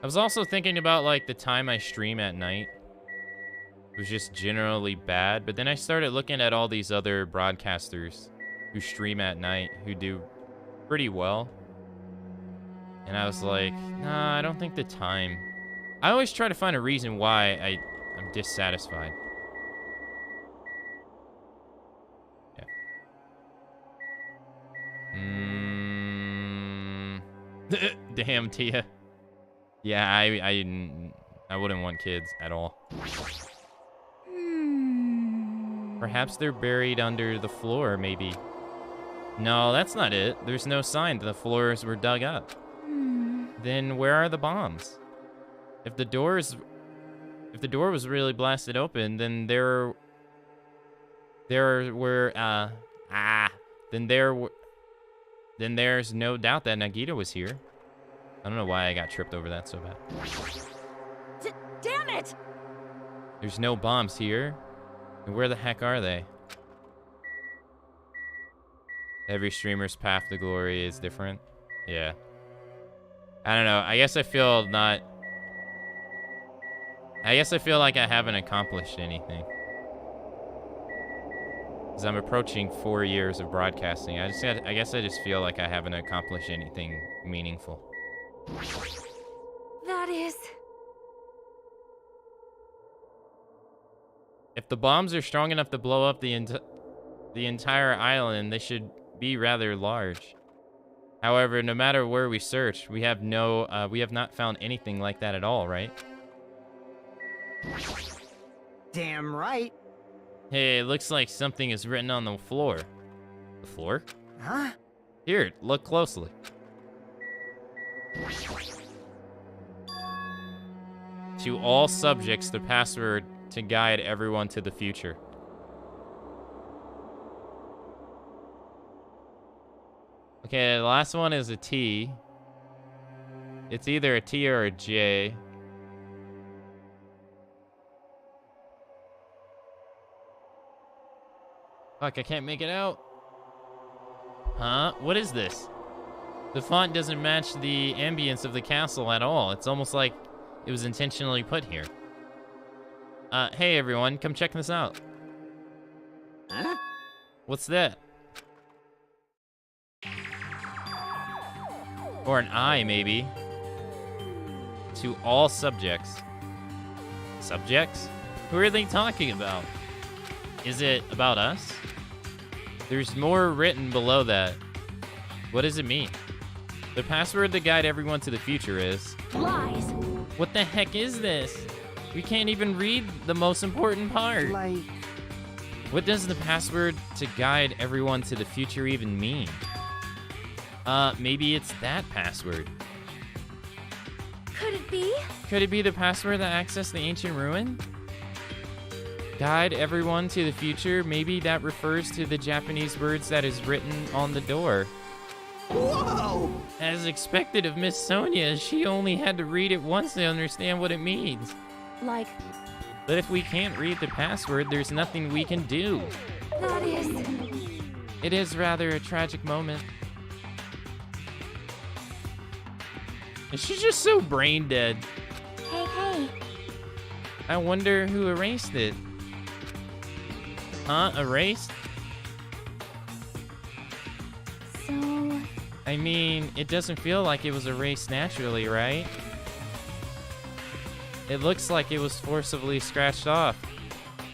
I was also thinking about, like, the time I stream at night. It was just generally bad, but then I started looking at all these other broadcasters who stream at night who do pretty well. And I was like, nah, I don't think the time. I always try to find a reason why I'm dissatisfied. Yeah. Damn, Tia. Yeah, I wouldn't want kids at all. Perhaps they're buried under the floor, maybe. No, that's not it. There's no sign that the floors were dug up. Then where are the bombs? If the door was really blasted open, then then there's no doubt that Nagito was here. I don't know why I got tripped over that so bad. Damn it! There's no bombs here. And where the heck are they? Every streamer's path to glory is different. Yeah. I don't know. I guess I feel like I haven't accomplished anything. Because I'm approaching 4 years of broadcasting. I guess I just feel like I haven't accomplished anything meaningful. That is... If the bombs are strong enough to blow up the entire island, they should be rather large. However, no matter where we search, we have not found anything like that at all, right? Damn right. Hey, it looks like something is written on the floor. The floor? Huh? Here, look closely. To all subjects, the password to guide everyone to the future. Okay, the last one is a T. It's either a T or a J. Fuck, I can't make it out. Huh? What is this? The font doesn't match the ambience of the castle at all. It's almost like it was intentionally put here. Hey everyone, come check this out. Huh? What's that? Or an I, maybe. To all subjects. Subjects? Who are they talking about? Is it about us? There's more written below that. What does it mean? The password to guide everyone to the future is... Lies! What the heck is this? We can't even read the most important part. Like... What does the password to guide everyone to the future even mean? Maybe it's that password. Could it be? Could it be the password to access the ancient ruin? Guide everyone to the future. Maybe that refers to the Japanese words that is written on the door. Whoa! As expected of Miss Sonia, she only had to read it once to understand what it means. Like... But if we can't read the password, there's nothing we can do. That is... It is rather a tragic moment. Is she just so brain dead? Hey. I wonder who erased it. Huh? Erased? So... I mean, it doesn't feel like it was erased naturally, right? It looks like it was forcibly scratched off.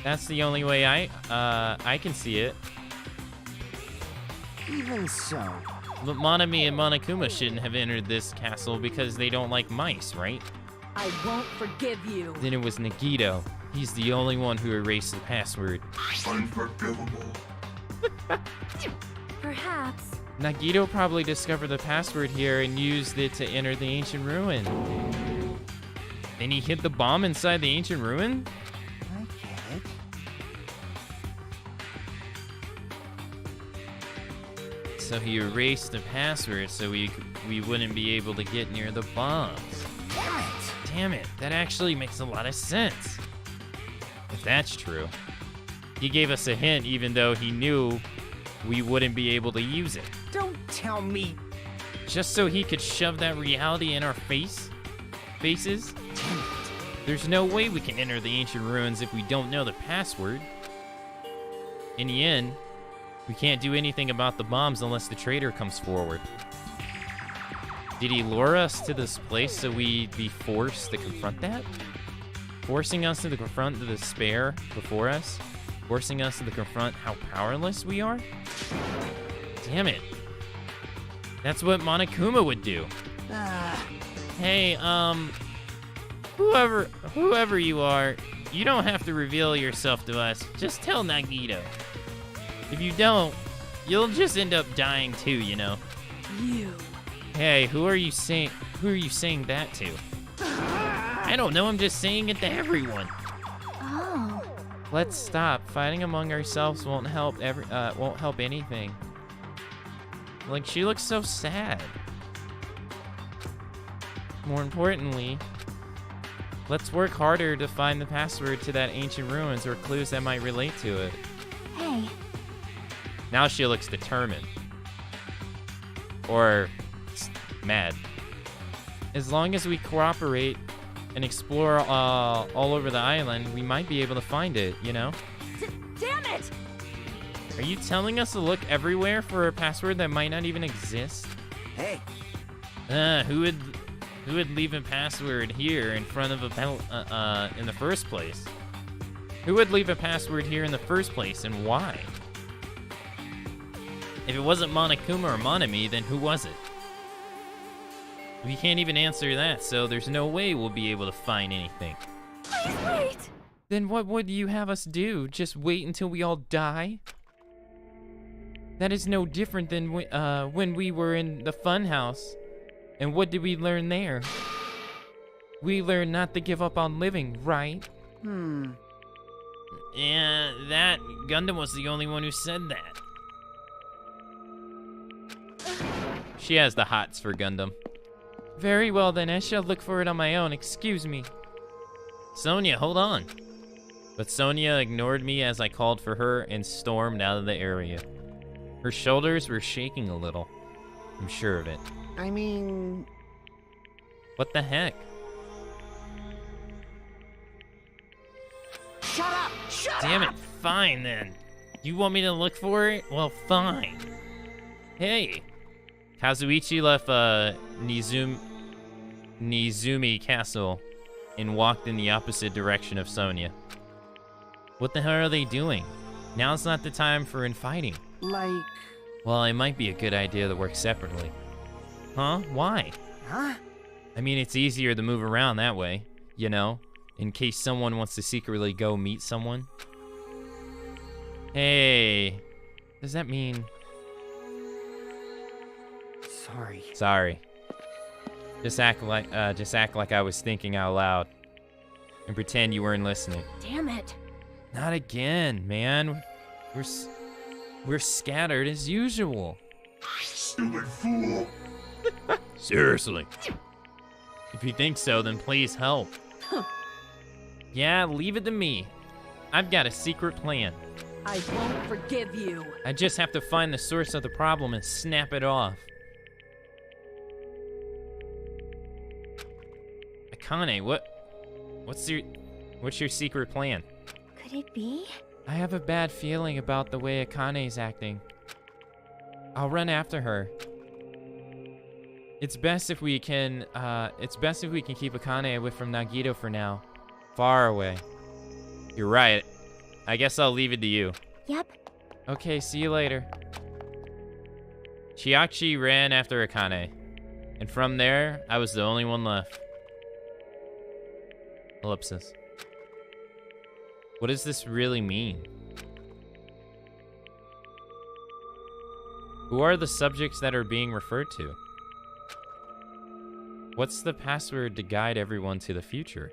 That's the only way I can see it. Even so... But Monami and Monokuma shouldn't have entered this castle because they don't like mice, right? I won't forgive you. Then it was Nagito. He's the only one who erased the password. Unforgivable. Perhaps. Nagito probably discovered the password here and used it to enter the ancient ruin. Then he hid the bomb inside the ancient ruin? I get it. So he erased the password so we wouldn't be able to get near the bombs. Damn it, that actually makes a lot of sense. If that's true. He gave us a hint even though he knew we wouldn't be able to use it. Don't tell me... Just so he could shove that reality in our face? faces. There's no way we can enter the ancient ruins if we don't know the password. In the end, we can't do anything about the bombs unless the traitor comes forward. Did he lure us to this place so we'd be forced to confront that? Forcing us to confront the despair before us? Forcing us to confront how powerless we are? Damn it. That's what Monokuma would do. Hey, whoever you are, you don't have to reveal yourself to us. Just tell Nagito. If you don't, you'll just end up dying too, you know. You. Hey, who are you saying that to? I don't know, I'm just saying it to everyone. Oh. Let's stop. Fighting among ourselves won't help anything. Like, she looks so sad. More importantly, let's work harder to find the password to that ancient ruins or clues that might relate to it. Hey. Now she looks determined. Or mad. As long as we cooperate and explore all over the island, we might be able to find it, you know? Damn it! Are you telling us to look everywhere for a password that might not even exist? Hey, Who would leave a password here in front of a belt in the first place? Who would leave a password here in the first place, and why? If it wasn't Monokuma or Monami, then who was it? We can't even answer that, so there's no way we'll be able to find anything. Please wait! Then what would you have us do? Just wait until we all die? That is no different than when we were in the fun house. And what did we learn there? We learned not to give up on living, right? Yeah, that Gundam was the only one who said that. She has the hots for Gundam. Very well then, I shall look for it on my own. Excuse me. Sonia, hold on. But Sonia ignored me as I called for her and stormed out of the area. Her shoulders were shaking a little. I'm sure of it. I mean... What the heck? Shut up! Shut Damn up! it, fine then. You want me to look for it? Well, fine. Hey. Kazuichi left Nizumi Castle and walked in the opposite direction of Sonia. What the hell are they doing? Now's not the time for infighting. Like... Well, it might be a good idea to work separately. Huh? Why? Huh? I mean, it's easier to move around that way, you know? In case someone wants to secretly go meet someone. Hey. Does that mean... Sorry. Just act like I was thinking out loud. And pretend you weren't listening. Damn it. Not again, man. We're scattered as usual. Stupid fool! Seriously. If you think so, then please help. Yeah, leave it to me. I've got a secret plan. I won't forgive you. I just have to find the source of the problem and snap it off. Akane, what's your secret plan? Could it be? I have a bad feeling about the way Akane's acting. I'll run after her. It's best if we can keep Akane away from Nagito for now. Far away. You're right. I guess I'll leave it to you. Yep. Okay, see you later. Chiachi ran after Akane. And from there, I was the only one left. Ellipsis. What does this really mean? Who are the subjects that are being referred to? What's the password to guide everyone to the future?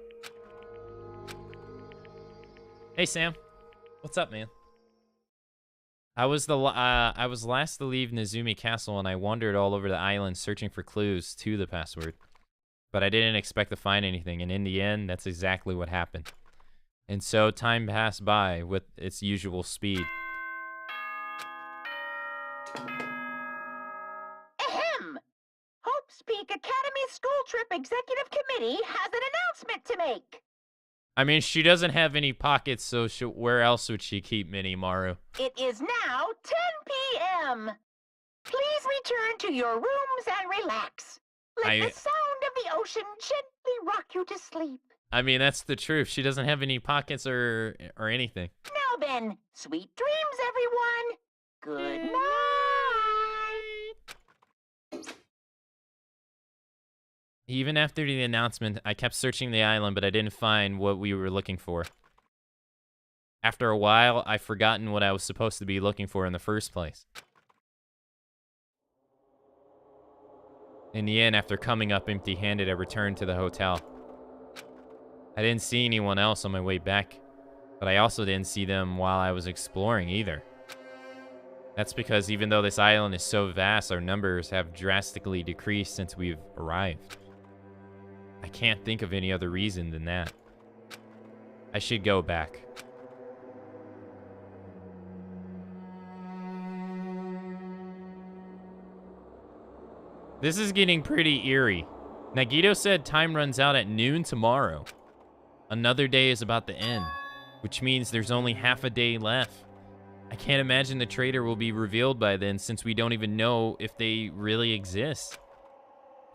Hey Sam, what's up, man? I was last to leave Nizumi Castle and I wandered all over the island searching for clues to the password. But I didn't expect to find anything, and in the end, that's exactly what happened. And so time passed by with its usual speed. Ahem! Hope's Peak Academy School Trip Executive Committee has an announcement to make. I mean, she doesn't have any pockets, so where else would she keep Mini Maru? It is now 10 p.m. Please return to your rooms and relax. Let the sound of the ocean gently rock you to sleep. I mean, that's the truth. She doesn't have any pockets or anything. Now then, sweet dreams, everyone. Good night. Even after the announcement, I kept searching the island, but I didn't find what we were looking for. After a while, I've forgotten what I was supposed to be looking for in the first place. In the end, after coming up empty-handed, I returned to the hotel. I didn't see anyone else on my way back, but I also didn't see them while I was exploring either. That's because even though this island is so vast, our numbers have drastically decreased since we've arrived. I can't think of any other reason than that. I should go back. This is getting pretty eerie. Nagito said time runs out at noon tomorrow. Another day is about to end, which means there's only half a day left. I can't imagine the traitor will be revealed by then, since we don't even know if they really exist.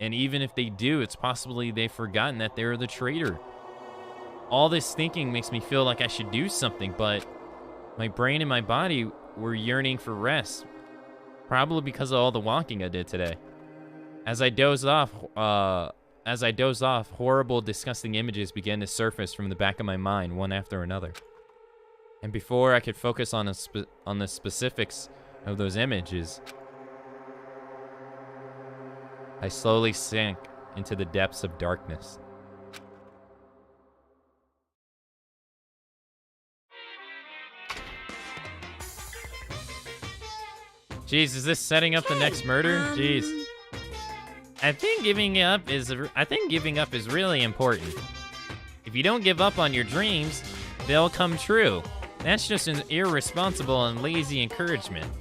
And even if they do, it's possibly they've forgotten that they're the traitor. All this thinking makes me feel like I should do something, but my brain and my body were yearning for rest. Probably because of all the walking I did today. As I dozed off, horrible, disgusting images began to surface from the back of my mind, one after another. And before I could focus on the specifics of those images, I slowly sank into the depths of darkness. Jeez, is this setting up the next murder? Jeez. I think giving up is really important. If you don't give up on your dreams, they'll come true. That's just an irresponsible and lazy encouragement.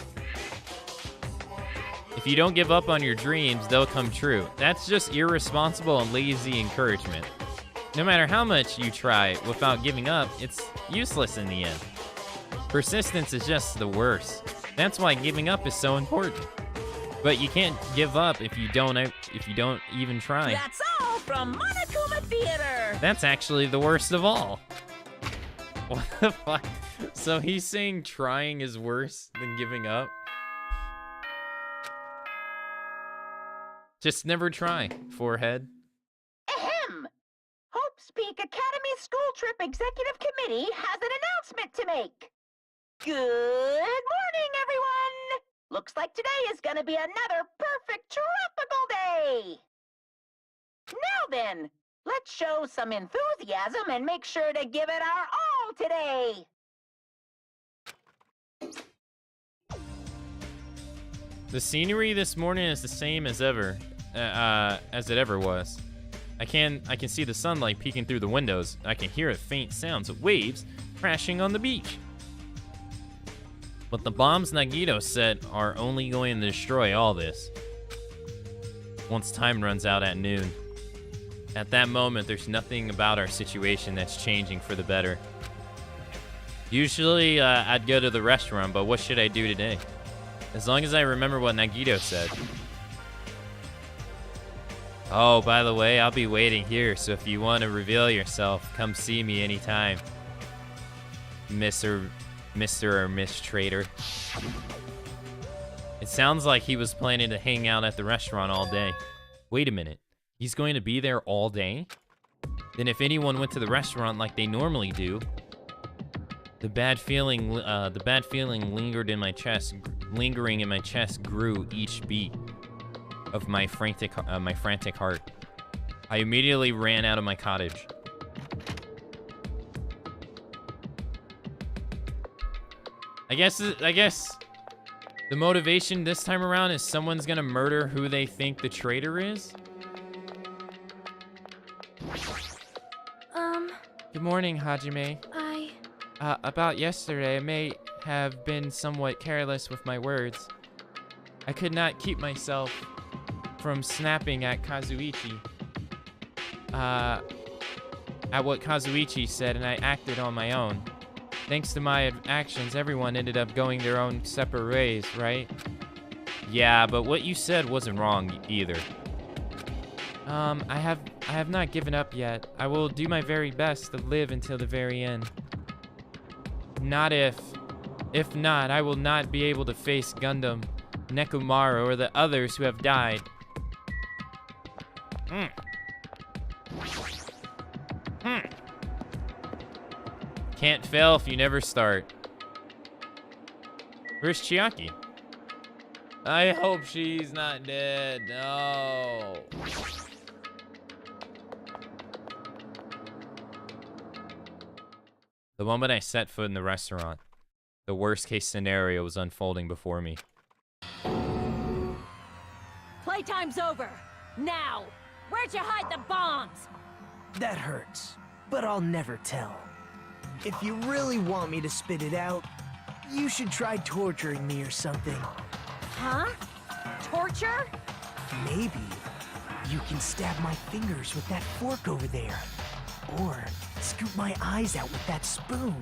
If you don't give up on your dreams, they'll come true. That's just irresponsible and lazy encouragement. No matter how much you try without giving up, it's useless in the end. Persistence is just the worst. That's why giving up is so important. But you can't give up if you don't even try. That's all from Monokuma Theater. That's actually the worst of all. What the fuck? So he's saying trying is worse than giving up? Just never try, forehead. Ahem! Hope's Peak Academy School Trip Executive Committee has an announcement to make. Good morning, everyone! Looks like today is gonna be another perfect tropical day! Now then, let's show some enthusiasm and make sure to give it our all today! The scenery this morning is the same as ever, as it ever was. I can see the sunlight peeking through the windows. I can hear the faint sounds of waves crashing on the beach. But the bombs Nagito said are only going to destroy all this once time runs out at noon. At that moment, there's nothing about our situation that's changing for the better. Usually, I'd go to the restaurant, but what should I do today? As long as I remember what Nagito said. Oh, by the way, I'll be waiting here, so if you want to reveal yourself, come see me anytime. Mr. or Miss Trader. It sounds like he was planning to hang out at the restaurant all day. Wait a minute. He's going to be there all day? Then if anyone went to the restaurant like they normally do, the bad feeling lingering in my chest grew each beat of my frantic heart. I immediately ran out of my cottage. I guess the motivation this time around is someone's gonna murder who they think the traitor is. Good morning, Hajime. About yesterday, I may have been somewhat careless with my words. I could not keep myself from snapping at Kazuichi. at what Kazuichi said, and I acted on my own. Thanks to my actions, everyone ended up going their own separate ways, right? Yeah, but what you said wasn't wrong either. I have not given up yet. I will do my very best to live until the very end. If not, I will not be able to face Gundam, Nekomaru, or the others who have died. Can't fail if you never start. Where's Chiaki? I hope she's not dead. No. The moment I set foot in the restaurant, the worst case scenario was unfolding before me. Playtime's over. Now, where'd you hide the bombs? That hurts, but I'll never tell. If you really want me to spit it out, you should try torturing me or something. Huh? Torture? Maybe you can stab my fingers with that fork over there. Or scoop my eyes out with that spoon.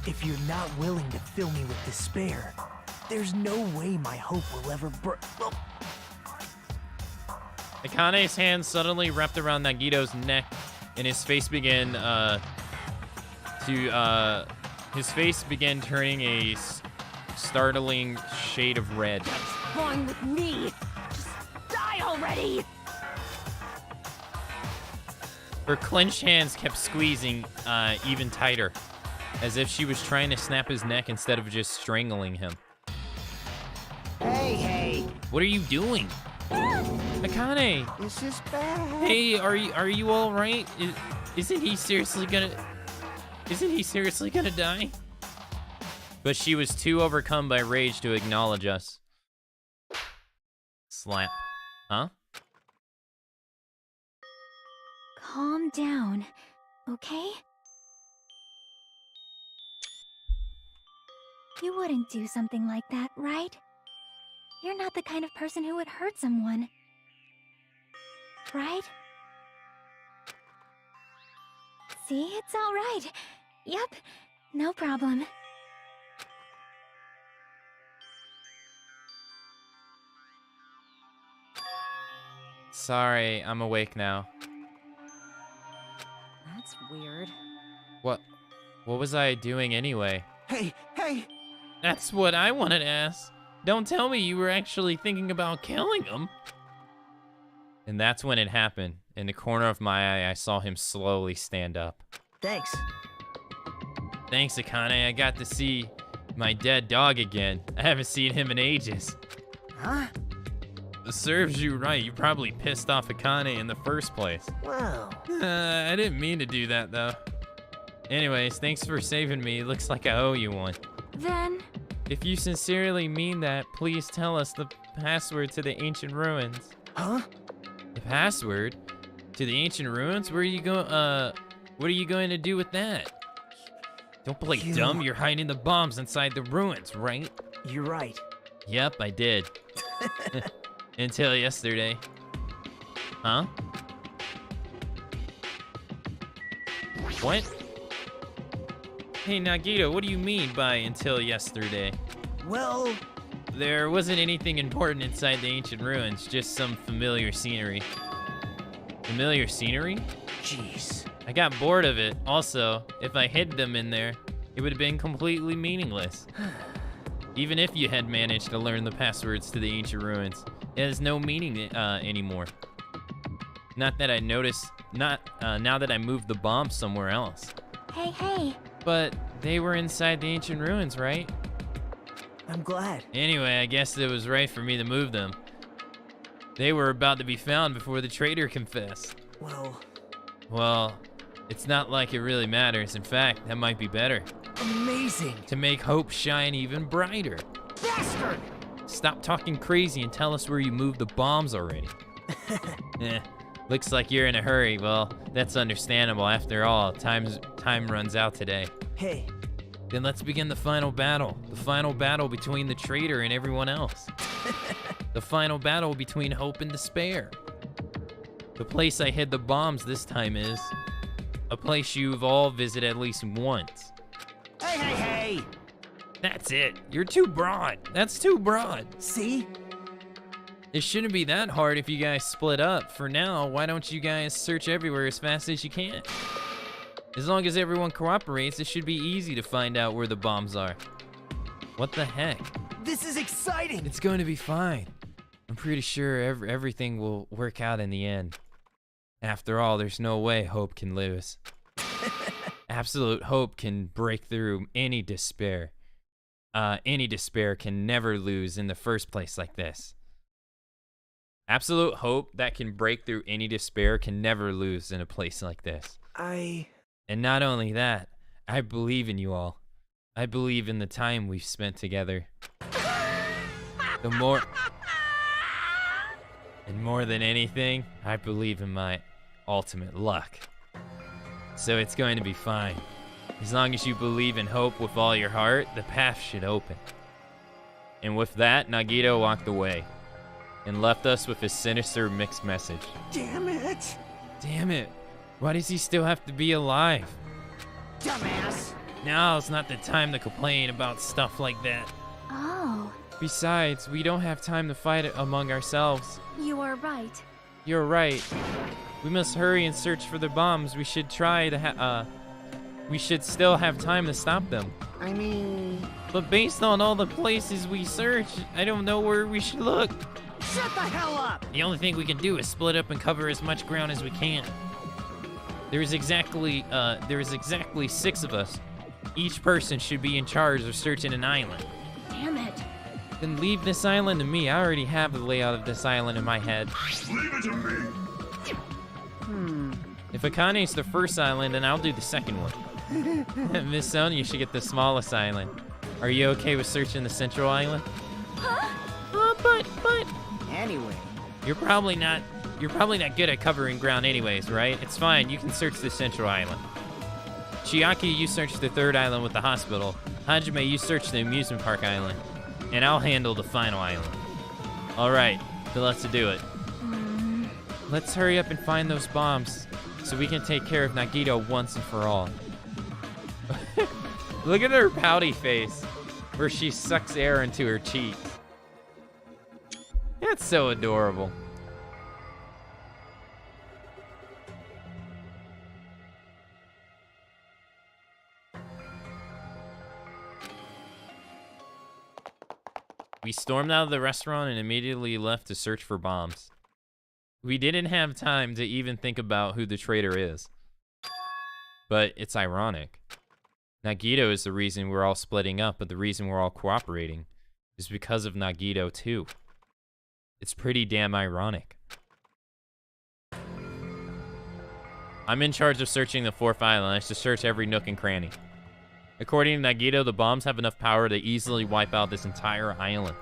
If you're not willing to fill me with despair, there's no way my hope will ever Akane's hand suddenly wrapped around Nagito's neck, and his face began turning a startling shade of red. What's wrong with me? Just die already! Her clenched hands kept squeezing even tighter, as if she was trying to snap his neck instead of just strangling him. Hey! What are you doing? Akane! This is bad. Hey, are you all right? Isn't he seriously gonna die? But she was too overcome by rage to acknowledge us. Slap. Huh? Calm down, okay? You wouldn't do something like that, right? You're not the kind of person who would hurt someone. Right? See, it's all right. Yep, no problem. Sorry, I'm awake now. That's weird. What was I doing anyway? Hey! That's what I wanted to ask. Don't tell me you were actually thinking about killing him. And that's when it happened. In the corner of my eye, I saw him slowly stand up. Thanks. Thanks, Akane. I got to see my dead dog again. I haven't seen him in ages. Huh? Serves you right. You probably pissed off Akane in the first place. Well, I didn't mean to do that, though. Anyways, thanks for saving me. Looks like I owe you one. Then, If you sincerely mean that, please tell us the password to the ancient ruins. huh? The password? To the ancient ruins? What are you going to do with that? Don't play dumb. You're hiding the bombs inside the ruins, right? You're right. Yep, I did. Until yesterday. Huh? What? Hey, Nagito, what do you mean by until yesterday? Well, There wasn't anything important inside the ancient ruins, just some familiar scenery. Familiar scenery? jeez. I got bored of it. Also, if I hid them in there, it would have been completely meaningless. Even if you had managed to learn the passwords to the ancient ruins, it has no meaning anymore. Not that I noticed, now that I moved the bomb somewhere else. hey. But they were inside the ancient ruins, right? I'm glad. Anyway, I guess it was right for me to move them. They were about to be found before the traitor confessed. Well, It's not like it really matters. In fact, that might be better. amazing. To make hope shine even brighter. Bastard! Stop talking crazy and tell us where you moved the bombs already. Looks like you're in a hurry. Well, that's understandable. After all, time runs out today. Hey, Then let's begin the final battle. The final battle between the traitor and everyone else. The final battle between hope and despair. The place I hid the bombs this time is a place you've all visited at least once. Hey, hey, hey! That's it. You're too broad. That's too broad. See? It shouldn't be that hard if you guys split up. For now, why don't you guys search everywhere as fast as you can? As long as everyone cooperates, it should be easy to find out where the bombs are. What the heck? This is exciting! It's going to be fine. I'm pretty sure everything will work out in the end. After all, there's no way hope can lose. Absolute hope can break through any despair. Any despair can never lose in the first place like this. Absolute hope that can break through any despair can never lose in a place like this. And not only that, I believe in you all. I believe in the time we've spent together. And more than anything, I believe in my ultimate luck. So it's going to be fine. As long as you believe in hope with all your heart, the path should open. And with that, Nagito walked away and left us with his sinister mixed message. Damn it! Damn it. Why does he still have to be alive? Dumbass! Now it's not the time to complain about stuff like that. Oh, Besides, we don't have time to fight it among ourselves. you are right. You're right. We must hurry and search for the bombs. We should try to we should still have time to stop them. I mean... But based on all the places we searched, I don't know where we should look. Shut the hell up! The only thing we can do is split up and cover as much ground as we can. There's exactly 6 of us. Each person should be in charge of searching an island. Damn it. Then leave this island to me. I already have the layout of this island in my head. Leave it to me. If Akane's the first island, then I'll do the second one. Miss Sonia should get the smallest island. Are you okay with searching the central island? Huh? But Anyway, you're probably not good at covering ground anyways, right? It's fine. You can search the central island. Chiaki, you search the third island with the hospital. Hajime, you search the amusement park island. And I'll handle the final island. All right, then let's do it. Let's hurry up and find those bombs so we can take care of Nagito once and for all. Look at her pouty face where she sucks air into her cheeks. That's so adorable. We stormed out of the restaurant and immediately left to search for bombs. We didn't have time to even think about who the traitor is. But it's ironic. Nagito is the reason we're all splitting up, but the reason we're all cooperating is because of Nagito too. It's pretty damn ironic. I'm in charge of searching the fourth island. I should search every nook and cranny. According to Nagito, the bombs have enough power to easily wipe out this entire island.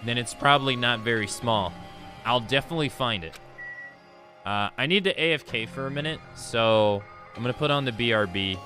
Then it's probably not very small. I'll definitely find it. I need to AFK for a minute, so I'm gonna put on the BRB.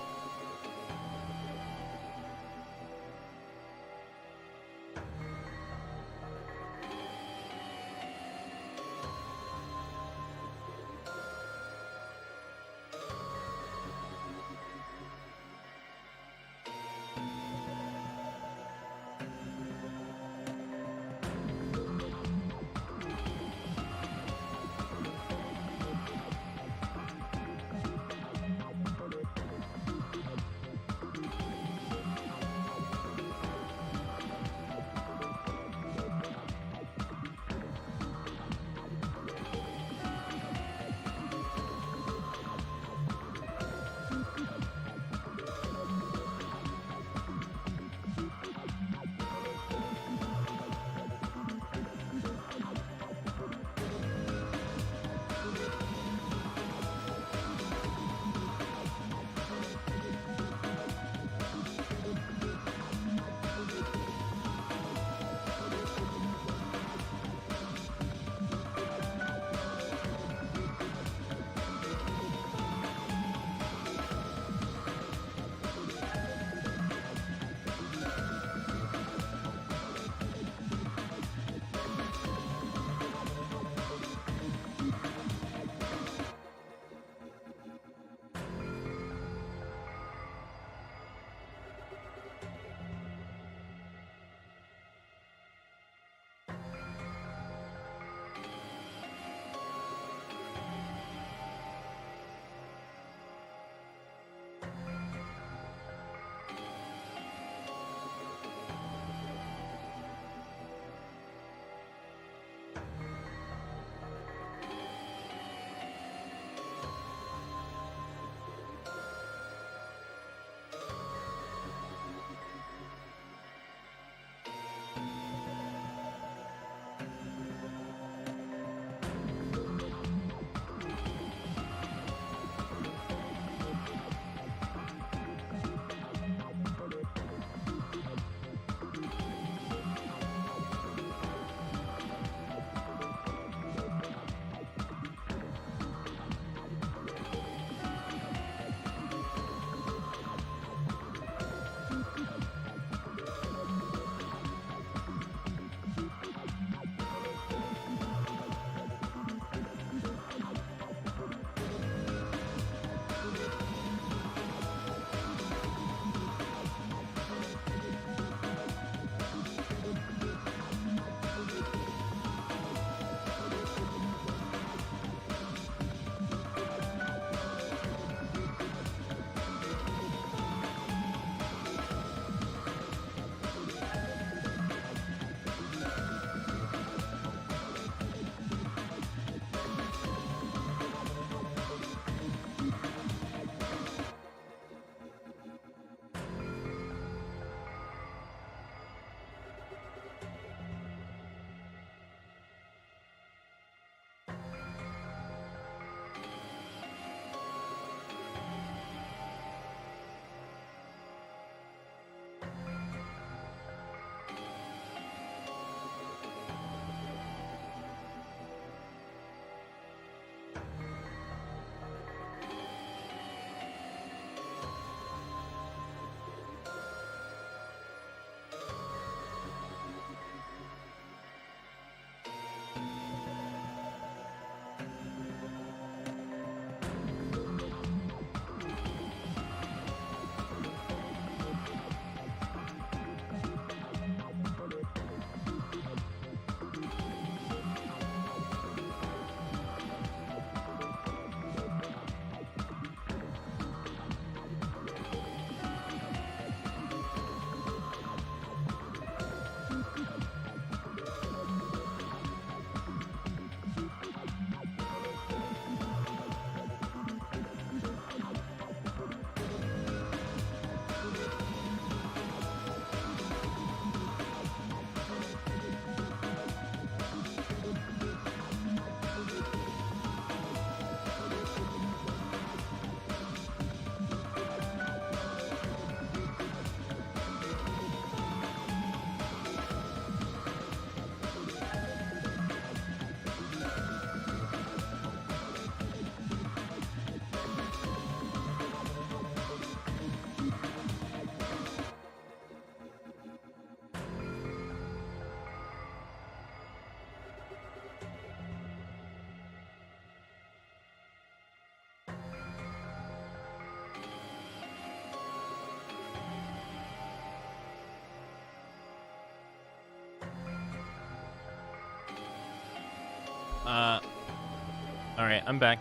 Alright, I'm back.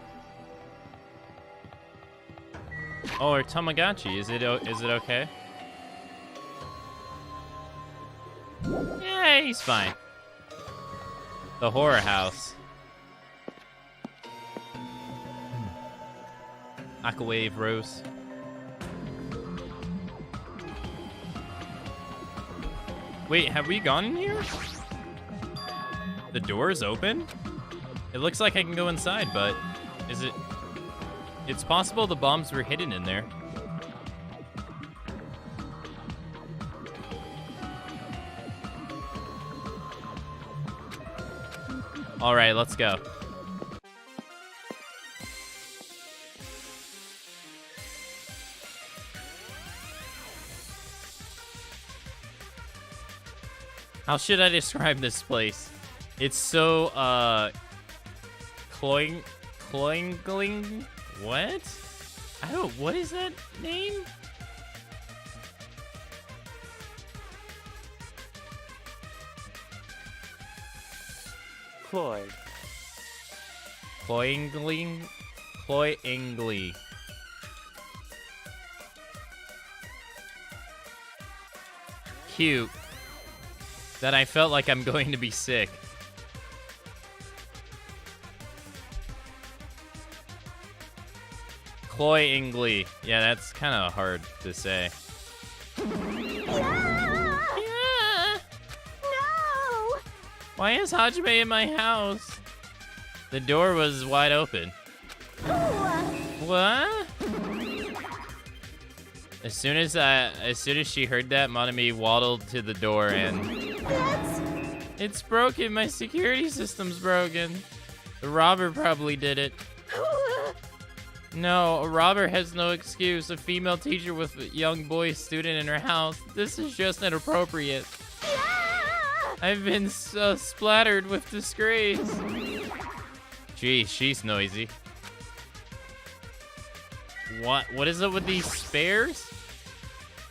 Oh, or Tamagotchi. Is it okay? Yeah, he's fine. The horror house. Aquawave Rose. Wait, have we gone in here? The door is open? It looks like I can go inside, but is it... It's possible the bombs were hidden in there. All right, let's go. How should I describe this place? It's so, cloyingling? What? What is that name? Cloyd. Cloyingly. Cute. That I felt like I'm going to be sick. Cloyingly. Yeah, that's kind of hard to say. Yeah! No! Why is Hajime in my house? The door was wide open. What? As soon as she heard that, Monami waddled to the door and... It's broken. My security system's broken. The robber probably did it. No, a robber has no excuse. A female teacher with a young boy student in her house. This is just inappropriate. I've been so splattered with disgrace. Gee, she's noisy. What is it with these spares?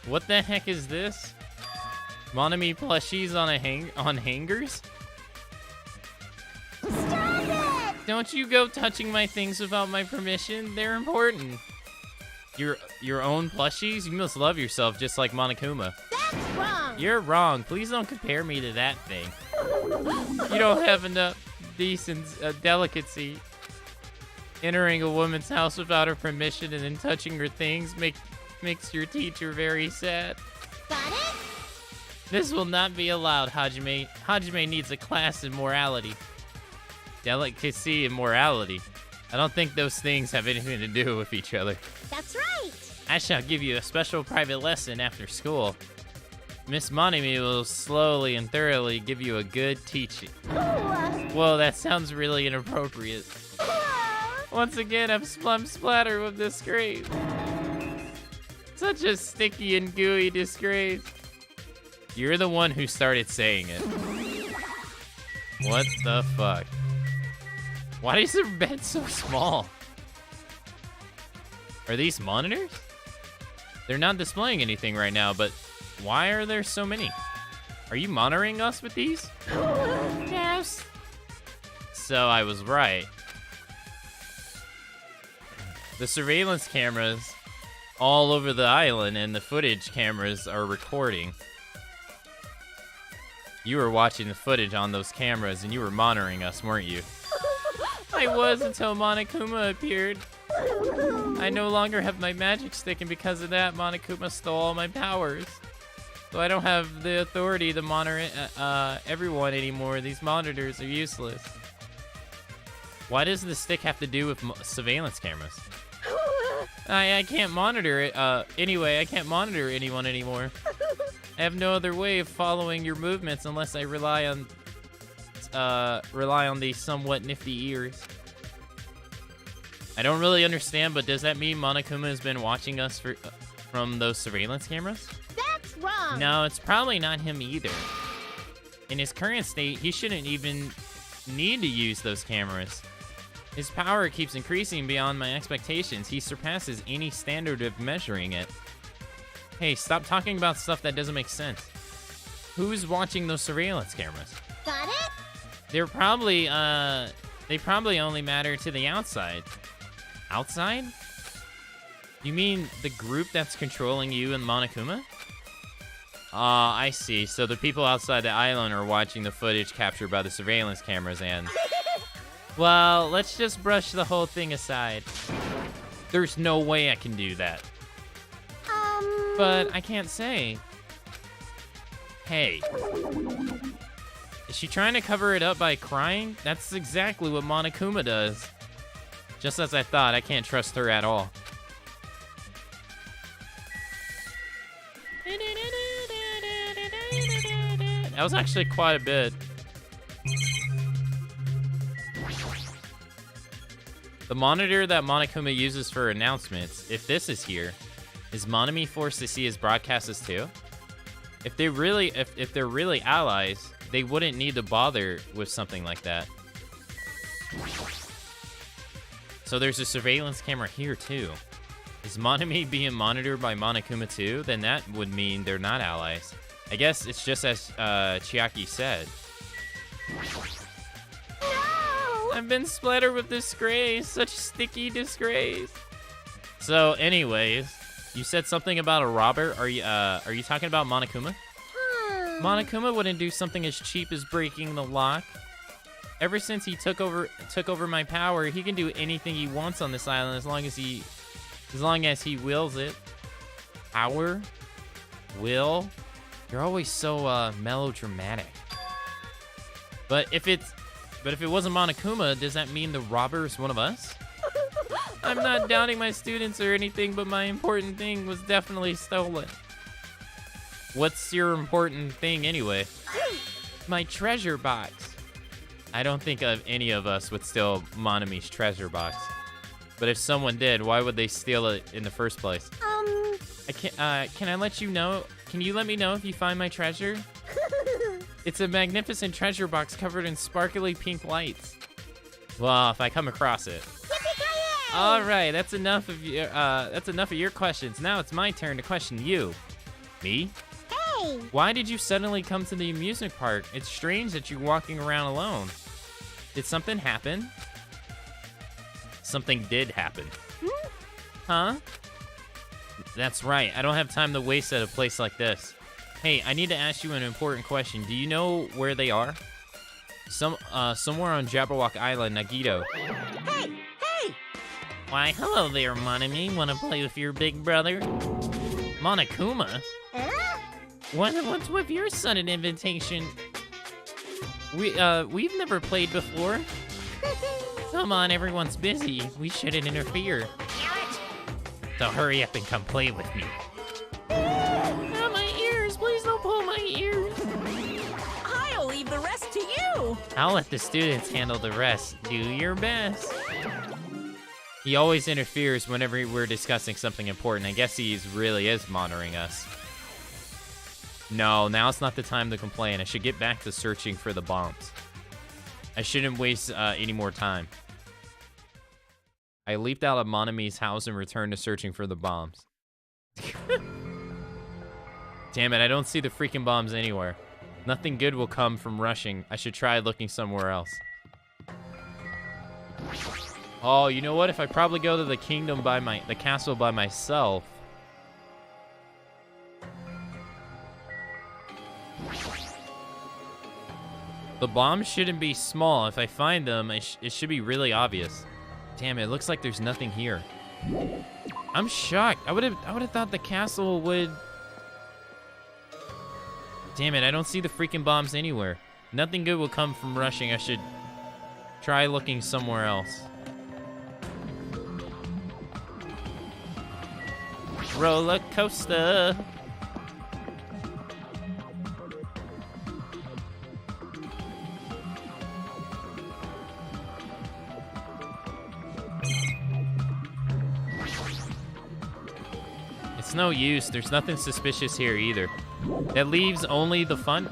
What the heck is this? Monami plushies on hangers? Stop it! Don't you go touching my things without my permission. They're important. Your own plushies? You must love yourself just like Monokuma. That's wrong! You're wrong. Please don't compare me to that thing. You don't have enough decent delicacy. Entering a woman's house without her permission and then touching her things makes your teacher very sad. Got it? This will not be allowed, Hajime. Hajime needs a class in morality. Delicacy and morality. I don't think those things have anything to do with each other. That's right! I shall give you a special private lesson after school. Miss Monami will slowly and thoroughly give you a good teaching. Whoa, that sounds really inappropriate. Once again, I'm splattered with disgrace. Such a sticky and gooey disgrace. You're the one who started saying it. What the fuck? Why is their bed so small? Are these monitors? They're not displaying anything right now, but why are there so many? Are you monitoring us with these? Yes. So I was right. The surveillance cameras all over the island and the footage cameras are recording. You were watching the footage on those cameras and you were monitoring us, weren't you? I was until Monokuma appeared. I no longer have my magic stick, and because of that, Monokuma stole all my powers. So I don't have the authority to monitor everyone anymore. These monitors are useless. Why does the stick have to do with surveillance cameras? I can't monitor it. Anyway, I can't monitor anyone anymore. I have no other way of following your movements unless I rely on these somewhat nifty ears. I don't really understand, but does that mean Monokuma has been watching us from those surveillance cameras? That's wrong! No, it's probably not him either. In his current state, he shouldn't even need to use those cameras. His power keeps increasing beyond my expectations. He surpasses any standard of measuring it. Hey, stop talking about stuff that doesn't make sense. Who's watching those surveillance cameras? Got it? They're probably, They probably only matter to the outside. Outside? You mean the group that's controlling you and Monokuma? I see. So the people outside the island are watching the footage captured by the surveillance cameras and... Well, let's just brush the whole thing aside. There's no way I can do that. But I can't say. Hey. Is she trying to cover it up by crying? That's exactly what Monokuma does. Just as I thought, I can't trust her at all. That was actually quite a bit. The monitor that Monokuma uses for announcements, if this is here, is Monami forced to see his broadcasts too? If they're really allies, they wouldn't need to bother with something like that. So there's a surveillance camera here too. Is Monami being monitored by Monokuma too? Then that would mean they're not allies. I guess it's just as Chiaki said. No! I've been splattered with disgrace. Such sticky disgrace. So anyways, you said something about a robber. Are you talking about Monokuma? Monokuma wouldn't do something as cheap as breaking the lock. Ever since he took over my power, he can do anything he wants on this island as long as he wills it. Power? Will? You're always so melodramatic. But if it wasn't Monokuma, does that mean the robber is one of us? I'm not doubting my students or anything, but my important thing was definitely stolen. What's your important thing anyway? My treasure box. I don't think any of us would steal Monami's treasure box. But if someone did, why would they steal it in the first place? Can I let you know? Can you let me know if you find my treasure? It's a magnificent treasure box covered in sparkly pink lights. Well, if I come across it. All right, that's enough of your questions. Now it's my turn to question you. Me? Hey! Why did you suddenly come to the amusement park? It's strange that you're walking around alone. Did something happen? Something did happen. Huh? That's right. I don't have time to waste at a place like this. Hey, I need to ask you an important question. Do you know where they are? Somewhere on Jabberwock Island, Nagito. Hey! Hey! Why, hello there, Monami. Want to play with your big brother? Monokuma? What's with your sudden invitation? We've never played before. Come on, everyone's busy. We shouldn't interfere. So hurry up and come play with me. Oh, my ears! Please don't pull my ears. I'll leave the rest to you. I'll let the students handle the rest. Do your best. He always interferes whenever we're discussing something important. I guess he really is monitoring us. No, now's not the time to complain. I should get back to searching for the bombs. I shouldn't waste any more time. I leaped out of Monami's house and returned to searching for the bombs. Damn it, I don't see the freaking bombs anywhere. Nothing good will come from rushing. I should try looking somewhere else. Oh, you know what? If I probably go to the kingdom the castle by myself. The bombs shouldn't be small. If I find them, it should be really obvious. Damn, it looks like there's nothing here. I'm shocked. I would have thought the castle would... Damn it, I don't see the freaking bombs anywhere. Nothing good will come from rushing. I should try looking somewhere else. Roller coaster. It's no use. There's nothing suspicious here either. That leaves only the fun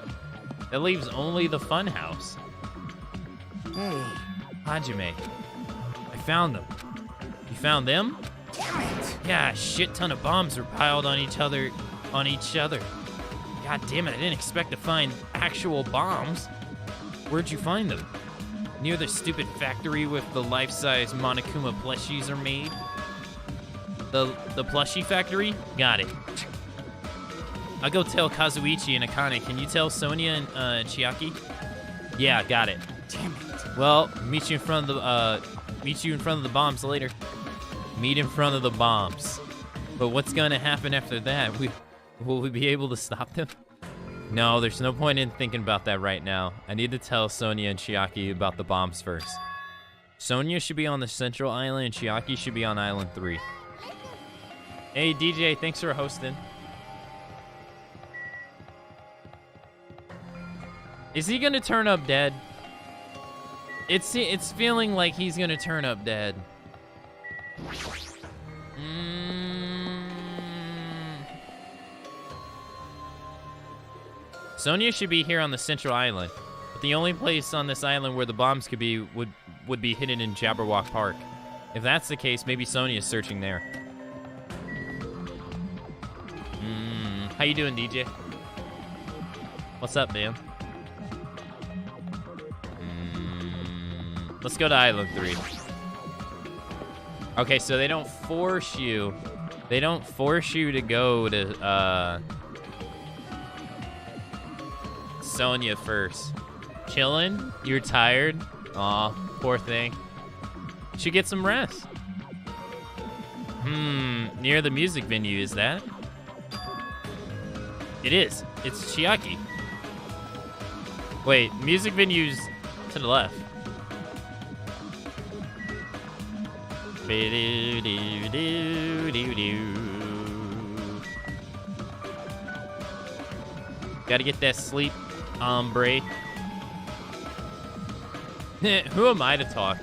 house. Hey, Hajime, I found them. You found them? damn it! Yeah, a shit ton of bombs are piled on each other. God damn it, I didn't expect to find actual bombs. Where'd you find them? Near the stupid factory with the life-size Monokuma plushies are made. The plushie factory? Got it. I'll go tell Kazuichi and Akane. Can you tell Sonia and Chiaki? Yeah, got it. Damn it. Well, meet you in front of the bombs later. Meet in front of the bombs. But what's gonna happen after that? Will we be able to stop them? No, there's no point in thinking about that right now. I need to tell Sonia and Chiaki about the bombs first. Sonia should be on the central island and Chiaki should be on island 3. Hey DJ, thanks for hosting. Is he gonna turn up dead? It's feeling like he's gonna turn up dead. Sonia should be here on the central island, but the only place on this island where the bombs could be would be hidden in Jabberwock Park. If that's the case, maybe Sonia's searching there. How you doing, DJ? What's up, man? Let's go to Island 3. Okay, so they don't force you. They don't force you to go to Sonia first. Chillin'? You're tired? Aw, poor thing. Should get some rest. Near the music venue, is that? It is. It's Chiaki. Wait, music venue's to the left. Gotta get that sleep, hombre. Who am I to talk?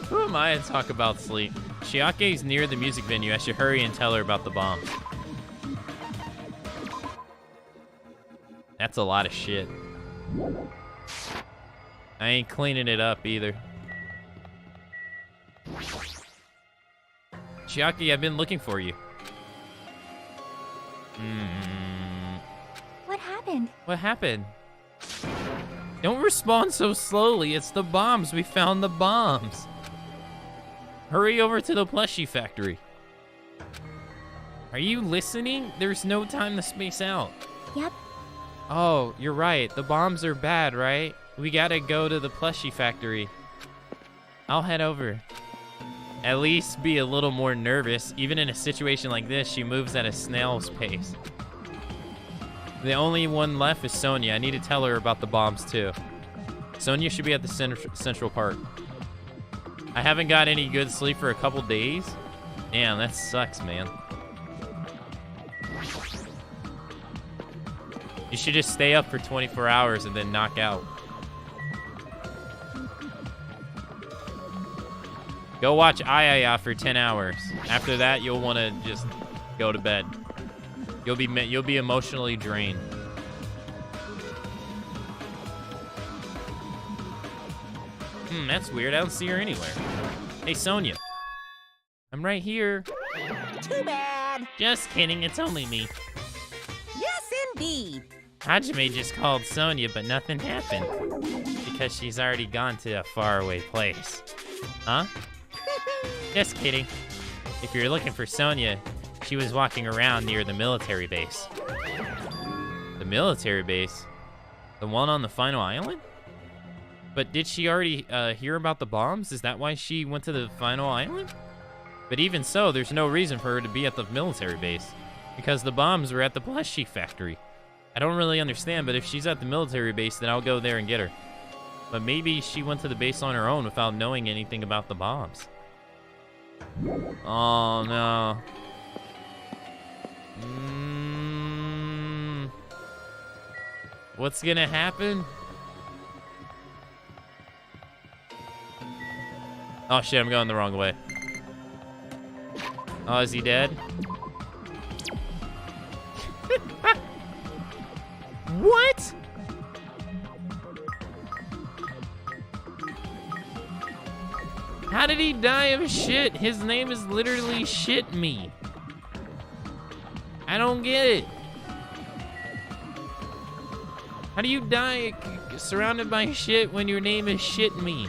Who am I to talk about sleep? Chiake's near the music venue. I should hurry and tell her about the bomb. That's a lot of shit. I ain't cleaning it up either. Chiaki, I've been looking for you. What happened? What happened? Don't respond so slowly. It's the bombs. We found the bombs. Hurry over to the plushie factory. Are you listening? There's no time to space out. Yep. Oh, you're right. The bombs are bad, right? We gotta go to the plushie factory. I'll head over. At least be a little more nervous. Even in a situation like this, she moves at a snail's pace. The only one left is Sonia. I need to tell her about the bombs too. Sonia should be at the Central Park. I haven't got any good sleep for a couple days. Damn, that sucks, man. You should just stay up for 24 hours and then knock out. Go watch Ayaya for 10 hours. After that, you'll want to just go to bed. You'll be emotionally drained. That's weird. I don't see her anywhere. Hey, Sonia. I'm right here. Too bad. Just kidding. It's only me. Yes, indeed. Hajime just called Sonia, but nothing happened. Because she's already gone to a faraway place. Huh? Just kidding. If you're looking for Sonia, she was walking around near the military base. The military base? The one on the final island? But did she already hear about the bombs? Is that why she went to the final island? But even so, there's no reason for her to be at the military base. Because the bombs were at the plushie factory. I don't really understand, but if she's at the military base, then I'll go there and get her. But maybe she went to the base on her own without knowing anything about the bombs. Oh, no. What's gonna happen? Oh, shit, I'm going the wrong way. Oh, is he dead? What? How did he die of shit? His name is literally Shit Me. I don't get it. How do you die surrounded by shit when your name is Shit Me?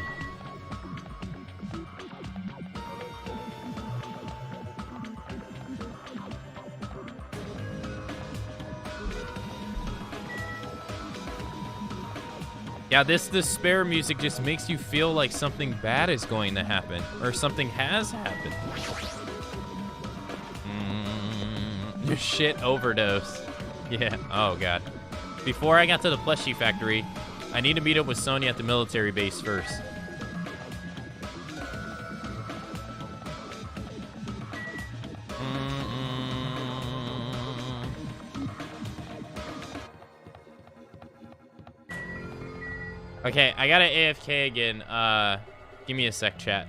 Yeah, this despair music just makes you feel like something bad is going to happen, or something has happened. Shit overdose. Yeah, oh god. Before I got to the plushie factory, I need to meet up with Sonya at the military base first. Okay, I gotta AFK again. Give me a sec, chat.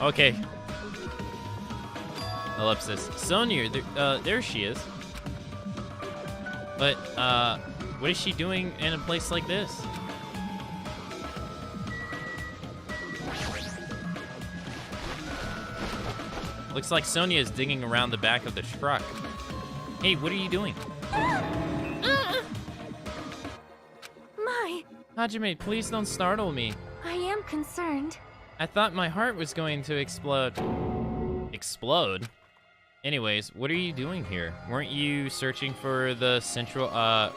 Okay. Ellipsis. Sonya, there she is. But, what is she doing in a place like this? Looks like Sonya is digging around the back of the truck. Hey, what are you doing? My, Hajime, please don't startle me. I am concerned. I thought my heart was going to explode. Explode? Anyways, what are you doing here? Weren't you searching for the central,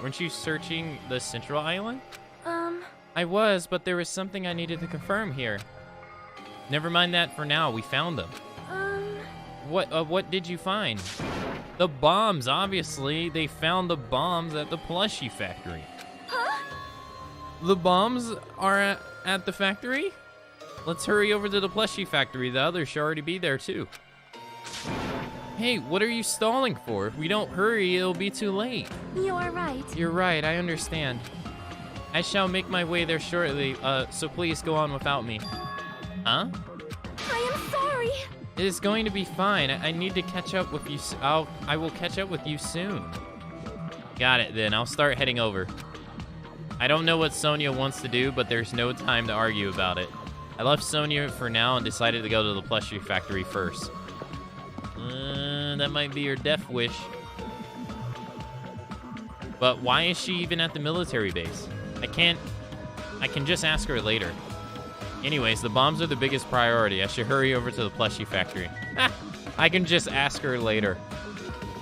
weren't you searching the central island? I was, but there was something I needed to confirm here. Never mind that for now, we found them. What did you find? The bombs, obviously. They found the bombs at the plushie factory. Huh? The bombs are at the factory? Let's hurry over to the plushie factory. The others should already be there too. Hey, what are you stalling for? If we don't hurry, it'll be too late. You are right. You're right, I understand. I shall make my way there shortly, so please go on without me. Huh? I am sorry. It is going to be fine. I need to catch up with you. I will catch up with you soon. Got it then. I'll start heading over. I don't know what Sonya wants to do, but there's no time to argue about it. I left Sonya for now and decided to go to the plushie factory first. That might be her death wish. But why is she even at the military base? I can just ask her later. Anyways, the bombs are the biggest priority. I should hurry over to the plushie factory. I can just ask her later.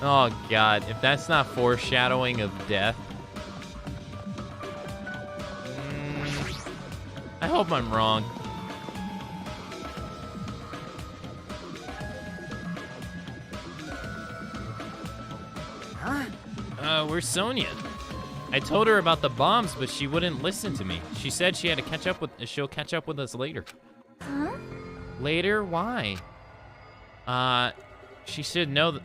Oh god, if that's not foreshadowing of death. I hope I'm wrong. Where's Sonya? I told her about the bombs, but she wouldn't listen to me. She said she had to catch up with. She'll catch up with us later. Huh? Later? Why? She should know that.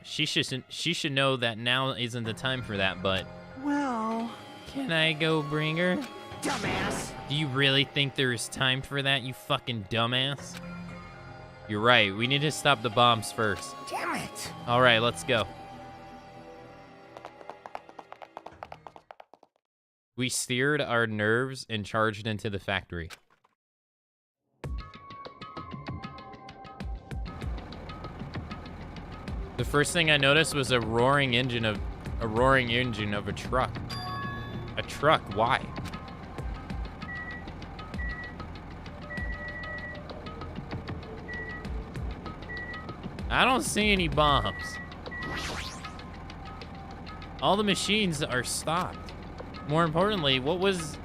She should know that now isn't the time for that. But. Well. Can I go bring her? Dumbass. Do you really think there is time for that, you fucking dumbass? You're right. We need to stop the bombs first. Damn it. All right, let's go. We steered our nerves and charged into the factory. The first thing I noticed was a roaring engine of, A roaring engine of a truck. A truck, why? I don't see any bombs. All the machines are stopped. More importantly, what was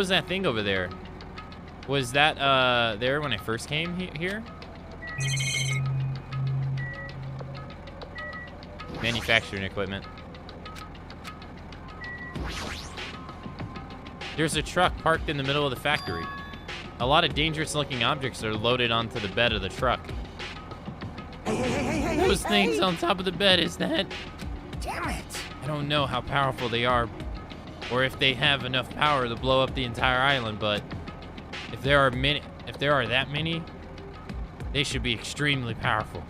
that thing over there? Was that there when I first came here? Manufacturing equipment. There's a truck parked in the middle of the factory. A lot of dangerous looking objects are loaded onto the bed of the truck. Those things on top of the bed, is that? Damn it! I don't know how powerful they are, or if they have enough power to blow up the entire island, but if there are that many, they should be extremely powerful.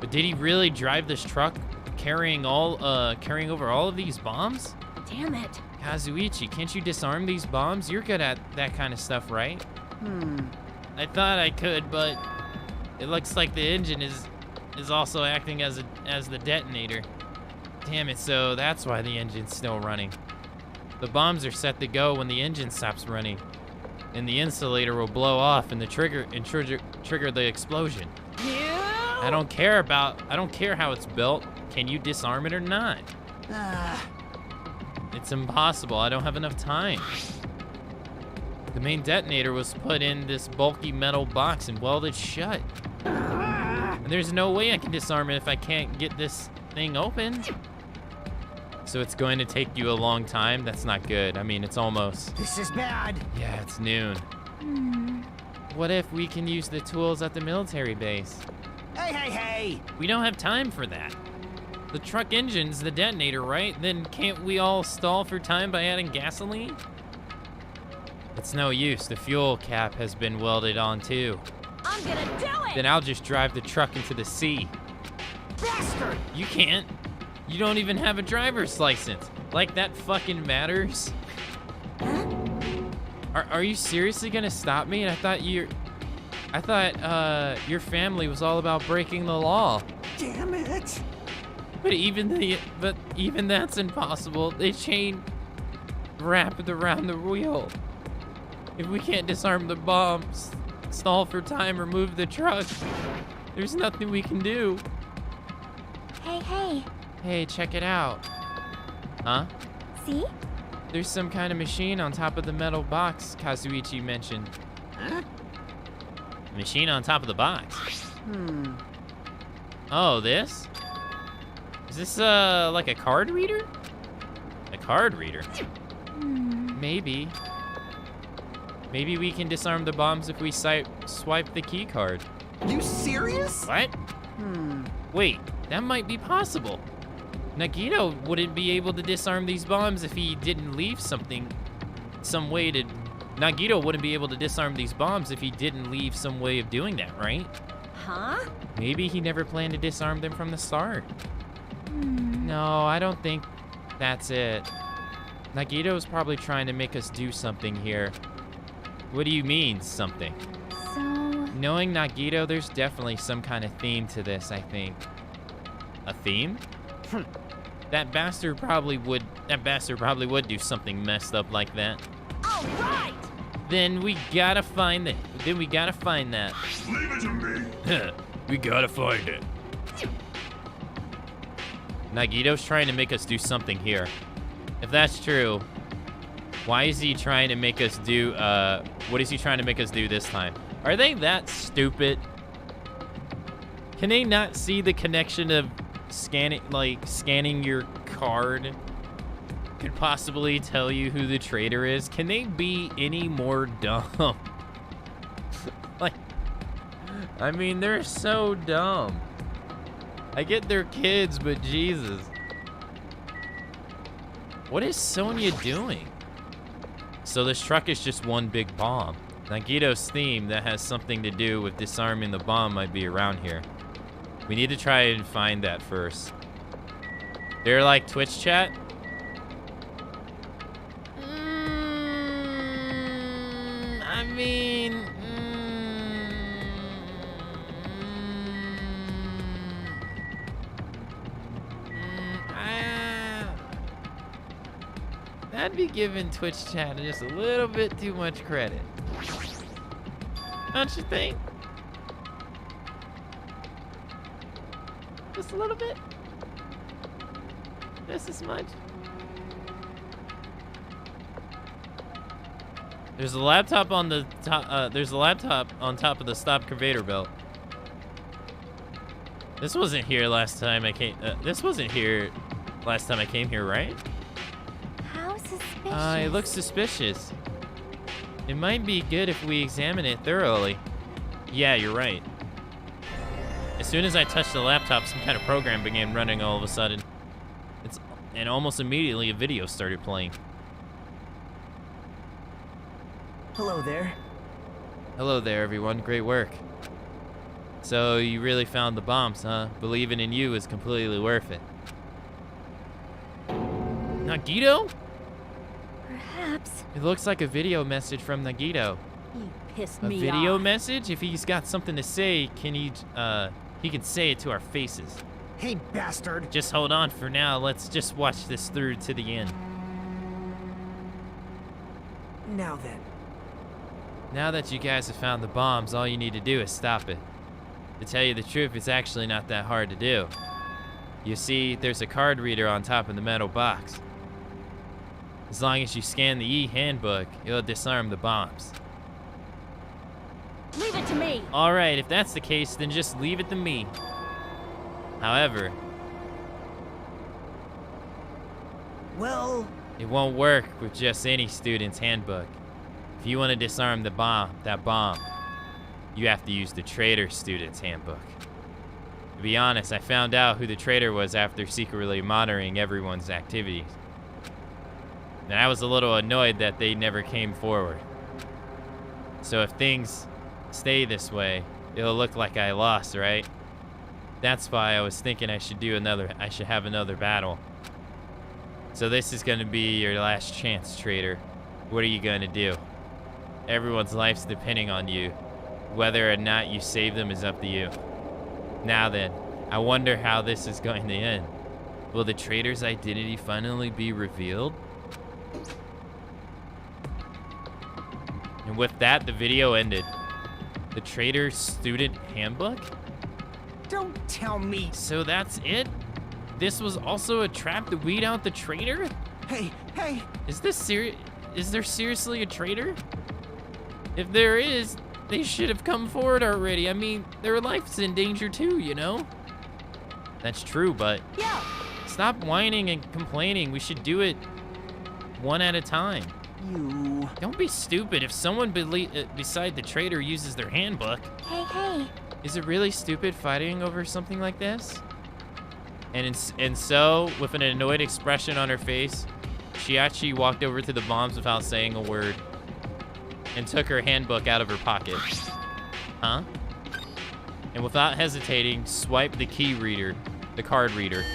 But did he really drive this truck carrying over all of these bombs? Damn it. Kazuichi, can't you disarm these bombs? You're good at that kind of stuff, right? I thought I could, but it looks like the engine is also acting as the detonator. Damn it, so that's why the engine's still running. The bombs are set to go when the engine stops running, and the insulator will blow off and trigger the explosion. I don't care how it's built. Can you disarm it or not? It's impossible. I don't have enough time. The main detonator was put in this bulky metal box and welded shut. And there's no way I can disarm it if I can't get this thing open. So it's going to take you a long time? That's not good. I mean, it's almost... This is bad. Yeah, it's noon. What if we can use the tools at the military base? Hey! We don't have time for that. The truck engine's the detonator, right? Then can't we all stall for time by adding gasoline? It's no use. The fuel cap has been welded on too. I'm gonna do it! Then I'll just drive the truck into the sea. Bastard! You can't. You don't even have a driver's license. Like that fucking matters. Are you seriously gonna stop me? I thought your family was all about breaking the law. Damn it! But even that's impossible. They chain wrapped around the wheel. If we can't disarm the bombs, stall for time, or move the truck, there's nothing we can do. Hey. Hey, check it out. Huh? See? There's some kind of machine on top of the metal box Kazuichi mentioned. Huh? Machine on top of the box? Oh, this? Is this, like a card reader? A card reader? Maybe. Maybe we can disarm the bombs if we swipe the key card. You serious? What? Wait, that might be possible. Nagito wouldn't be able to disarm these bombs if he didn't leave some way to... Nagito wouldn't be able to disarm these bombs if he didn't leave some way of doing that, right? Huh? Maybe he never planned to disarm them from the start. No, I don't think that's it. Nagito's probably trying to make us do something here. What do you mean, something? So... Knowing Nagito, there's definitely some kind of theme to this, I think. A theme? That bastard probably would do something messed up like that. All right! Then we gotta find it. Then we gotta find that. Leave it to me. We gotta find it. Nagito's trying to make us do something here. If that's true, why is he trying to make us do, what is he trying to make us do this time? Are they that stupid? Can they not see the connection of scanning your card could possibly tell you who the traitor is? Can they be any more dumb? I mean, they're so dumb. I get they're kids, but Jesus. What is Sonya doing? So this truck is just one big bomb. Nagito's theme that has something to do with disarming the bomb might be around here. We need to try and find that first. They're like Twitch chat? I mean... I'd be giving Twitch chat just a little bit too much credit. Don't you think? Just a little bit? Just as much? There's a laptop on the top. There's a laptop on top of the stop conveyor belt. This wasn't here last time I came. This wasn't here last time I came here, right? How suspicious. It looks suspicious. It might be good if we examine it thoroughly. Yeah, you're right. As soon as I touched the laptop, some kind of program began running all of a sudden. And almost immediately a video started playing. Hello there. Hello there, everyone. Great work. So, you really found the bombs, huh? Believing in you is completely worth it. Nagito? Perhaps. It looks like a video message from Nagito. You pissed A me video off. message? If he's got something to say, he can say it to our faces. Hey, bastard. Just hold on for now. Let's just watch this through to the end. Now then. Now that you guys have found the bombs, all you need to do is stop it. To tell you the truth, it's actually not that hard to do. You see, there's a card reader on top of the metal box. As long as you scan the e-handbook, it'll disarm the bombs. Leave it to me. Alright, if that's the case, then just leave it to me. However, Well, it won't work with just any student's handbook. If you want to disarm that bomb, you have to use the traitor student's handbook. To be honest, I found out who the traitor was after secretly monitoring everyone's activities. And I was a little annoyed that they never came forward. So if things stay this way, it'll look like I lost, right? That's why I was thinking I should have another battle. So this is gonna be your last chance, traitor. What are you gonna do? Everyone's life's depending on you. Whether or not you save them is up to you. Now then, I wonder how this is going to end. Will the traitor's identity finally be revealed? And with that, the video ended. The traitor's student handbook? don't tell me. So that's it? This was also a trap to weed out the traitor? Hey, hey. Is there seriously a traitor? If there is, they should have come forward already. I mean, their life's in danger too, you know? That's true, but Yeah. stop whining and complaining. We should do it one at a time. You. Don't be stupid. If someone beside the traitor uses their handbook, Hey. is it really stupid fighting over something like this? And so, with an annoyed expression on her face, Shiachi walked over to the bombs without saying a word and took her handbook out of her pocket. Huh? And without hesitating, swiped the the card reader.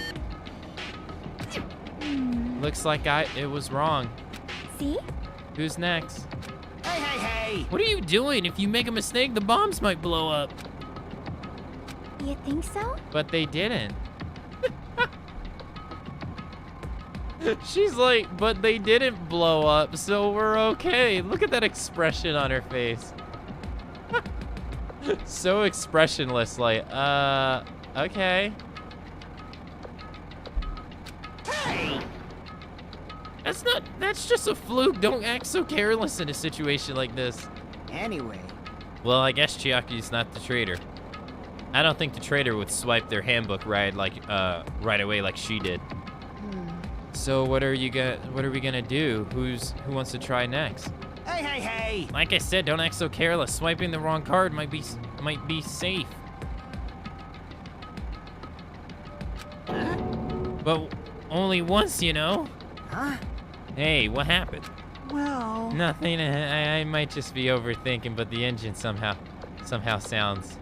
Looks like it was wrong. See? Who's next? Hey. What are you doing? If you make a mistake, the bombs might blow up. You think so? But they didn't. She's like, but they didn't blow up, so we're okay. Look at that expression on her face. So expressionless, like, okay. Hey. That's just a fluke. Don't act so careless in a situation like this. Anyway. Well, I guess Chiaki's not the traitor. I don't think the traitor would swipe their handbook right away like she did. So what are we gonna do? Who wants to try next? Hey. Like I said, don't act so careless. Swiping the wrong card might be safe. But only once, you know. Huh? Hey, what happened? Well. Nothing. I might just be overthinking, but the engine somehow sounds.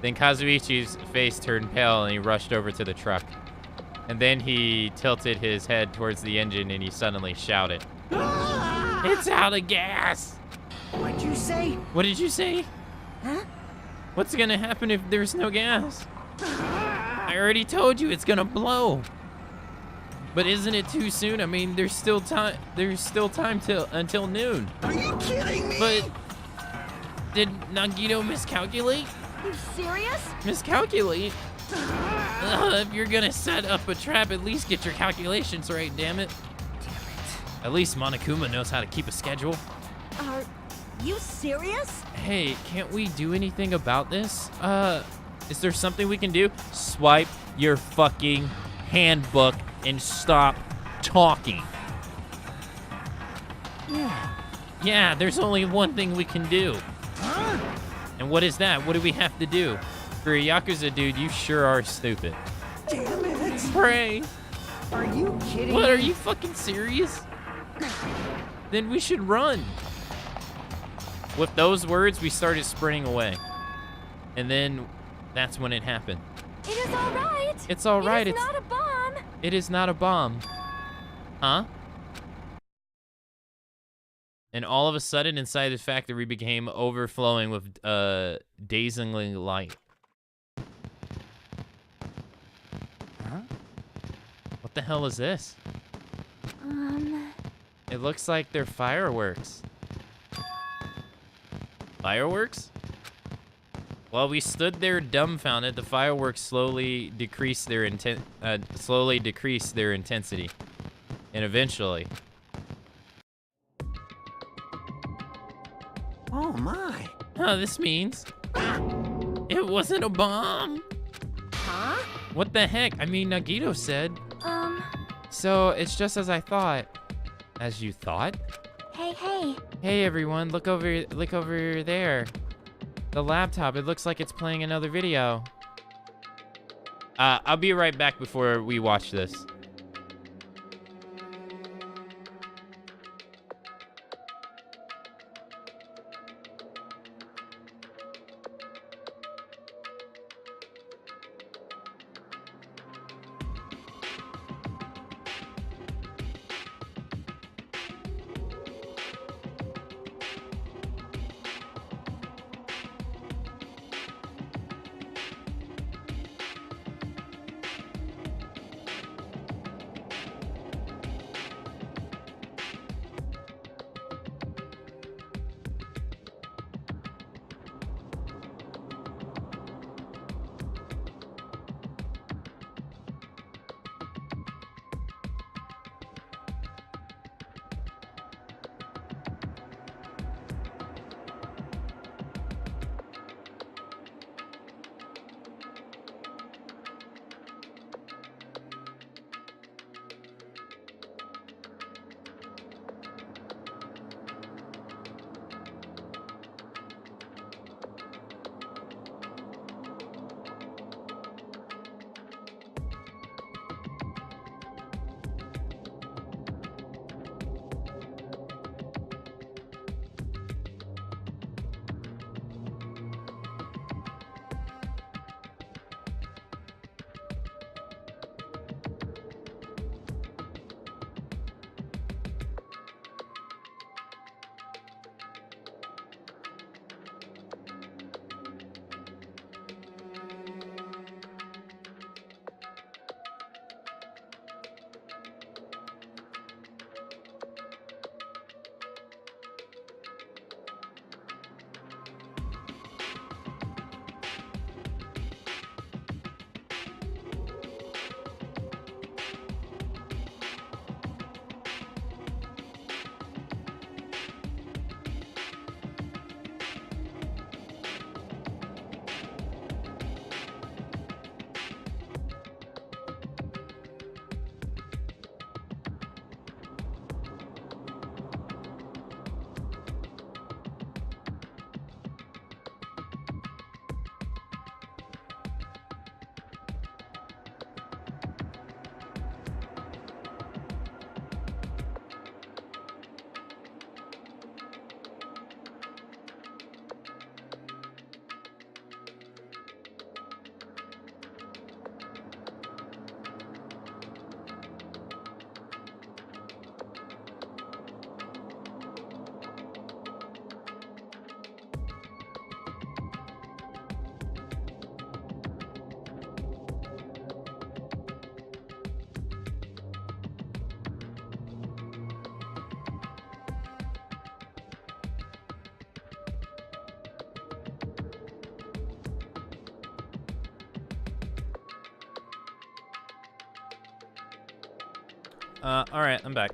Then Kazuichi's face turned pale and he rushed over to the truck. And then he tilted his head towards the engine and he suddenly shouted, "It's out of gas!" What'd you say? What did you say? Huh? What's gonna happen if there's no gas? I already told you it's gonna blow. But isn't it too soon? I mean, there's still time. There's still time till until noon. Are you kidding me? But did Nagito miscalculate? You serious? Miscalculate? If you're gonna set up a trap, at least get your calculations right, damn it. At least Monokuma knows how to keep a schedule. Are you serious? Hey, can't we do anything about this? Is there something we can do? Swipe your fucking handbook and stop talking. Yeah, there's only one thing we can do. And what is that? What do we have to do? For a Yakuza dude, you sure are stupid. Damn it. Pray. Are you kidding What, me? are you fucking serious? Then we should run. With those words, we started sprinting away. And then that's when it happened. It is all right. It's all right. It is not a bomb. It is not a bomb. Huh? And all of a sudden, inside the factory became overflowing with dazingly light. Huh? What the hell is this? It looks like they're fireworks. Fireworks? While we stood there dumbfounded, the fireworks slowly decreased their intensity. And eventually... Oh my. Huh, this means... It wasn't a bomb! Huh? What the heck? I mean, Nagito said... So, it's just as I thought. As you thought? Hey. Hey everyone, look over there. The laptop, it looks like it's playing another video. I'll be right back before we watch this. Alright, I'm back.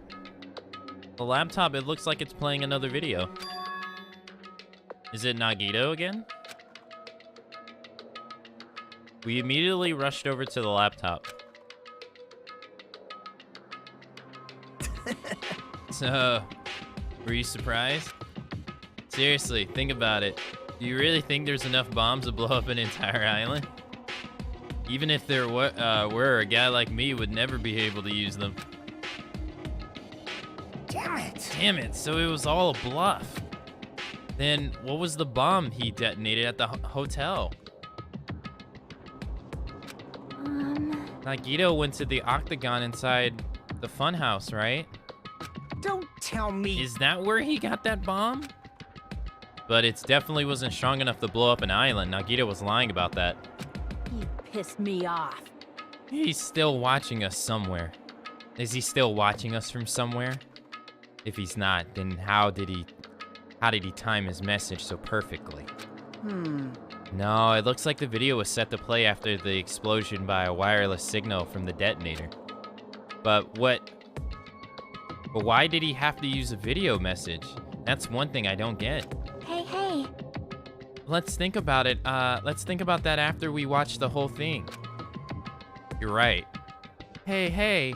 The laptop, it looks like it's playing another video. Is it Nagito again? We immediately rushed over to the laptop. So, were you surprised? Seriously, think about it. Do you really think there's enough bombs to blow up an entire island? Even if there were, a guy like me would never be able to use them. Damn it! Damn it, so it was all a bluff. Then what was the bomb he detonated at the hotel? Nagito went to the octagon inside the funhouse, right? Don't tell me. Is that where he got that bomb? But it definitely wasn't strong enough to blow up an island. Nagito was lying about that. He pissed me off. He's still watching us somewhere. Is he still watching us from somewhere? If he's not, then how did he time his message so perfectly? No, it looks like the video was set to play after the explosion by a wireless signal from the detonator. But why did he have to use a video message? That's one thing I don't get. Hey. Let's think about it. Let's think about that after we watch the whole thing. You're right. Hey. Hey.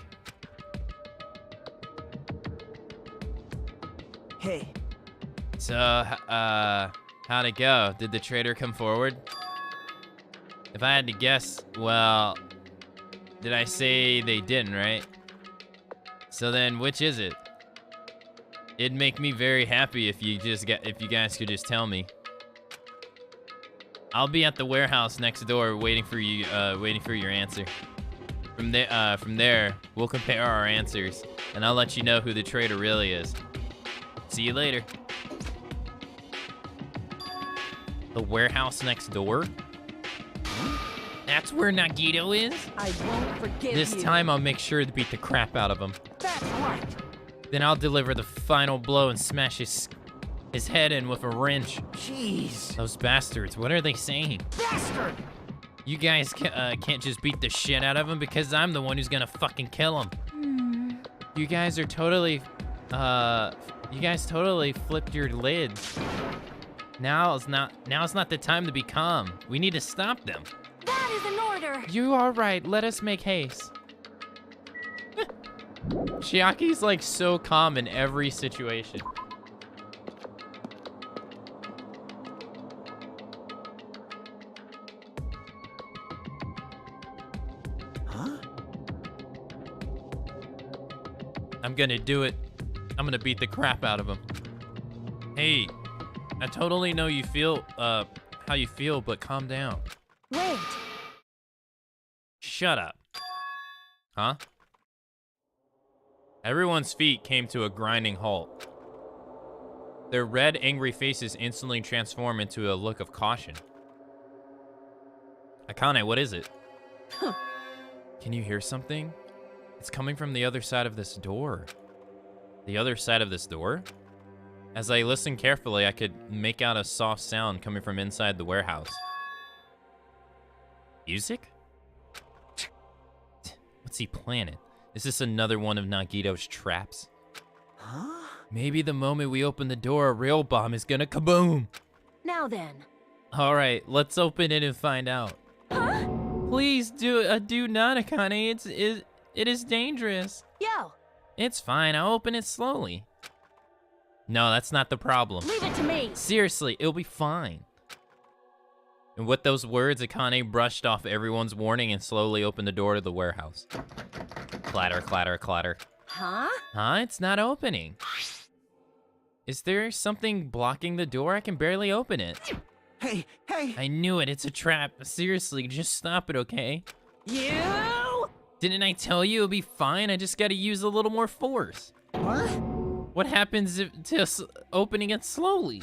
So, how'd it go? Did the traitor come forward? If I had to guess, well, did I say they didn't, right? So then, which is it? It'd make me very happy if you guys could just tell me. I'll be at the warehouse next door waiting for you, waiting for your answer. From there, we'll compare our answers, and I'll let you know who the traitor really is. See you later. The warehouse next door? That's where Nagito is? I won't forgive This you. time I'll make sure to beat the crap out of him. That's right. Then I'll deliver the final blow and smash his head in with a wrench. Jeez. Those bastards, what are they saying? Bastard! You guys can't just beat the shit out of him because I'm the one who's gonna fucking kill him. You guys are totally, you guys totally flipped your lids. Now is not the time to be calm. We need to stop them. That is an order. You are right. Let us make haste. Chiaki's like so calm in every situation. Huh? I'm gonna do it. I'm gonna beat the crap out of him. Hey, I totally know you feel, how you feel, but calm down. Wait. Shut up. Huh? Everyone's feet came to a grinding halt. Their red, angry faces instantly transform into a look of caution. Akane, what is it? Huh. Can you hear something? It's coming from the other side of this door. The other side of this door? As I listened carefully, I could make out a soft sound coming from inside the warehouse. Music? What's he planning? Is this another one of Nagito's traps? Huh? Maybe the moment we open the door, a real bomb is gonna kaboom! Now then. Alright, let's open it and find out. Huh? Please do not, Akane. It is dangerous. Yo, It's fine, I'll open it slowly. No, that's not the problem. leave it to me. Seriously, it'll be fine. And with those words, Akane brushed off everyone's warning and slowly opened the door to the warehouse. Clatter, clatter, clatter. Huh? Huh? It's not opening. Is there something blocking the door? I can barely open it. Hey. I knew it. It's a trap. Seriously, just stop it, okay? You? Didn't I tell you it'll be fine? I just gotta use a little more force. What? What happens to opening it slowly?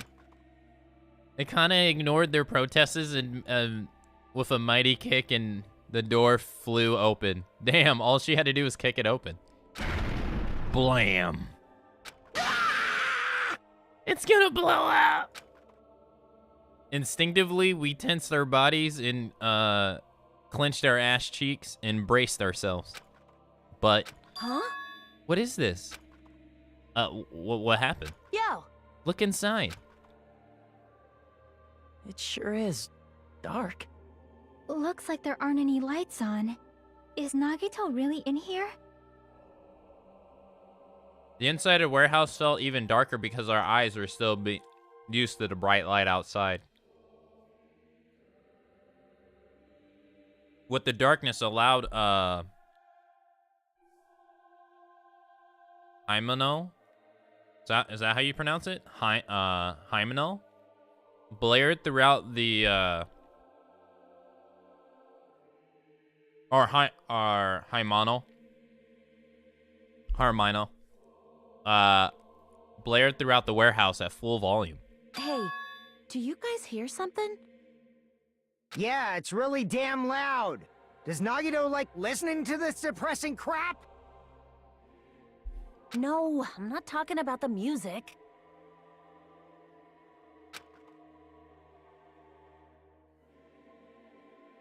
Akane ignored their protests and with a mighty kick, and the door flew open. Damn, all she had to do was kick it open. Blam. It's gonna blow up. Instinctively, we tensed our bodies and clenched our ass cheeks and braced ourselves. But Huh? What is this? What happened? Yo, Look inside. It sure is dark. Looks like there aren't any lights on. Is Nagito really in here? The inside of the warehouse felt even darker because our eyes were still used to the bright light outside. What the darkness allowed, Hymeno? Is that how you pronounce it? Hymeno? Blared throughout the, Hymano. Harmino. Blared throughout the warehouse at full volume. hey, do you guys hear something? Yeah, it's really damn loud. Does Nagito like listening to this depressing crap? No, I'm not talking about the music.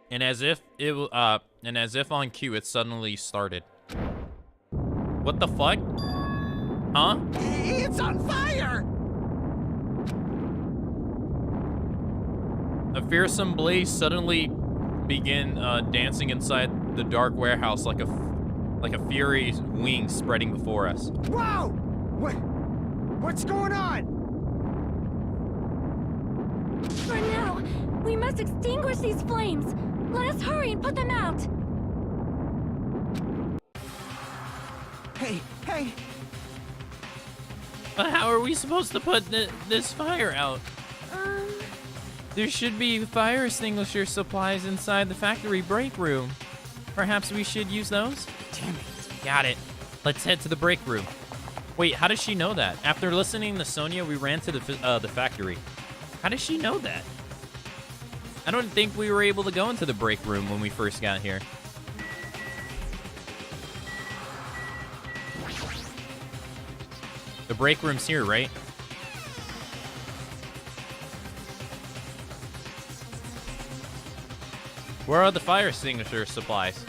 And as if on cue, it suddenly started. What the fuck? Huh? It's on fire! A fearsome blaze suddenly began dancing inside the dark warehouse like a fury's wings spreading before us. Whoa! What's going on? For now, we must extinguish these flames. Let us hurry and put them out. Hey! But how are we supposed to put this fire out? There should be fire extinguisher supplies inside the factory break room. Perhaps we should use those? Damn it. Got it. Let's head to the break room. Wait, how does she know that? After listening to Sonia, we ran to the factory. How does she know that? I don't think we were able to go into the break room when we first got here. The break room's here, right? Where are the fire extinguisher supplies?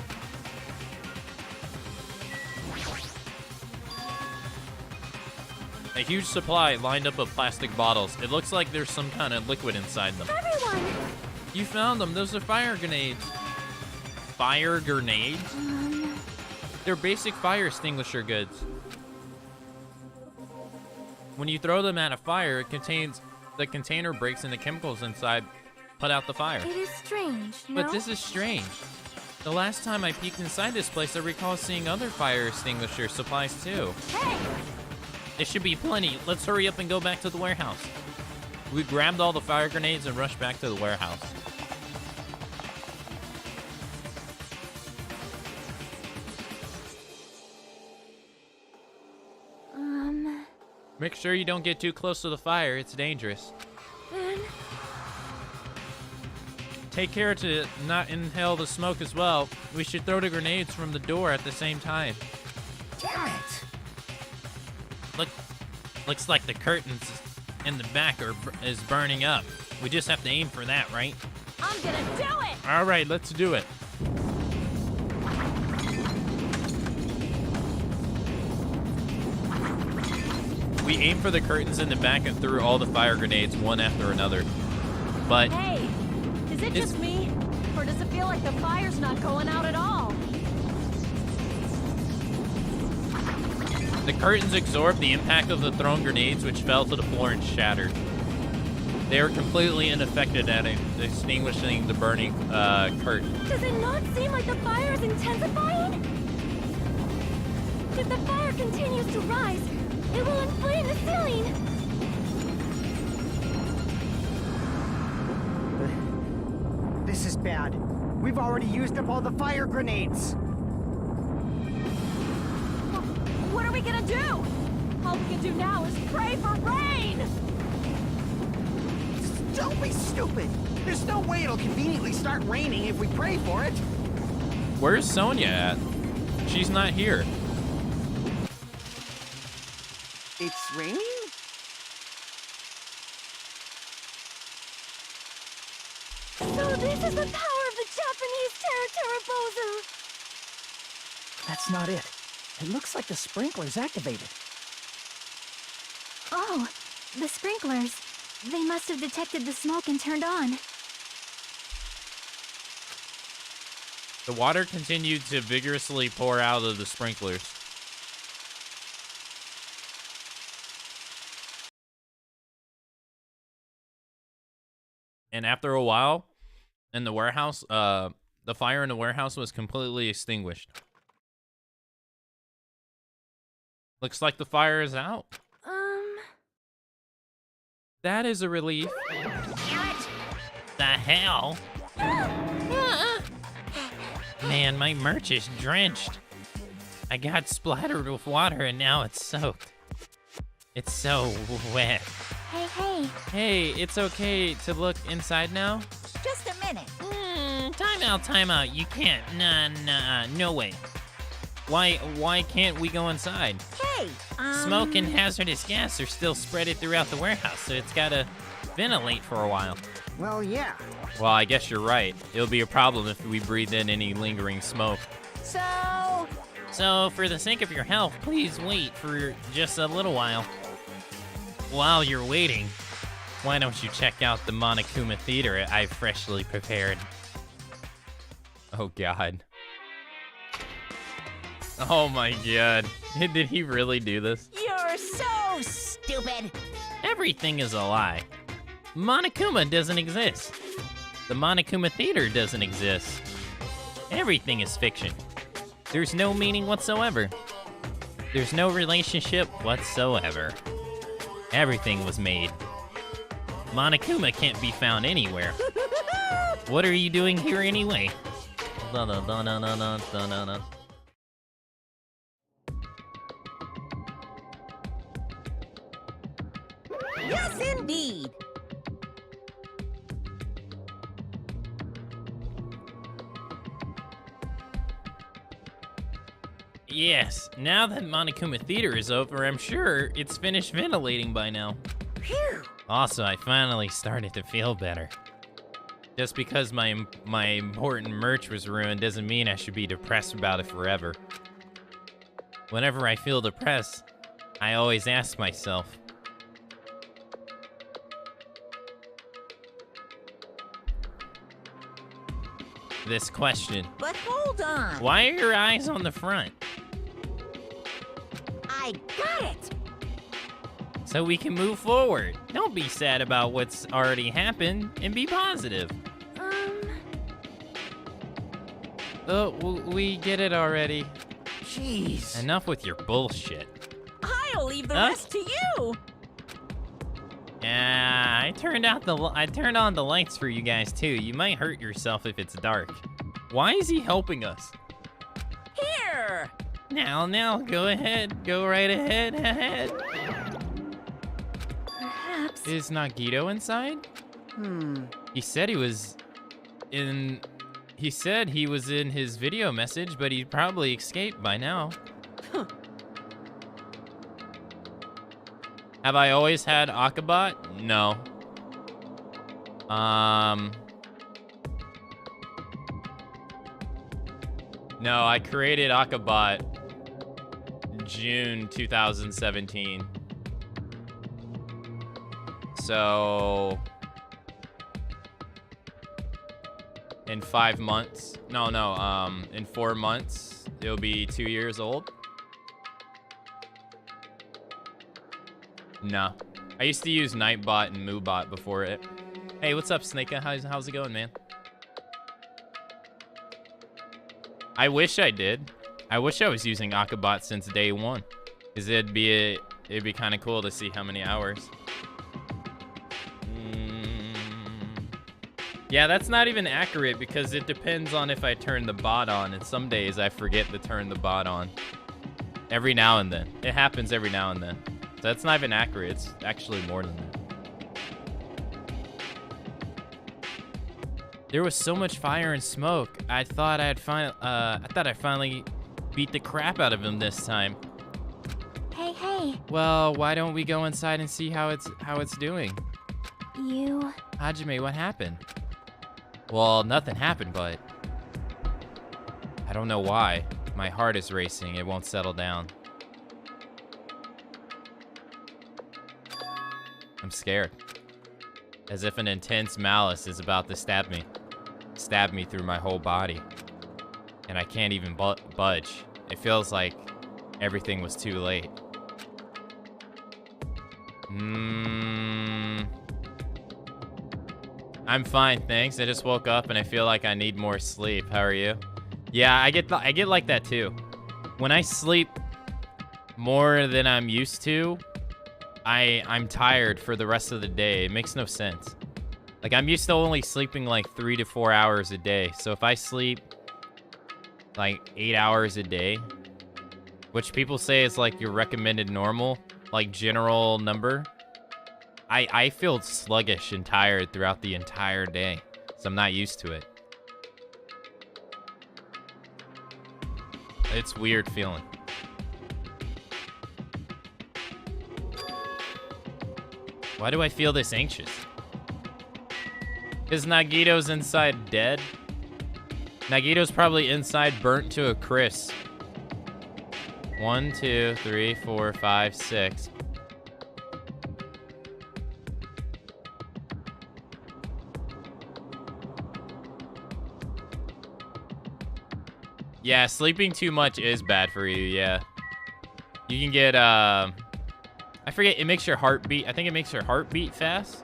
A huge supply lined up of plastic bottles. It looks like there's some kind of liquid inside them. Everyone! You found them. Those are fire grenades. Fire grenades? They're basic fire extinguisher goods. When you throw them at a fire, the container breaks and the chemicals inside put out the fire. It is strange, no? But this is strange. The last time I peeked inside this place, I recall seeing other fire extinguisher supplies too. Hey! There should be plenty. Let's hurry up and go back to the warehouse. We grabbed all the fire grenades and rushed back to the warehouse. Make sure you don't get too close to the fire. It's dangerous. Then... Take care to not inhale the smoke as well. We should throw the grenades from the door at the same time. Damn it! Looks like the curtains in the back is burning up. We just have to aim for that, right? I'm gonna do it! All right, let's do it. We aimed for the curtains in the back and threw all the fire grenades one after another. But Hey, is it just me? Or does it feel like the fire's not going out at all? the curtains absorbed the impact of the thrown grenades, which fell to the floor and shattered. They were completely unaffected at extinguishing the burning curtain. Does it not seem like the fire is intensifying? If the fire continues to rise, it will inflame the ceiling! This is bad. We've already used up all the fire grenades. What are we gonna do? All we can do now is pray for rain! Don't be stupid! There's no way it'll conveniently start raining if we pray for it. Where's Sonia at? She's not here. It's raining? So this is the power of the Japanese Terra Bozu! That's not it. It looks like the sprinkler's activated. Oh, the sprinklers. They must have detected the smoke and turned on. The water continued to vigorously pour out of the sprinklers. And after a while, in the warehouse, the fire in the warehouse was completely extinguished. Looks like the fire is out. That is a relief. The hell? Man, my merch is drenched. I got splattered with water and now it's soaked. It's so wet. Hey. Hey, it's okay to look inside now? Just a minute. Time out. You can't. Nah, no way. Why can't we go inside? Hey, Smoke and hazardous gas are still spread throughout the warehouse, so it's gotta ventilate for a while. Well, yeah. Well, I guess you're right. It'll be a problem if we breathe in any lingering smoke. So, for the sake of your health, please wait for just a little while. While you're waiting, why don't you check out the Monokuma Theater I've freshly prepared? Oh, God. Oh, my God. Did he really do this? you're so stupid. Everything is a lie. Monokuma doesn't exist. The Monokuma Theater doesn't exist. Everything is fiction. There's no meaning whatsoever. There's no relationship whatsoever. Everything was made. Monokuma can't be found anywhere. What are you doing here anyway? Yes, indeed. Yes, now that Monokuma Theater is over, I'm sure it's finished ventilating by now. Phew. Also, I finally started to feel better. Just because my important merch was ruined doesn't mean I should be depressed about it forever. Whenever I feel depressed, I always ask myself, this question. But hold on. Why are your eyes on the front? I got it. So we can move forward. Don't be sad about what's already happened and be positive. Oh, we get it already. Jeez. Enough with your bullshit. I'll leave the Huh? rest to you. Yeah, I turned on the lights for you guys too. You might hurt yourself if it's dark. Why is he helping us? Here. Now, go ahead. Go right ahead. Perhaps. Is Nagito inside? He said he was in his video message, but he probably escaped by now. Have I always had Akabot? No. No, I created Akabot June 2017. So in 5 months, in 4 months, it'll be 2 years old. No. I used to use Nightbot and Moobot before it. Hey, what's up, Snakea? How's it going, man? I wish I did. I wish I was using Akabot since day one. Cause it'd be kind of cool to see how many hours. Yeah, that's not even accurate because it depends on if I turn the bot on, and some days I forget to turn the bot on. Every now and then. It happens every now and then. So that's not even accurate. It's actually more than that. There was so much fire and smoke. I thought I finally beat the crap out of him this time. Hey. Well, why don't we go inside and see how it's doing? You... Hajime, what happened? Well, nothing happened, but I don't know why. My heart is racing. It won't settle down. I'm scared. As if an intense malice is about to stab me. Stab me through my whole body. And I can't even budge. It feels like everything was too late. I'm fine, thanks. I just woke up and I feel like I need more sleep. How are you? Yeah, I get like that too. When I sleep more than I'm used to, I'm tired for the rest of the day. It makes no sense. Like, I'm used to only sleeping like 3 to 4 hours a day. So if I sleep like 8 hours a day, which people say is like your recommended normal, like general number, I feel sluggish and tired throughout the entire day. So I'm not used to it. It's weird feeling. Why do I feel this anxious? Is Nagito's inside dead? Nagito's probably inside burnt to a crisp. 1, 2, 3, 4, 5, 6. Yeah, sleeping too much is bad for you, yeah. You can get, I forget, it makes your heart beat. I think it makes your heart beat fast.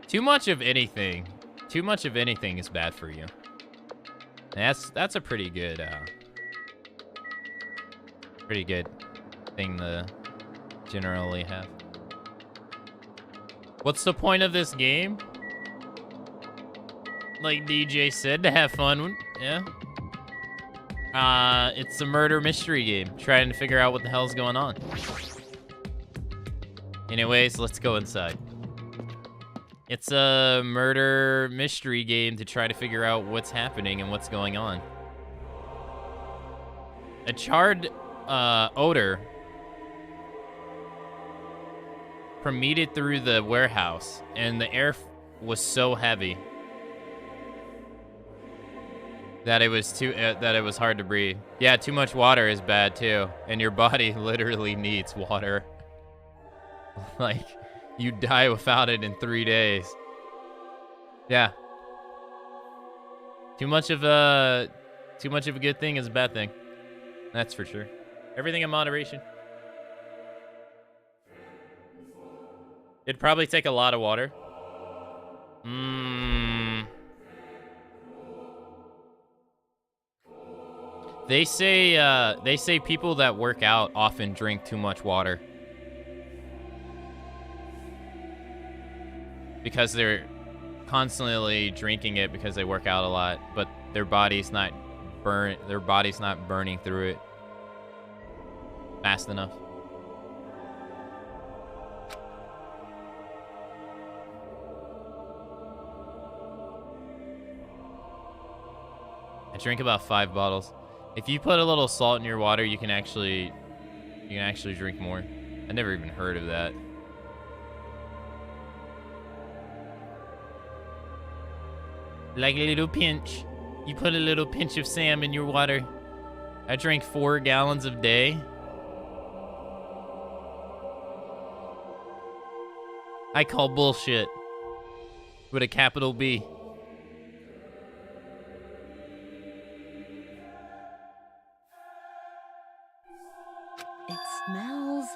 Too much of anything is bad for you. And that's a pretty good thing to generally have. What's the point of this game? Like DJ said, to have fun. Yeah. It's a murder mystery game, trying to figure out what the hell's going on. Anyways, let's go inside. It's a murder mystery game to try to figure out what's happening and what's going on. A charred odor permeated through the warehouse, and the air was so heavy that it was hard to breathe. Yeah, too much water is bad too, and your body literally needs water. Like, you die without it in 3 days. Yeah. Too much of a good thing is a bad thing. That's for sure. Everything in moderation. It'd probably take a lot of water. They say people that work out often drink too much water. Because they're constantly drinking it because they work out a lot, but their body's not burning through it fast enough. I drink about 5 bottles. If you put a little salt in your water, you can actually drink more. I never even heard of that. Like a little pinch. You put a little pinch of Sam in your water. I drink 4 gallons a day. I call bullshit. With a capital B. It smells.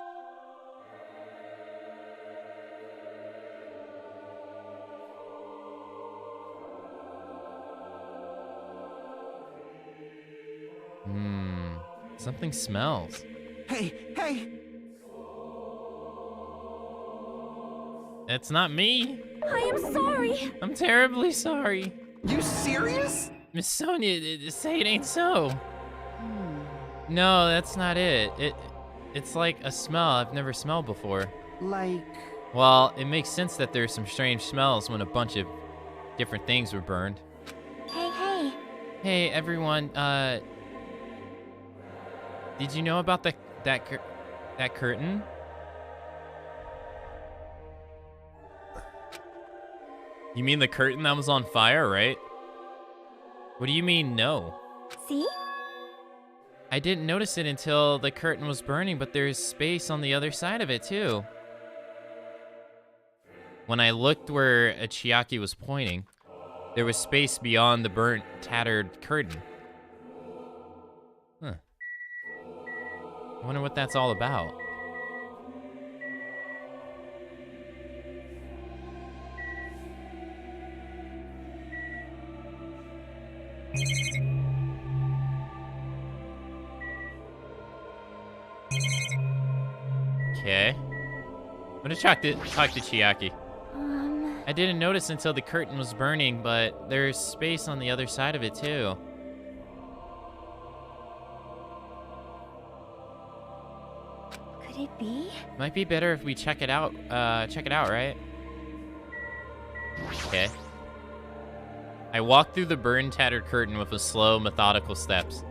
Something smells. Hey! It's not me. I am sorry. I'm terribly sorry. You serious? Miss Sonia, say it ain't so. No, that's not it. It's like a smell I've never smelled before. Like... Well, it makes sense that there's some strange smells when a bunch of different things were burned. Hey. Hey, everyone, did you know about that curtain? You mean the curtain that was on fire, right? What do you mean, no? See? I didn't notice it until the curtain was burning, but there's space on the other side of it, too. When I looked where Chiaki was pointing, there was space beyond the burnt, tattered curtain. Huh. I wonder what that's all about. Okay. I'm gonna talk to Chiaki. I didn't notice until the curtain was burning, but there's space on the other side of it, too. Could it be? Might be better if we check it out, right? Okay. I walked through the burned, tattered curtain with a slow, methodical steps.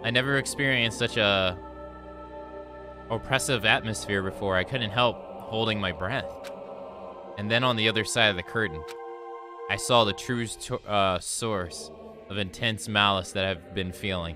I never experienced such a oppressive atmosphere before. I couldn't help holding my breath. And then on the other side of the curtain, I saw the true source of intense malice that I've been feeling.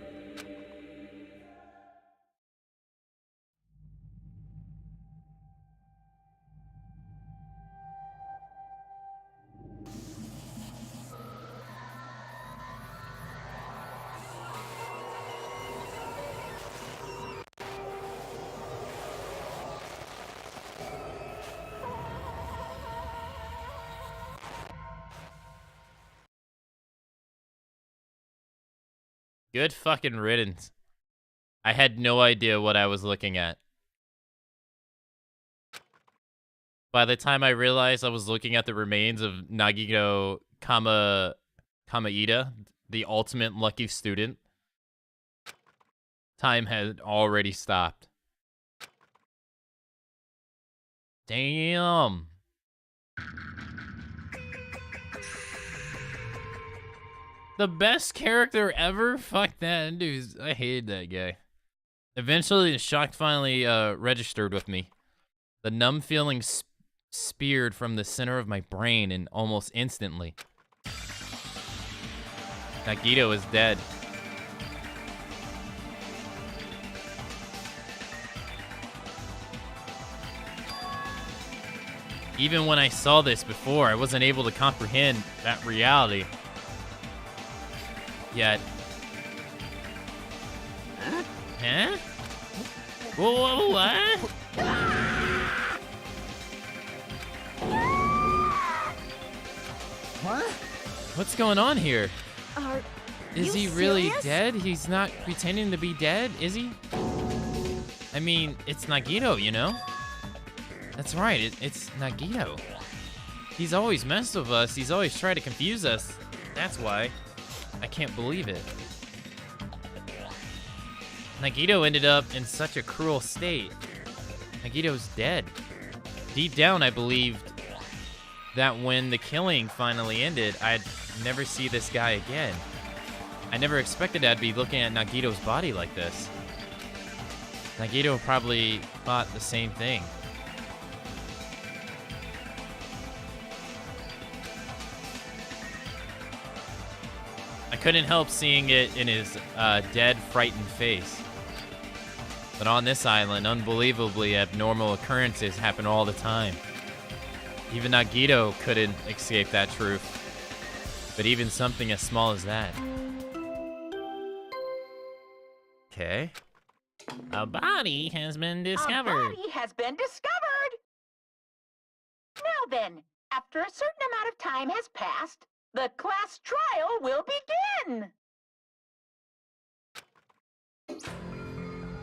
Good fucking riddance. I had no idea what I was looking at. By the time I realized I was looking at the remains of Nagito Kamaida, the ultimate lucky student, time had already stopped. Damn. The best character ever? Fuck that, dude. I hated that guy. Eventually, the shock finally registered with me. The numb feeling speared from the center of my brain, and almost instantly, Nagito is dead. Even when I saw this before, I wasn't able to comprehend that reality. Yet. Huh? Whoa, what? What? What's going on here? Is he you really serious? dead? He's not pretending to be dead, is he? I mean, it's Nagito, you know? That's right, it's Nagito. He's always messed with us. He's always tried to confuse us. That's why. I can't believe it. Nagito ended up in such a cruel state. Nagito's dead. Deep down, I believed that when the killing finally ended, I'd never see this guy again. I never expected I'd be looking at Nagito's body like this. Nagito probably thought the same thing. I couldn't help seeing it in his dead, frightened face. But on this island, unbelievably abnormal occurrences happen all the time. Even Nagito couldn't escape that truth. But even something as small as that. Okay. A body has been discovered. A body has been discovered. Now then, after a certain amount of time has passed, the class trial will begin.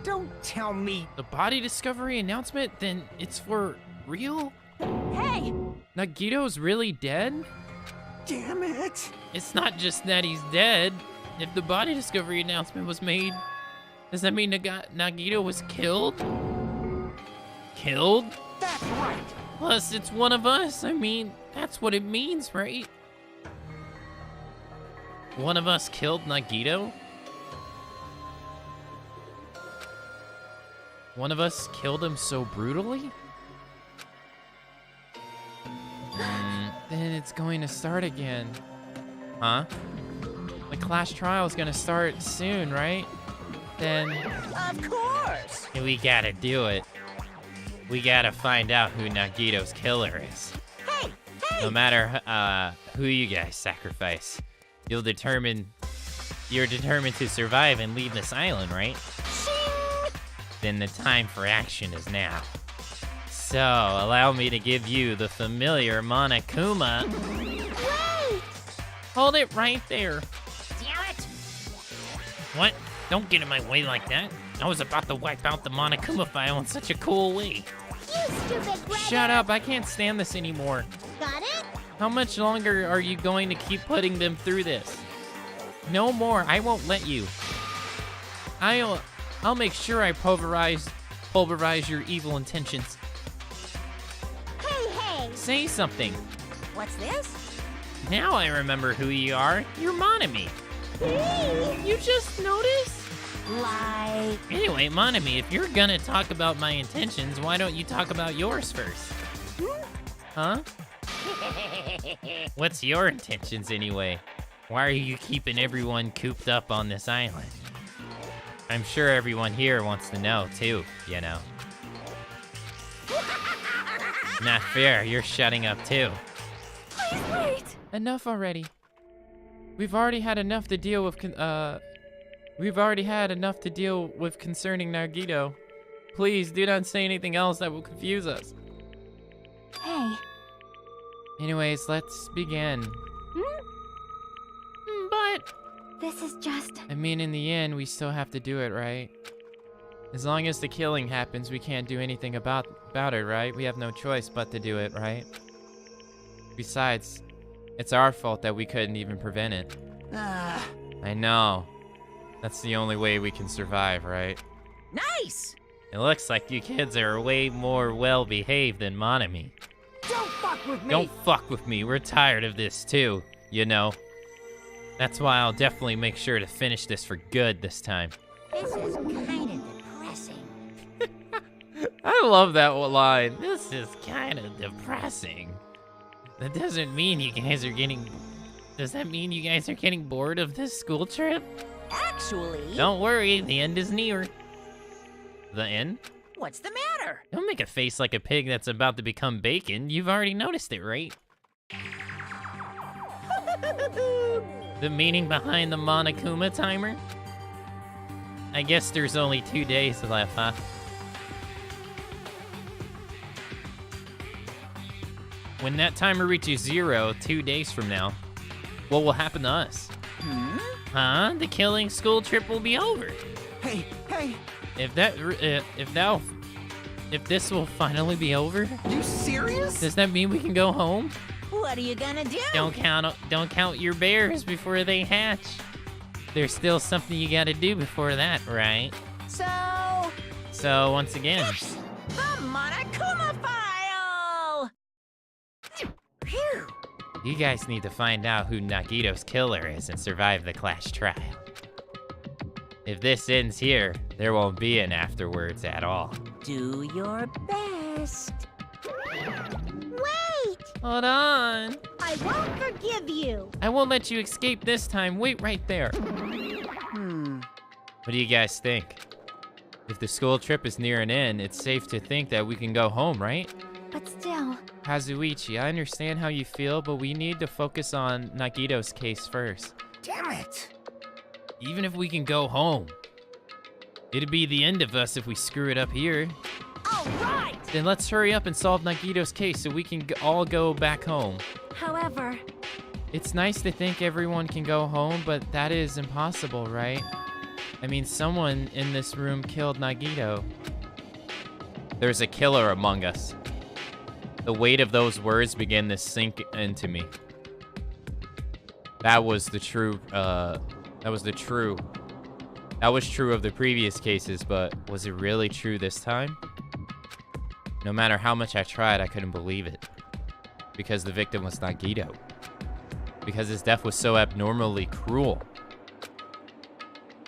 Don't tell me. The body discovery announcement? Then it's for real? Hey! Nagito's really dead? Damn it. It's not just that he's dead. If the body discovery announcement was made, does that mean Nagito was killed? Killed? That's right. Plus, it's one of us. I mean, that's what it means, right? One of us killed Nagito? One of us killed him so brutally? Then it's going to start again. Huh? the class trial is gonna start soon, right? Then Of course! we gotta do it. We gotta find out who Nagito's killer is. Hey! Hey! No matter who you guys sacrifice, you're determined to survive and leave this island, right? Shing! Then the time for action is now. So, allow me to give you the familiar Monokuma. Wait! Hold it right there. Damn it! What? Don't get in my way like that. I was about to wipe out the Monokuma file in such a cool way. You stupid brother! Shut up, I can't stand this anymore. Got it? How much longer are you going to keep putting them through this? No more, I won't let you. I'll make sure I pulverize your evil intentions. Hey, hey! Say something. What's this? Now I remember who you are. You're Monami. You just noticed? Like... Anyway, Monami, if you're gonna talk about my intentions, why don't you talk about yours first? Huh? What's your intentions anyway? Why are you keeping everyone cooped up on this island? I'm sure everyone here wants to know too, you know. Not fair, you're shutting up too. Please wait! Enough already. We've already had enough to deal with concerning Nagito. Please do not say anything else that will confuse us. Hey. Anyways, let's begin. But This is just... I mean, in the end, we still have to do it, right? As long as the killing happens, we can't do anything about it, right? We have no choice but to do it, right? Besides, it's our fault that we couldn't even prevent it. I know. That's the only way we can survive, right? Nice! It looks like you kids are way more well-behaved than Monami. Don't fuck with me! Don't fuck with me. We're tired of this too, you know. That's why I'll definitely make sure to finish this for good this time. This is kind of depressing. I love that line. This is kind of depressing. That doesn't mean you guys are getting... Does that mean you guys are getting bored of this school trip? Actually... Don't worry, the end is near. The end? What's the matter? Don't make a face like a pig that's about to become bacon. You've already noticed it, right? The meaning behind the Monokuma timer? I guess there's only 2 days left, huh? When that timer reaches 0, 2 days from now, what will happen to us? Huh? The killing school trip will be over. Hey, hey! If this will finally be over, You serious? does that mean we can go home? What are you gonna do? Don't count your bears before they hatch. There's still something you gotta do before that, right? So once again, The Monokuma file! Phew! you guys need to find out who Nagito's killer is and survive the class trial. If this ends here, there won't be an afterwards at all. Do your best. Wait! Hold on. I won't forgive you! I won't let you escape this time. Wait right there. What do you guys think? If the school trip is near an end, it's safe to think that we can go home, right? But still... Kazuichi, I understand how you feel, but we need to focus on Nagito's case first. Damn it! Even if we can go home, it'd be the end of us if we screw it up here. All right! Then let's hurry up and solve Nagito's case so we can all go back home. However... It's nice to think everyone can go home, but that is impossible, right? I mean, someone in this room killed Nagito. There's a killer among us. The weight of those words began to sink into me. That was true of the previous cases, but was it really true this time? No matter how much I tried, I couldn't believe it. Because the victim was Nagito. Because his death was so abnormally cruel.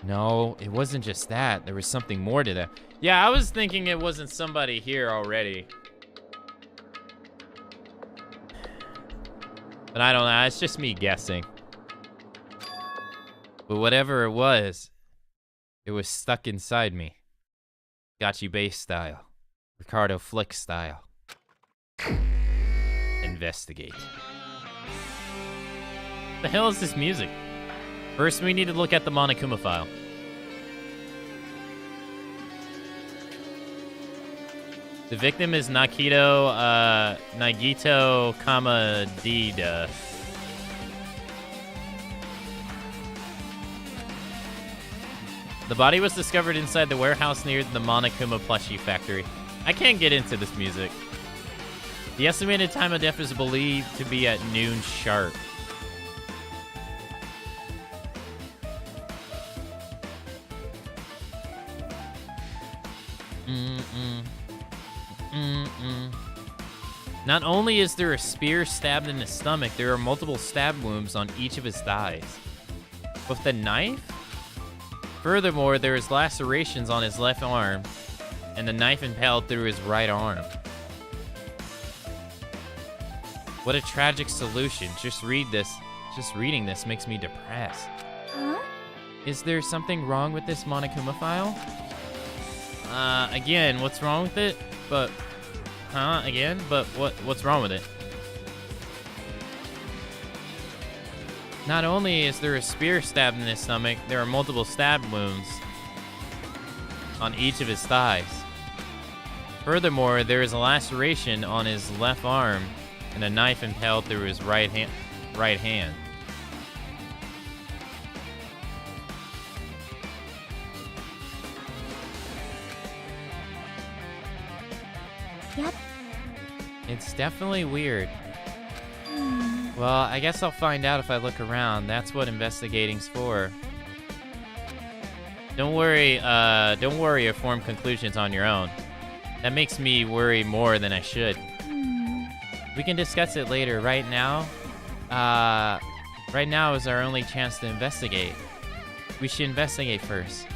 No, it wasn't just that. There was something more to that. Yeah, I was thinking it wasn't somebody here already. But I don't know, it's just me guessing. But whatever it was stuck inside me. Got you bass style. Ricardo Flick style. Investigate. The hell is this music? First, we need to look at the Monokuma file. The victim is Nagito Kamadida. The body was discovered inside the warehouse near the Monokuma plushie factory. I can't get into this music. The estimated time of death is believed to be at noon sharp. Not only is there a spear stabbed in his stomach, there are multiple stab wounds on each of his thighs. With the knife? Furthermore, there is lacerations on his left arm, and the knife impaled through his right arm. What a tragic solution. Just reading this makes me depressed. Huh? Is there something wrong with this Monokuma file? Again, what's wrong with it? But, again? But what's wrong with it? Not only is there a spear stabbed in his stomach, there are multiple stab wounds on each of his thighs. Furthermore, there is a laceration on his left arm and a knife impaled through his right hand. Yep. It's definitely weird. Well, I guess I'll find out if I look around. That's what investigating's for. Don't worry or form conclusions on your own. That makes me worry more than I should. We can discuss it later. Right now is our only chance to investigate. We should investigate first.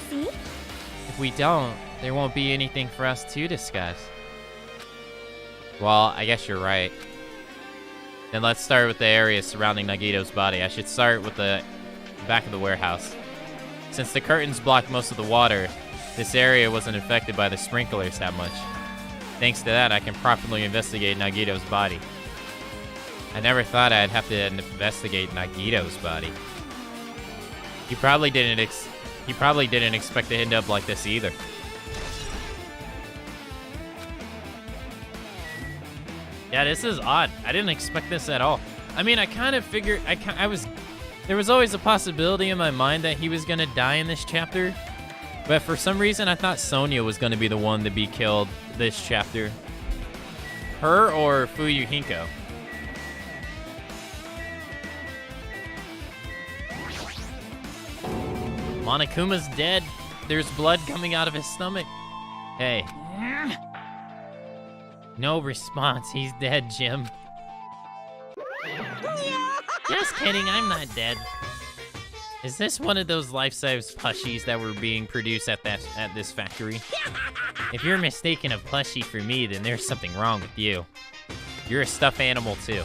See? If we don't, there won't be anything for us to discuss. Well, I guess you're right. Then let's start with the area surrounding Nagito's body. I should start with the back of the warehouse. Since the curtains blocked most of the water, this area wasn't affected by the sprinklers that much. Thanks to that, I can properly investigate Nagito's body. I never thought I'd have to investigate Nagito's body. He probably didn't expect to end up like this either. Yeah, this is odd. I didn't expect this at all. I mean, I kind of figured there was always a possibility in my mind that he was gonna die in this chapter, but for some reason I thought Sonia was gonna be the one to be killed this chapter. Her or Fuyuhiko. Monokuma's dead. There's blood coming out of his stomach. Hey. No response. He's dead, Jim. Just kidding. I'm not dead. Is this one of those life-size plushies that were being produced at this factory? If you're mistaken a plushie for me, then there's something wrong with you. You're a stuffed animal, too.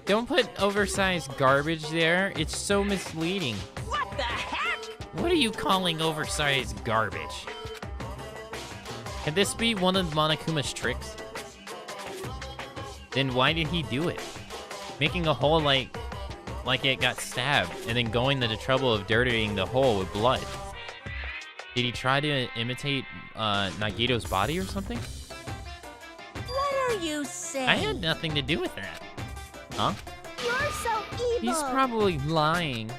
Don't put oversized garbage there. It's so misleading. What the heck? What are you calling oversized garbage? Can this be one of Monokuma's tricks? Then why did he do it? Making a hole like it got stabbed, and then going to the trouble of dirtying the hole with blood. Did he try to imitate Nagito's body or something? What are you saying? I had nothing to do with that. Huh? You're so evil. He's probably lying.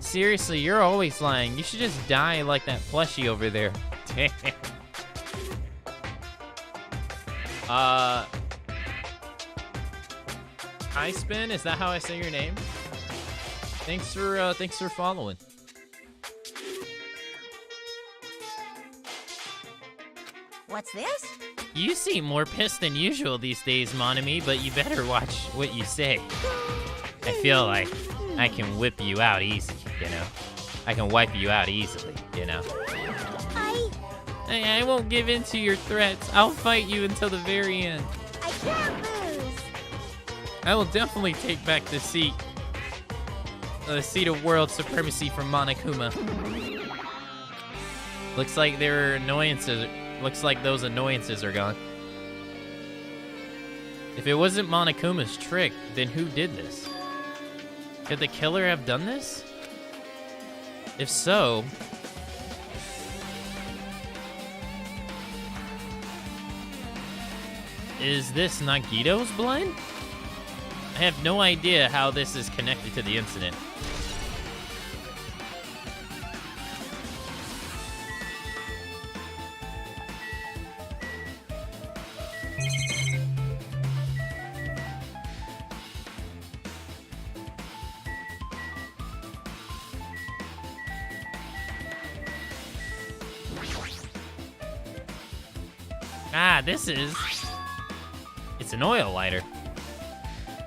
Seriously, you're always lying. You should just die like that plushie over there. Hi Spin, is that how I say your name? Thanks for following. What's this? You seem more pissed than usual these days, Monami, but you better watch what you say. I feel like I can whip you out easy, you know? I can wipe you out easily, you know? I won't give in to your threats. I'll fight you until the very end. I can't lose. I will definitely take back the seat. seat of world supremacy for Monokuma. Looks like their annoyances. Looks like those annoyances are gone. If it wasn't Monokuma's trick, then who did this? Could the killer have done this? If so, is this Nagito's blood? I have no idea how this is connected to the incident. Ah, it's an oil lighter.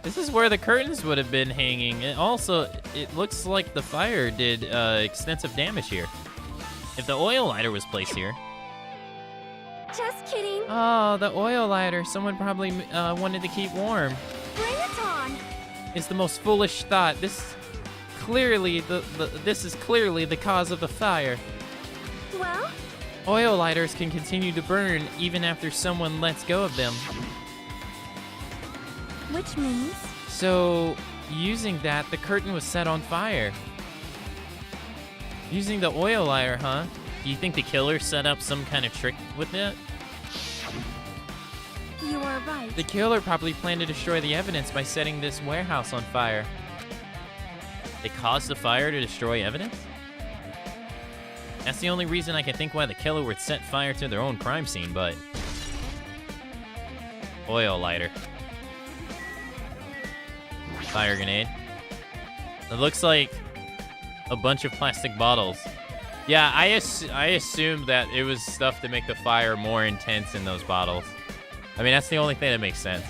This is where the curtains would have been hanging. And also, it looks like the fire did extensive damage here. If the oil lighter was placed here. Just kidding. Oh, the oil lighter. Someone probably wanted to keep warm. Bring it on. It's the most foolish thought. This is clearly the cause of the fire. Well? Oil lighters can continue to burn even after someone lets go of them. Which means? So, using that, the curtain was set on fire. Using the oil lighter, huh? Do you think the killer set up some kind of trick with it? You are right. The killer probably planned to destroy the evidence by setting this warehouse on fire. They caused the fire to destroy evidence? That's the only reason I can think why the killer would set fire to their own crime scene, but... Oil lighter. Fire grenade. It looks like a bunch of plastic bottles. Yeah, I assumed that it was stuff to make the fire more intense in those bottles. I mean, that's the only thing that makes sense.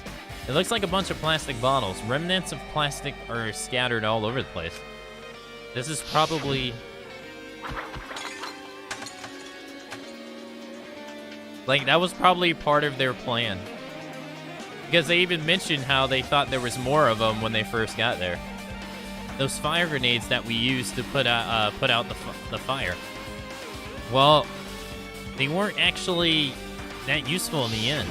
It looks like a bunch of plastic bottles. Remnants of plastic are scattered all over the place. This is probably... Like, that was probably part of their plan. Because they even mentioned how they thought there was more of them when they first got there. Those fire grenades that we used to put out the fire. Well, they weren't actually that useful in the end.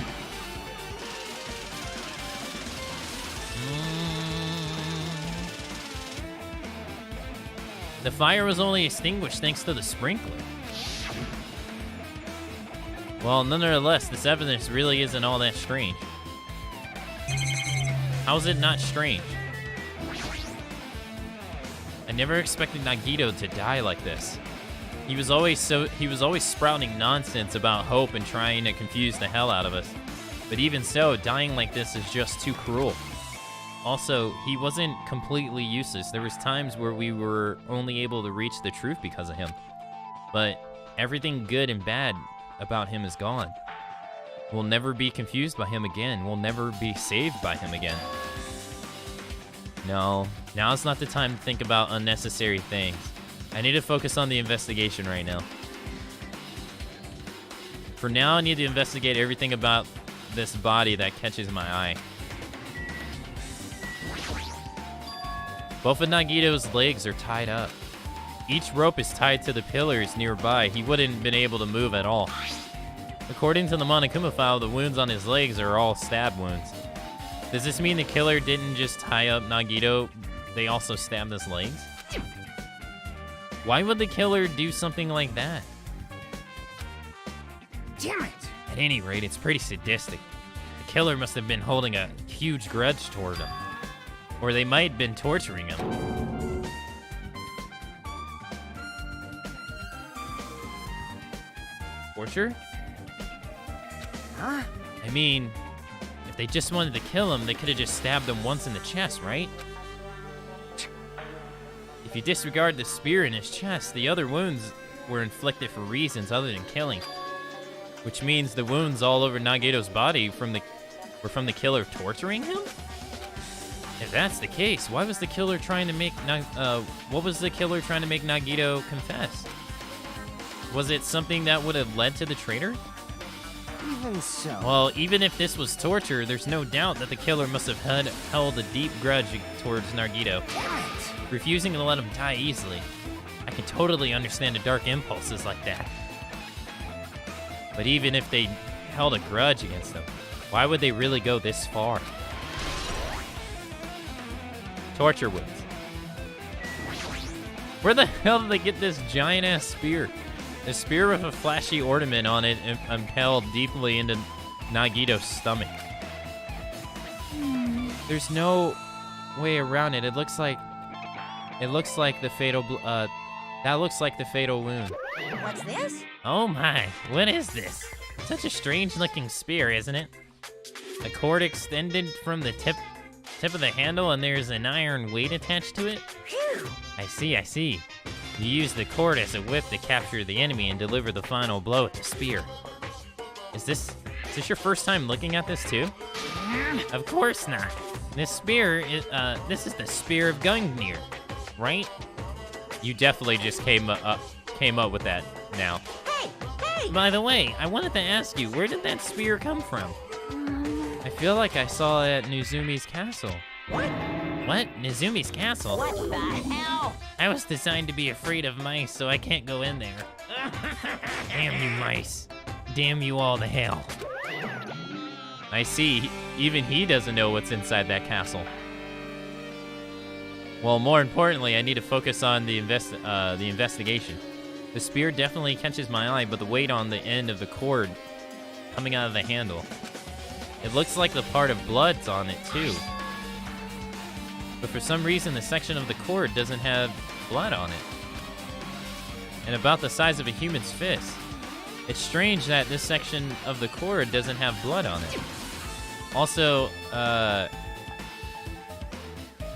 The fire was only extinguished thanks to the sprinkler. Well, nonetheless, this evidence really isn't all that strange. How is it not strange? I never expected Nagito to die like this. He was always sprouting nonsense about hope and trying to confuse the hell out of us. But even so, dying like this is just too cruel. Also, he wasn't completely useless. There was times where we were only able to reach the truth because of him. But everything good and bad about him is gone. We'll never be confused by him again. We'll never be saved by him again. No, now's not the time to think about unnecessary things. I need to focus on the investigation right now. For now, I need to investigate everything about this body that catches my eye. Both of Nagito's legs are tied up. Each rope is tied to the pillars nearby. He wouldn't have been able to move at all. According to the Monokuma file, the wounds on his legs are all stab wounds. Does this mean the killer didn't just tie up Nagito, they also stabbed his legs? Why would the killer do something like that? Damn it! At any rate, it's pretty sadistic. The killer must have been holding a huge grudge toward him. Or they might have been torturing him. Torture? Huh? I mean, if they just wanted to kill him, they could have just stabbed him once in the chest, right? If you disregard the spear in his chest, the other wounds were inflicted for reasons other than killing. Which means the wounds all over Nagito's body were from the killer torturing him? If that's the case, why was the killer trying to make what was the killer trying to make Nagito confess? Was it something that would have led to the traitor? Even so. Well, even if this was torture, there's no doubt that the killer must have held a deep grudge towards Nagito, refusing to let him die easily. I can totally understand the dark impulses like that. But even if they held a grudge against him, why would they really go this far? Torture wounds. Where the hell did they get this giant-ass spear? A spear with a flashy ornament on it impaled deeply into Nagito's stomach. There's no way around it. It looks like the fatal that looks like the fatal wound. What's this? Oh my, what is this? Such a strange-looking spear, isn't it? A cord extended from the tip of the handle, and there's an iron weight attached to it? Phew. I see. You use the cord as a whip to capture the enemy and deliver the final blow with the spear. Is this your first time looking at this too? Of course not. This spear is this is the spear of Gungnir, right? You definitely just came up with that now. Hey! By the way, I wanted to ask you, where did that spear come from? I feel like I saw it at Nizumi's castle. What? Nizumi's castle? What the hell? I was designed to be afraid of mice, so I can't go in there. Damn you mice. Damn you all to hell. I see. Even he doesn't know what's inside that castle. Well, more importantly, I need to focus on the investigation. The spear definitely catches my eye, but the weight on the end of the cord coming out of the handle. It looks like the part of blood's on it, too. But for some reason, the section of the cord doesn't have blood on it. And about the size of a human's fist. It's strange that this section of the cord doesn't have blood on it. Also,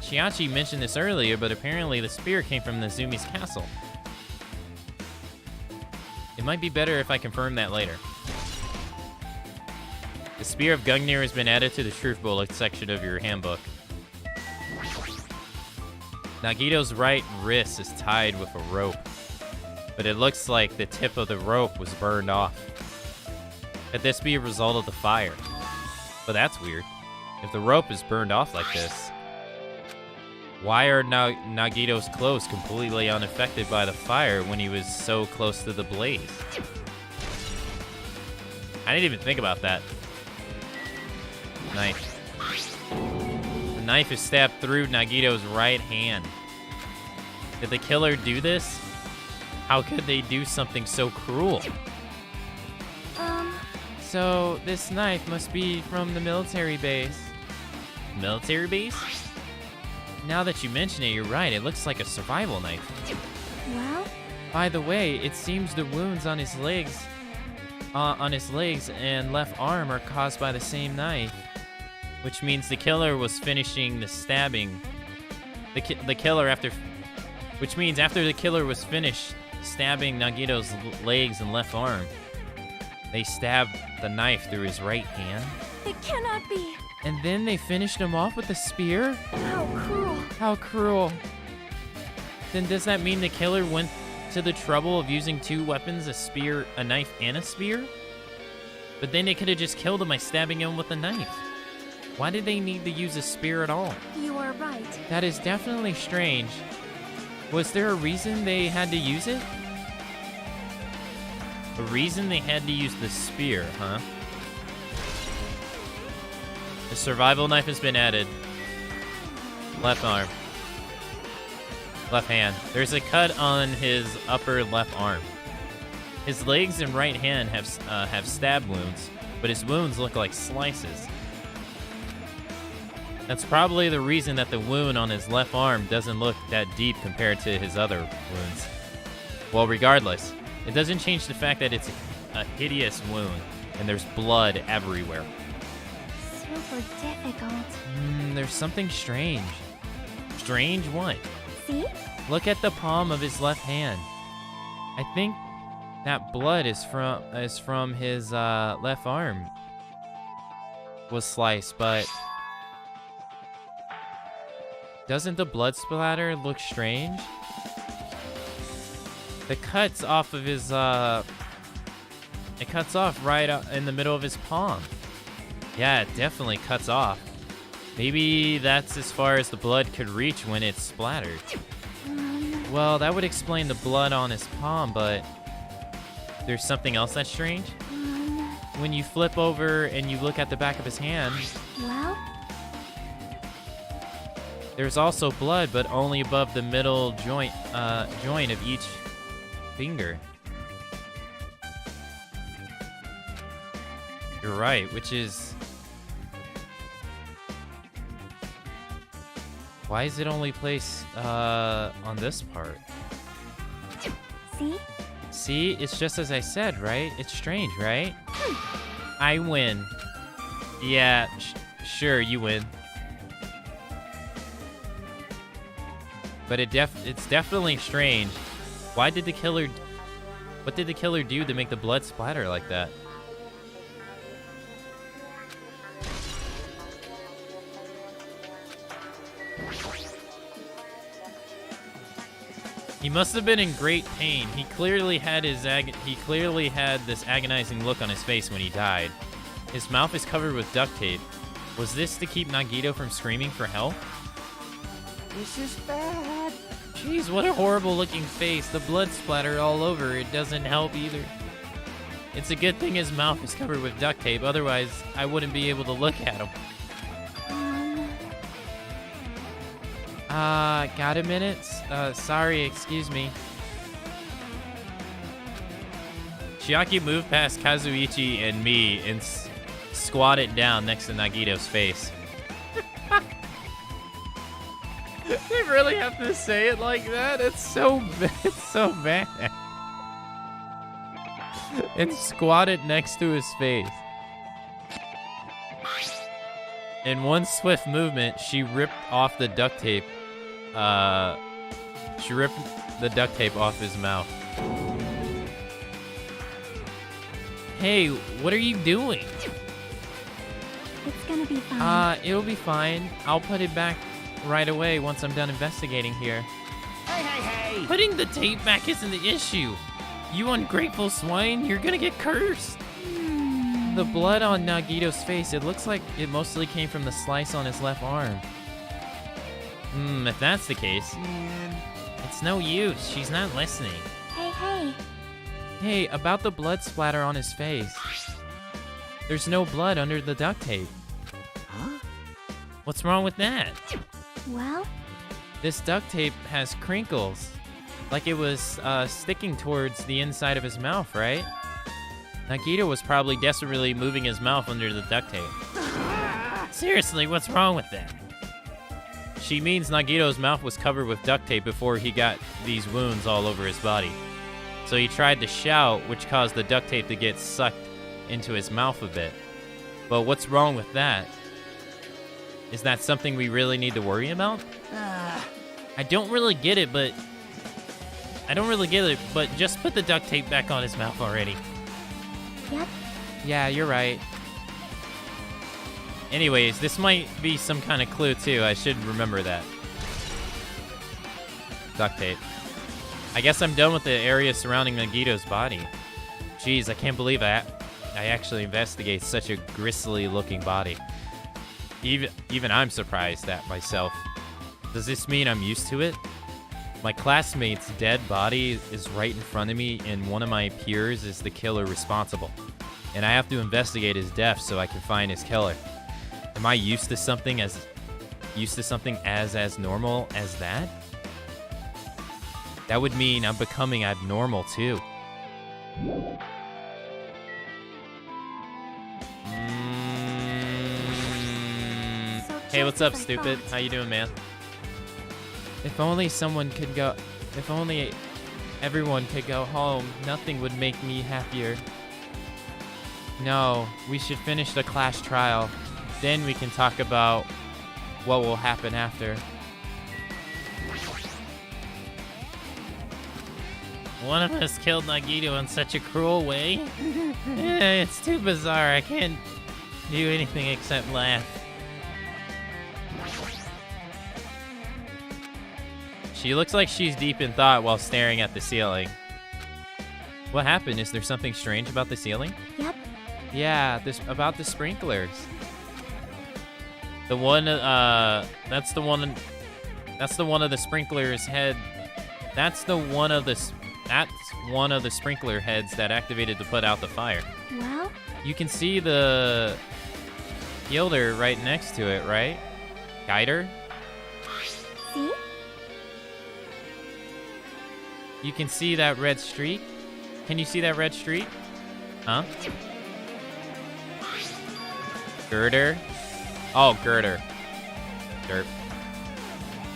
Chiachi mentioned this earlier, but apparently the spear came from Nizumi's castle. It might be better if I confirm that later. The Spear of Gungnir has been added to the Truth Bullet section of your handbook. Nagito's right wrist is tied with a rope, but it looks like the tip of the rope was burned off. Could this be a result of the fire? But that's weird. If the rope is burned off like this, why are Nagito's clothes completely unaffected by the fire when he was so close to the blaze? I didn't even think about that. Knife. The knife is stabbed through Nagito's right hand. Did the killer do this? How could they do something so cruel? So this knife must be from the military base. Military base? Now that you mention it, you're right. It looks like a survival knife. Well? By the way, it seems the wounds on his legs and left arm are caused by the same knife, which means the killer was finishing the stabbing. Which means after the killer was finished stabbing Nagito's legs and left arm, they stabbed the knife through his right hand. It cannot be. And then they finished him off with a spear? How cruel. How cruel. Then does that mean the killer went to the trouble of using two weapons, a spear, a knife, and a spear? But then they could have just killed him by stabbing him with a knife. Why did they need to use a spear at all? You are right. That is definitely strange. Was there a reason they had to use it? A reason they had to use the spear, huh? The survival knife has been added. Left arm. Left hand. There's a cut on his upper left arm. His legs and right hand have stab wounds, but his wounds look like slices. That's probably the reason that the wound on his left arm doesn't look that deep compared to his other wounds. Well, regardless, it doesn't change the fact that it's a hideous wound and there's blood everywhere. Super difficult. There's something strange. Strange what? See? Look at the palm of his left hand. I think that blood is from his left arm was sliced, but doesn't the blood splatter look strange? The cuts off of his It cuts off right in the middle of his palm. Yeah, it definitely cuts off. Maybe that's as far as the blood could reach when it's splattered. Well, that would explain the blood on his palm, but there's something else that's strange. When you flip over and you look at the back of his hand, Well, there's also blood, but only above the middle joint of each finger. You're right, which is... Why is it only placed on this part? see? See, it's just as I said, right? It's strange, right? I win. Yeah, sure, you win. But it's definitely strange. Why did the killer... What did the killer do to make the blood splatter like that? He must have been in great pain. He clearly had this agonizing look on his face when he died. His mouth is covered with duct tape. Was this to keep Nagito from screaming for help? This is bad. Jeez, what a horrible looking face. The blood splattered all over. It doesn't help either. It's a good thing his mouth is covered with duct tape, otherwise I wouldn't be able to look at him. Got a minute? Sorry, excuse me. Chiaki moved past Kazuichi and me and squatted down next to Nagito's face. They really have to say it like that? It's so bad. And squatted next to his face. In one swift movement, she ripped off the duct tape. She ripped the duct tape off his mouth. Hey, what are you doing? It's gonna be fine. It'll be fine. I'll put it back right away once I'm done investigating here. Hey! Putting the tape back isn't the issue. You ungrateful swine, you're gonna get cursed. The blood on Nagito's face, it looks like it mostly came from the slice on his left arm. If that's the case, it's no use. She's not listening. Hey. Hey, about the blood splatter on his face. There's no blood under the duct tape. Huh? What's wrong with that? Well, This duct tape has crinkles. Like it was sticking towards the inside of his mouth, right? Nagito was probably desperately moving his mouth under the duct tape. Seriously, what's wrong with that? She means Nagito's mouth was covered with duct tape before he got these wounds all over his body. So he tried to shout, which caused the duct tape to get sucked into his mouth a bit. But what's wrong with that? Is that something we really need to worry about? I don't really get it, but just put the duct tape back on his mouth already. yep. Yeah, you're right. Anyways, this might be some kind of clue too. I should remember that. Duct tape. I guess I'm done with the area surrounding Nagito's body. Jeez, I can't believe I actually investigate such a grisly looking body. Even I'm surprised at myself. Does this mean I'm used to it? My classmate's dead body is right in front of me, and one of my peers is the killer responsible. And I have to investigate his death so I can find his killer. Am I used to something as normal as that? That would mean I'm becoming abnormal too. Hey, what's up, stupid? How you doing, man? If only everyone could go home, nothing would make me happier. No, we should finish the class trial. Then we can talk about what will happen after. One of us killed Nagito in such a cruel way? It's too bizarre. I can't do anything except laugh. She looks like she's deep in thought while staring at the ceiling. What happened? Is there something strange about the ceiling? Yep. Yeah, about the sprinklers. The one, that's the one of the sprinklers head. That's one of the sprinkler heads that activated to put out the fire. Well? You can see the Gilder right next to it, right? Guider? See? You can see that red streak? Can you see that red streak? Huh? Girder? Oh, girder. Derp.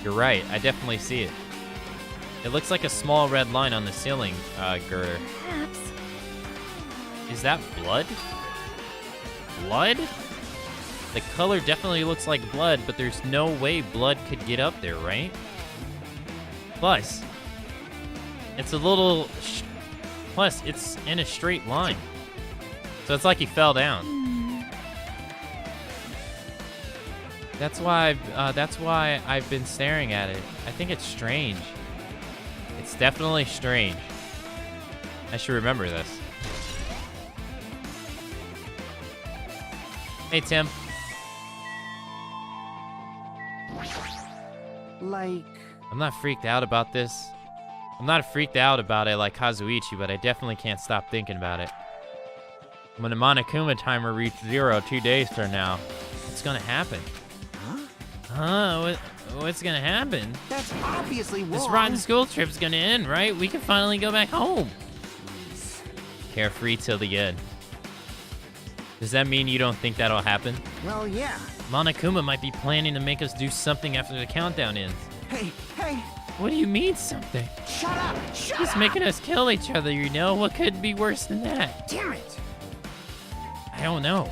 You're right. I definitely see it. It looks like a small red line on the ceiling, girder. Perhaps. Is that blood? Blood? The color definitely looks like blood, but there's no way blood could get up there, right? Plus, it's a little... Plus, it's in a straight line. So it's like he fell down. That's why I've been staring at it. I think it's strange. It's definitely strange. I should remember this. Hey, Tim. Like... I'm not freaked out about this. I'm not freaked out about it like Kazuichi, but I definitely can't stop thinking about it. When the Monokuma timer reaches 0 2 days from now, what's gonna happen? What's gonna happen? That's obviously wrong. This rotten school trip's gonna end, right? We can finally go back home. Carefree till the end. Does that mean you don't think that'll happen? Well, yeah. Monokuma might be planning to make us do something after the countdown ends. Hey. What do you mean something? Shut up! He's making us kill each other, you know? What could be worse than that? Damn it! I don't know.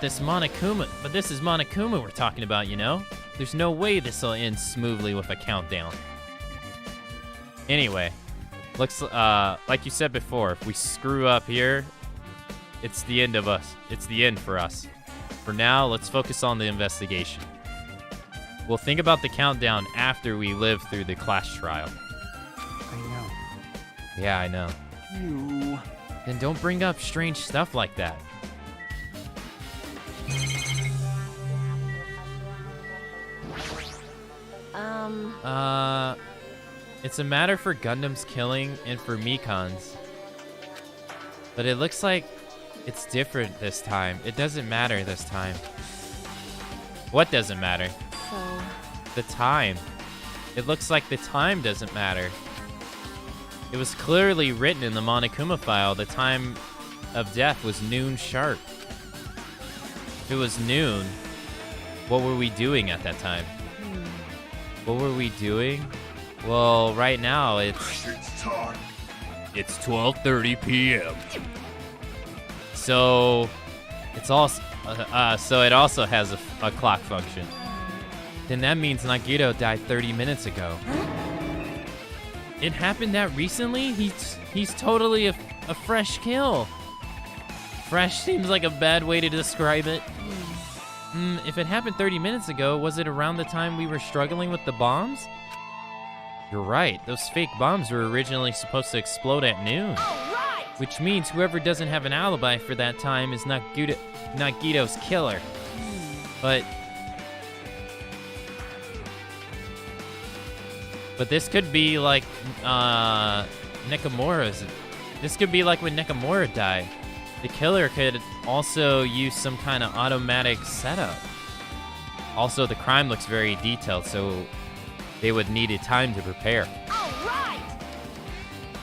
But this is Monokuma we're talking about, you know? There's no way this will end smoothly with a countdown. Anyway, looks like you said before, if we screw up here, it's the end of us. It's the end for us. For now, let's focus on the investigation. We'll think about the countdown after we live through the class trial. I know. Yeah, I know. You... Then don't bring up strange stuff like that. It's a matter for Gundam's killing and for Mikan's. But it looks like it's different this time. It doesn't matter this time. What doesn't matter? So... The time. It looks like the time doesn't matter. It was clearly written in the Monokuma file. The time of death was noon sharp. If it was noon, what were we doing at that time? What were we doing? Well, right now it's time. It's 12:30 p.m. So it's also so it also has a clock function. Then that means Nagito died 30 minutes ago. It happened that recently? He's totally a fresh kill. Fresh seems like a bad way to describe it. If it happened 30 minutes ago, was it around the time we were struggling with the bombs? You're right. Those fake bombs were originally supposed to explode at noon. Right. Which means whoever doesn't have an alibi for that time is Nagito's killer. But this could be like Nekomura's. This could be like when Nekomura died. The killer could also use some kind of automatic setup. Also, the crime looks very detailed, so they would need a time to prepare. All right.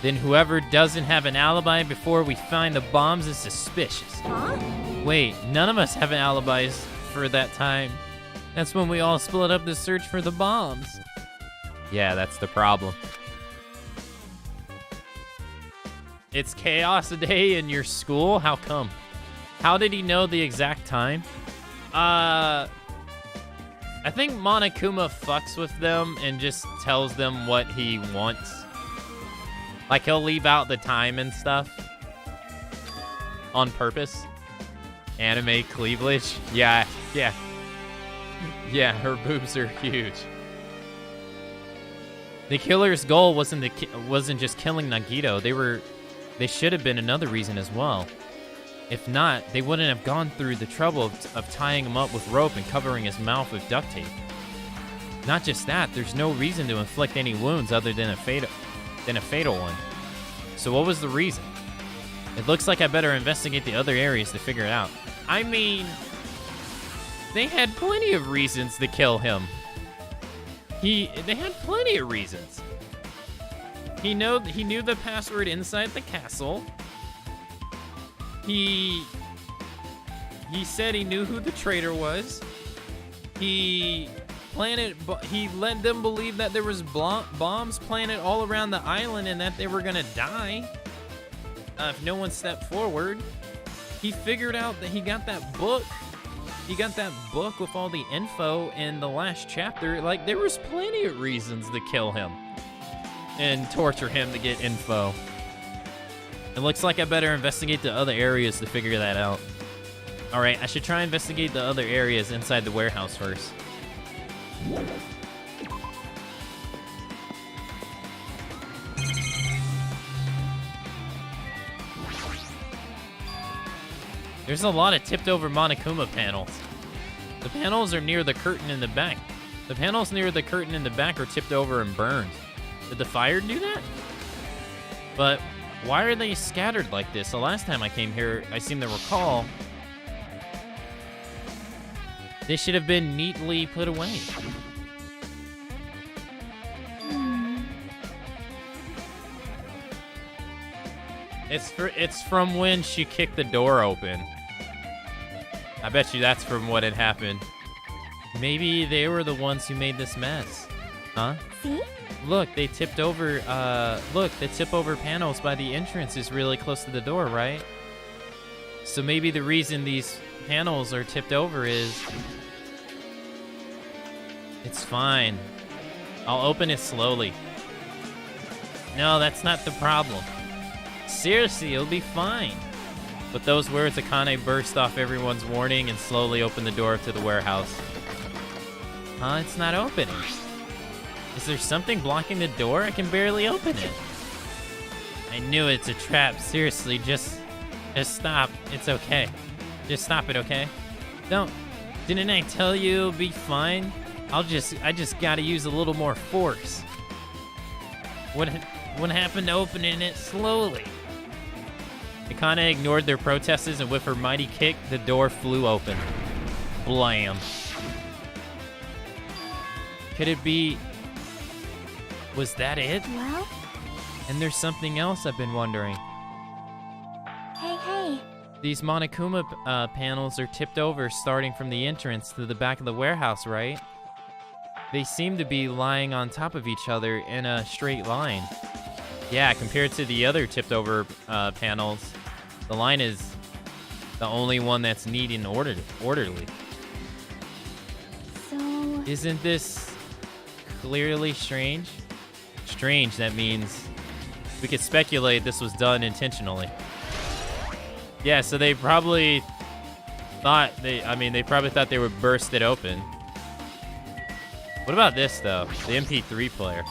Then whoever doesn't have an alibi before we find the bombs is suspicious. Huh? Wait, none of us have alibis for that time. That's when we all split up to search for the bombs. Yeah, that's the problem. It's chaos a day in your school? How come? How did he know the exact time? I think Monokuma fucks with them and just tells them what he wants. Like he'll leave out the time and stuff. On purpose. Anime cleavage. Yeah. Yeah, her boobs are huge. The killer's goal wasn't just killing Nagito. They should have been another reason as well. If not, they wouldn't have gone through the trouble of tying him up with rope and covering his mouth with duct tape. Not just that, there's no reason to inflict any wounds other than a fatal one. So what was the reason? It looks like I better investigate the other areas to figure it out. I mean, they had plenty of reasons to kill him. They had plenty of reasons. He knew the password inside the castle. He said he knew who the traitor was. He led them believe that there was bombs planted all around the island and that they were gonna die if no one stepped forward. He figured out that he got that book. He got that book with all the info in the last chapter. Like, there was plenty of reasons to kill him and torture him to get info. It looks like I better investigate the other areas to figure that out. All right, I should try and investigate the other areas inside the warehouse first. There's a lot of tipped over Monokuma panels. The panels are near the curtain in the back. The panels near the curtain in the back are tipped over and burned. Did the fire do that? But why are they scattered like this? The last time I came here, I seem to recall, they should have been neatly put away. It's from when she kicked the door open. I bet you that's from what had happened. Maybe they were the ones who made this mess. Huh? See? Look, they tipped over, the tip over panels by the entrance is really close to the door, right? So maybe the reason these panels are tipped over is... It's fine. I'll open it slowly. No, that's not the problem. Seriously, it'll be fine. With those words, Akane burst off everyone's warning and slowly opened the door to the warehouse. Huh? It's not opening. Is there something blocking the door? I can barely open it. I knew it's a trap. Seriously, just stop. It's okay. Just stop it, okay? Didn't I tell you it'll be fine? I just gotta use a little more force. What happened to opening it slowly? Akane ignored their protests and with her mighty kick, the door flew open. Blam. Could it be... Was that it? Well? And there's something else I've been wondering. Hey. These Monokuma panels are tipped over starting from the entrance to the back of the warehouse, right? They seem to be lying on top of each other in a straight line. Yeah, compared to the other tipped over panels, the line is the only one that's neat and orderly. So... Isn't this clearly strange? Strange, that means we could speculate this was done intentionally. Yeah, so they probably thought they probably thought they would burst it open. What about this though? The MP3 player.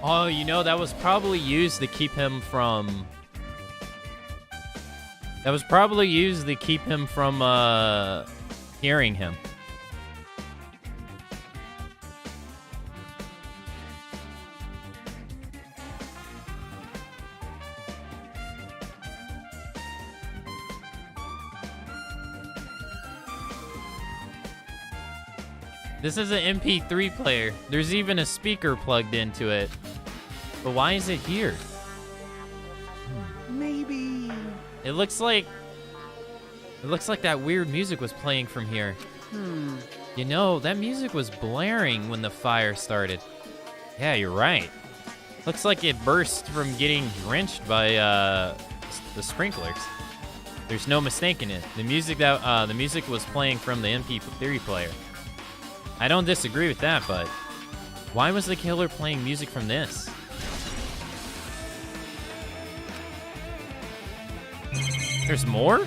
Oh, you know, that was probably used to keep him from... hearing him. This is an MP3 player. There's even a speaker plugged into it. But why is it here? Maybe... It looks like that weird music was playing from here. You know, that music was blaring when the fire started. Yeah, you're right. Looks like it burst from getting drenched by the sprinklers. There's no mistaking it. The music was playing from the MP3 player. I don't disagree with that, but why was the killer playing music from this? There's more?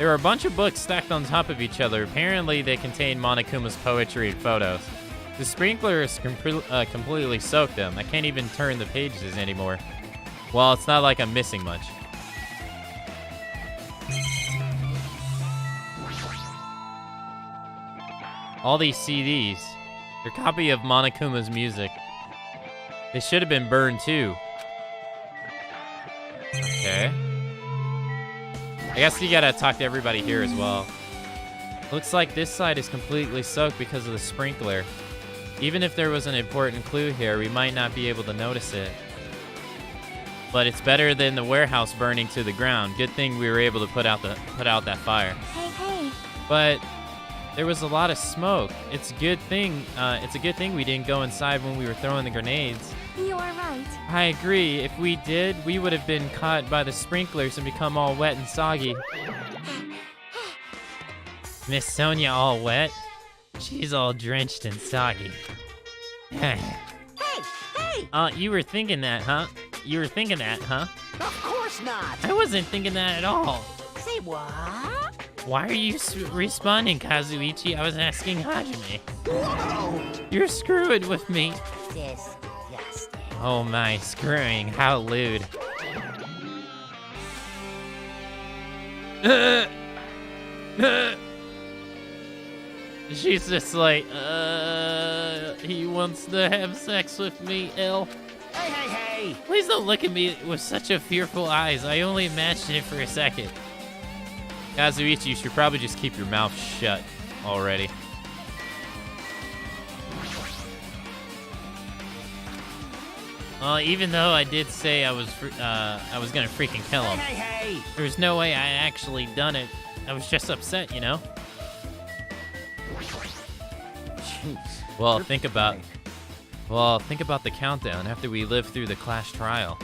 There are a bunch of books stacked on top of each other. Apparently, they contain Monokuma's poetry and photos. The sprinkler is completely soaked them. I can't even turn the pages anymore. Well, it's not like I'm missing much. All these CDs. They're a copy of Monokuma's music. They should have been burned too. Okay. I guess you gotta talk to everybody here as well. Looks like this side is completely soaked because of the sprinkler. Even if there was an important clue here, we might not be able to notice it. But it's better than the warehouse burning to the ground. Good thing we were able to put out that fire. Hey. But there was a lot of smoke. It's a good thing we didn't go inside when we were throwing the grenades. You are right. I agree. If we did, we would have been caught by the sprinklers and become all wet and soggy. Miss Sonia all wet? She's all drenched and soggy. Hey! You were thinking that, huh? Of course not. I wasn't thinking that at all. Say what? Why are you responding, Kazuichi? I was asking Hajime. Whoa! You're screwing with me. Disgusting. Oh my, screwing. How lewd. She's just like, he wants to have sex with me, L. Hey! Please don't look at me with such a fearful eyes. I only imagined it for a second. Kazuichi, you should probably just keep your mouth shut already. Even though I did say I was gonna freaking kill him. Hey! There's no way I actually done it. I was just upset, you know? Jeez. Well, think about the countdown after we live through the Clash trial.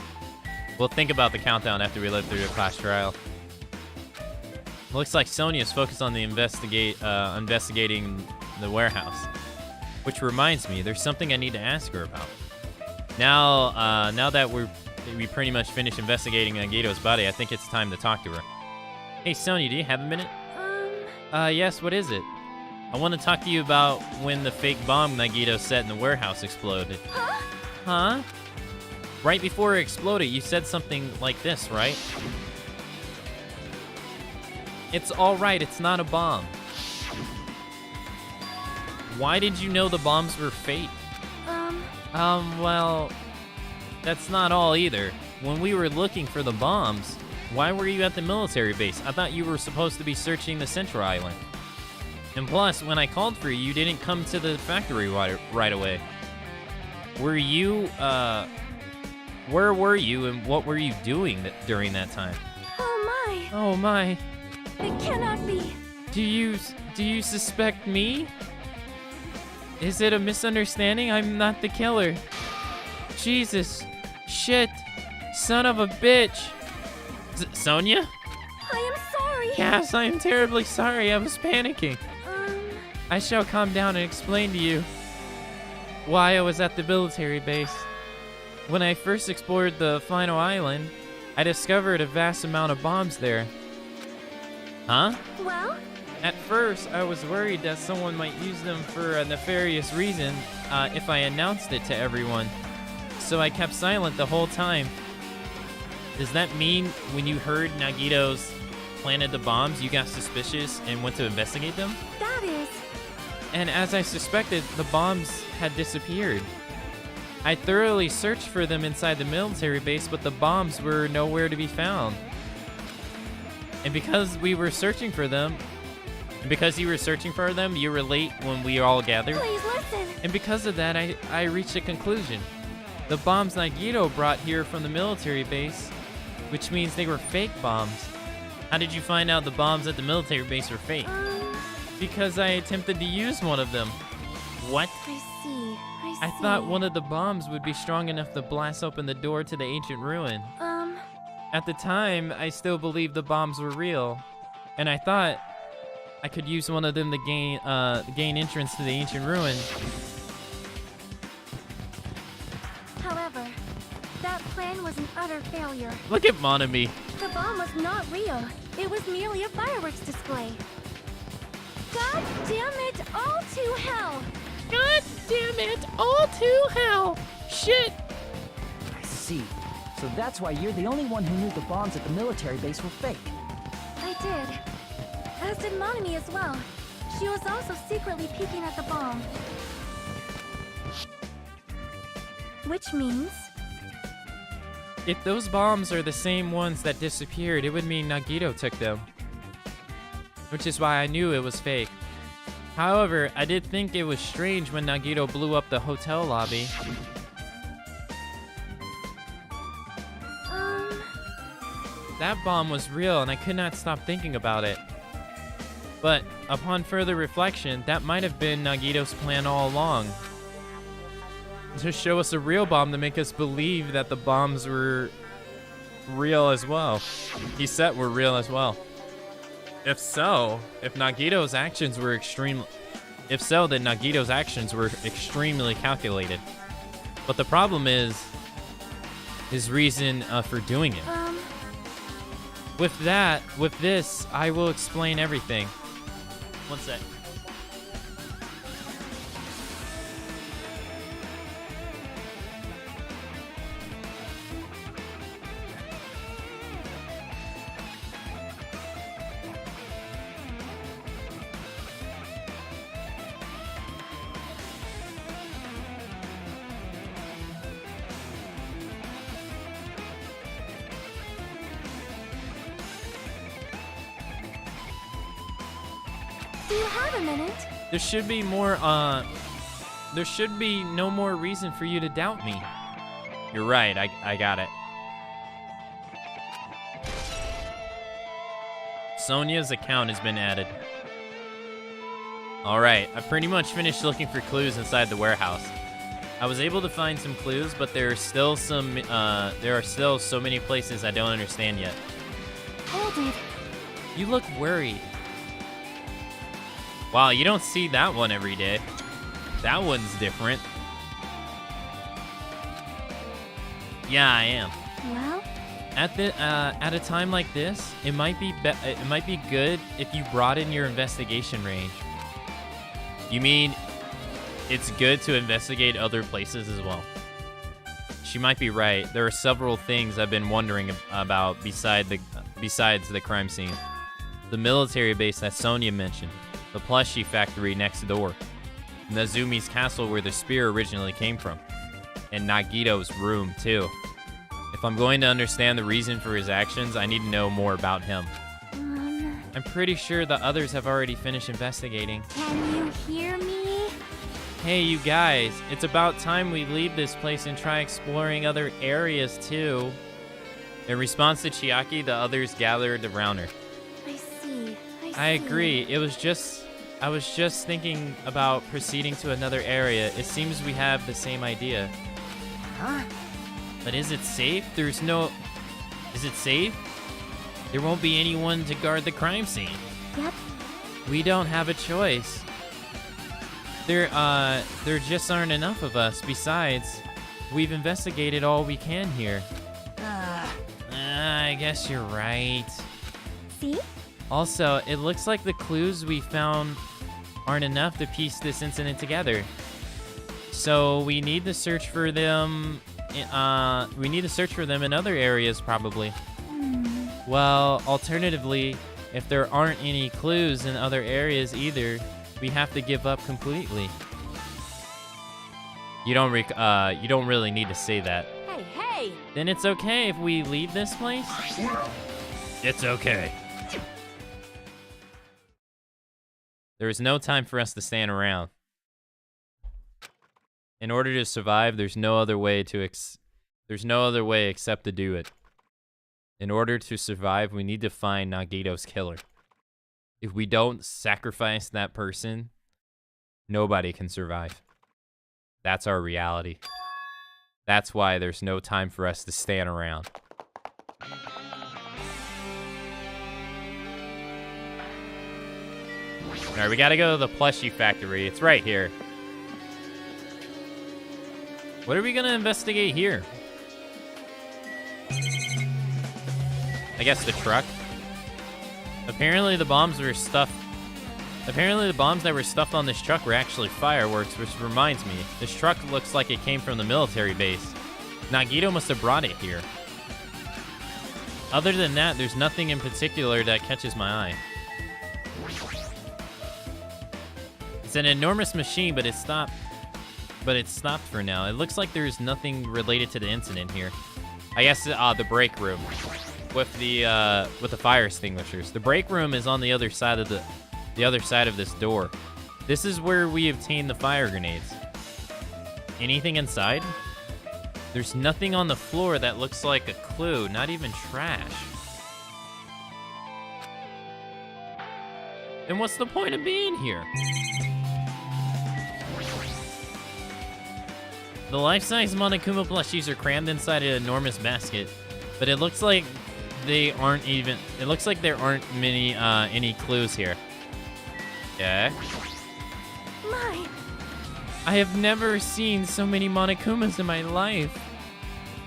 Looks like Sonia's focused on the investigating the warehouse. Which reminds me, there's something I need to ask her about. Now that we pretty much finished investigating Nagito's body, I think it's time to talk to her. Hey Sonia, do you have a minute? Yes, what is it? I want to talk to you about when the fake bomb Nagito set in the warehouse exploded. Huh? Right before it exploded, you said something like this, right? It's alright, it's not a bomb. Why did you know the bombs were fake? Well, that's not all either. When we were looking for the bombs, why were you at the military base? I thought you were supposed to be searching the Central Island. And plus, when I called for you, you didn't come to the factory right away. Were you, where were you and what were you doing during that time? Oh my. It cannot be. Do you suspect me? Is it a misunderstanding? I'm not the killer. Jesus. Shit. Son of a bitch. Sonia? I am sorry. Yes, I am terribly sorry. I was panicking. I shall calm down and explain to you why I was at the military base. When I first explored the final island, I discovered a vast amount of bombs there. Huh? Well? At first, I was worried that someone might use them for a nefarious reason if I announced it to everyone. So I kept silent the whole time. Does that mean when you heard Nagito's planted the bombs, you got suspicious and went to investigate them? That is. And as I suspected, the bombs had disappeared. I thoroughly searched for them inside the military base, but the bombs were nowhere to be found. And because we were searching for them, you were late when we all gathered. Please listen. And because of that, I reached a conclusion. The bombs Nagito brought here from the military base, which means they were fake bombs. How did you find out the bombs at the military base were fake? Because I attempted to use one of them. What? I see. I thought one of the bombs would be strong enough to blast open the door to the ancient ruin. At the time, I still believed the bombs were real, and I thought I could use one of them to gain entrance to the ancient ruin. However, that plan was an utter failure. Look at Monami. The bomb was not real. It was merely a fireworks display. God damn it, all to hell! God damn it, all to hell. Shit. I see. So that's why you're the only one who knew the bombs at the military base were fake. I did. As did Monami as well. She was also secretly peeking at the bomb. Which means... If those bombs are the same ones that disappeared, it would mean Nagito took them. Which is why I knew it was fake. However, I did think it was strange when Nagito blew up the hotel lobby. That bomb was real and I could not stop thinking about it. But upon further reflection, that might have been Nagito's plan all along. To show us a real bomb to make us believe that the bombs were real as well. He said were real as well. If so, then Nagito's actions were extremely calculated. But the problem is his reason for doing it. With this, I will explain everything. One sec. Do you have a minute? There should be more, there should be no more reason for you to doubt me. You're right, I got it. Sonia's account has been added. Alright, I pretty much finished looking for clues inside the warehouse. I was able to find some clues, but there are still so many places I don't understand yet. Hold it. You look worried. Wow, you don't see that one every day. That one's different. Yeah, I am. Well? At a time like this, it might be good if you broaden your investigation range. You mean it's good to investigate other places as well? She might be right. There are several things I've been wondering about besides the crime scene. The military base that Sonia mentioned. The plushie factory next door, Nazumi's castle where the spear originally came from, and Nagito's room too. If I'm going to understand the reason for his actions, I need to know more about him. I'm pretty sure the others have already finished investigating. Can you hear me? Hey, you guys, it's about time we leave this place and try exploring other areas too. In response to Chiaki, the others gathered around her. I see. I agree. I was just thinking about proceeding to another area. It seems we have the same idea. Huh? But is it safe? Is it safe? There won't be anyone to guard the crime scene. Yep. We don't have a choice. There just aren't enough of us. Besides, we've investigated all we can here. I guess you're right. See? Also, it looks like the clues we found aren't enough to piece this incident together. So we need to search for them. We need to search for them in other areas, probably. Well, alternatively, if there aren't any clues in other areas either, we have to give up completely. You don't really need to say that. Hey, hey! Then it's okay if we leave this place? Well, It's okay. There is no time for us to stand around. In order to survive, there's no other way except to do it. In order to survive, we need to find Nagito's killer. If we don't sacrifice that person, nobody can survive. That's our reality. That's why there's no time for us to stand around. Alright, we gotta go to the plushie factory. It's right here. What are we gonna investigate here? I guess the truck. Apparently the bombs were stuffed. Apparently the bombs that were stuffed on this truck were actually fireworks, which reminds me, this truck looks like it came from the military base. Nagito must have brought it here. Other than that, there's nothing in particular that catches my eye. It's an enormous machine, but it's stopped. But it's stopped for now. It looks like there's nothing related to the incident here. I guess the break room with the fire extinguishers. The break room is on the other side of the other side of this door. This is where we obtain the fire grenades. Anything inside? There's nothing on the floor that looks like a clue, not even trash. Then what's the point of being here? The life-size Monokuma plushies are crammed inside an enormous basket, but it looks like they aren't even. It looks like there aren't many any clues here. Yeah. My. I have never seen so many Monokumas in my life.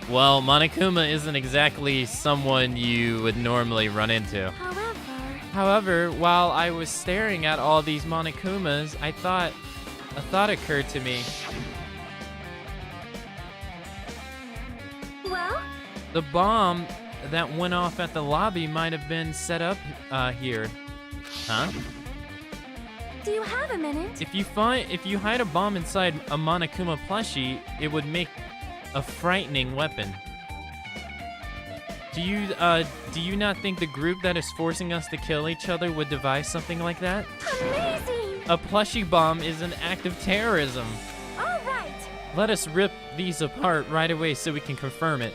Well, Monokuma isn't exactly someone you would normally run into. However, while I was staring at all these Monokumas, a thought occurred to me. Well? The bomb that went off at the lobby might have been set up here. Huh? Do you have a minute? If you hide a bomb inside a Monokuma plushie, it would make a frightening weapon. Do you not think the group that is forcing us to kill each other would devise something like that? Amazing! A plushie bomb is an act of terrorism. All right. Let us rip these apart right away so we can confirm it.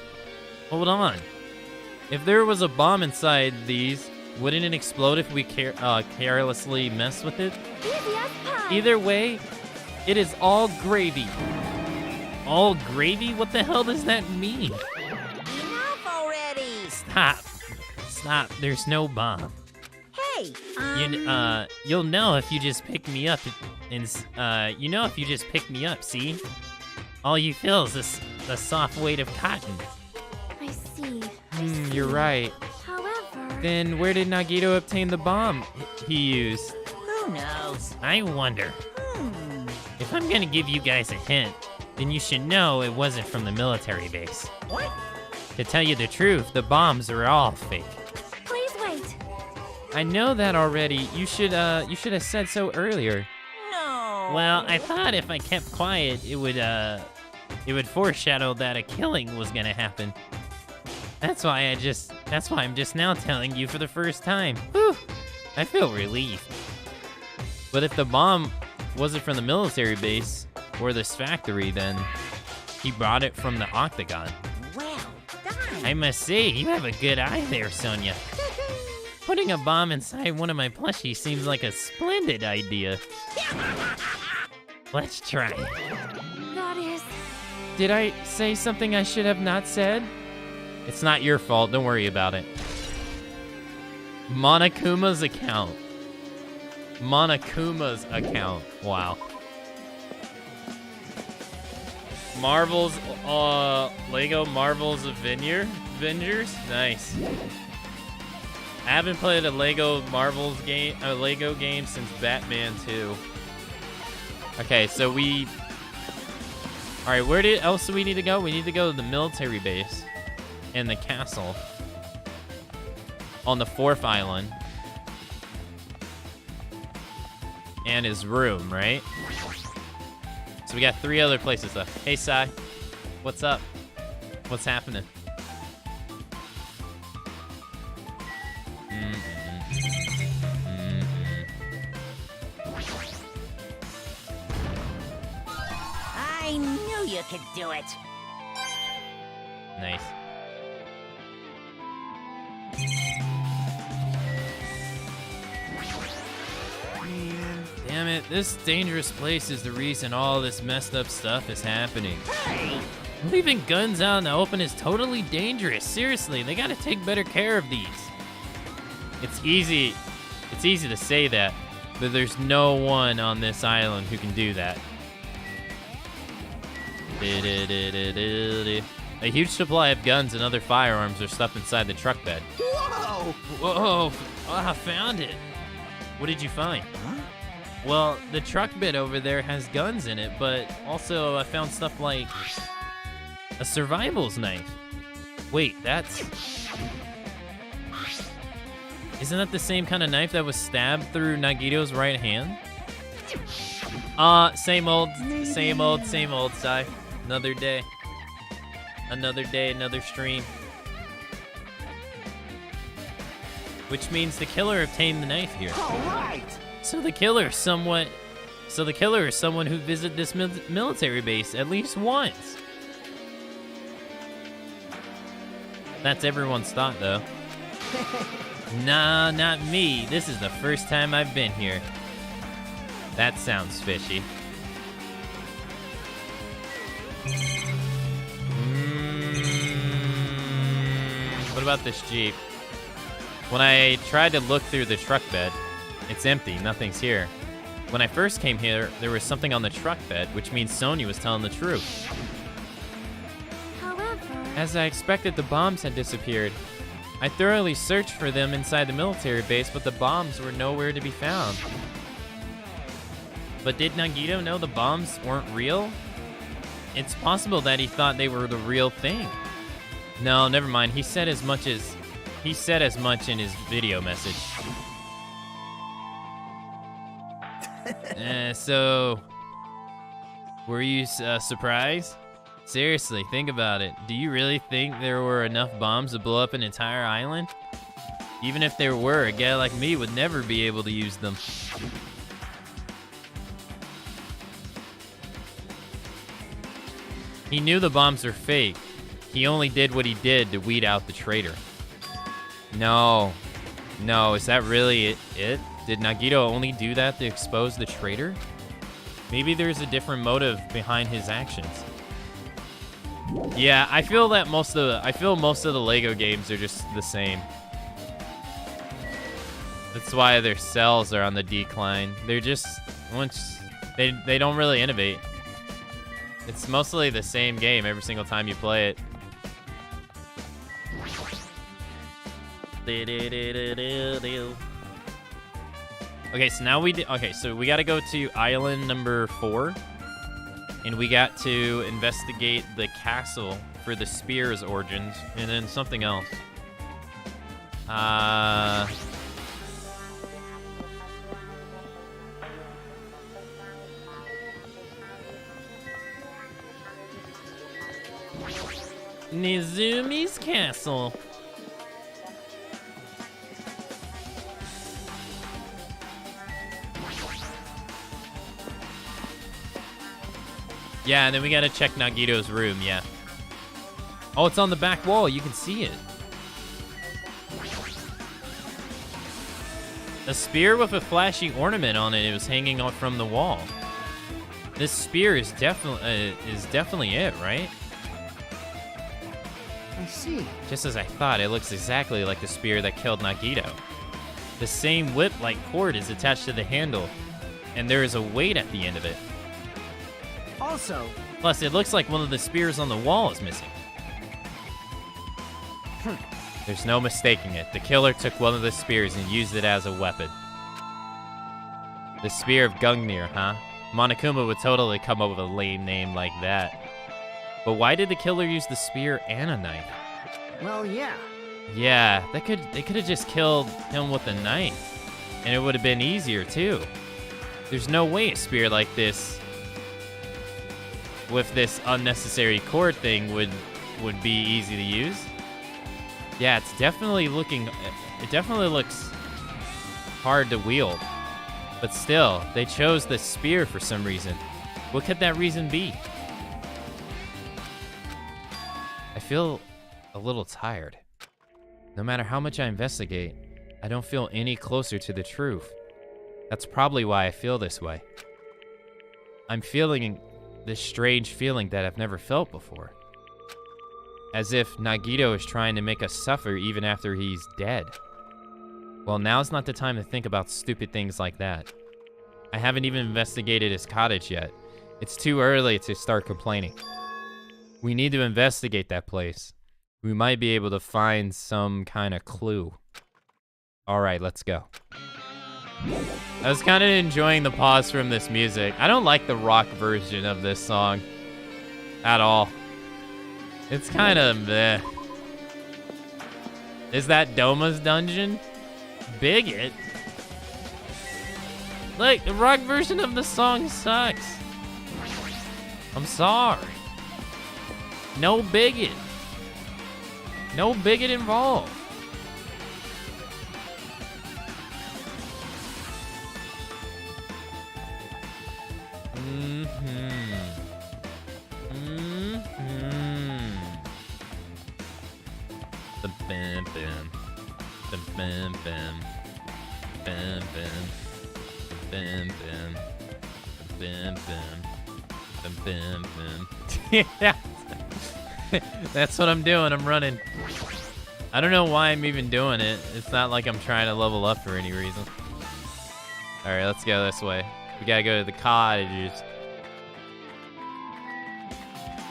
Hold on. If there was a bomb inside these, wouldn't it explode if we carelessly mess with it? Easy as pie. Either way, it is all gravy. All gravy? What the hell does that mean? Enough already! Stop. There's no bomb. Hey, You'll know if you just pick me up. See? All you feel is the soft weight of cotton. I see. You're right. However... Then where did Nagito obtain the bomb he used? who knows? I wonder. If I'm gonna give you guys a hint, then you should know it wasn't from the military base. What? To tell you the truth, the bombs are all fake. Please wait. I know that already. You should have said so earlier. No. Well, I thought if I kept quiet, it would foreshadow that a killing was gonna happen. That's why I'm just now telling you for the first time. Whew, I feel relieved. But if the bomb wasn't from the military base or this factory, then he brought it from the Octagon. Well done. I must say, you have a good eye there, Sonia. Putting a bomb inside one of my plushies seems like a splendid idea. Let's try it. That is... Did I say something I should have not said? It's not your fault, don't worry about it. Monokuma's account. Wow. Lego Marvel's Avengers? Nice. I haven't played a Lego game since Batman 2. Okay, so Alright, where else do we need to go? We need to go to the military base and the castle on the 4th island. And his room, right? So we got 3 other places left. Hey, Sai. What's up? What's happening? I knew you could do it. Nice. Damn it, this dangerous place is the reason all this messed up stuff is happening. Hey! Leaving guns out in the open is totally dangerous. Seriously, they gotta take better care of these. It's easy to say that, but there's no one on this island who can do that. A huge supply of guns and other firearms are stuffed inside the truck bed. Whoa! Whoa! Whoa! I found it. What did you find? Huh? Well, the truck bed over there has guns in it, but also I found stuff like a survival's knife. Wait, that's... Isn't that the same kind of knife that was stabbed through Nagito's right hand? Same old, Sai. Another day. Another day, another stream. Which means the killer obtained the knife here. All right. So the killer is someone who visited this military base at least once. That's everyone's thought, though. Nah, not me. This is the first time I've been here. That sounds fishy. What about this Jeep? When I tried to look through the truck bed, it's empty, nothing's here. When I first came here, there was something on the truck bed, which means Sonya was telling the truth. However... As I expected, the bombs had disappeared. I thoroughly searched for them inside the military base, but the bombs were nowhere to be found. But did Nagito know the bombs weren't real? It's possible that he thought they were the real thing. No, never mind. He said as much in his video message. So, were you surprised? Seriously, think about it. Do you really think there were enough bombs to blow up an entire island? Even if there were, a guy like me would never be able to use them. He knew the bombs were fake. He only did what he did to weed out the traitor. No, is that really it? Did Nagito only do that to expose the traitor? Maybe there's a different motive behind his actions. Yeah, I feel most of the Lego games are just the same. That's why their sales are on the decline. They're just they don't really innovate. It's mostly the same game every single time you play it. Okay, so now we got to go to island number 4. And we got to investigate the castle for the spear's origins, and then something else. Nizumi's castle. Yeah, and then we gotta check Nagito's room, yeah. Oh, it's on the back wall. You can see it. A spear with a flashy ornament on it. It was hanging out from the wall. This spear is definitely it, right? I see. Just as I thought, it looks exactly like the spear that killed Nagito. The same whip-like cord is attached to the handle, and there is a weight at the end of it. Also, Plus, it looks like one of the spears on the wall is missing. There's no mistaking it. The killer took one of the spears and used it as a weapon. The Spear of Gungnir, huh? Monokuma would totally come up with a lame name like that. But why did the killer use the spear and a knife? well, yeah. Yeah, they could have just killed him with a knife. And it would have been easier, too. There's no way a spear like this, with this unnecessary cord thing, would be easy to use. Yeah, it definitely looks hard to wield. But still, they chose the spear for some reason. What could that reason be? I feel a little tired. No matter how much I investigate, I don't feel any closer to the truth. That's probably why I feel this way. I'm feeling this strange feeling that I've never felt before. As if Nagito is trying to make us suffer even after he's dead. Well, now's not the time to think about stupid things like that. I haven't even investigated his cottage yet. It's too early to start complaining. We need to investigate that place. we might be able to find some kind of clue. All right, let's go. I was kind of enjoying the pause from this music. I don't like the rock version of this song at all. It's kind of meh. Is that Doma's dungeon? Bigot? Like, the rock version of the song sucks. I'm sorry. No bigot. No bigot involved. Bam, bam, bam, bam, bam, bam, bam, bam, bam, bam, bam. Yeah, that's what I'm doing. I'm running. I don't know why I'm even doing it. It's not like I'm trying to level up for any reason. All right, let's go this way. We gotta go to the cottages.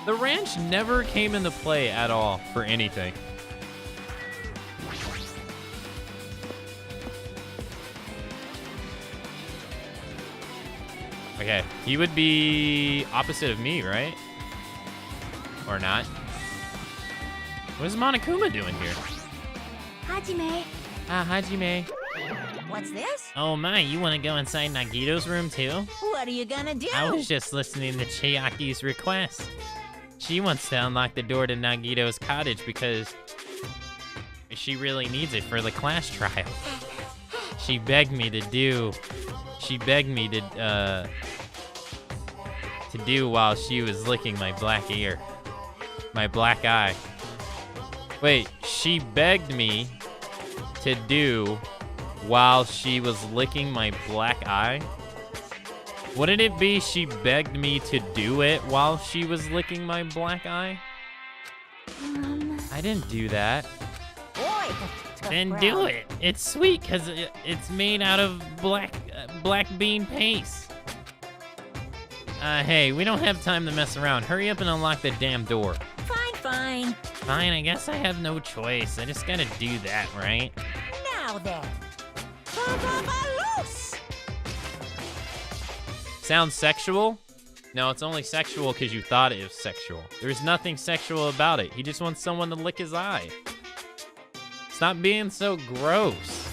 The ranch never came into play at all for anything. Okay, he would be opposite of me, right? Or not? What is Monokuma doing here? Hajime. Ah, Hajime. What's this? Oh my, you want to go inside Nagito's room too? What are you gonna do? I was just listening to Chiaki's request. She wants to unlock the door to Nagito's cottage because she really needs it for the class trial. She begged me to do while she was licking my black ear. My black eye. Wait, she begged me to do while she was licking my black eye? Wouldn't it be she begged me to do it while she was licking my black eye? I didn't do that. Boy, Then do it. It's sweet because it's made out of black bean paste. Hey, we don't have time to mess around. Hurry up and unlock the damn door. Fine. Fine, I guess I have no choice. I just gotta do that, right? Now then. Loose! Sounds sexual? No, it's only sexual because you thought it was sexual. There's nothing sexual about it. He just wants someone to lick his eye. Stop being so gross.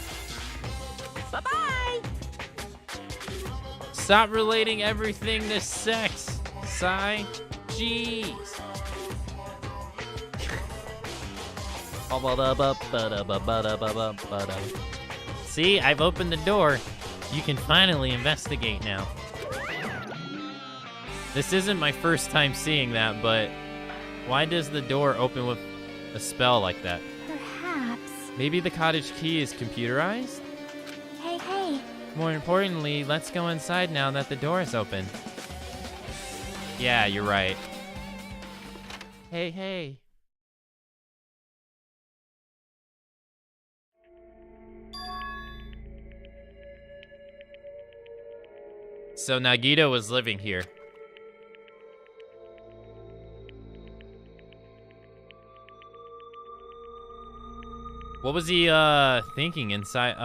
Bye-bye! Stop relating everything to sex, Sai. Jeez. See, I've opened the door. You can finally investigate now. This isn't my first time seeing that, but why does the door open with a spell like that? Perhaps. Maybe the cottage key is computerized? Hey. More importantly, let's go inside now that the door is open. Yeah, you're right. Hey. So Nagito was living here. What was he thinking inside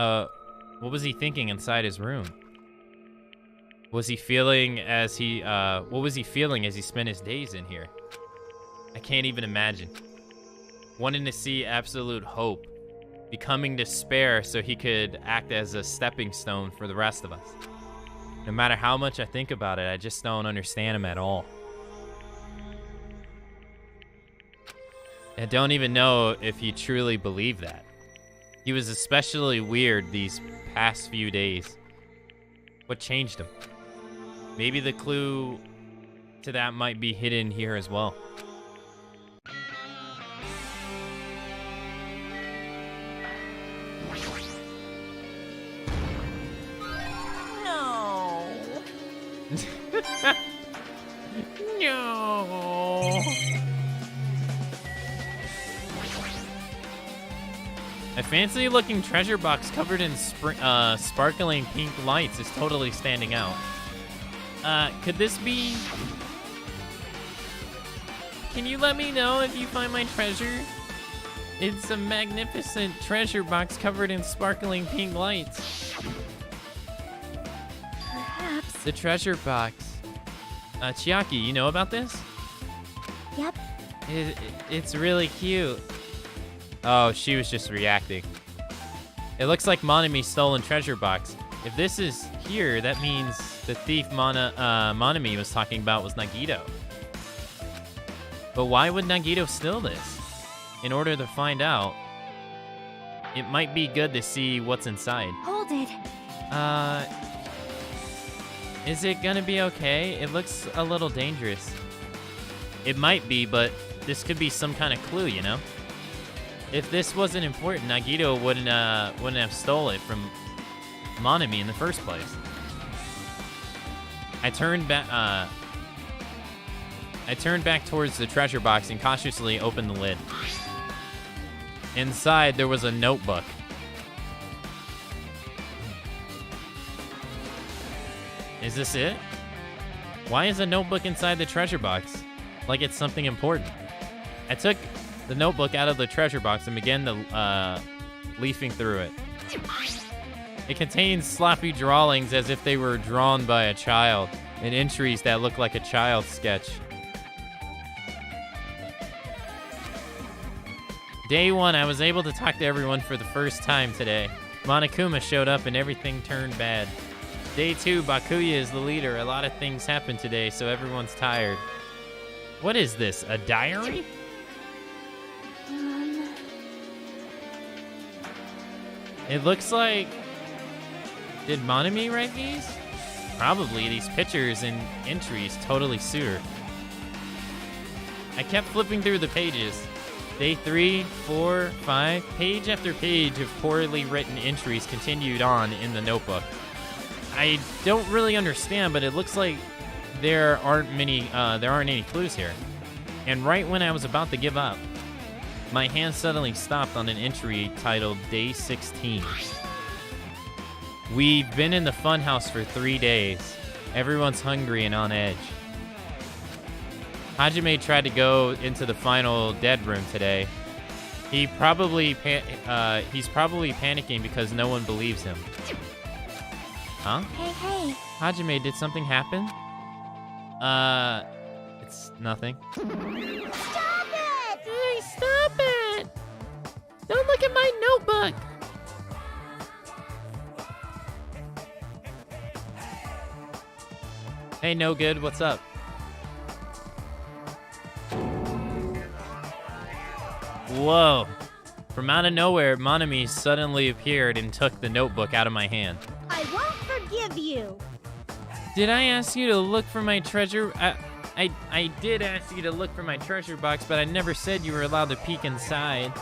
what was he thinking inside his room? Was he feeling as he what was he feeling as he spent his days in here? I can't even imagine. Wanting to see absolute hope, becoming despair so he could act as a stepping stone for the rest of us. No matter how much I think about it, I just don't understand him at all. I don't even know if he truly believed that. He was especially weird these past few days. What changed him? Maybe the clue to that might be hidden here as well. No. No. A fancy looking treasure box covered in sparkling pink lights is totally standing out. Could this be... Can you let me know if you find my treasure? It's a magnificent treasure box covered in sparkling pink lights. Perhaps. The treasure box. Chiaki, you know about this? Yep. It's really cute. Oh, she was just reacting. It looks like Monami's stolen treasure box. If this is here, that means the thief Monami was talking about was Nagito. But why would Nagito steal this? In order to find out, it might be good to see what's inside. Hold it. Is it gonna be okay? It looks a little dangerous. It might be, but this could be some kind of clue, you know? If this wasn't important, Nagito wouldn't have stole it from Monami in the first place. I turned back towards the treasure box and cautiously opened the lid. Inside, there was a notebook. Is this it? Why is a notebook inside the treasure box? Like it's something important. I took the notebook out of the treasure box and began leafing through it. It contains sloppy drawings as if they were drawn by a child, and entries that look like a child's sketch. Day 1, I was able to talk to everyone for the first time today. Monokuma showed up and everything turned bad. Day 2, Bakuya is the leader. A lot of things happened today, so everyone's tired. What is this, a diary? It looks like... Did Monami write these? Probably. These pictures and entries totally suit her. I kept flipping through the pages. Day 3, 4, 5, page after page of poorly written entries continued on in the notebook. I don't really understand, but it looks like there aren't any clues here. And right when I was about to give up, my hand suddenly stopped on an entry titled Day 16. We've been in the funhouse for 3 days. Everyone's hungry and on edge. Hajime tried to go into the final dead room today. He's probably panicking because no one believes him. Huh? Hey. Hajime, did something happen? It's nothing. Stop it! Hey, stop it! Don't look at my notebook! Hey, no good, what's up? Whoa. From out of nowhere, Monami suddenly appeared and took the notebook out of my hand. I won't forgive you. Did I ask you to look for my treasure? I did ask you to look for my treasure box, but I never said you were allowed to peek inside.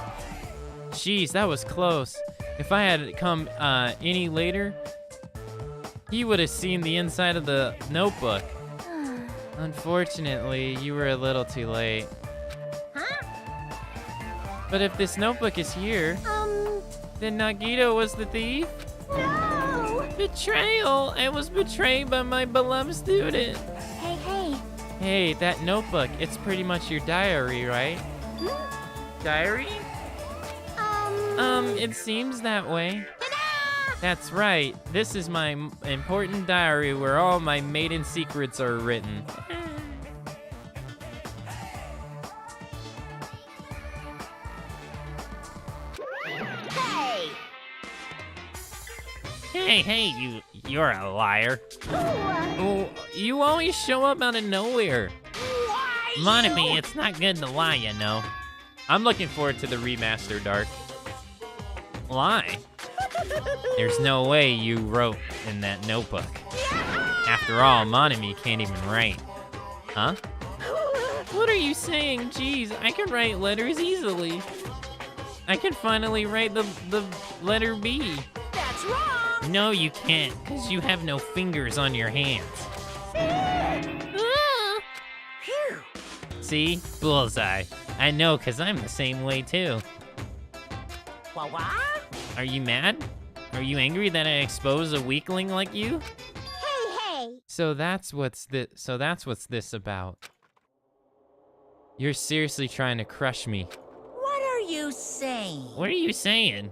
Jeez, that was close. If I had come any later, he would have seen the inside of the notebook. Unfortunately, you were a little too late. But if this notebook is here, then Nagito was the thief? No! Betrayal! I was betrayed by my beloved student. Hey. Hey, that notebook, it's pretty much your diary, right? Diary? It seems that way. Ta-da! That's right. This is my important diary where all my maiden secrets are written. Hey, you're a liar. Oh, you always show up out of nowhere. Monami, it's not good to lie, you know. I'm looking forward to the remaster, Dark. Lie? There's no way you wrote in that notebook. After all, Monami can't even write. Huh? What are you saying? Jeez, I can write letters easily. I can finally write the letter B. That's wrong! No, you can't, because you have no fingers on your hands. Phew. See? Bullseye. I know, because I'm the same way, too. What? Are you mad? Are you angry that I expose a weakling like you? Hey. So that's what's this about. You're seriously trying to crush me. What are you saying? What are you saying?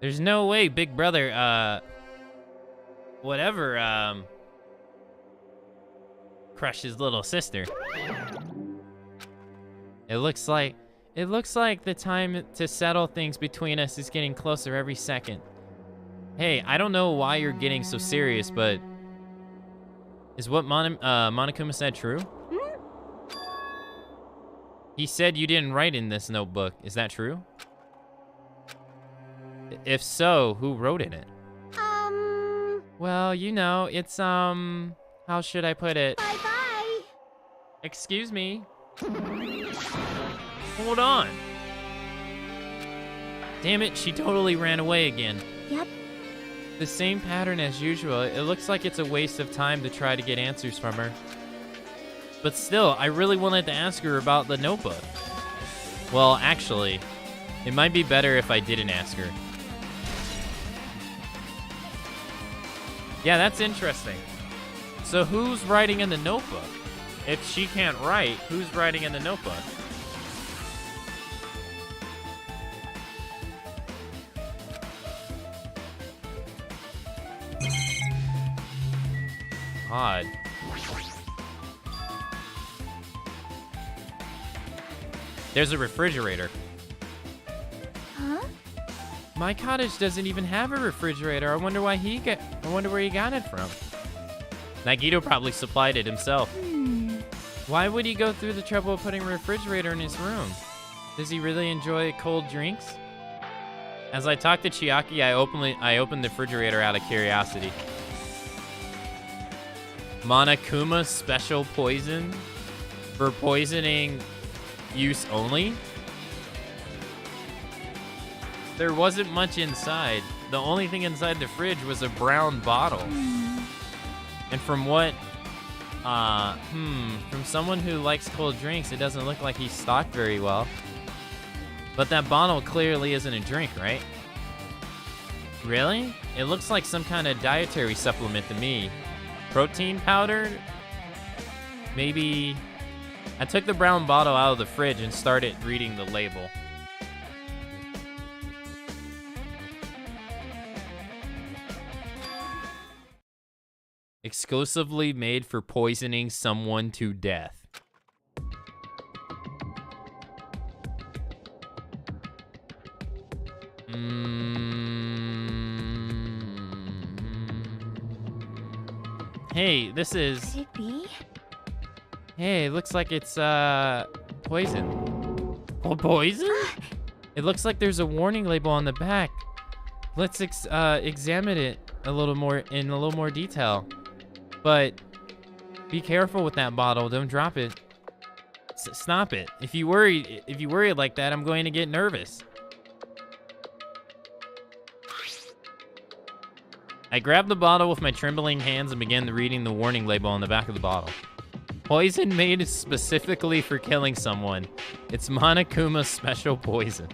There's no way Big Brother, whatever, crushed his little sister. It looks like the time to settle things between us is getting closer every second. Hey, I don't know why you're getting so serious, but is what Monokuma said true? He said you didn't write in this notebook. Is that true? If so, who wrote in it? Well, you know, it's, how should I put it? Bye-bye. Excuse me. Hold on. Damn it, she totally ran away again. Yep. The same pattern as usual. It looks like it's a waste of time to try to get answers from her. But still, I really wanted to ask her about the notebook. Well, actually, it might be better if I didn't ask her. Yeah, that's interesting. So who's writing in the notebook? If she can't write, who's writing in the notebook? Odd. There's a refrigerator. Huh? My cottage doesn't even have a refrigerator. I wonder where he got it from. Nagito probably supplied it himself. Why would he go through the trouble of putting a refrigerator in his room? Does he really enjoy cold drinks? As I talked to Chiaki, I opened the refrigerator out of curiosity. Monokuma special poison for poisoning use only? There wasn't much inside. The only thing inside the fridge was a brown bottle. And from what, from someone who likes cold drinks, it doesn't look like he's stocked very well. But that bottle clearly isn't a drink, right? Really? It looks like some kind of dietary supplement to me. Protein powder? Maybe. I took the brown bottle out of the fridge and started reading the label. Exclusively made for poisoning someone to death. Hey, this is... Could it be? Hey, it looks like it's, poison. Oh, poison? It looks like there's a warning label on the back. Let's examine it in a little more detail. But be careful with that bottle. Don't drop it. Stop it. If you worry like that, I'm going to get nervous. I grabbed the bottle with my trembling hands and began reading the warning label on the back of the bottle. Poison made specifically for killing someone. It's Monokuma's special poison.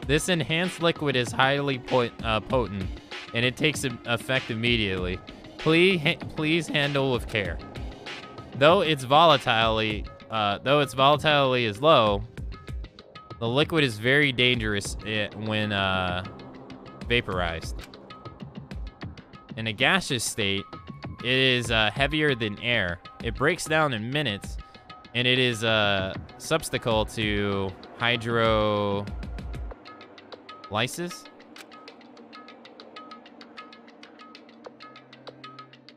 This enhanced liquid is highly potent, and it takes effect immediately. Please handle with care. Though its volatility is low, the liquid is very dangerous when vaporized. In a gaseous state, it is heavier than air. It breaks down in minutes, and it is substantial to hydrolysis.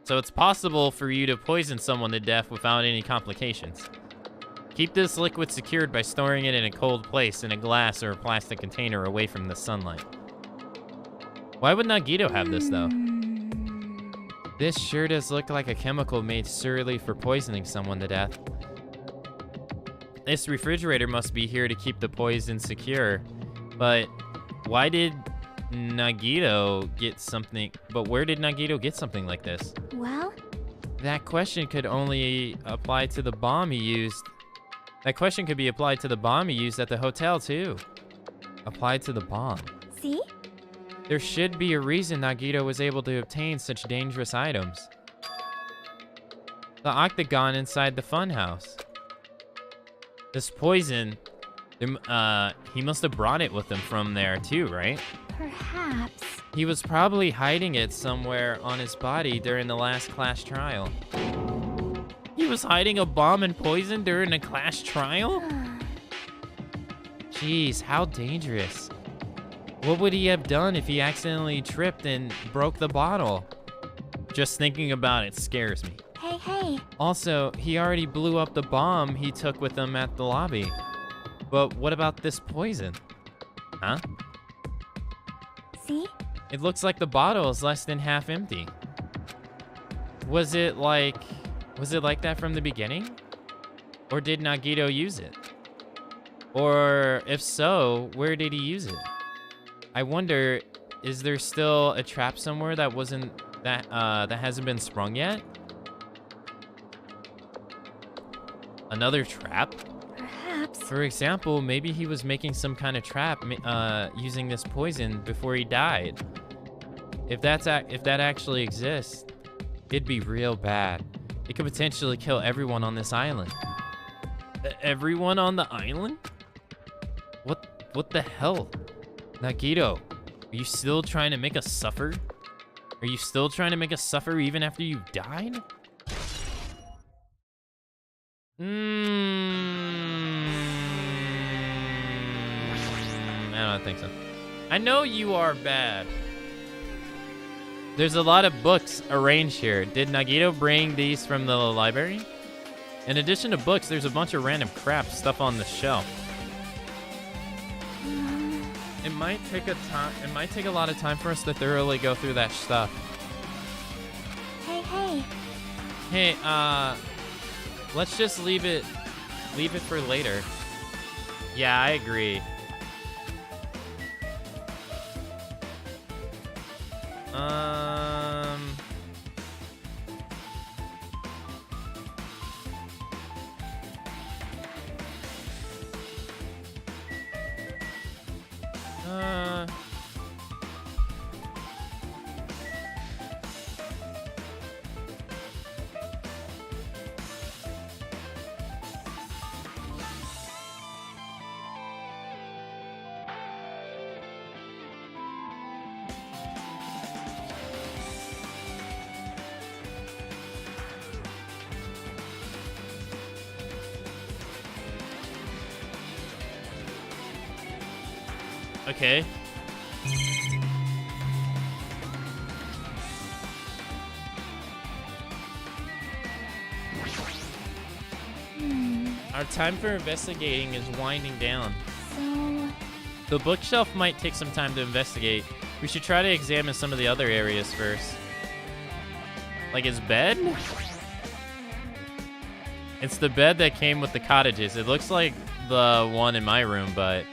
So it's possible for you to poison someone to death without any complications. Keep this liquid secured by storing it in a cold place in a glass or a plastic container away from the sunlight. Why would Nagito have this, though? This sure does look like a chemical made solely for poisoning someone to death. This refrigerator must be here to keep the poison secure. But why did Nagito get something? But where did Nagito get something like this? Well? That question could only apply to the bomb he used. That question could be applied to the bomb he used at the hotel, too. Applied to the bomb. See? There should be a reason Nagito was able to obtain such dangerous items. The octagon inside the funhouse. This poison, he must have brought it with him from there too, right? Perhaps. He was probably hiding it somewhere on his body during the last class trial. He was hiding a bomb and poison during a class trial? Jeez, how dangerous. What would he have done if he accidentally tripped and broke the bottle? Just thinking about it scares me. Hey, hey. Also, he already blew up the bomb he took with him at the lobby. But what about this poison? Huh? See? It looks like the bottle is less than half empty. Was it like that from the beginning? Or did Nagito use it? Or if so, where did he use it? I wonder, is there still a trap somewhere that that hasn't been sprung yet? Another trap? Perhaps. For example, maybe he was making some kind of trap using this poison before he died. If that actually exists, it'd be real bad. It could potentially kill everyone on this island. Everyone on the island? What the hell? Nagito, are you still trying to make us suffer? Are you still trying to make us suffer even after you've died? I don't think so. I know you are bad. There's a lot of books arranged here. Did Nagito bring these from the library? In addition to books, there's a bunch of random crap stuff on the shelf. It might take a lot of time for us to thoroughly go through that stuff. Hey, hey. Hey, let's just leave it for later. Yeah, I agree. Okay. Our time for investigating is winding down. So... The bookshelf might take some time to investigate. We should try to examine some of the other areas first. Like his bed? It's the bed that came with the cottages. It looks like the one in my room, but...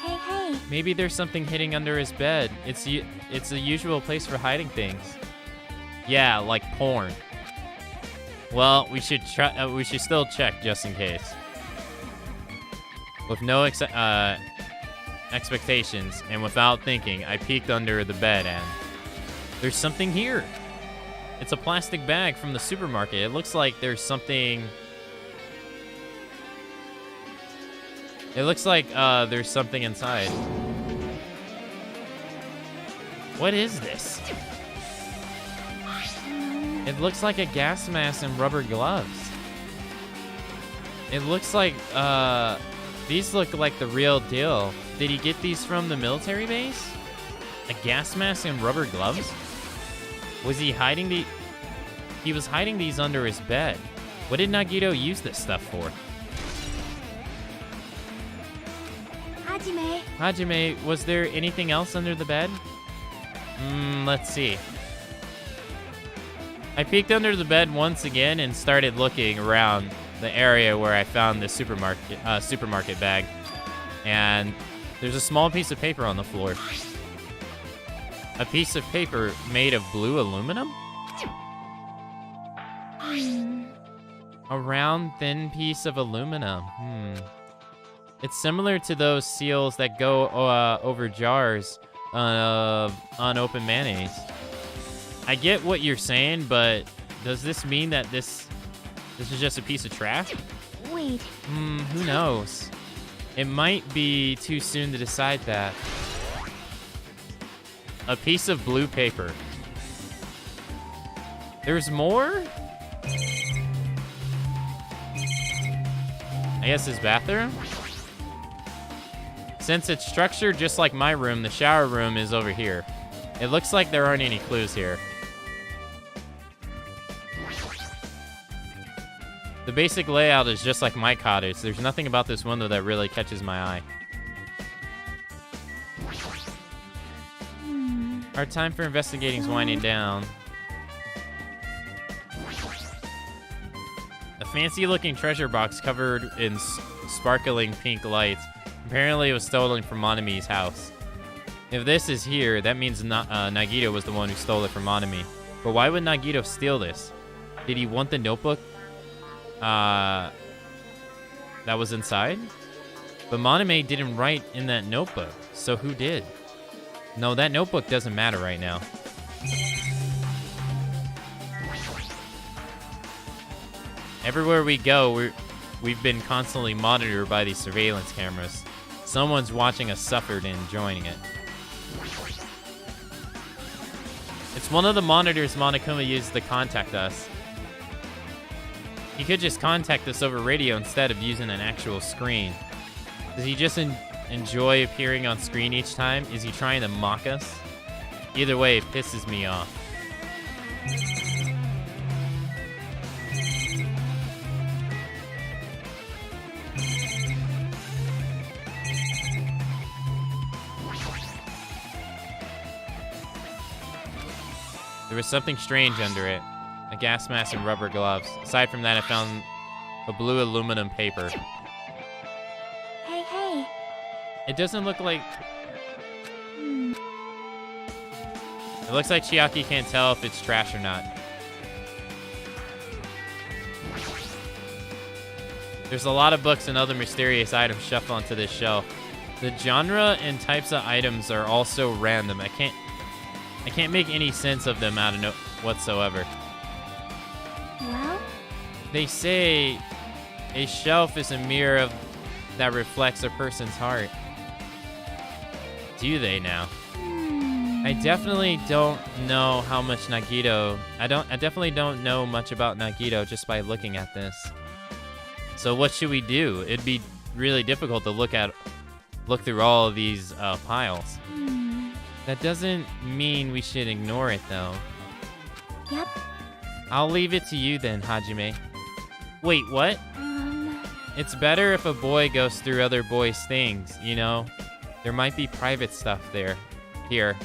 Hey, hey. Maybe there's something hidden under his bed. It's a usual place for hiding things. Yeah, like porn. Well, we should try. We should still check just in case. With no expectations and without thinking, I peeked under the bed and there's something here. It's a plastic bag from the supermarket. It looks like there's something. It looks like there's something inside. What is this? It looks like a gas mask and rubber gloves. It looks like, these look like the real deal. Did he get these from the military base? A gas mask and rubber gloves? Was he hiding He was hiding these under his bed. What did Nagito use this stuff for? Hajime. Hajime, was there anything else under the bed? Let's see. I peeked under the bed once again and started looking around the area where I found the supermarket bag. And there's a small piece of paper on the floor. A piece of paper made of blue aluminum? A round, thin piece of aluminum. It's similar to those seals that go over jars of unopened mayonnaise. I get what you're saying, but does this mean that this is just a piece of trash? Wait. read? Who knows? It might be too soon to decide that. A piece of blue paper. There's more? I guess his bathroom? Since it's structured just like my room, the shower room is over here. It looks like there aren't any clues here. The basic layout is just like my cottage. There's nothing about this window that really catches my eye. Our time for investigating is winding down. A fancy-looking treasure box covered in sparkling pink lights. Apparently, it was stolen from Monami's house. If this is here, that means Nagito was the one who stole it from Monami. But why would Nagito steal this? Did he want the notebook that was inside? But Monami didn't write in that notebook, so who did? No, that notebook doesn't matter right now. Everywhere we go, we've been constantly monitored by these surveillance cameras. Someone's watching us suffer and enjoying it. It's one of the monitors Monokuma used to contact us. He could just contact us over radio instead of using an actual screen. Does he just enjoy appearing on screen each time? Is he trying to mock us? Either way, it pisses me off. There was something strange under it. A gas mask and rubber gloves. Aside from that, I found a blue aluminum paper. Hey. It doesn't look like... It looks like Chiaki can't tell if it's trash or not. There's a lot of books and other mysterious items shuffled onto this shelf. The genre and types of items are also random. I can't make any sense of them out of whatsoever. Well? They say a shelf is a mirror that reflects a person's heart. Do they now? I definitely don't know how much Nagito... I definitely don't know much about Nagito just by looking at this. So what should we do? It'd be really difficult to look through all of these piles. That doesn't mean we should ignore it, though. Yep. I'll leave it to you then, Hajime. Wait, what? It's better if a boy goes through other boys' things, you know? There might be private stuff here.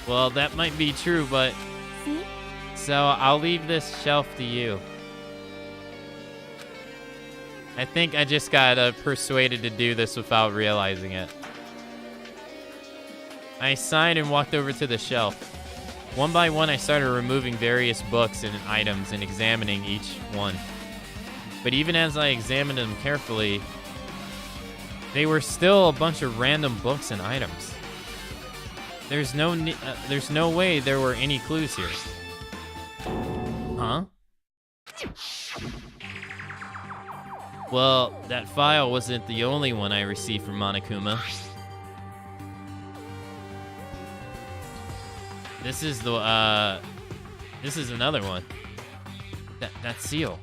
Well, that might be true, but... See? So, I'll leave this shelf to you. I think I just got persuaded to do this without realizing it. I sighed and walked over to the shelf. One by one, I started removing various books and items and examining each one. But even as I examined them carefully, they were still a bunch of random books and items. There's no way there were any clues here. Huh? Well, that file wasn't the only one I received from Monokuma. This is another one. That seal.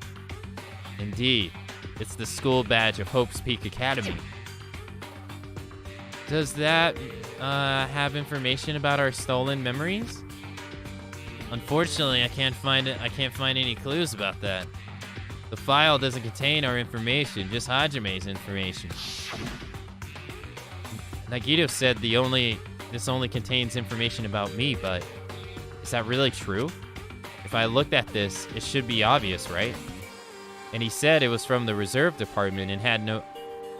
Indeed. It's the school badge of Hope's Peak Academy. Does that have information about our stolen memories? Unfortunately, I can't find any clues about that. The file doesn't contain our information, just Hajime's information. Nagito said this only contains information about me, but is that really true? If I looked at this, it should be obvious, right? And he said it was from the reserve department and had no...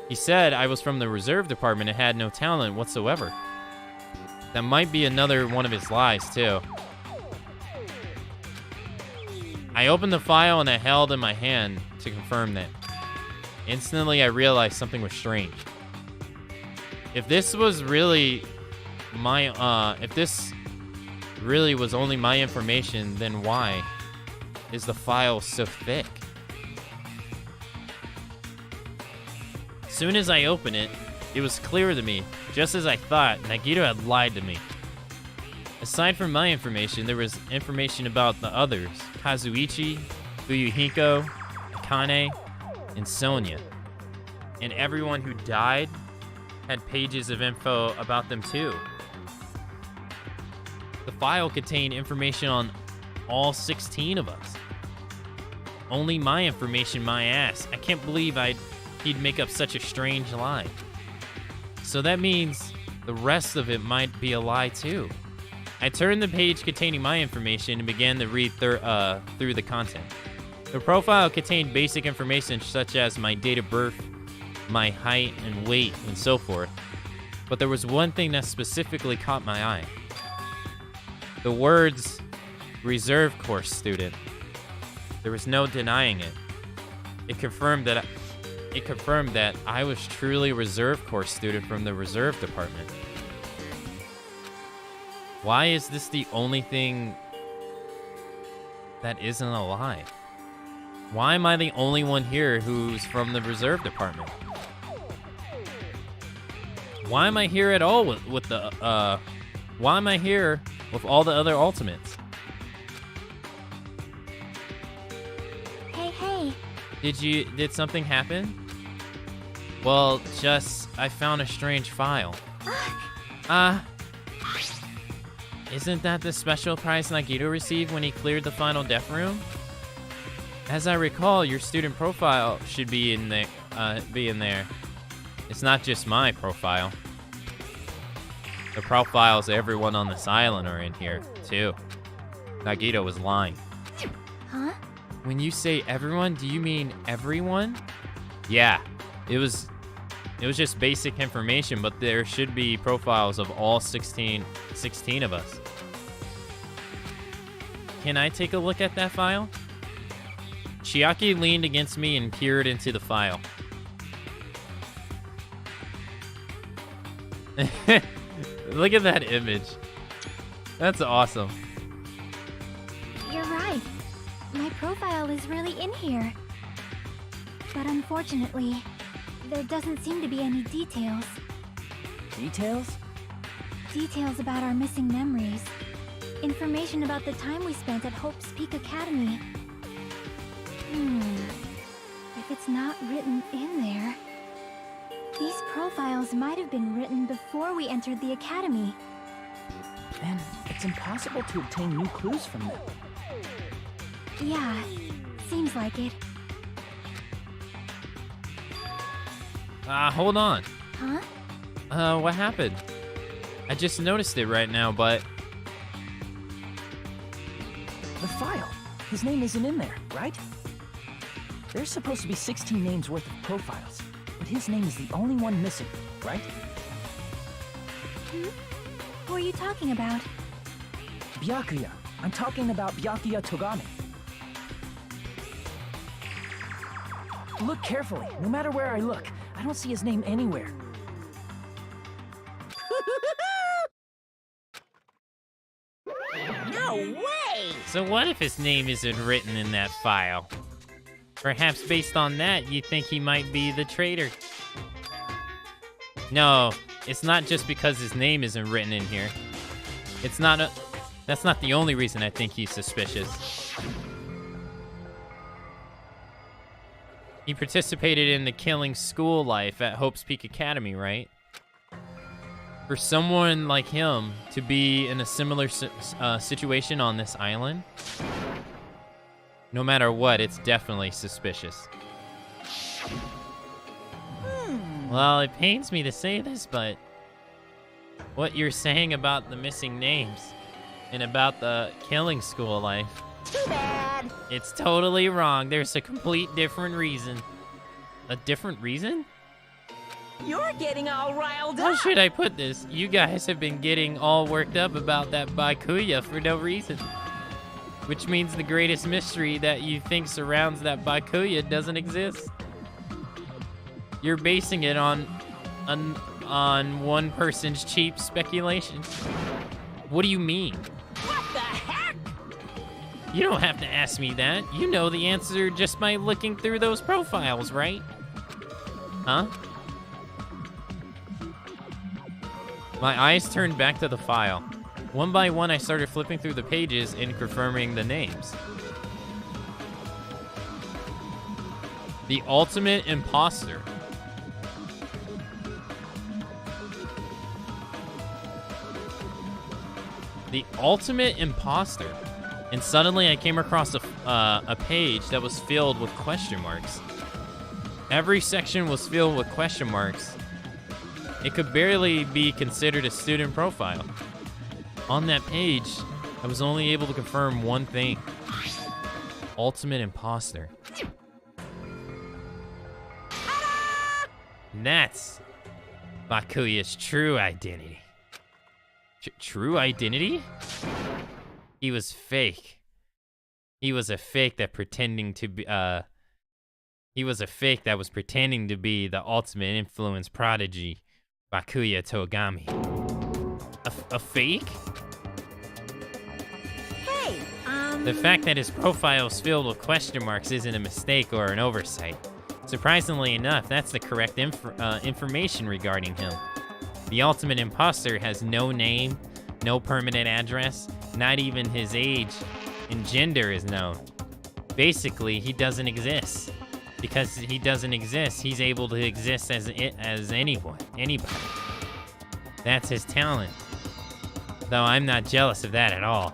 He said I was from the reserve department and had no talent whatsoever. That might be another one of his lies, too. I opened the file and I held it in my hand to confirm that. Instantly, I realized something was strange. If this was really if this really was only my information, then why is the file so thick? Soon as I opened it, it was clear to me, just as I thought, Nagito had lied to me. Aside from my information, there was information about the others, Kazuichi, Fuyuhiko, Akane, and Sonia. And everyone who died had pages of info about them too. The file contained information on all 16 of us. Only my information, my ass. I can't believe he'd make up such a strange lie. So that means the rest of it might be a lie too. I turned the page containing my information and began to read through the content. The profile contained basic information such as my date of birth, my height and weight, and so forth. But there was one thing that specifically caught my eye. The words, reserve course student. There was no denying it. It confirmed that I was truly a reserve course student from the reserve department. Why is this the only thing that isn't a lie? Why am I the only one here who's from the reserve department? Why am I here at all why am I here with all the other ultimates? Hey. Did something happen? Well, I found a strange file. Isn't that the special prize Nagito received when he cleared the final death room? As I recall, your student profile should be in there. It's not just my profile. The profiles of everyone on this island are in here, too. Nagito was lying. Huh? When you say everyone, do you mean everyone? Yeah, it was just basic information, but there should be profiles of all 16 of us. Can I take a look at that file? Chiaki leaned against me and peered into the file. Look at that image. That's awesome. You're right. My profile is really in here. But unfortunately, there doesn't seem to be any details. Details? Details about our missing memories. Information about the time we spent at Hope's Peak Academy. If it's not written in there... These profiles might have been written before we entered the academy. And it's impossible to obtain new clues from them. Yeah, seems like it. Hold on. Huh? What happened? I just noticed it right now, but... The file. His name isn't in there, right? There's supposed to be 16 names worth of profiles, but his name is the only one missing, right? Who are you talking about? Byakuya. I'm talking about Byakuya Togame. Look carefully. No matter where I look, I don't see his name anywhere. No way! So what if his name isn't written in that file? Perhaps based on that, you think he might be the traitor. No, it's not just because his name isn't written in here. That's not the only reason I think he's suspicious. He participated in the killing school life at Hope's Peak Academy, right? For someone like him to be in a similar situation on this island, no matter what, it's definitely suspicious. Well, it pains me to say this, but what you're saying about the missing names and about the killing school life, Too bad. it's totally wrong. There's a complete different reason. A different reason? You're getting all riled How up. should I put this? You guys have been getting all worked up about that Byakuya for no reason. Which means the greatest mystery that you think surrounds that Byakuya doesn't exist. You're basing it on one person's cheap speculation. What do you mean? What the heck? You don't have to ask me that. You know the answer just by looking through those profiles, right? Huh? My eyes turned back to the file. One by one, I started flipping through the pages and confirming the names. The ultimate imposter. The ultimate imposter. And suddenly I came across a page that was filled with question marks. Every section was filled with question marks. It could barely be considered a student profile. On that page, I was only able to confirm one thing. Ultimate imposter. And that's Bakuya's true identity. True identity? He was fake. He was a fake that pretending to be, he was a fake that was pretending to be the ultimate influence prodigy, Bakuya Togami. A fake? Hey, The fact that his profile is filled with question marks isn't a mistake or an oversight. Surprisingly enough, that's the correct information regarding him. The ultimate imposter has no name, no permanent address, not even his age and gender is known. Basically, he doesn't exist. Because he doesn't exist, he's able to exist as anybody. That's his talent. Though I'm not jealous of that at all.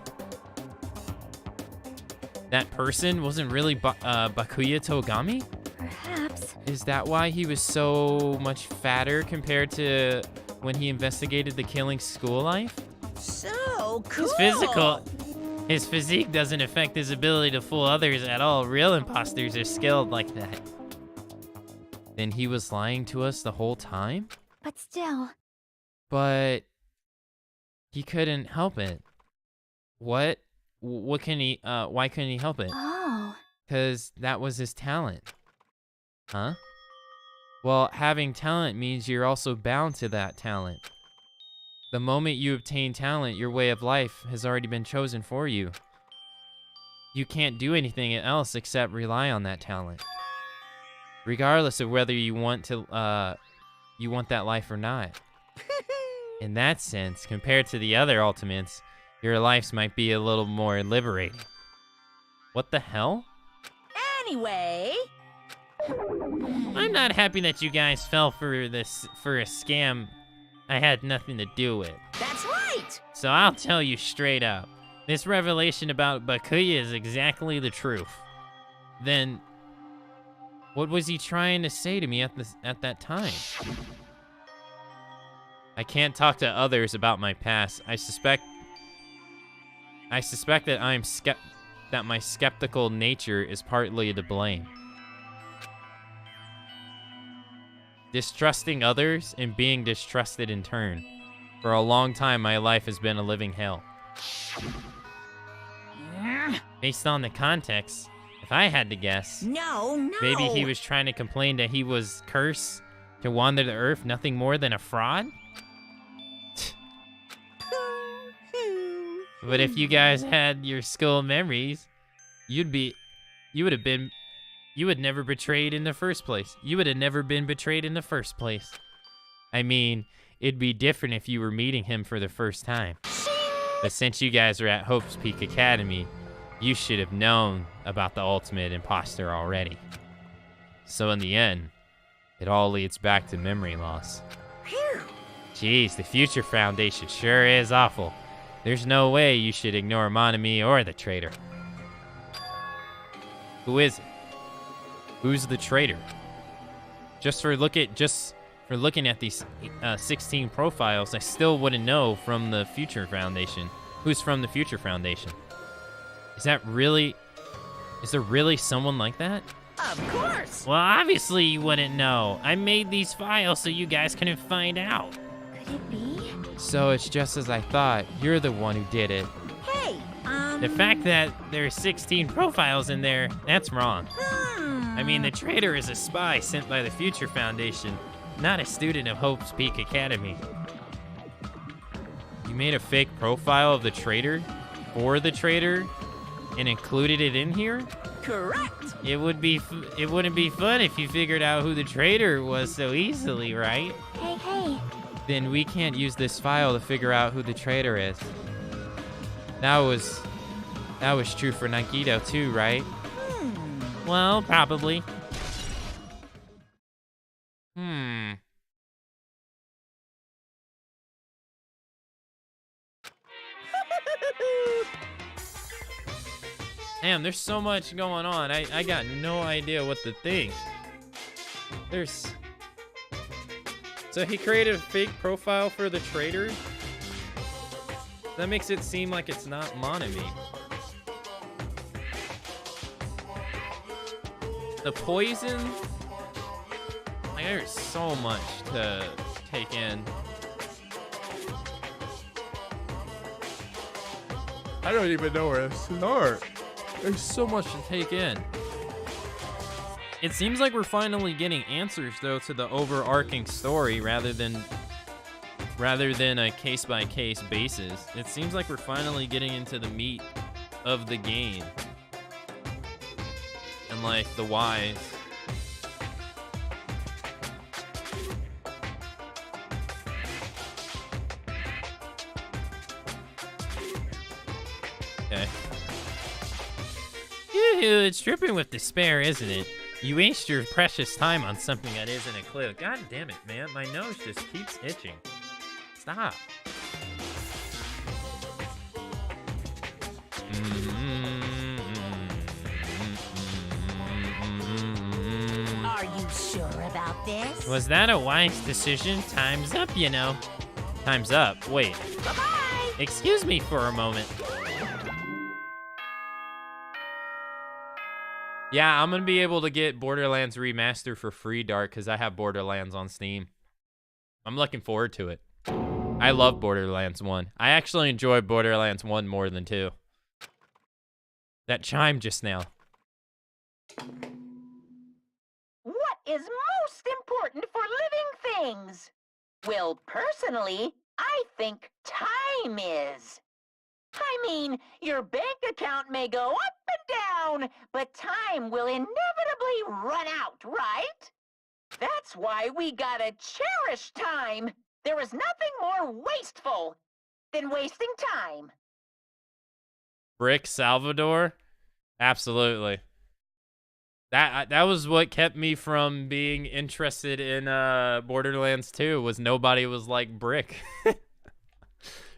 That person wasn't really Bakuya Togami? Perhaps. Is that why he was so much fatter compared to when he investigated the killing school life? so cool. His physique doesn't affect his ability to fool others at all. Real imposters are skilled like that. Then he was lying to us the whole time? But still. But he couldn't help it. What can he, why couldn't he help it? Oh. 'Cause that was his talent. Huh? Well, having talent means you're also bound to that talent. The moment you obtain talent, your way of life has already been chosen for you. You can't do anything else except rely on that talent. Regardless of whether you want that life or not. In that sense, compared to the other ultimates, your lives might be a little more liberating. What the hell? Anyway, I'm not happy that you guys fell for a scam I had nothing to do with. that's right. So I'll tell you straight up. This revelation about Bakuya is exactly the truth. Then, what was he trying to say to me at that time? I can't talk to others about my past. I suspect that that my skeptical nature is partly to blame. Distrusting others and being distrusted in turn. For a long time, my life has been a living hell. Based on the context, if I had to guess, No. maybe he was trying to complain that he was cursed to wander the earth, nothing more than a fraud? But if you guys had your skull memories, you would never betrayed in the first place. You would have never been betrayed in the first place. I mean, it'd be different if you were meeting him for the first time. But since you guys are at Hope's Peak Academy, you should have known about the ultimate imposter already. So in the end, it all leads back to memory loss. Jeez, the Future Foundation sure is awful. There's no way you should ignore Monami or the traitor. Who is it? Who's the traitor? Just for looking at these 16 profiles, I still wouldn't know from the Future Foundation. Who's from the Future Foundation? Is there really someone like that? Of course. Well, obviously you wouldn't know. I made these files so you guys couldn't find out. Could it be? So it's just as I thought. You're the one who did it. Hey, The fact that there are 16 profiles in there, that's wrong. I mean, the traitor is a spy sent by the Future Foundation, not a student of Hope's Peak Academy. You made a fake profile of the traitor for the traitor and included it in here? correct. It wouldn't be fun if you figured out who the traitor was so easily, right? Hey, then we can't use this file to figure out who the traitor is. That was true for Nagito too, right? Well, probably. Damn, there's so much going on. I got no idea what to think. So he created a fake profile for the traitor? That makes it seem like it's not Monami. The poison? Like, there's so much to take in. I don't even know where to start. There's so much to take in. It seems like we're finally getting answers, though, to the overarching story rather than a case-by-case basis. It seems like we're finally getting into the meat of the game. And, like, the whys. Okay. Yoo-hoo, it's dripping with despair, isn't it? You waste your precious time on something that isn't a clue. God damn it, man. My nose just keeps itching. Stop. Are you sure about this? Was that a wise decision? Time's up, you know. Time's up. Wait. Bye-bye! Excuse me for a moment. Yeah, I'm gonna be able to get Borderlands Remastered for free, Dark, because I have Borderlands on Steam. I'm looking forward to it. I love Borderlands 1. I actually enjoy Borderlands 1 more than 2. That chime just now. What is most important for living things? Well, personally, I think time is. I mean, your bank account may go up and down, but time will inevitably run out, right? That's why we gotta cherish time. There is nothing more wasteful than wasting time. Brick Salvador? Absolutely. That was what kept me from being interested in Borderlands 2, was nobody was like Brick.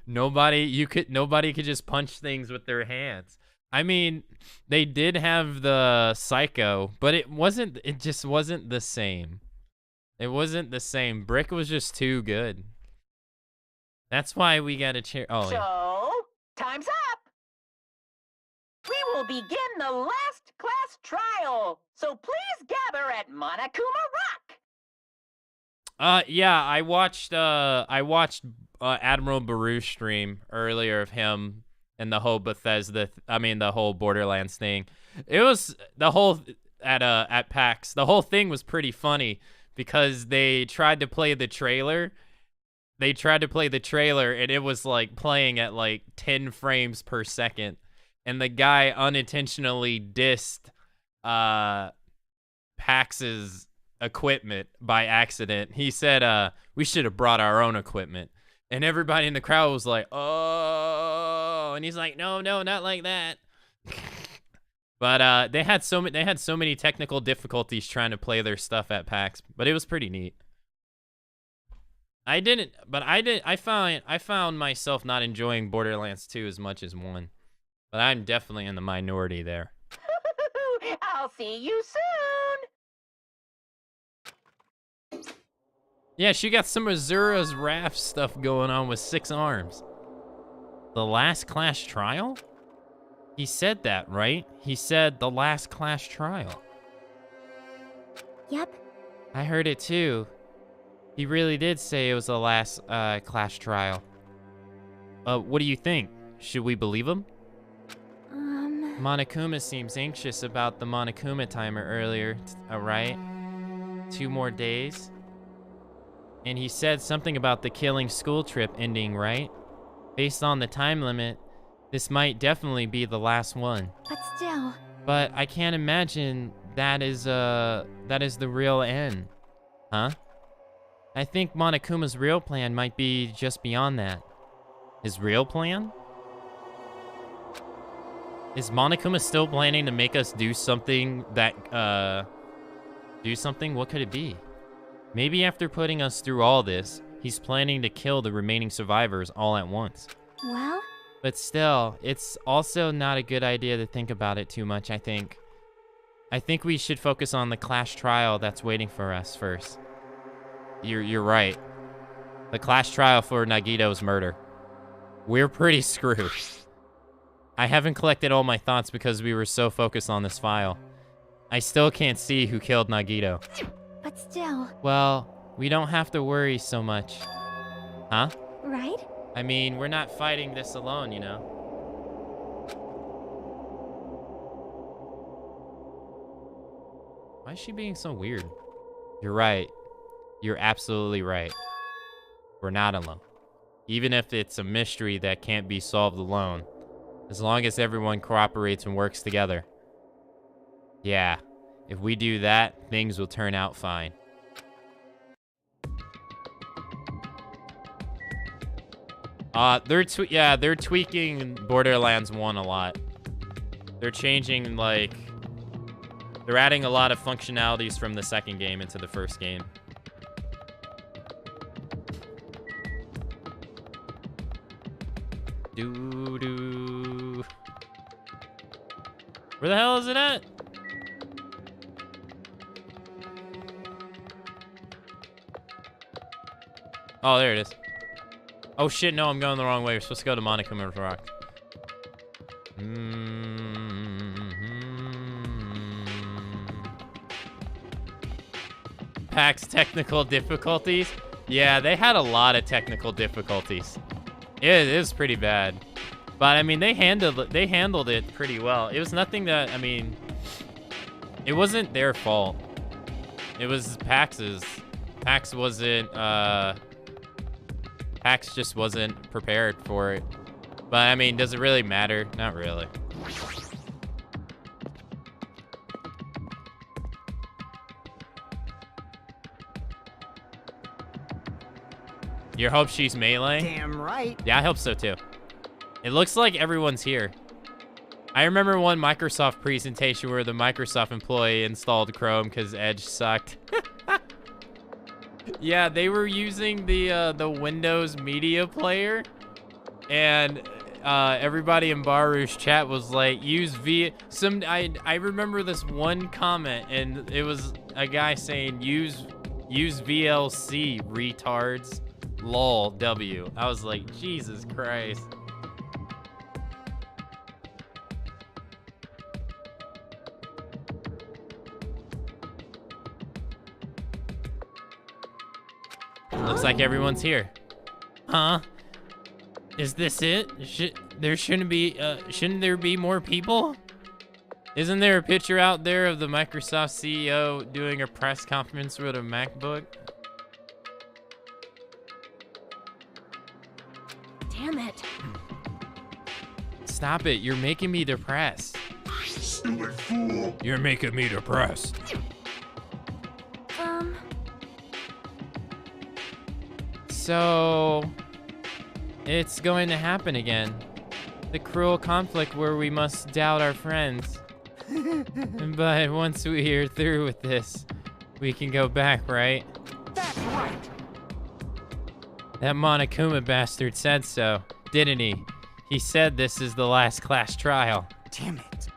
Nobody could just punch things with their hands. I mean, they did have the Psycho, but it just wasn't the same. It wasn't the same. Brick was just too good. That's why we gotta cheer. Oh, So, yeah. time's up. We will begin the last class trial. So please gather at Monokuma Rock. Yeah, I watched Admiral Baru's stream earlier of him and the whole the whole Borderlands thing. It was the whole at PAX. The whole thing was pretty funny because they tried to play the trailer. And it was like playing at like 10 frames per second. And the guy unintentionally dissed PAX's equipment by accident. He said, we should have brought our own equipment. And everybody in the crowd was like, oh, and he's like, no, not like that. But they had so many technical difficulties trying to play their stuff at PAX, but it was pretty neat. I found myself not enjoying Borderlands 2 as much as 1. But I'm definitely in the minority there. I'll see you soon. Yeah, she got some Azura's Wrath stuff going on with 6 arms. The last class trial? He said that, right? He said the last class trial. Yep. I heard it too. He really did say it was the last class trial. What do you think? Should we believe him? Monokuma seems anxious about the Monokuma timer earlier, right? 2 more days. And he said something about the killing school trip ending, right? Based on the time limit, this might definitely be the last one. But still. But I can't imagine that is the real end. Huh? I think Monokuma's real plan might be just beyond that. His real plan? Is Monokuma still planning to make us do something that, do something? What could it be? Maybe after putting us through all this, he's planning to kill the remaining survivors all at once. Well? But still, it's also not a good idea to think about it too much, I think. I think we should focus on the class trial that's waiting for us first. You're right. The class trial for Nagito's murder. We're pretty screwed. I haven't collected all my thoughts because we were so focused on this file. I still can't see who killed Nagito. But still. Well, we don't have to worry so much. Huh? Right? I mean, we're not fighting this alone, you know? Why is she being so weird? You're right. You're absolutely right. We're not alone. Even if it's a mystery that can't be solved alone. As long as everyone cooperates and works together. Yeah. If we do that, things will turn out fine. They're tweaking Borderlands 1 a lot. They're changing, like... They're adding a lot of functionalities from the second game into the first game. Doo-doo. Where the hell is it at? Oh, there it is. Oh shit, no, I'm going the wrong way. We're supposed to go to Monokuma Rock. PAX technical difficulties? Yeah, they had a lot of technical difficulties. It is pretty bad. But I mean, they handled it pretty well. It was nothing that, I mean, it wasn't their fault. It was PAX's. PAX wasn't, PAX just wasn't prepared for it. But I mean, does it really matter? Not really. You hope she's melee? Damn right. Yeah, I hope so too. It looks like everyone's here. I remember one Microsoft presentation where the Microsoft employee installed Chrome because Edge sucked. Yeah, they were using the Windows Media Player, and everybody in Baru's chat was like, use I remember this one comment, and it was a guy saying, use VLC, retards. Lol, W. I was like, Jesus Christ. Looks like everyone's here. Huh? Is this it? Shouldn't there be more people? Isn't there a picture out there of the Microsoft CEO doing a press conference with a MacBook? Damn it. Stop it. You're making me depressed. Stupid fool. You're making me depressed. So, it's going to happen again. The cruel conflict where we must doubt our friends. But once we are through with this, we can go back, right? That's right. That Monokuma bastard said so, didn't he? He said this is the last class trial. Damn it.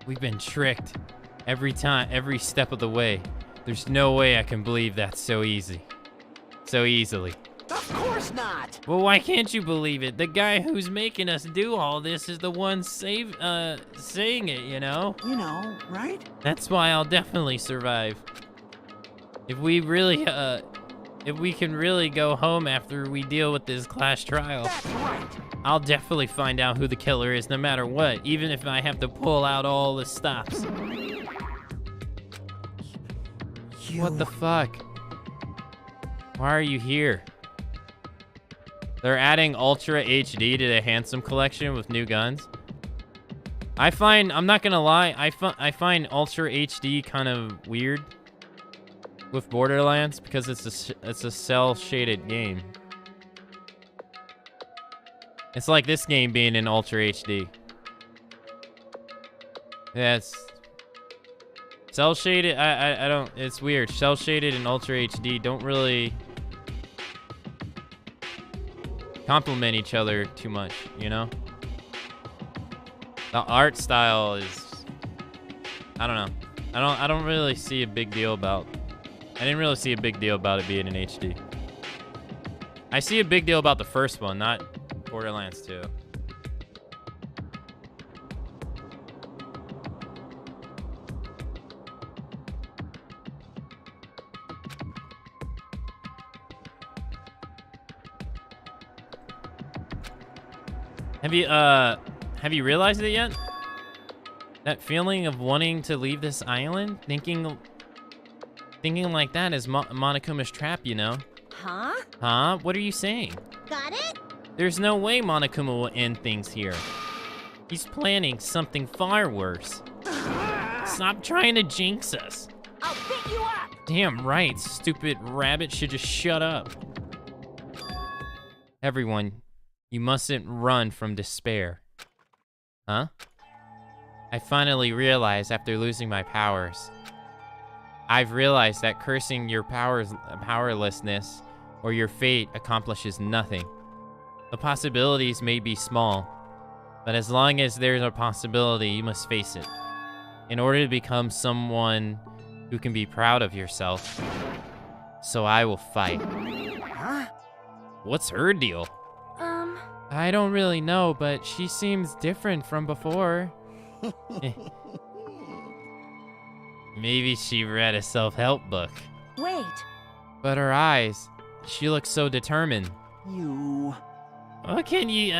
We've been tricked. Every time, every step of the way. There's no way I can believe that so easily. Of course not. Well, why can't you believe it? The guy who's making us do all this is the one saying it, you know? You know, right? That's why I'll definitely survive. If we can really go home after we deal with this class trial. That's right. I'll definitely find out who the killer is no matter what, even if I have to pull out all the stops. What the fuck? Why are you here? They're adding Ultra HD to the Handsome collection with new guns. I'm not gonna lie, I find Ultra HD kind of weird. with Borderlands because it's a cell-shaded game. It's like this game being in Ultra HD. Yeah, it's cell-shaded. I don't. It's weird. Cell-shaded and Ultra HD don't really complement each other too much, you know? The art style is, I don't know. I don't really see a big deal about, I didn't really see a big deal about it being in HD. I see a big deal about the first one, not Borderlands 2. Have you realized it yet? That feeling of wanting to leave this island? Thinking like that is Monokuma's trap, you know? Huh? Huh? What are you saying? Got it? There's no way Monokuma will end things here. He's planning something far worse. Stop trying to jinx us. I'll beat you up! Damn right, stupid rabbit should just shut up. Everyone, you mustn't run from despair. Huh? I finally realized after losing my powers. I've realized that cursing your powerlessness or your fate accomplishes nothing. The possibilities may be small, but as long as there's a possibility, you must face it. In order to become someone who can be proud of yourself. So I will fight. Huh? What's her deal? I don't really know, but she seems different from before. Maybe she read a self-help book. Wait. But her eyes, she looks so determined. You... What can you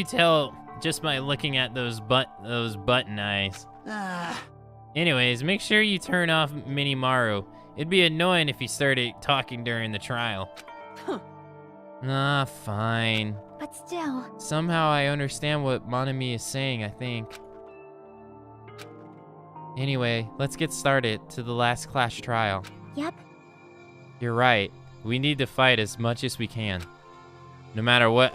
tell just by looking at those button eyes? Anyways, make sure you turn off Minimaru. It'd be annoying if he started talking during the trial. Ah, fine. But still. Somehow I understand what Monami is saying, I think. Anyway, let's get started to the last clash trial. Yep. You're right. We need to fight as much as we can. No matter what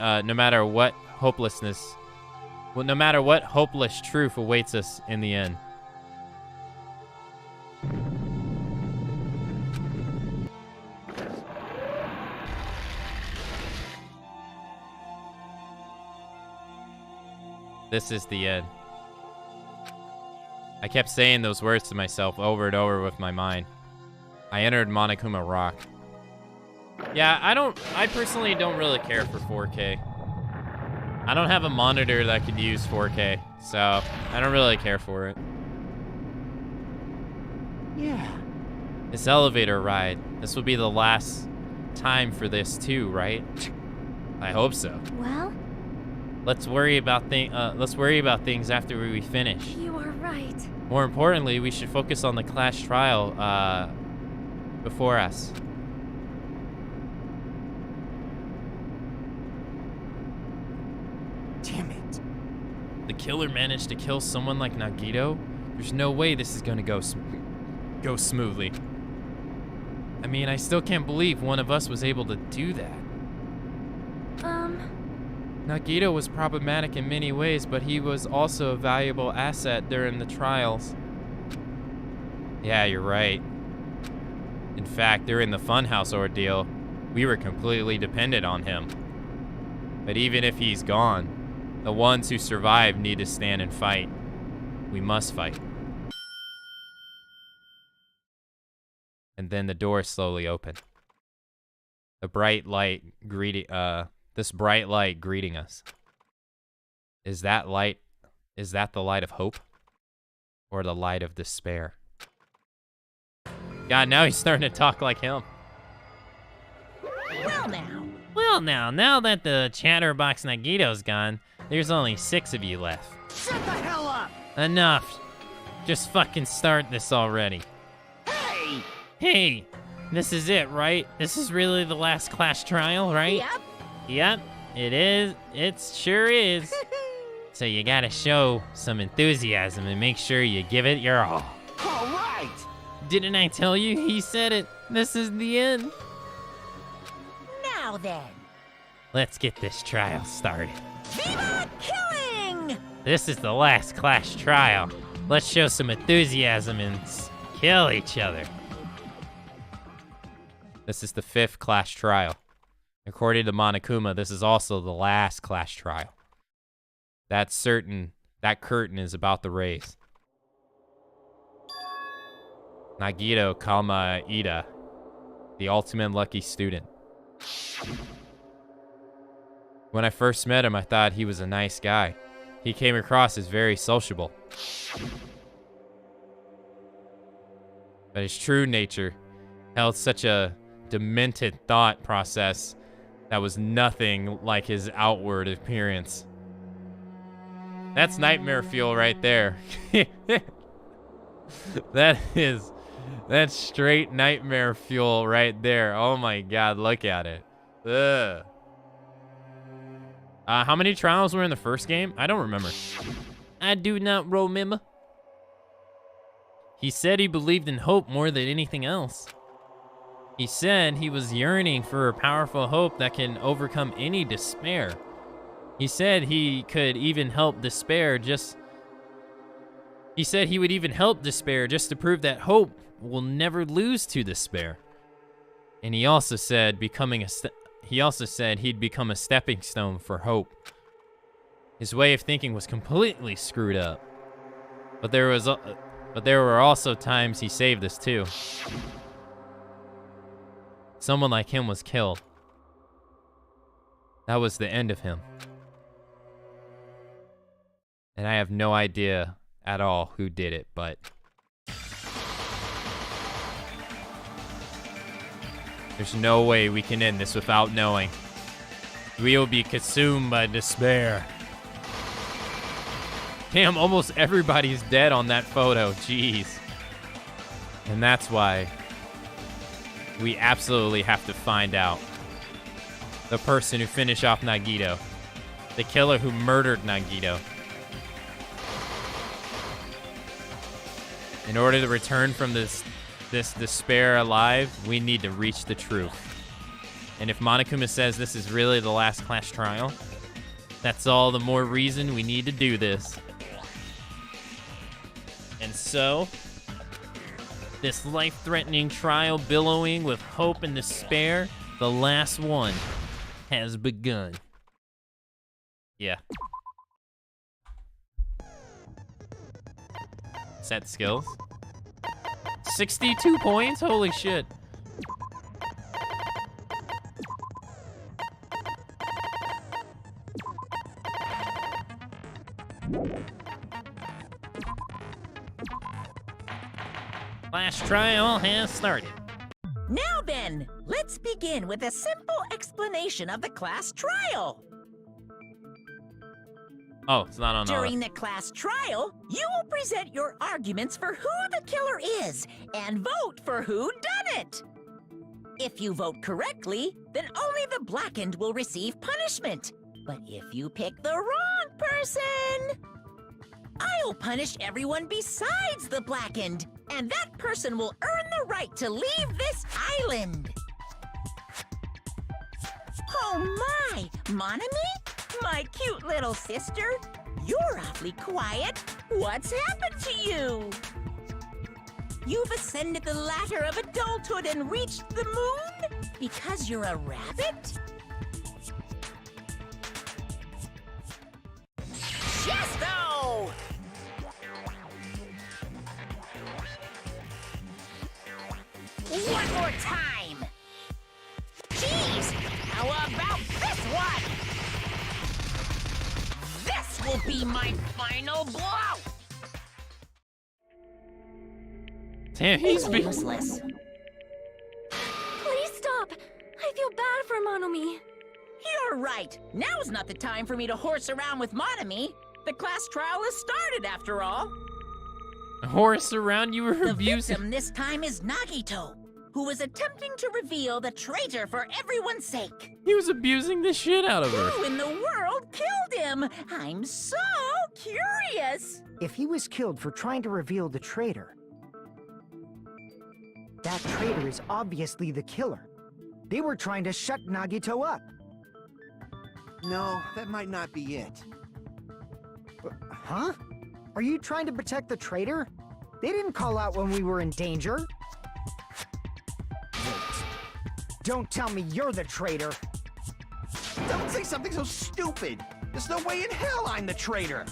hopeless truth awaits us in the end. This is the end. I kept saying those words to myself over and over with my mind. I entered Monokuma Rock. Yeah, I personally don't really care for 4K. I don't have a monitor that could use 4K, so I don't really care for it. Yeah. This elevator ride, this will be the last time for this too, right? I hope so. Well? Let's worry about things after we finish. You are right. More importantly, we should focus on the clash trial before us. Damn it. The killer managed to kill someone like Nagito? There's no way this is gonna go smoothly. I mean, I still can't believe one of us was able to do that. Nagito was problematic in many ways, but he was also a valuable asset during the trials. Yeah, you're right. In fact, during the Funhouse ordeal, we were completely dependent on him. But even if he's gone, the ones who survive need to stand and fight. We must fight. And then the door slowly opened. The bright light this bright light greeting us. Is that the light of hope? Or the light of despair? God, now he's starting to talk like him. Well now that the chatterbox Nagito's gone, there's only 6 of you left. Shut the hell up! Enough. Just fucking start this already. Hey! Hey, this is it, right? This is really the last clash trial, right? Yep, it is. It sure is. So you gotta show some enthusiasm and make sure you give it your all. All right! Didn't I tell you? He said it. This is the end. Now then, Let's get this trial started. Viva Killing! This is the last Clash trial. Let's show some enthusiasm and kill each other. This is the 5th Clash trial. According to Monokuma, this is also the last Clash trial. That's certain. That curtain is about to raise. Nagito Kalmaida, the ultimate lucky student. When I first met him, I thought he was a nice guy. He came across as very sociable. But his true nature held such a demented thought process that was nothing like his outward appearance. That's nightmare fuel right there. That's straight nightmare fuel right there. Oh my god, look at it. Ugh. How many trials were in the first game? I don't remember. I do not remember. He said he believed in hope more than anything else. He said he was yearning for a powerful hope that can overcome any despair. He said he could even help despair just... He said he would even help despair just to prove that hope will never lose to despair. And he also said he'd become a stepping stone for hope. His way of thinking was completely screwed up. But there were also times he saved us too. Someone like him was killed. That was the end of him. And I have no idea at all who did it, but there's no way we can end this without knowing. We will be consumed by despair. Damn, almost everybody's dead on that photo. Jeez. And that's why we absolutely have to find out the person who finished off Nagito. The killer who murdered Nagito. In order to return from this despair alive, we need to reach the truth. And if Monokuma says this is really the last Clash trial, that's all the more reason we need to do this. And so, this life-threatening trial billowing with hope and despair, the last one, has begun. Yeah. Set skills. 62 points? Holy shit. Clash trial has started. Now then, let's begin with a simple explanation of the class trial. Oh, it's not on During the class trial, you will present your arguments for who the killer is and vote for who done it. If you vote correctly, then only the blackened will receive punishment. But if you pick the wrong person, I'll punish everyone besides the blackened, and that person will earn the right to leave this island. Oh my, Monami? My cute little sister? You're awfully quiet. What's happened to you? You've ascended the ladder of adulthood and reached the moon? Because you're a rabbit? Chesto! One more time! Jeez! How about this one? This will be my final blow! Damn, he's been useless. Please stop! I feel bad for Monomi. You're right. Now's not the time for me to horse around with Monami. The class trial has started, after all. horse around. You were The abusing. victim this time is Nagito, who was attempting to reveal the traitor for everyone's sake. He was abusing the shit out of her. Who in the world killed him? I'm so curious. If he was killed for trying to reveal the traitor, That traitor is obviously the killer. They were trying to shut Nagito up. No, that might not be it. Huh? Are you trying to protect the traitor? They didn't call out when we were in danger. Wait. Don't tell me you're the traitor. Don't say something so stupid! There's no way in hell I'm the traitor!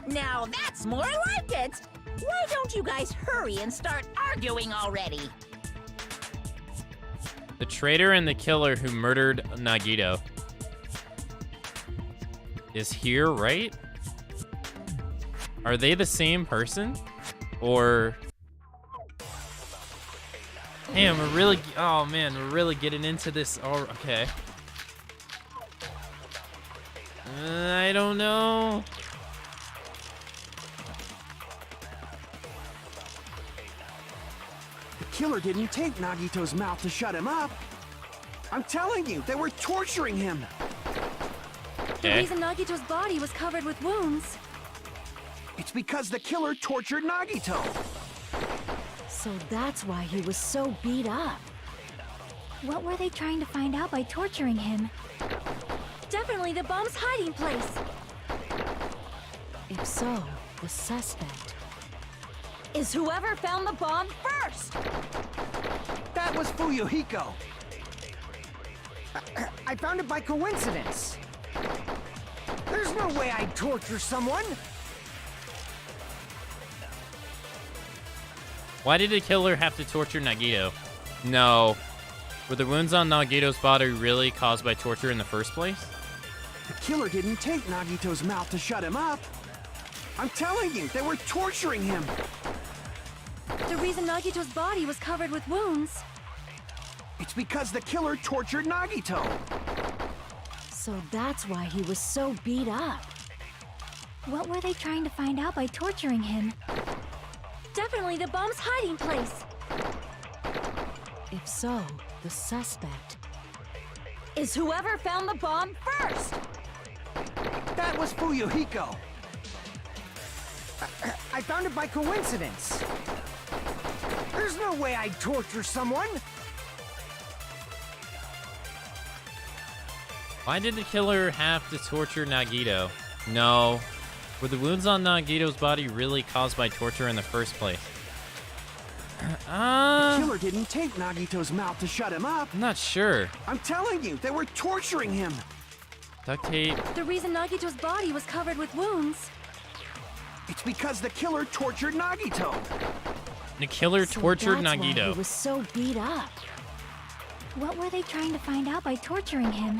Now that's more like it! Why don't you guys hurry and start arguing already? The traitor and the killer who murdered Nagito is here, right? Are they the same person? Or... Damn, we're really... Oh, man, we're really getting into this. Oh, okay. I don't know. The killer didn't take Nagito's mouth to shut him up. I'm telling you, they were torturing him. The Okay. reason Nagito's body was covered with wounds. It's because the killer tortured Nagito. So that's why he was so beat up. What were they trying to find out by torturing him? Definitely the bomb's hiding place. If so, the suspect Is whoever found the bomb first! That was Fuyuhiko. I found it by coincidence. There's no way I'd torture someone. Why did the killer have to torture Nagito? No. Were the wounds on Nagito's body really caused by torture in the first place? The killer didn't take Nagito's mouth to shut him up. I'm telling you, they were torturing him. The reason Nagito's body was covered with wounds. It's because the killer tortured Nagito. So that's why he was so beat up. What were they trying to find out by torturing him? Definitely the bomb's hiding place. If so, the suspect Is whoever found the bomb first! That was Fuyuhiko. I found it by coincidence. There's no way I'd torture someone. Why did the killer have to torture Nagito? No. Were the wounds on Nagito's body really caused by torture in the first place? The killer didn't take Nagito's mouth to shut him up. I'm not sure. I'm telling you, they were torturing him. Duct tape. The reason Nagito's body was covered with wounds. It's because the killer tortured Nagito. The killer tortured That's why Nagito. he was so beat up. What were they trying to find out by torturing him?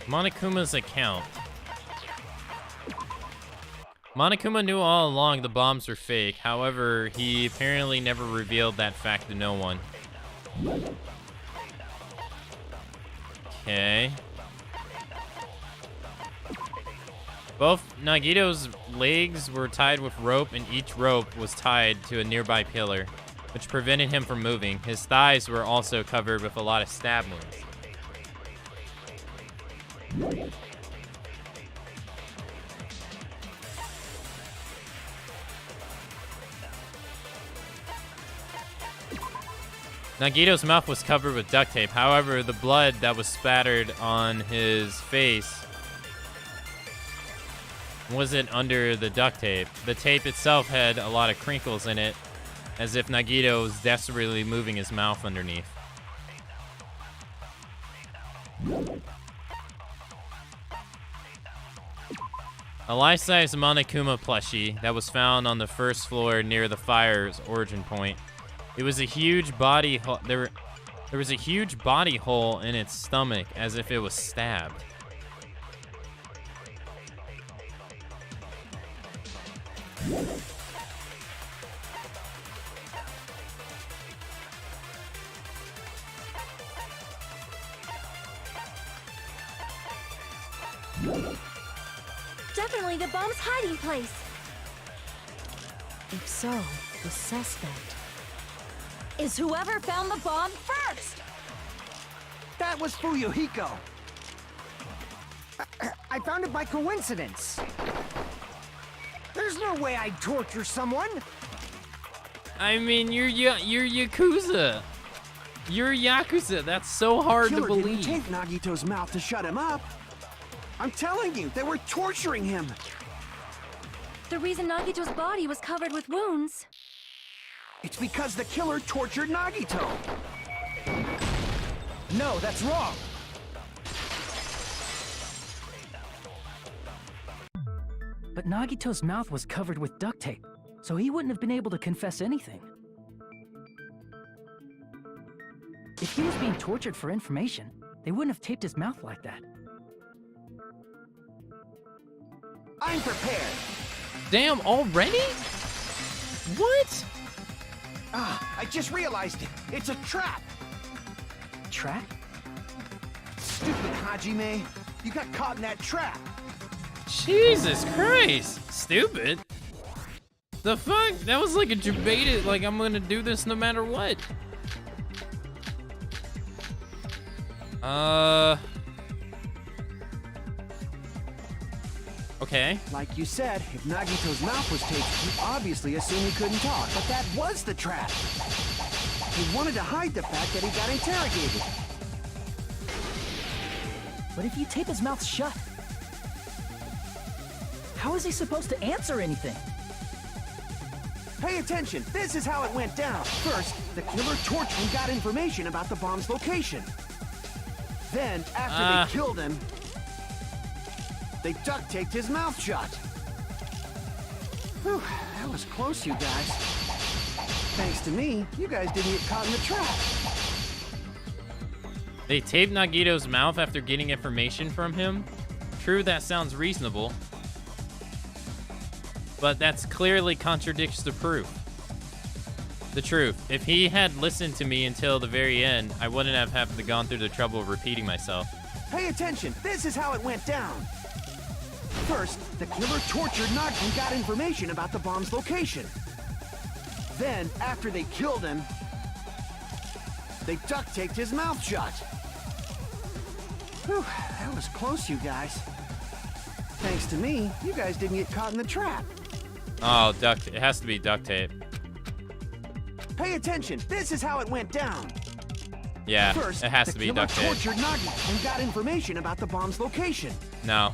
Monokuma's account. Monokuma knew all along the bombs were fake. However, he apparently never revealed that fact to no one. Okay. Both Nagito's legs were tied with rope, and each rope was tied to a nearby pillar, which prevented him from moving. His thighs were also covered with a lot of stab wounds. Nagito's mouth was covered with duct tape. However, the blood that was spattered on his face wasn't under the duct tape. The tape itself had a lot of crinkles in it, as if Nagito was desperately moving his mouth underneath. A life-size Monokuma plushie that was found on the first floor near the fire's origin point. It was a huge body hole. There was a huge body hole in its stomach, as if it was stabbed. Definitely the bomb's hiding place. If so, the suspect Is whoever found the bomb first! That was Fuyuhiko. I found it by coincidence. There's no way I'd torture someone. I mean, you're Yakuza. You're Yakuza. That's so hard to Killer didn't believe. tape Nagito's mouth to shut him up. I'm telling you, they were torturing him. The reason Nagito's body was covered with wounds. It's because the killer tortured Nagito. No, that's wrong. But Nagito's mouth was covered with duct tape, so he wouldn't have been able to confess anything. If he was being tortured for information, they wouldn't have taped his mouth like that. I'm prepared. Damn, already? What? Ah, I just realized it. It's a trap. Trap? Stupid Hajime. You got caught in that trap. Jesus Christ. Stupid. The fuck? That was like a debated, like I'm gonna do this no matter what. Okay. Like you said, if Nagito's mouth was taped, you obviously assumed he couldn't talk. But that was the trap. He wanted to hide the fact that he got interrogated. But if you tape his mouth shut, how is he supposed to answer anything? Pay attention. This is how it went down. First, the killer tortured and got information about the bomb's location. Then, after they killed him, they duct taped his mouth shut. Whew, that was close, you guys. Thanks to me, you guys didn't get caught in the trap. They taped Nagito's mouth after getting information from him. True, that sounds reasonable. But that's clearly contradicts the proof. The truth. If he had listened to me until the very end, I wouldn't have had to gone through the trouble of repeating myself. Pay attention. This is how it went down. First, the killer tortured Nagito and got information about the bomb's location. Then, after they killed him, they duct taped his mouth shut. Whew, that was close, you guys. Thanks to me, you guys didn't get caught in the trap. Oh, it has to be duct tape. Pay attention. This is how it went down. Yeah, First, it has to be duct the tape. killer tortured Nagito and got information about the bomb's location. No.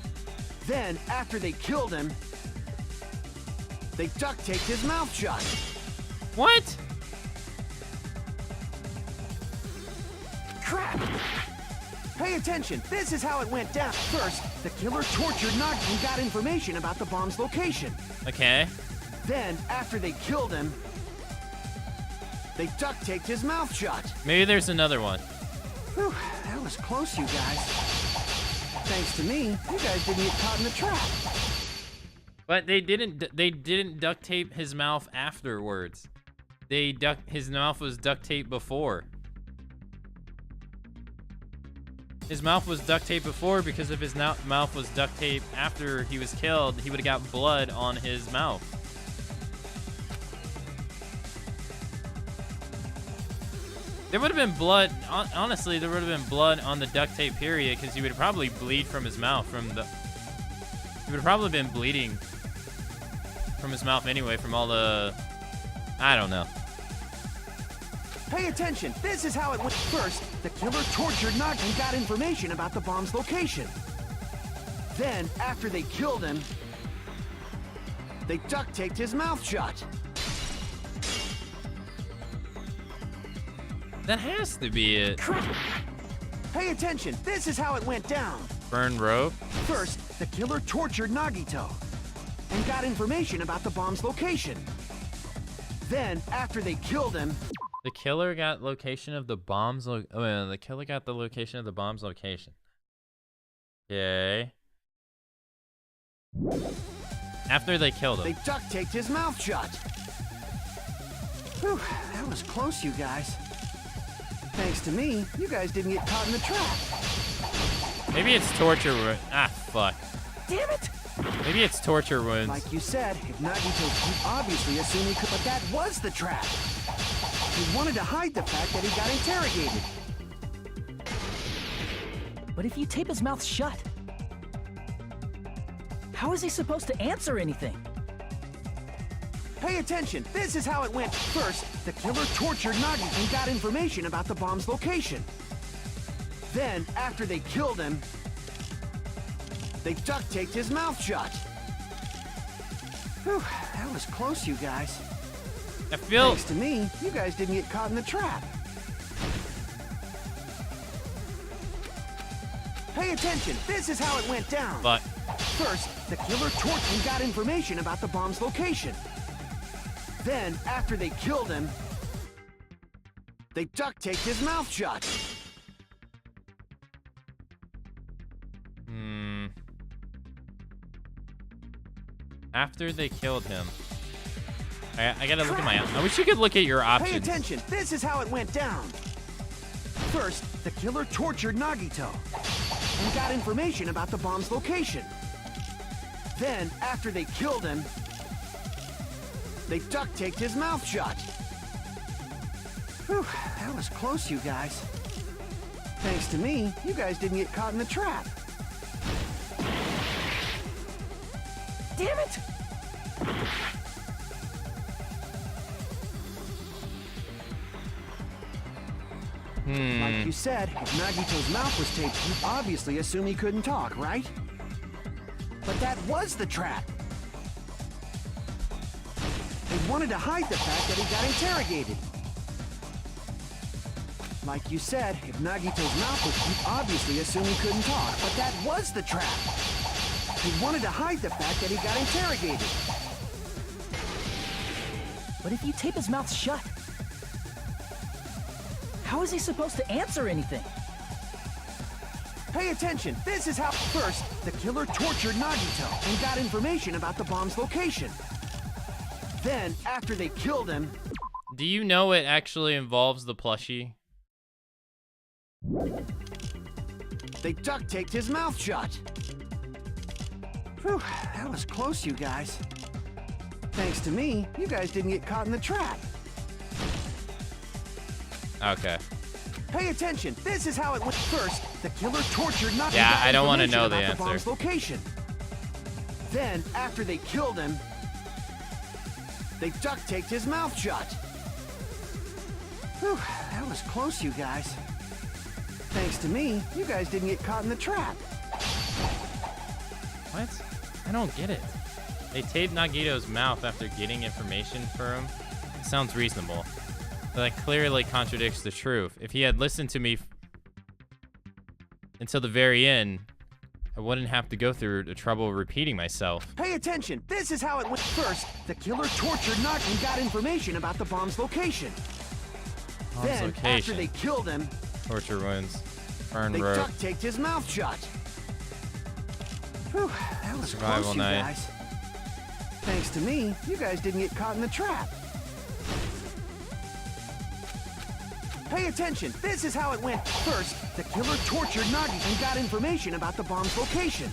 Then, after they killed him, they duct taped his mouth shut. What? Crap! Pay attention. This is how it went down. First, the killer tortured Nagito and got information about the bomb's location. Okay. Then, after they killed him, they duct taped his mouth shut. Maybe there's another one. Whew, that was close, you guys. Thanks to me, you guys didn't get caught in the trap. But they didn't duct tape his mouth afterwards. His mouth was duct taped before. His mouth was duct taped before because if his mouth was duct taped after he was killed, he would have got blood on his mouth. There would have been blood, honestly, there would have been blood on the duct tape period because he would probably bleed from his mouth he would have probably been bleeding from his mouth anyway from all the, I don't know. Pay attention. This is how it went. First, the killer tortured Nagito and got information about the bomb's location. Then, after they killed him, they duct taped his mouth shut. That has to be it. Crap! Pay attention. This is how it went down. Burn rope. First, the killer tortured Nagito and got information about the bomb's location. Then, after they killed him, The killer got location of the bomb's the killer got the location of the bomb's location. Okay. After they killed him. they duct taped his mouth shut. Whew, that was close, you guys. Thanks to me, you guys didn't get caught in the trap. Maybe it's torture wound. Ah, fuck. Damn it! Maybe it's torture wounds. Like you said, if Nagito, you obviously assumed he could, but that was the trap. He wanted to hide the fact that he got interrogated. But if you tape his mouth shut, how is he supposed to answer anything? Pay attention, this is how it went. First, the killer tortured Nagi and got information about the bomb's location. Then, after they killed him, they duct-taped his mouth shut. Whew, that was close, you guys. I feel... Thanks to me, you guys didn't get caught in the trap. Pay attention, this is how it went down. But... First, the killer tortured and got information about the bomb's location. Then, after they killed him, they duct-taped his mouth shut. After they killed him. I gotta look at my... I wish you could look at your options. Pay attention, this is how it went down. First, the killer tortured Nagito and got information about the bomb's location. Then, after they killed him, they duct-taped his mouth shut. Whew, that was close, you guys. Thanks to me, you guys didn't get caught in the trap. Damn it! Like you said, if Nagito's mouth was taped, you'd obviously assume he couldn't talk, right? But that was the trap. They wanted to hide the fact that he got interrogated. Like you said, if Nagito's mouth was, you'd obviously assume he couldn't talk. But that was the trap. He wanted to hide the fact that he got interrogated. But if you tape his mouth shut, how is he supposed to answer anything? Pay attention, this is how... First, the killer tortured Nagito and got information about the bomb's location. Then, after they killed him... Do you know it actually involves the plushie? They duct-taped his mouth shut. Whew, that was close, you guys. Thanks to me, you guys didn't get caught in the trap. Okay. Pay attention, this is how it went. First, the killer tortured Nagito. Yeah, I don't want to know the about answer. The bomb's location. Then, after they killed him, they duct-taped his mouth shut. Whew, that was close, you guys. Thanks to me, you guys didn't get caught in the trap. What? I don't get it. They taped Nagito's mouth after getting information for him. It sounds reasonable. But that clearly contradicts the truth. If he had listened to me until the very end, I wouldn't have to go through the trouble of repeating myself. Pay attention, this is how it went. First, the killer tortured Nagito and got information about the bomb's location. Then, after they killed him, torture wounds, burn they rope, duct-taped his mouth shut. Whew, that was survival close, you night. guys. Thanks to me, you guys didn't get caught in the trap. Pay attention, this is how it went. First, the killer tortured Nagi and got information about the bomb's location.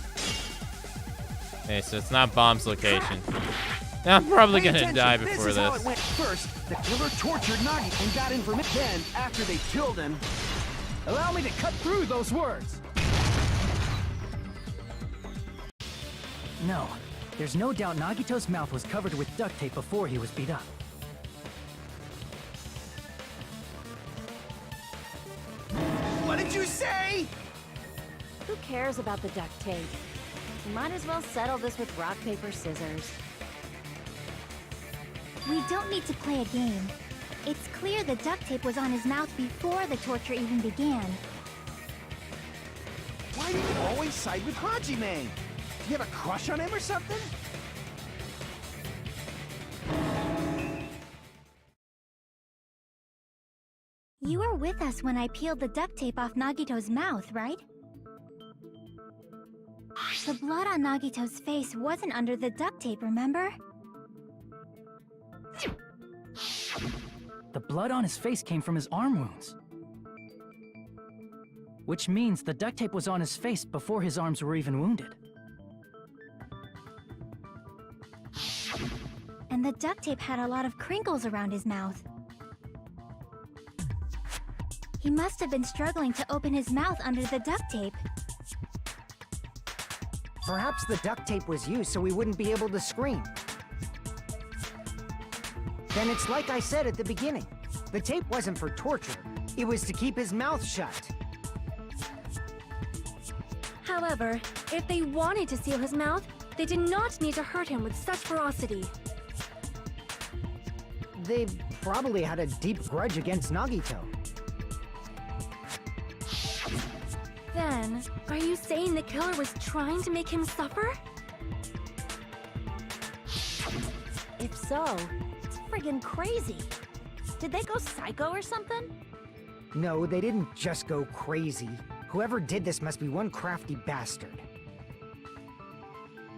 Okay, so it's not bomb's location. I'm probably gonna die before this. Is how this. it went. First, the killer tortured Nagi and got information. Then, after they killed him, Allow me to cut through those words. No, there's no doubt Nagito's mouth was covered with duct tape before he was beat up. What did you say? Who cares about the duct tape? You might as well settle this with rock, paper, scissors. We don't need to play a game. It's clear the duct tape was on his mouth before the torture even began. Why do you always side with Hajime? Do you have a crush on him or something? You were with us when I peeled the duct tape off Nagito's mouth, right? The blood on Nagito's face wasn't under the duct tape, remember? The blood on his face came from his arm wounds. Which means the duct tape was on his face before his arms were even wounded. And the duct tape had a lot of crinkles around his mouth. He must have been struggling to open his mouth under the duct tape. Perhaps the duct tape was used so we wouldn't be able to scream. Then it's like I said at the beginning. The tape wasn't for torture. It was to keep his mouth shut. However, if they wanted to seal his mouth, they did not need to hurt him with such ferocity. They probably had a deep grudge against Nagito. Then, are you saying the killer was trying to make him suffer? If so, it's friggin' crazy. Did they go psycho or something? No, they didn't just go crazy. Whoever did this must be one crafty bastard.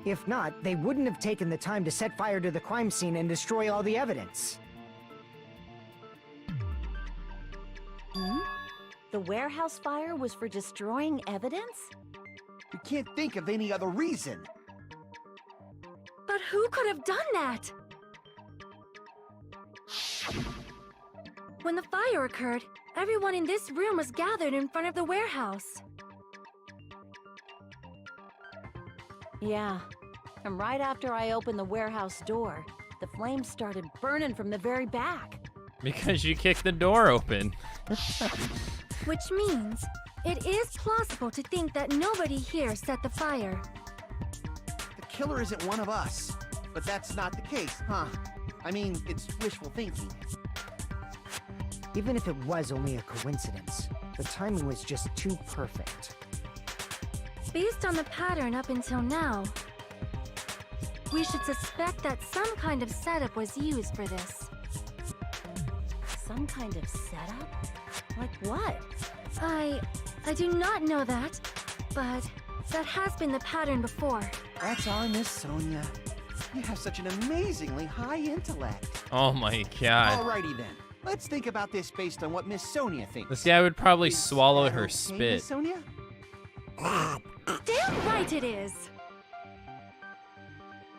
If not, they wouldn't have taken the time to set fire to the crime scene and destroy all the evidence. The warehouse fire was for destroying evidence? You can't think of any other reason. But who could have done that? When the fire occurred, everyone in this room was gathered in front of the warehouse. Yeah. And right after I opened the warehouse door, the flames started burning from the very back. Because you kicked the door open. Which means, it is plausible to think that nobody here set the fire. The killer isn't one of us. But that's not the case, huh? I mean, it's wishful thinking. Even if it was only a coincidence, the timing was just too perfect. Based on the pattern up until now, we should suspect that some kind of setup was used for this. Some kind of setup? Like what? I do not know that, but that has been the pattern before. That's our Miss Sonia. You have such an amazingly high intellect. Oh my god. Alrighty then. Let's think about this based on what Miss Sonia thinks. This guy would probably Is swallow that her okay, spit. Miss Sonia? Damn right it is!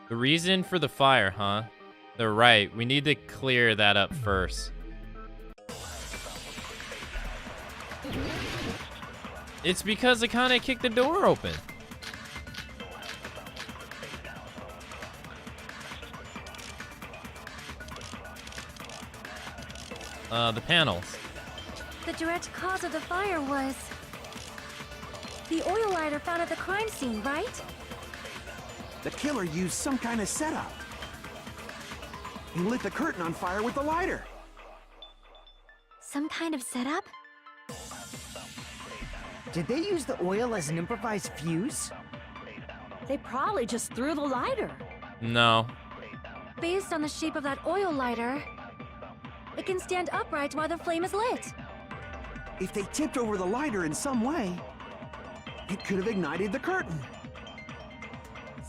The reason for the fire, huh? They're right. We need to clear that up first. It's because I kind of kicked the door open. The panels. The direct cause of the fire was the oil lighter found at the crime scene, right? The killer used some kind of setup. He lit the curtain on fire with the lighter. Some kind of setup? Did they use the oil as an improvised fuse? They probably just threw the lighter. No. Based on the shape of that oil lighter, it can stand upright while the flame is lit. If they tipped over the lighter in some way, it could have ignited the curtain.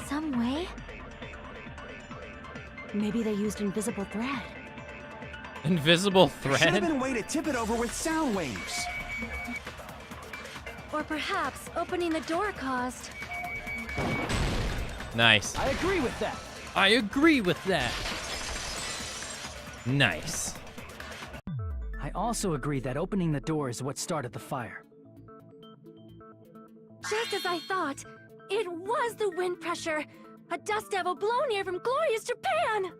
Some way? Maybe they used invisible thread. Invisible There should have thread? been a way to tip it over with sound waves. Or perhaps opening the door caused. Nice. I agree with that. I agree with that. Nice. I also agree that opening the door is what started the fire. Just as I thought, it was the wind pressure. A dust devil blown here from glorious Japan!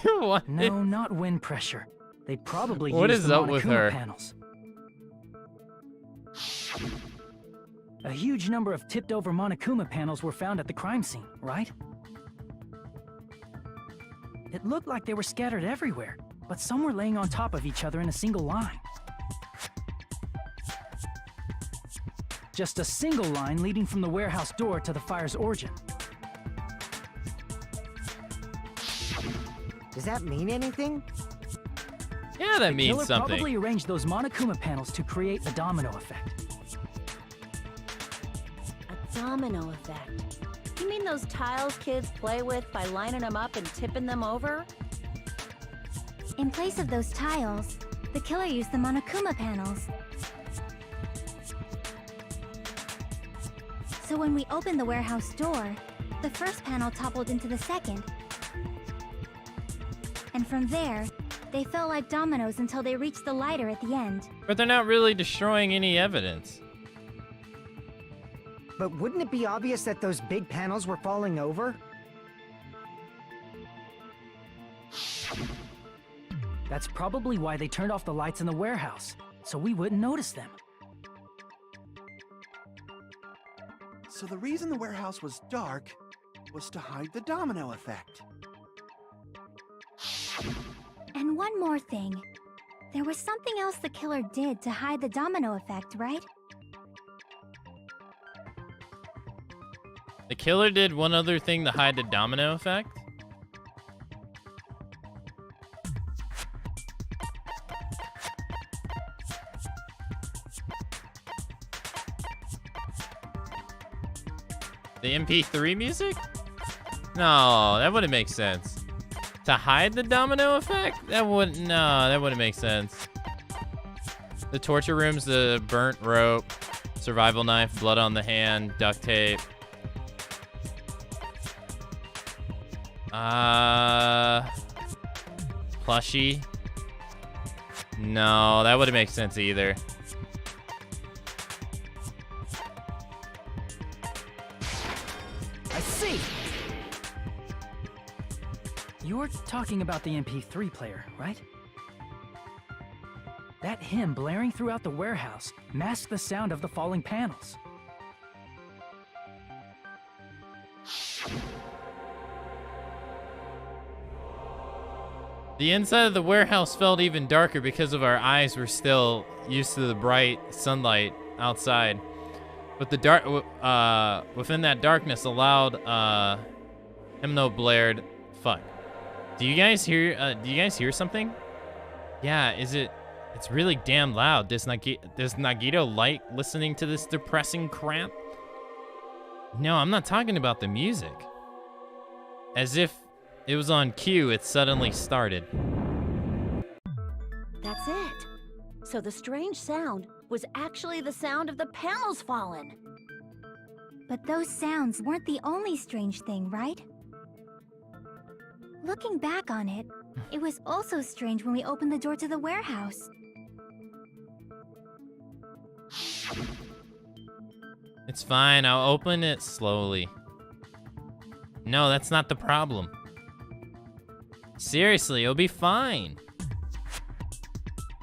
What? No, not wind pressure. They probably What used is the up with Monokuma her? panels. A huge number of tipped-over Monokuma panels were found at the crime scene, right? It looked like they were scattered everywhere, but some were laying on top of each other in a single line. Just a single line leading from the warehouse door to the fire's origin. Does that mean anything? Yeah, that means Killer something. probably arranged those Monokuma panels to create a domino effect. A domino effect. You mean those tiles kids play with by lining them up and tipping them over? In place of those tiles, the killer used the Monokuma panels. So when we opened the warehouse door, the first panel toppled into the second. And from there, they fell like dominoes until they reached the lighter at the end. But they're not really destroying any evidence. But wouldn't it be obvious that those big panels were falling over? That's probably why they turned off the lights in the warehouse, so we wouldn't notice them. So the reason the warehouse was dark was to hide the domino effect. And one more thing. There was something else the killer did to hide the domino effect, right? The killer did one other thing to hide the domino effect? The MP3 music? No, that wouldn't make sense. To hide the domino effect? That wouldn't make sense. The torture rooms, the burnt rope, survival knife, blood on the hand, duct tape. Plushie? No, that wouldn't make sense either. I see! You're talking about the MP3 player, right? That hymn blaring throughout the warehouse masked the sound of the falling panels. The inside of the warehouse felt even darker because of our eyes were still used to the bright sunlight outside. But the dark within that darkness allowed hymno blared. Fuck. Do you guys hear something? Yeah, it's really damn loud. Does Nagito like listening to this depressing crap? No, I'm not talking about the music. As if it was on cue, it suddenly started. That's it. So the strange sound was actually the sound of the panels falling. But those sounds weren't the only strange thing, right? Looking back on it, it was also strange when we opened the door to the warehouse. It's fine, I'll open it slowly. No, that's not the problem. Seriously, it'll be fine.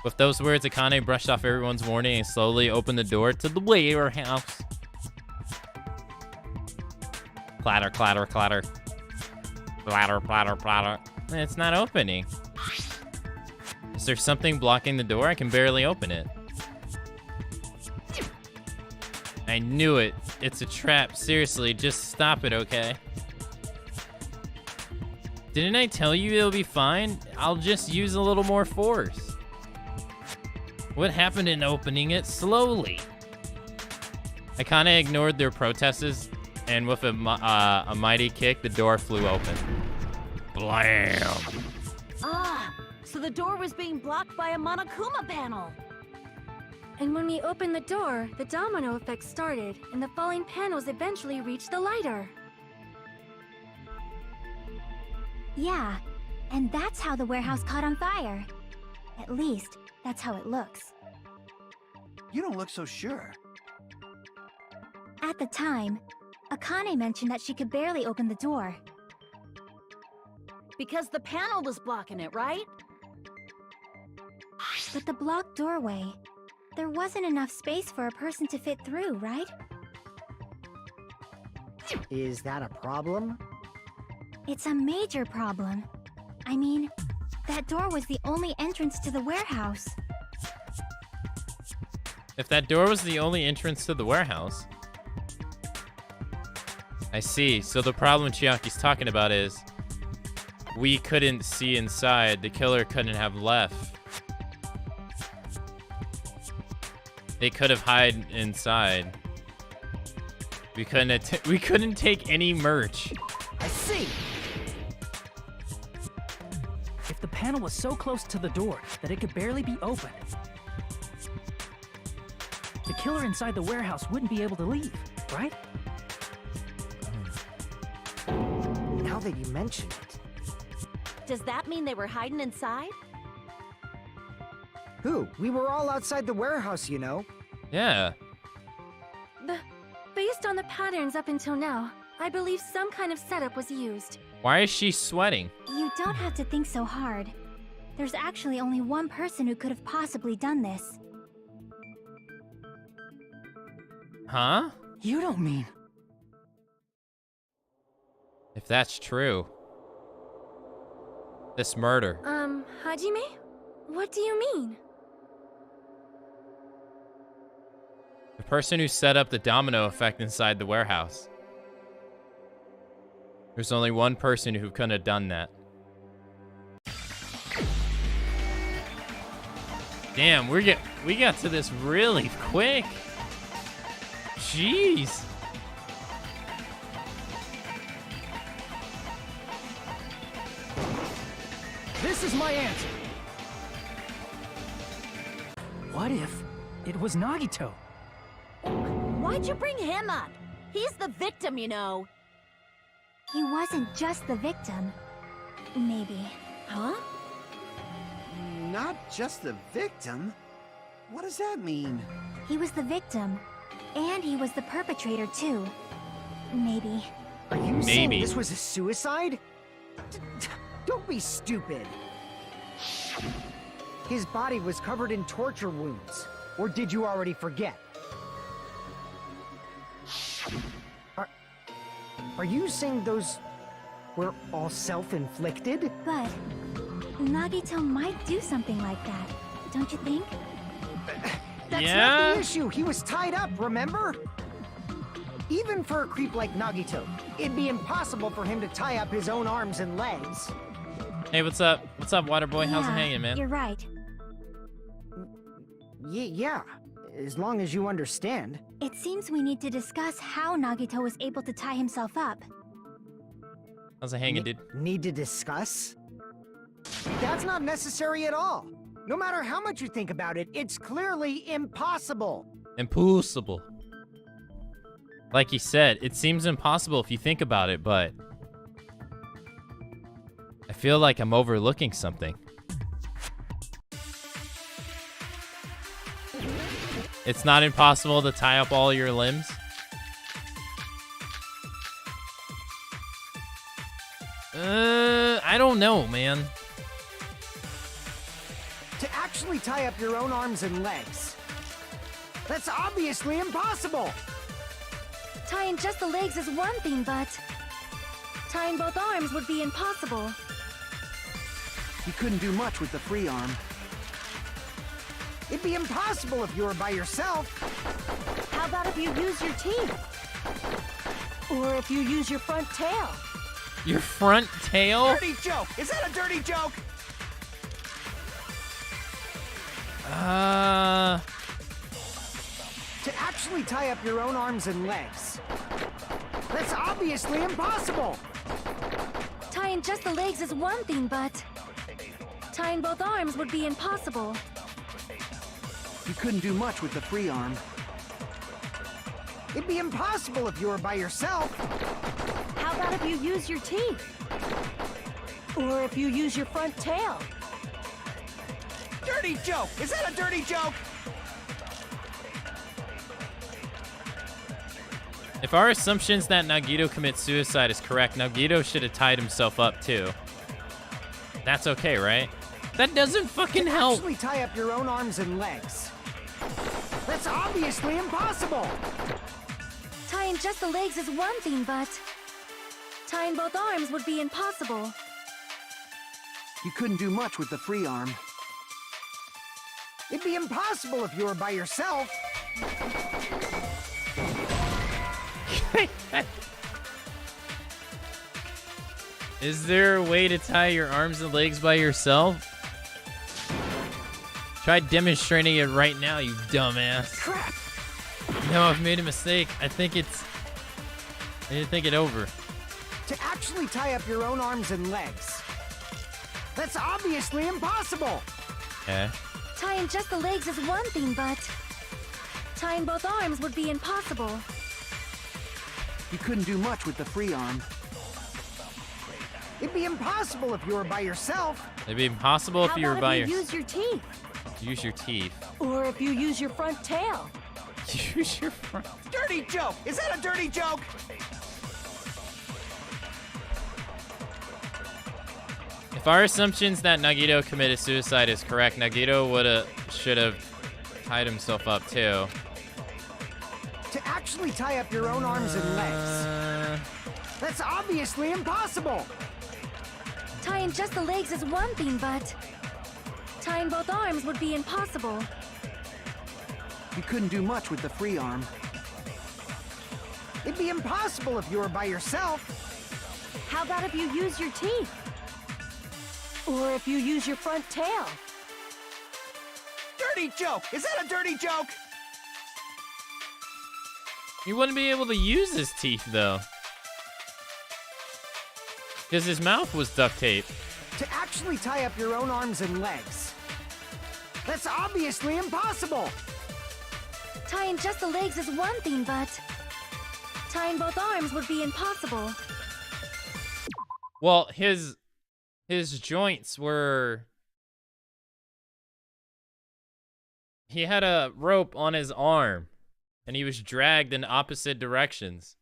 With those words, Akane brushed off everyone's warning and slowly opened the door to the warehouse. Clatter, clatter, clatter. Platter, platter, platter. It's not opening. Is there something blocking the door? I can barely open it. I knew it. It's a trap. Seriously, just stop it, okay? Didn't I tell you it'll be fine? I'll just use a little more force. What happened in opening it slowly? I kind of ignored their protests, and with a mighty kick, the door flew open. Blam! Ah, so the door was being blocked by a Monokuma panel. And when we opened the door, the domino effect started, and the falling panels eventually reached the lighter. Yeah, and that's how the warehouse caught on fire. At least, that's how it looks. You don't look so sure. At the time, Akane mentioned that she could barely open the door. Because the panel was blocking it, right? But the blocked doorway, there wasn't enough space for a person to fit through, right? Is that a problem? It's a major problem. I mean, that door was the only entrance to the warehouse. If that door was the only entrance to the warehouse... I see. So the problem Chiaki's talking about is... we couldn't see inside. The killer couldn't have left. They could have hid inside. We couldn't take any merch. I see! If the panel was so close to the door that it could barely be opened, the killer inside the warehouse wouldn't be able to leave, right? Now that you mention it. Does that mean they were hiding inside? Who? We were all outside the warehouse, you know. Yeah. Based on the patterns up until now, I believe some kind of setup was used. Why is she sweating? You don't have to think so hard. there's actually only one person who could have possibly done this. Huh? You don't mean... If that's true. This murder. Hajime? What do you mean? The person who set up the domino effect inside the warehouse. There's only one person who couldn't have done that. Damn, we got to this really quick. Jeez. This is my answer. What if it was Nagito? Why'd you bring him up? He's the victim, you know. He wasn't just the victim. Maybe. Huh? Not just the victim? What does that mean? He was the victim. And he was the perpetrator, too. Maybe. Are you saying Maybe. this was a suicide? Don't be stupid. His body was covered in torture wounds. Or did you already forget? Are you saying those were all self-inflicted? But Nagito might do something like that, don't you think? That's Yeah? not the issue. He was tied up, remember? Even for a creep like Nagito, it'd be impossible for him to tie up his own arms and legs. Hey, what's up? What's up, Waterboy? How's it Yeah, hanging, man? You're right. Yeah, as long as you understand. It seems we need to discuss how Nagito was able to tie himself up. How's it hanging, dude? Need to discuss? That's not necessary at all. No matter how much you think about it, it's clearly impossible. Impossible. Like you said, it seems impossible if you think about it, but I feel like I'm overlooking something. It's not impossible to tie up all your limbs? I don't know, man. To actually tie up your own arms and legs. That's obviously impossible. Tying just the legs is one thing, but tying both arms would be impossible. You couldn't do much with the free arm. It'd be impossible if you were by yourself. How about if you use your teeth? Or if you use your front tail? Your front tail? Dirty joke! Is that a dirty joke? To actually tie up your own arms and legs. That's obviously impossible. Tying just the legs is one thing, but tying both arms would be impossible. You couldn't do much with the free arm. It'd be impossible if you were by yourself. How about if you use your teeth? Or if you use your front tail? Dirty joke! Is that a dirty joke? If our assumptions that Nagito commits suicide is correct, Nagito should have tied himself up too. That's okay, right? That doesn't fucking help. Actually tie up your own arms and legs. That's obviously impossible. Tying just the legs is one thing, but tying both arms would be impossible. You couldn't do much with the free arm. It'd be impossible if you were by yourself. Is there a way to tie your arms and legs by yourself? Try demonstrating it right now, you dumbass. Crap! No, I've made a mistake. I need to think it over. To actually tie up your own arms and legs. That's obviously impossible. Okay. Tying just the legs is one thing, but tying both arms would be impossible. You couldn't do much with the free arm. It'd be impossible if you were by yourself. It'd be impossible if How you were about by if you your... use your teeth? Use your teeth. Or if you use your front tail? Use your front... Dirty joke! Is that a dirty joke? If our assumptions that Nagito committed suicide is correct, Nagito should have tied himself up too. To actually tie up your own arms and legs. That's obviously impossible. Tying just the legs is one thing, but tying both arms would be impossible. You couldn't do much with the free arm. It'd be impossible if you were by yourself. How about if you use your teeth? Or if you use your front tail? Dirty joke! Is that a dirty joke? He wouldn't be able to use his teeth though, because his mouth was duct taped. To actually tie up your own arms and legs. That's obviously impossible. Tying just the legs is one thing, but tying both arms would be impossible. Well, his joints were... He had a rope on his arm, and he was dragged in opposite directions.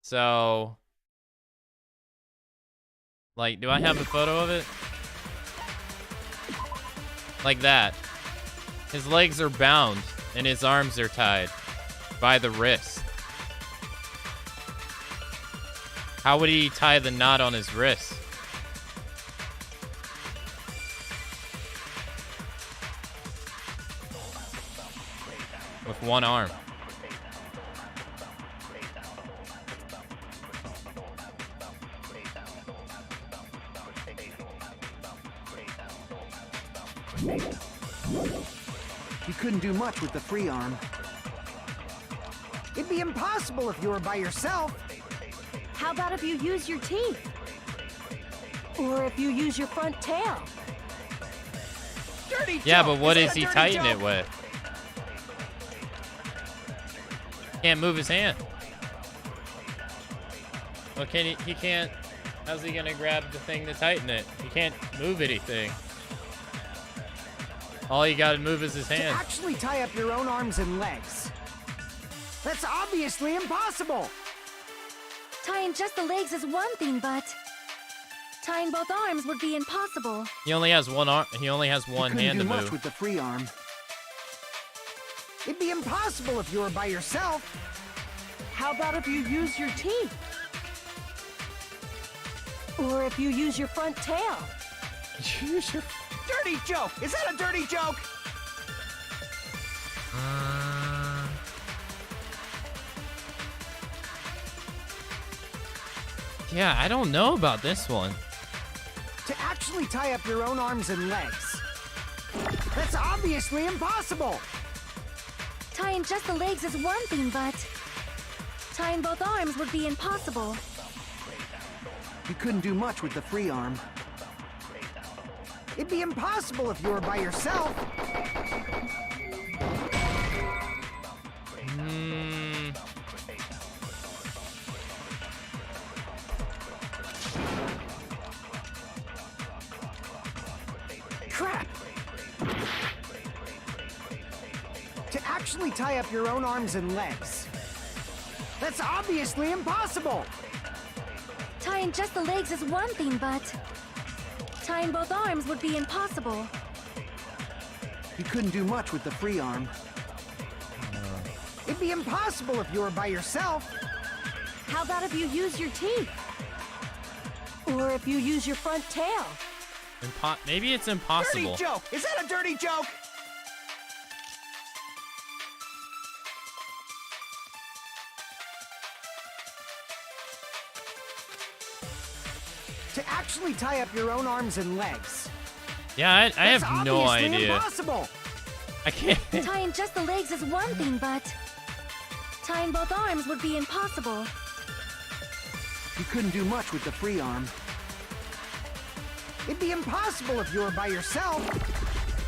So... Like, do I have a photo of it? Like that. His legs are bound, and his arms are tied by the wrist. How would he tie the knot on his wrist? With one arm. You couldn't do much with the free arm. It'd be impossible if you were by yourself. How about if you use your teeth? Or if you use your front tail? Dirty Yeah, joke! but what Is is that a he dirty tightening joke? it with? Can't move his hand. Well, he can't. How's he gonna grab the thing to tighten it? He can't move anything. All he gotta move is his To hand. actually tie up your own arms and legs. That's obviously impossible. Tying just the legs is one thing, but tying both arms would be impossible. He only has one arm. He only has one You couldn't hand do to much move. with the free arm. It'd be impossible if you were by yourself. How about if you use your teeth? Or if you use your front tail? Dirty joke! Is that a dirty joke? Yeah, I don't know about this one. To actually tie up your own arms and legs. That's obviously impossible. Tying just the legs is one thing, but tying both arms would be impossible. You couldn't do much with the free arm. It'd be impossible if you were by yourself. Crap! To actually tie up your own arms and legs. That's obviously impossible. Tying just the legs is one thing, but tying both arms would be impossible. You couldn't do much with the free arm. It'd be impossible if you were by yourself. How about if you use your teeth? Or if you use your front tail? Maybe it's impossible. Dirty joke! Is that a dirty joke? To actually tie up your own arms and legs. Yeah, I have That's no obviously idea. Impossible. I can't. Tying just the legs is one thing, but tying both arms would be impossible. You couldn't do much with the free arm. It'd be impossible if you were by yourself.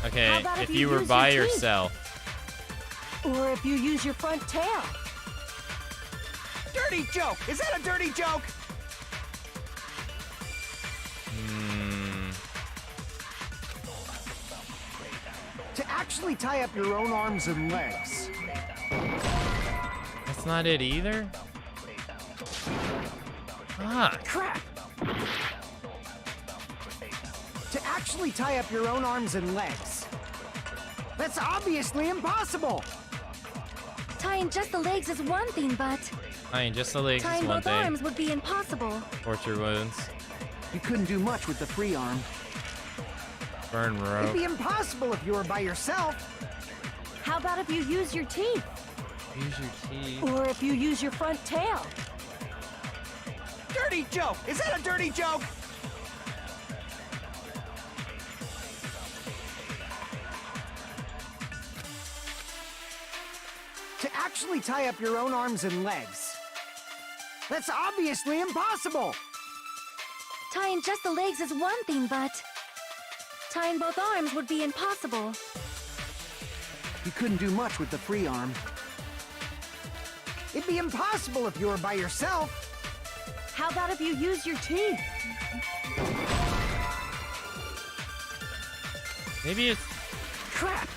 Okay, How about if if you you were use by your teeth? yourself. Or if you use your front tail? Dirty joke! Is that a dirty joke? To actually tie up your own arms and legs. That's not it either. Ah, Crap! actually tie up your own arms and legs. That's obviously impossible! Tying just the legs is one thing, but Tying just the legs is tying one both thing. arms would be impossible. Torture wounds. You couldn't do much with the free arm. Burn It'd rope. be impossible if you were by yourself. How about if you use your teeth? Use your teeth. Or if you use your front tail? Dirty joke! Is that a dirty joke? To actually tie up your own arms and legs. That's obviously impossible! Tying just the legs is one thing, but tying both arms would be impossible. You couldn't do much with the free arm. It'd be impossible if you were by yourself. How about if you use your teeth? Maybe it's Crap!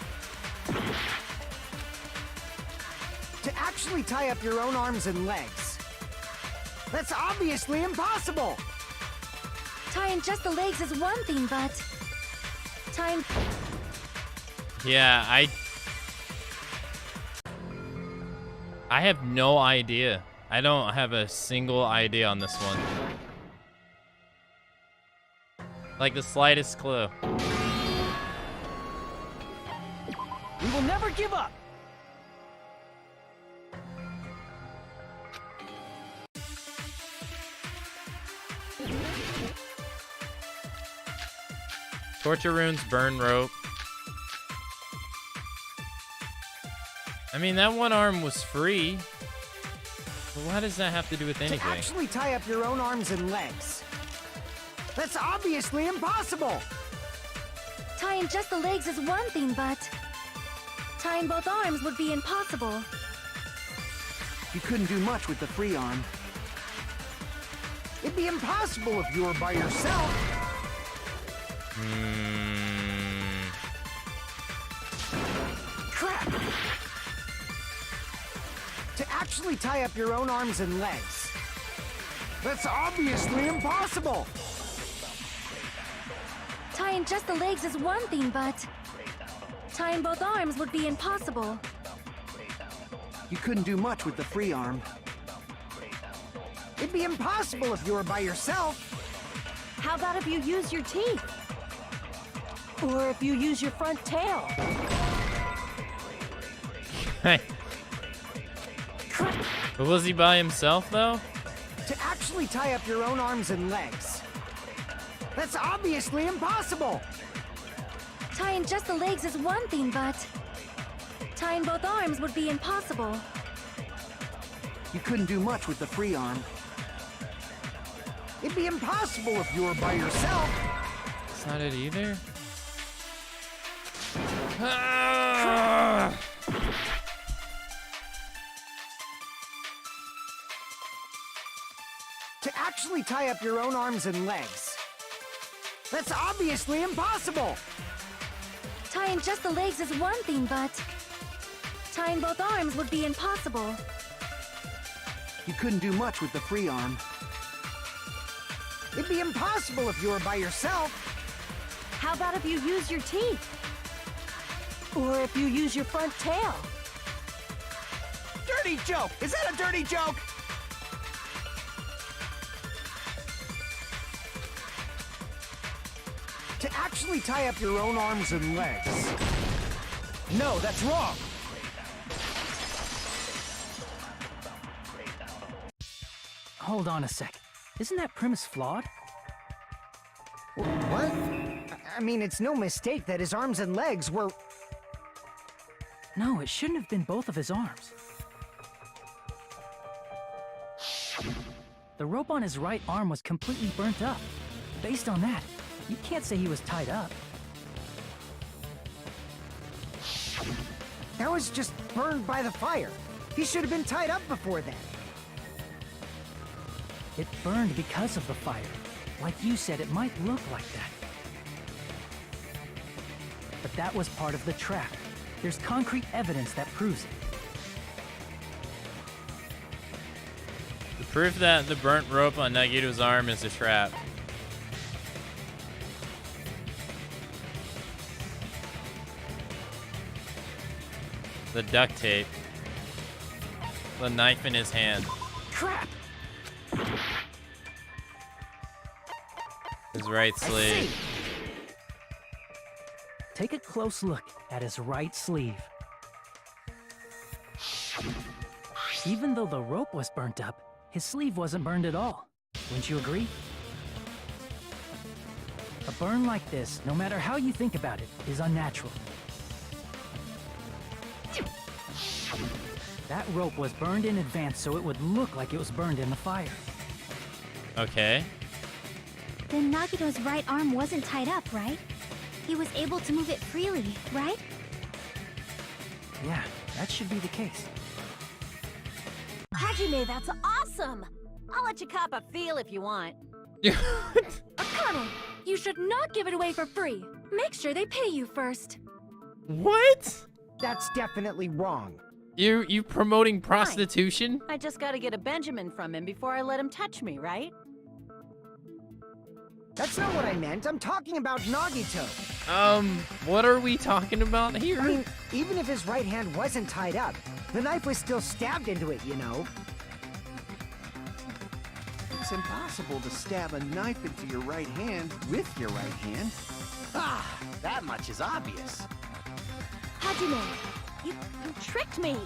To actually tie up your own arms and legs. That's obviously impossible! Tying just the legs is one thing, but tying... yeah, I have no idea. I don't have a single idea on this one. Like the slightest clue. We will never give up! Torture runes, burn rope. I mean, that one arm was free. But what does that have to do with To anything? actually tie up your own arms and legs. That's obviously impossible! Tying just the legs is one thing, but tying both arms would be impossible. You couldn't do much with the free arm. It'd be impossible if you were by yourself. Crap! To actually tie up your own arms and legs. That's obviously impossible! Tying just the legs is one thing, but tying both arms would be impossible. You couldn't do much with the free arm. It'd be impossible if you were by yourself. How about if you use your teeth? Or if you use your front tail? But was he by himself though? To actually tie up your own arms and legs. That's obviously impossible! Tying just the legs is one thing, but tying both arms would be impossible. You couldn't do much with the free arm. It'd be impossible if you were by yourself. That's not it either. Ah! To actually tie up your own arms and legs. That's obviously impossible! Tying just the legs is one thing, but tying both arms would be impossible. You couldn't do much with the free arm. It'd be impossible if you were by yourself. How about if you use your teeth? Or if you use your front tail? Dirty joke! Is that a dirty joke? To actually tie up your own arms and legs. No, that's wrong! Hold on a sec. Isn't that premise flawed? What? I mean, it's no mistake that his arms and legs were... No, it shouldn't have been both of his arms. The rope on his right arm was completely burnt up. Based on that, you can't say he was tied up. That was just burned by the fire. He should have been tied up before then. It burned because of the fire. Like you said, it might look like that. But that was part of the trap. There's concrete evidence that proves it. The proof that the burnt rope on Nagito's arm is a trap. The duct tape. The knife in his hand. Crap! His right I sleeve. see. Take a close look at his right sleeve. Even though the rope was burnt up, his sleeve wasn't burned at all. Wouldn't you agree? A burn like this, no matter how you think about it, is unnatural. That rope was burned in advance so it would look like it was burned in the fire. Okay. Then Nagito's right arm wasn't tied up, right? He was able to move it freely, right? Yeah, that should be the case. Hajime, that's awesome! I'll let you cop a feel if you want. Akane, you should not give it away for free. Make sure they pay you first. What? That's definitely wrong. You promoting prostitution? I just gotta get a Benjamin from him before I let him touch me, right? That's not what I meant. I'm talking about Nagito. What are we talking about here? I mean, even if his right hand wasn't tied up, the knife was still stabbed into it, you know? It's impossible to stab a knife into your right hand with your right hand. Ah, that much is obvious. Hajime, you tricked me!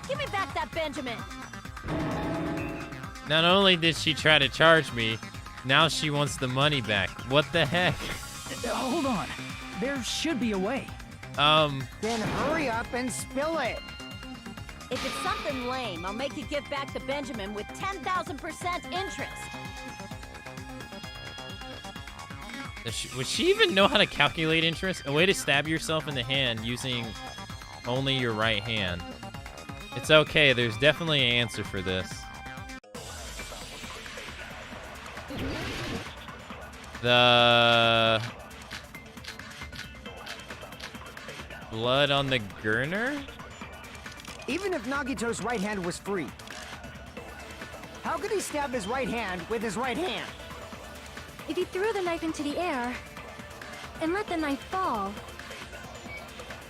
Give me back that Benjamin! Not only did she try to charge me, now she wants the money back. What the heck? Hold on. There should be a way. Then hurry up and spill it. If it's something lame, I'll make you give back the Benjamin with 10,000% interest. Would she even know how to calculate interest? A way to stab yourself in the hand using only your right hand. It's okay, there's definitely an answer for this. The blood on the gurner? Even if Nagito's right hand was free, how could he stab his right hand with his right hand? If he threw the knife into the air and let the knife fall,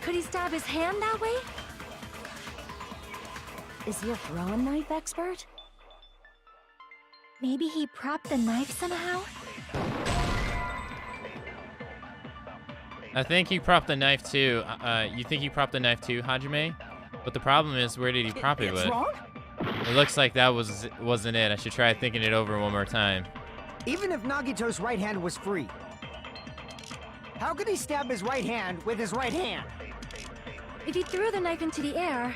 could he stab his hand that way? Is he a throwing knife expert? Maybe he propped the knife somehow? I think he propped the knife too. You think he propped the knife too, Hajime? But the problem is, where did he prop it with? It's wrong? It looks like that wasn't it. I should try thinking it over one more time. Even if Nagito's right hand was free, how could he stab his right hand with his right hand? If he threw the knife into the air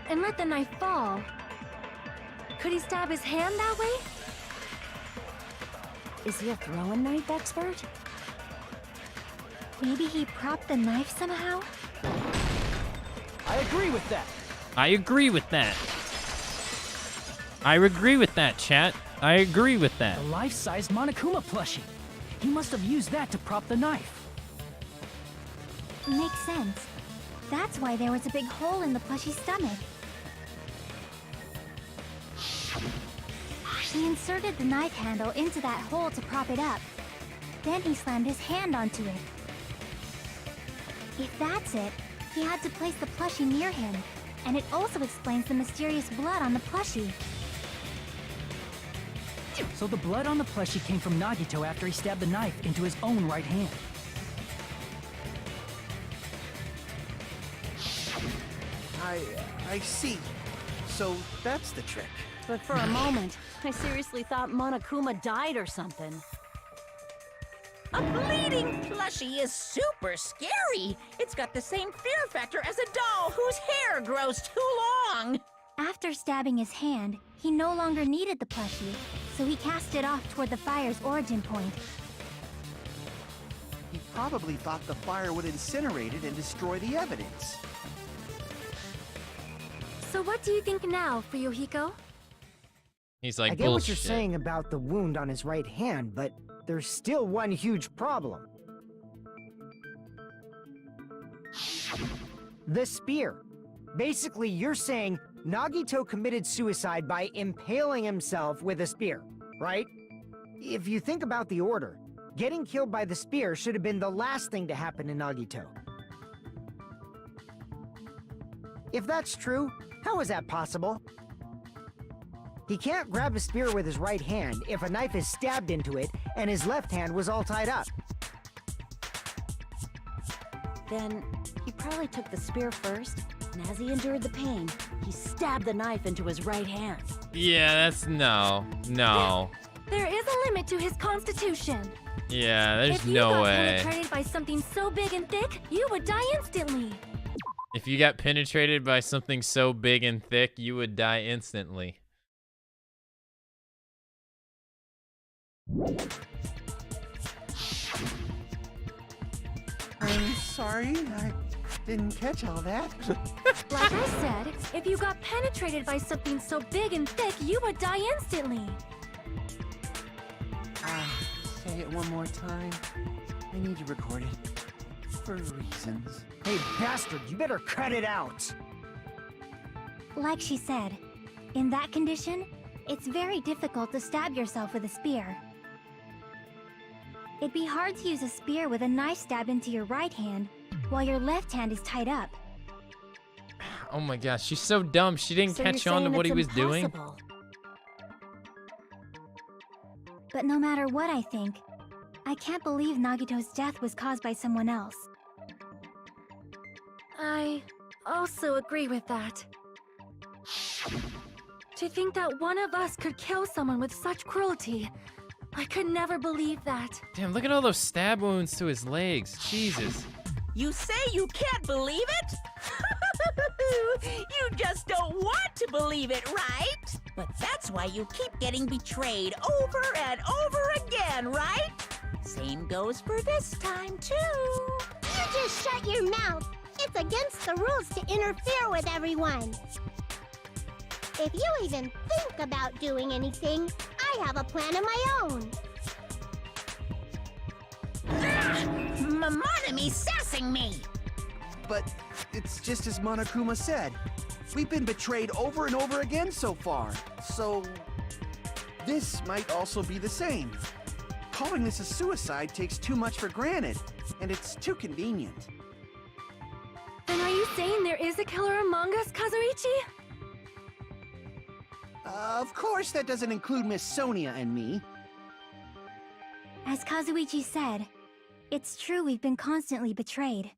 and let the knife fall, could he stab his hand that way? Is he a throwing knife expert? Maybe he propped the knife somehow? I agree with that. I agree with that. I agree with that, chat. I agree with that. A life-sized Monokuma plushie. He must have used that to prop the knife. Makes sense. That's why there was a big hole in the plushie's stomach. He inserted the knife handle into that hole to prop it up. Then he slammed his hand onto it. If that's it, he had to place the plushie near him, and it also explains the mysterious blood on the plushie. So the blood on the plushie came from Nagito after he stabbed the knife into his own right hand. I see. So that's the trick. But for a moment, I seriously thought Monokuma died or something. A bleeding plushie is super scary. It's got the same fear factor as a doll whose hair grows too long. After stabbing his hand, he no longer needed the plushie, so he cast it off toward the fire's origin point. He probably thought the fire would incinerate it and destroy the evidence. So what do you think now, Fuyuhiko? He's like, I get bullshit. what you're saying about the wound on his right hand, but there's still one huge problem. The spear. Basically, you're saying Nagito committed suicide by impaling himself with a spear, right? If you think about the order, getting killed by the spear should have been the last thing to happen to Nagito. If that's true, how is that possible? He can't grab a spear with his right hand if a knife is stabbed into it and his left hand was all tied up. Then he probably took the spear first, and as he endured the pain, he stabbed the knife into his right hand. Yeah, that's no. There is a limit to his constitution. Yeah, there's If you no got way. penetrated by something so big and thick, you would die instantly. If you got penetrated by something so big and thick, you would die instantly. I'm sorry, I didn't catch all that. Like I said, if you got penetrated by something so big and thick, you would die instantly. Say it one more time. I need to record it. For reasons. Hey, bastard, you better cut it out! Like she said, in that condition, it's very difficult to stab yourself with a spear. It'd be hard to use a spear with a knife stabbed into your right hand while your left hand is tied up. Oh my gosh, she's so dumb. She didn't So catch you're on to saying what he it's was doing. impossible. But no matter what I think, I can't believe Nagito's death was caused by someone else. I also agree with that. To think that one of us could kill someone with such cruelty, I could never believe that. Damn, look at all those stab wounds to his legs. Jesus. You say you can't believe it? You just don't want to believe it, right? But that's why you keep getting betrayed over and over again, right? Same goes for this time, too. You just shut your mouth. It's against the rules to interfere with everyone. If you even think about doing anything, I have a plan of my own. Monome's sassing me. But it's just as Monokuma said. We've been betrayed over and over again so far. So this might also be the same. Calling this a suicide takes too much for granted, and it's too convenient. Then are you saying there is a killer among us, Kazuichi? Of course, that doesn't include Miss Sonia and me. As Kazuichi said, it's true we've been constantly betrayed.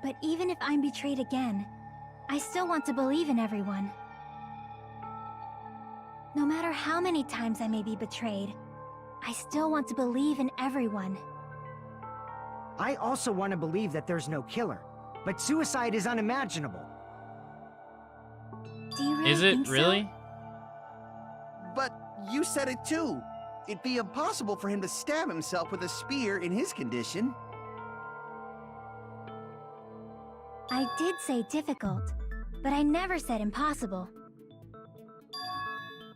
But even if I'm betrayed again, I still want to believe in everyone. No matter how many times I may be betrayed, I still want to believe in everyone. I also want to believe that there's no killer, but suicide is unimaginable. Do you really Is it think so? really? But you said it too. It'd be impossible for him to stab himself with a spear in his condition. I did say difficult, but I never said impossible.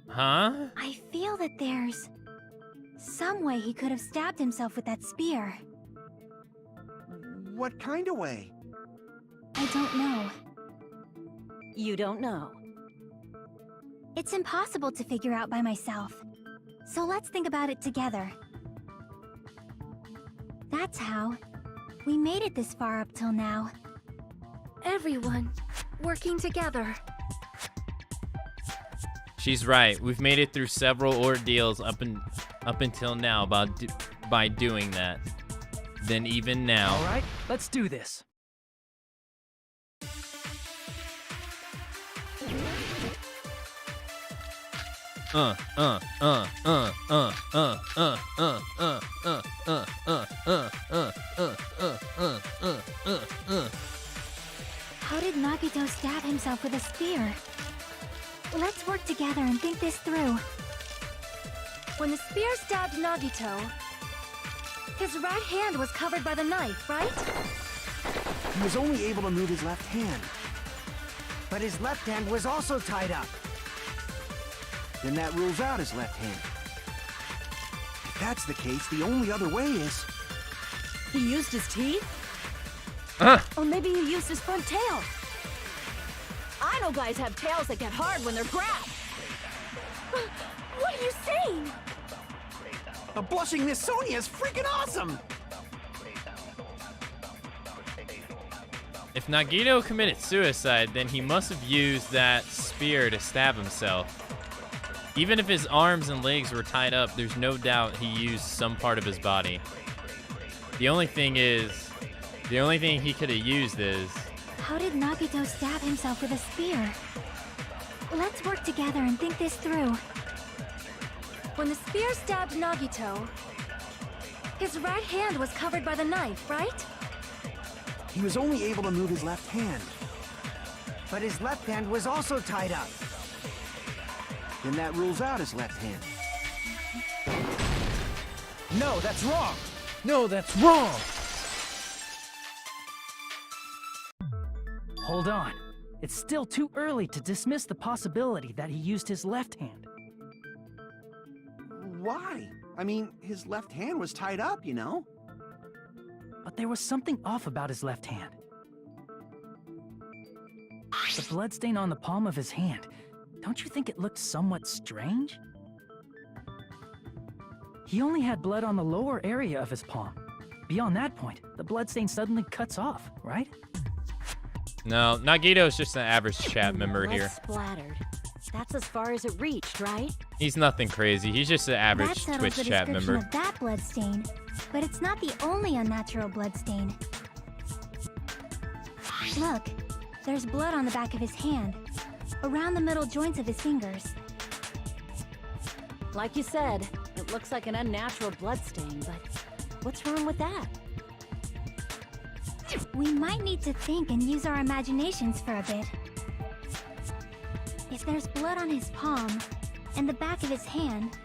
Huh? I feel that there's some way he could have stabbed himself with that spear. What kind of way? I don't know. You don't know. It's impossible to figure out by myself. So let's think about it together. That's how we made it this far up till now. Everyone working together. She's right. We've made it through several ordeals up until now by doing that. Then even now. All right, let's do this. How did Nagito stab himself with a spear? Let's work together and think this through. When the spear stabbed Nagito, his right hand was covered by the knife, right? He was only able to move his left hand. But his left hand was also tied up. Then that rules out his left hand. If that's the case, the only other way is... He used his teeth? Or maybe he used his front tail. I know guys have tails that get hard when they're grabbed. What are you saying? A blushing Miss Sonia is freaking awesome! If Nagito committed suicide, then he must have used that spear to stab himself. Even if his arms and legs were tied up, there's no doubt he used some part of his body. The only thing he could have used is... How did Nagito stab himself with a spear? Let's work together and think this through. When the spear stabbed Nagito, his right hand was covered by the knife, right? He was only able to move his left hand. But his left hand was also tied up. Then that rules out his left hand. No, that's wrong! No, that's wrong! Hold on. It's still too early to dismiss the possibility that he used his left hand. Why? I mean, his left hand was tied up, you know? But there was something off about his left hand. The bloodstain on the palm of his hand. Don't you think it looked somewhat strange? He only had blood on the lower area of his palm. Beyond that point, the bloodstain suddenly cuts off, right? No, Nagito's just an average chat member here. Splattered. That's as far as it reached, right? He's nothing crazy. He's just an average Twitch chat member. Of that bloodstain, but it's not the only unnatural bloodstain. Look, there's blood on the back of his hand, around the middle joints of his fingers. Like you said, it looks like an unnatural bloodstain, but what's wrong with that? We might need to think and use our imaginations for a bit. If there's blood on his palm and the back of his hand,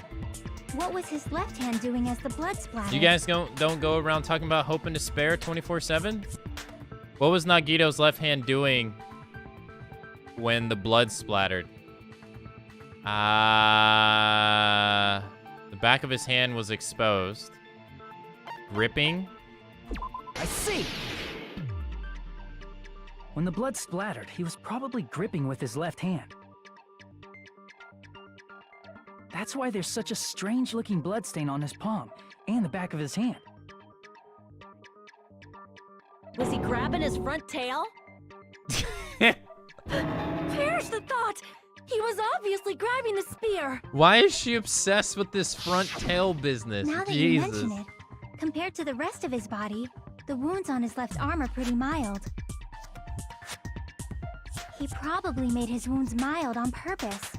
what was his left hand doing as the blood splattered? You guys don't go around talking about hope and despair 24/7? What was Nagito's left hand doing when the blood splattered? The back of his hand was exposed. Gripping? I see! When the blood splattered, he was probably gripping with his left hand. That's why there's such a strange-looking bloodstain on his palm and the back of his hand. Was he grabbing his front tail? Perish the thought! He was obviously grabbing the spear! Why is she obsessed with this front tail business? Now that you mention it, compared to the rest of his body, the wounds on his left arm are pretty mild. He probably made his wounds mild on purpose,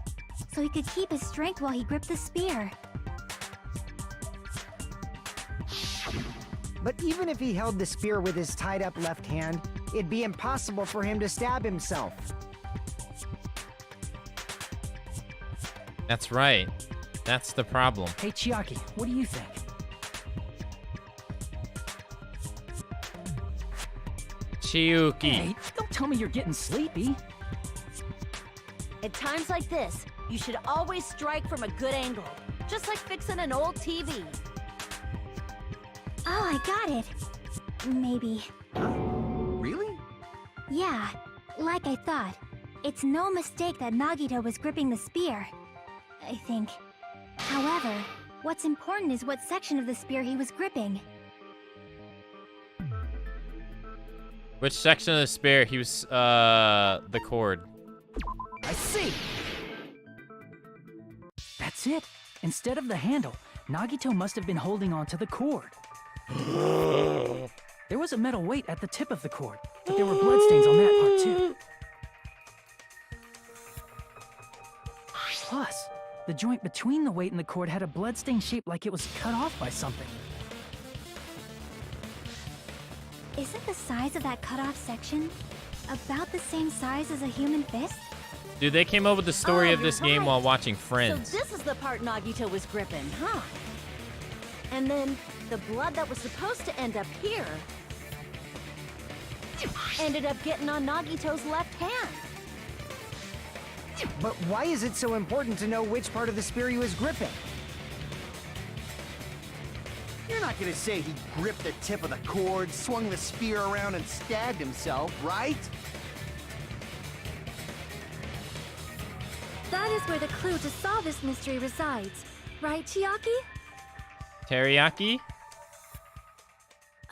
so he could keep his strength while he gripped the spear. But even if he held the spear with his tied-up left hand, it'd be impossible for him to stab himself. That's right. That's the problem. Hey, Chiaki, what do you think? Chiyuki. Hey, don't tell me you're getting sleepy. At times like this, you should always strike from a good angle, just like fixing an old TV. Oh, I got it. Maybe. Really? Yeah, like I thought. It's no mistake that Nagito was gripping the spear, I think. However, what's important is what section of the spear he was gripping. Which section of the spear? He was, the cord. I see! That's it. Instead of the handle, Nagito must have been holding on to the cord. There was a metal weight at the tip of the cord, but there were bloodstains on that part too. Plus, the joint between the weight and the cord had a bloodstain shaped like it was cut off by something. Isn't the size of that cut-off section about the same size as a human fist? Dude, they came up with the story Oh, of this you're game right. while watching Friends. So this is the part Nagito was gripping, huh? And then the blood that was supposed to end up here ended up getting on Nagito's left hand. But why is it so important to know which part of the spear he was gripping? You're not gonna say he gripped the tip of the cord, swung the spear around, and stabbed himself, right? That is where the clue to solve this mystery resides. Right, Chiaki? Teriyaki?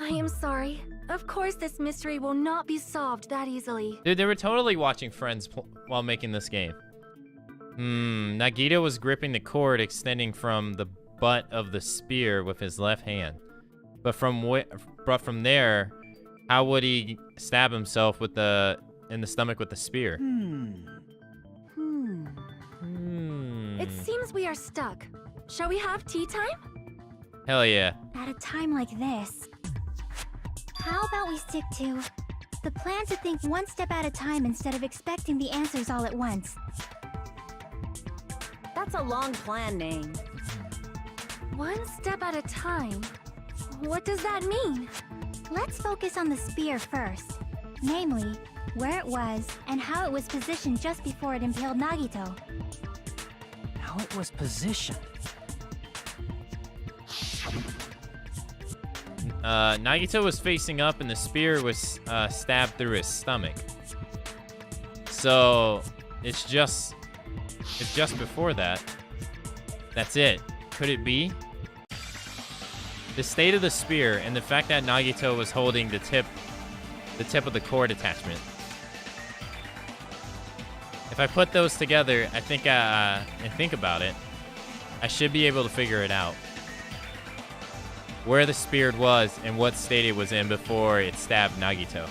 I am sorry. Of course this mystery will not be solved that easily. Dude, they were totally watching Friends while making this game. Nagito was gripping the cord extending from the butt of the spear with his left hand. But from there, how would he stab himself in the stomach with the spear? It seems we are stuck. Shall we have tea time? Hell yeah. At a time like this, how about we stick to the plan to think one step at a time instead of expecting the answers all at once? That's a long plan name. One step at a time? What does that mean? Let's focus on the spear first. Namely, where it was and how it was positioned just before it impaled Nagito. How it was positioned. Nagito was facing up and the spear was stabbed through his stomach. So it's just before that. That's it. Could it be? The state of the spear and the fact that Nagito was holding the tip of the cord attachment. If I put those together, I think and think about it, I should be able to figure it out. Where the spear was and what state it was in before it stabbed Nagito.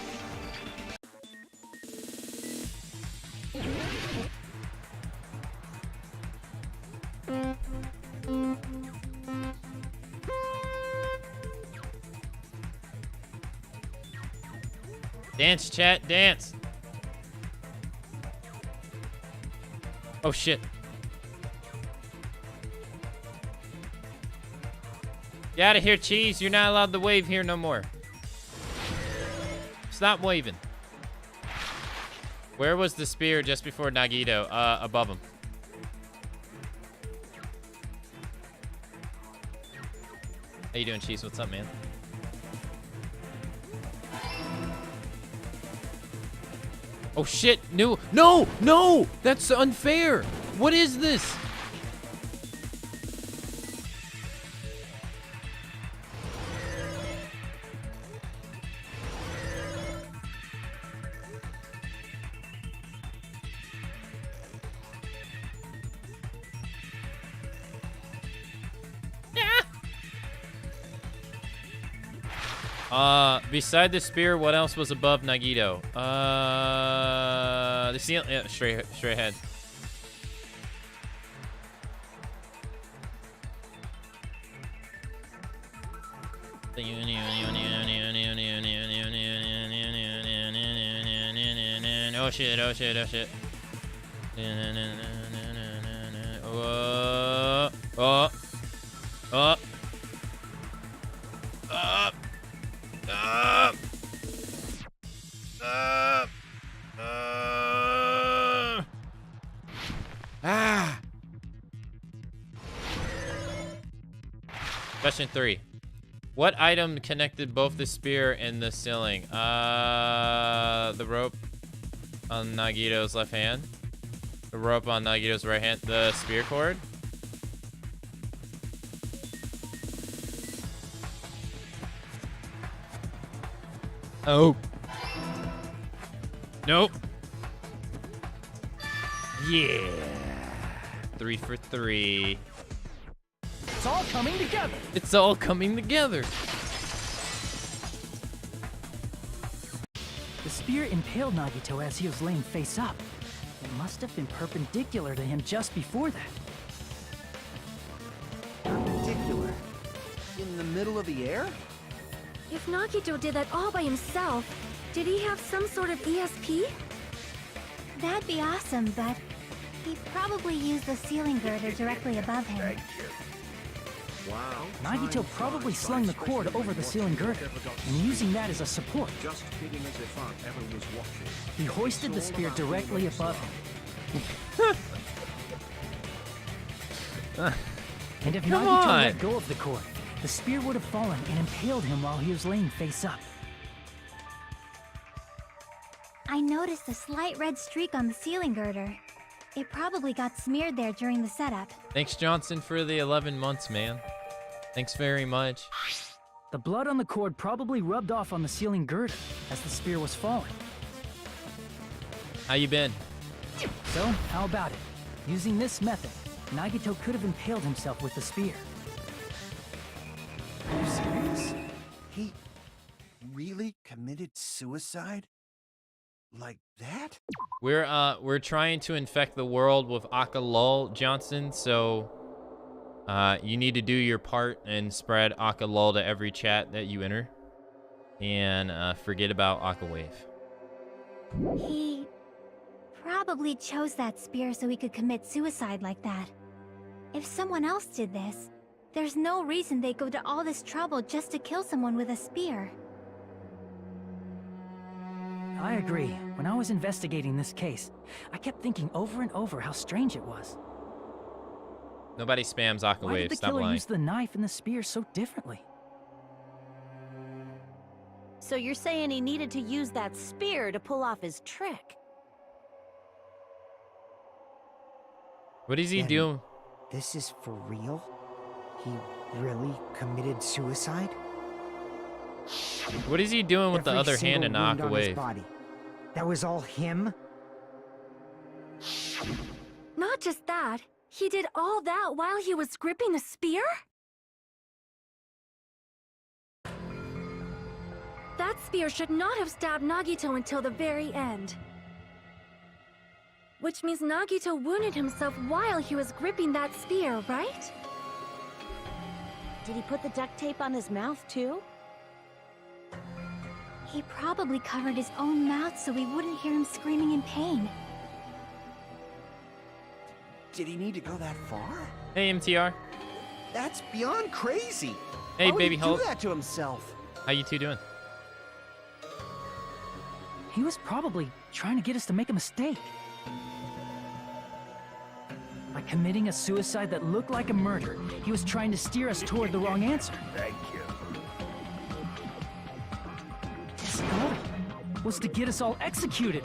Dance, chat, dance. Oh shit. Get out of here, Cheese. You're not allowed to wave here no more. Stop waving. Where was the spear just before Nagito? Above him. How you doing, Cheese? What's up, man? Oh shit, no, no, no! That's unfair! What is this? Beside the spear, what else was above Nagito? The ceiling. Yeah, straight ahead. Oh shit! Oh shit! Oh shit! Oh! Oh! Question 3. What item connected both the spear and the ceiling? The rope on Nagito's left hand. The rope on Nagito's right hand. The spear cord. Oh. Nope. Yeah. 3 for 3. It's all coming together. It's all coming together. The spear impaled Nagito as he was laying face up. It must have been perpendicular to him just before that. Perpendicular? In the middle of the air? If Nagito did that all by himself, did he have some sort of ESP? That'd be awesome, but he probably used the ceiling girder directly above him. Wow. Nagito probably slung the cord over the ceiling girder, and using that as a support. Just kidding, as if Aunt Ellen was watching. He hoisted the spear directly above him. And if Come Nagito on. let go of the cord, the spear would have fallen and impaled him while he was laying face up. I noticed a slight red streak on the ceiling girder. It probably got smeared there during the setup. Thanks, Johnson, for the 11 months, man. Thanks very much. The blood on the cord probably rubbed off on the ceiling girder as the spear was falling. How you been? So, how about it? Using this method, Nagito could have impaled himself with the spear. Are you serious? He really committed suicide? Like that? We're trying to infect the world with Akalol, Johnson, so you need to do your part and spread Akalol to every chat that you enter. And forget about Akawave. He probably chose that spear so he could commit suicide like that. If someone else did this, there's no reason they'd go to all this trouble just to kill someone with a spear. I agree. When I was investigating this case, I kept thinking over and over how strange it was. Nobody spams Why did Akawave, the stop killer lying. use the knife and the spear so differently? So you're saying he needed to use that spear to pull off his trick? What is he Then doing? This is for real? He really committed suicide? What is he doing with the Every other hand in single wound on his Akawave? body. That was all him? Not just that, he did all that while he was gripping the spear? That spear should not have stabbed Nagito until the very end. Which means Nagito wounded himself while he was gripping that spear, right? Did he put the duct tape on his mouth too? He probably covered his own mouth so we wouldn't hear him screaming in pain. Did he need to go that far? Hey, MTR. That's beyond crazy. Hey, Why would Baby he Hulk. do that to himself? How you two doing? He was probably trying to get us to make a mistake. By committing a suicide that looked like a murder, he was trying to steer us toward the wrong answer. Thank you. His goal was to get us all executed.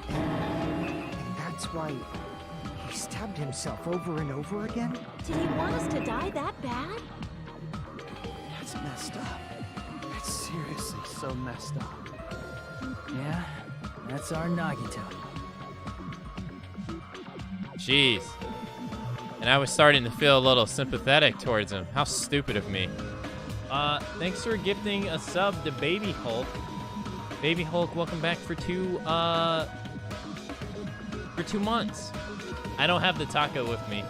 And that's why he stabbed himself over and over again? Did he want us to die that bad? That's messed up. That's seriously so messed up. Yeah, that's our Nagito. Jeez. And I was starting to feel a little sympathetic towards him. How stupid of me. Thanks for gifting a sub to Baby Hulk. Baby Hulk, welcome back for 2 months. I don't have the taco with me.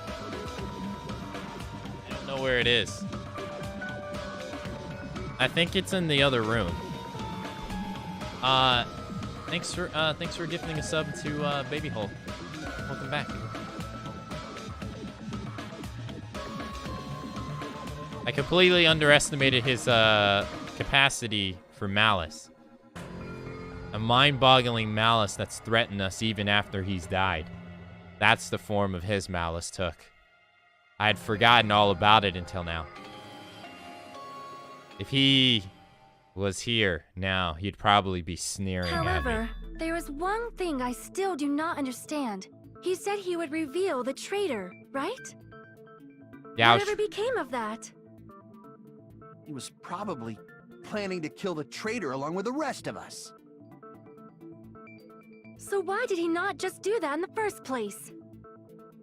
I don't know where it is. I think it's in the other room. Thanks for gifting a sub to Baby Hulk. Welcome back. I completely underestimated his capacity for malice. A mind-boggling malice that's threatened us even after he's died. That's the form of his malice took. I had forgotten all about it until now. If he was here now, he'd probably be sneering at me. However, there is one thing I still do not understand. He said he would reveal the traitor, right? Yeah, Whatever became of that? He was probably planning to kill the traitor along with the rest of us. So why did he not just do that in the first place?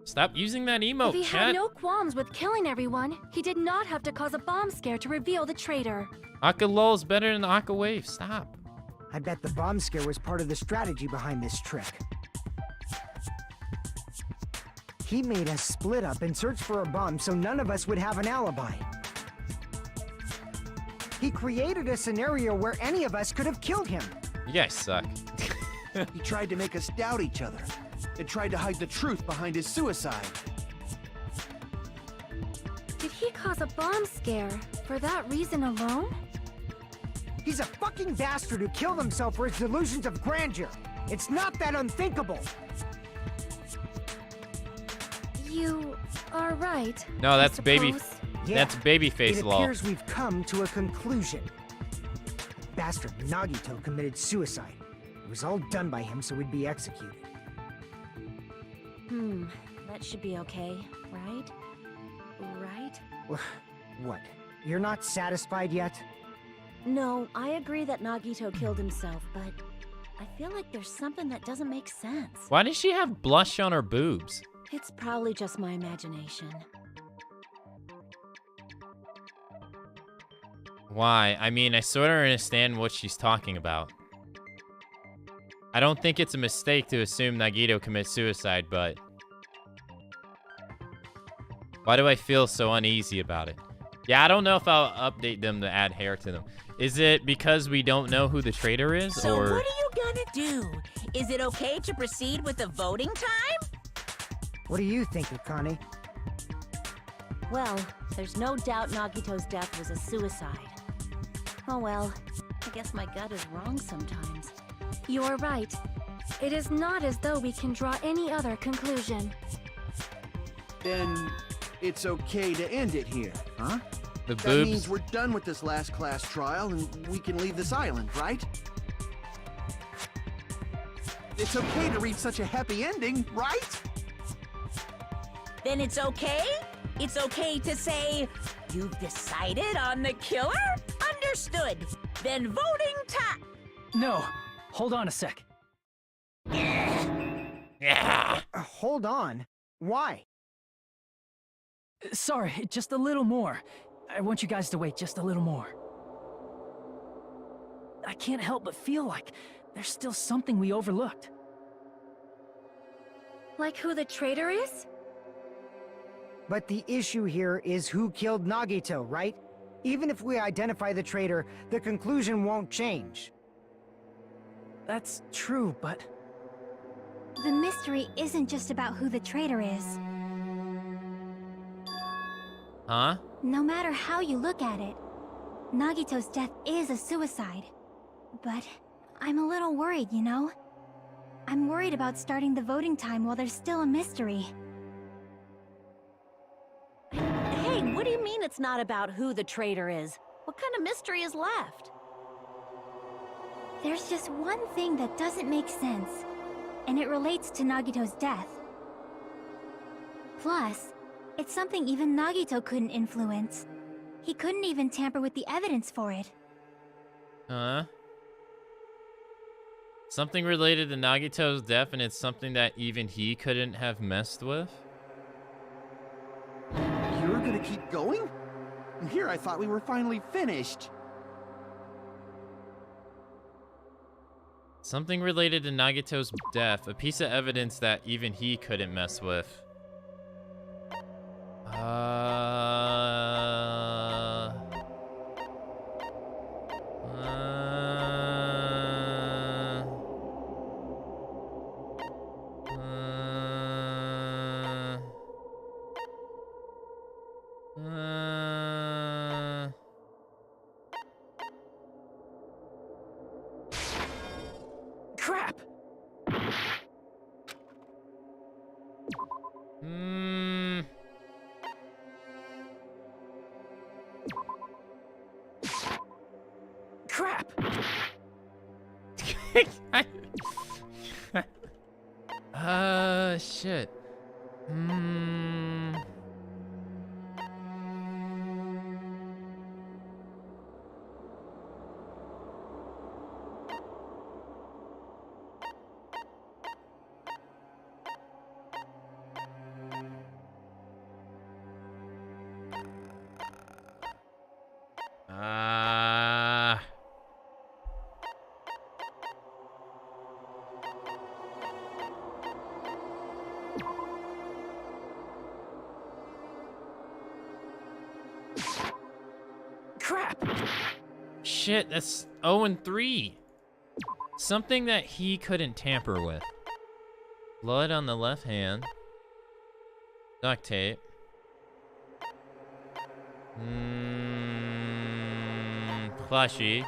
Stop using that emote, If he chat. had no qualms with killing everyone, he did not have to cause a bomb scare to reveal the traitor. Akalol's better than Akawave. Stop. I bet the bomb scare was part of the strategy behind this trick. He made us split up and search for a bomb so none of us would have an alibi. He created a scenario where any of us could have killed him. You guys suck. He tried to make us doubt each other and tried to hide the truth behind his suicide. Did he cause a bomb scare for that reason alone? He's a fucking bastard who killed himself for his delusions of grandeur. It's not that unthinkable. You are right. No, that's I baby. suppose. That's babyface It law. appears we've come to a conclusion. The bastard Nagito committed suicide. It was all done by him so he'd be executed. That should be okay, right? Right? What? You're not satisfied yet? No, I agree that Nagito killed himself, but I feel like there's something that doesn't make sense. Why does she have blush on her boobs? It's probably just my imagination. Why? I mean, I sort of understand what she's talking about. I don't think it's a mistake to assume Nagito commits suicide, but... why do I feel so uneasy about it? Yeah, I don't know if I'll update them to add hair to them. Is it because we don't know who the traitor is, So or... what are you gonna do? Is it okay to proceed with the voting time? What do you think, Akane? Well, there's no doubt Nagito's death was a suicide. Oh well, I guess my gut is wrong sometimes. You're right. It is not as though we can draw any other conclusion. Then it's okay to end it here, huh? The That boobs... means we're done with this last class trial and we can leave this island, right? It's okay to reach such a happy ending, right? Then it's okay? It's okay to say, you've decided on the killer? Understood. Then voting time. No, hold on a sec. Yeah. Hold on. Why? Sorry, just a little more. I want you guys to wait just a little more. I can't help but feel like there's still something we overlooked. Like who the traitor is? But the issue here is who killed Nagito, right? Even if we identify the traitor, the conclusion won't change. That's true, but... The mystery isn't just about who the traitor is. Huh? No matter how you look at it, Nagito's death is a suicide. But I'm a little worried, you know? I'm worried about starting the voting time while there's still a mystery. Hey, what do you mean it's not about who the traitor is? What kind of mystery is left? There's just one thing that doesn't make sense, and it relates to Nagito's death. Plus, it's something even Nagito couldn't influence. He couldn't even tamper with the evidence for it. Huh? Something related to Nagito's death, and it's something that even he couldn't have messed with? You're gonna keep going? Here I thought we were finally finished. Something related to Nagito's death, a piece of evidence that even he couldn't mess with. Crap! Crap! Shit. Crap! Shit, that's 0-3. Something that he couldn't tamper with. Blood on the left hand. Duct tape. Plushie.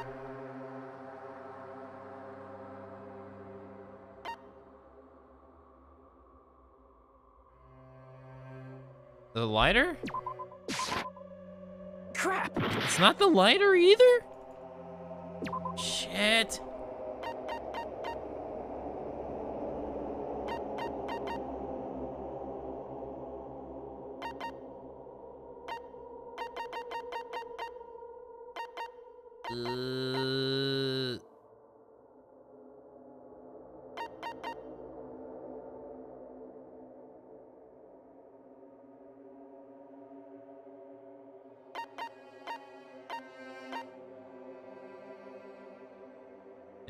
The lighter? Crap! It's not the lighter either? Shit.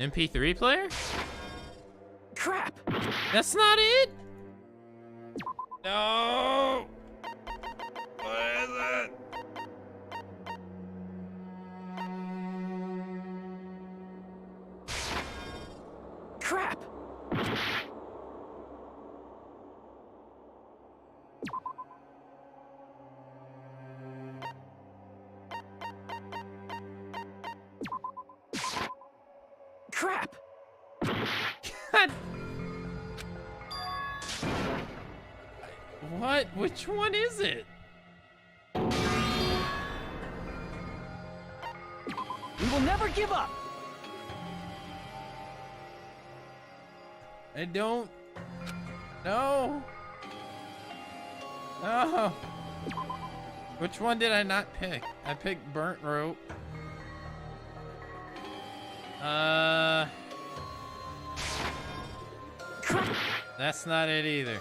MP3 player? Crap! That's not it? No! What is it? Crap! Crap! God. What? Which one is it? We will never give up! I don't know. No. Which one did I not pick? I picked burnt rope. That's not it either.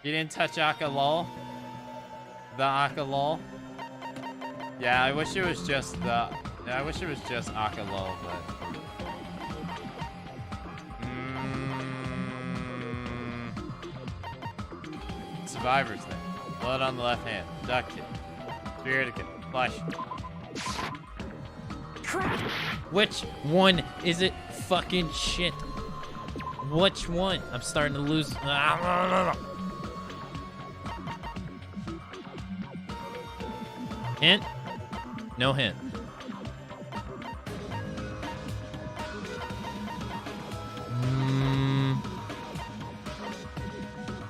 You didn't touch Akalol? The Akalol? Yeah, I wish it was just the... Yeah, I wish it was just Akalol, but... Survivor's name. Blood on the left hand. Duck kid. Spirit kid. Flesh. Crap! Which one is it? Fucking shit. Which one? I'm starting to lose. Hint? No hint.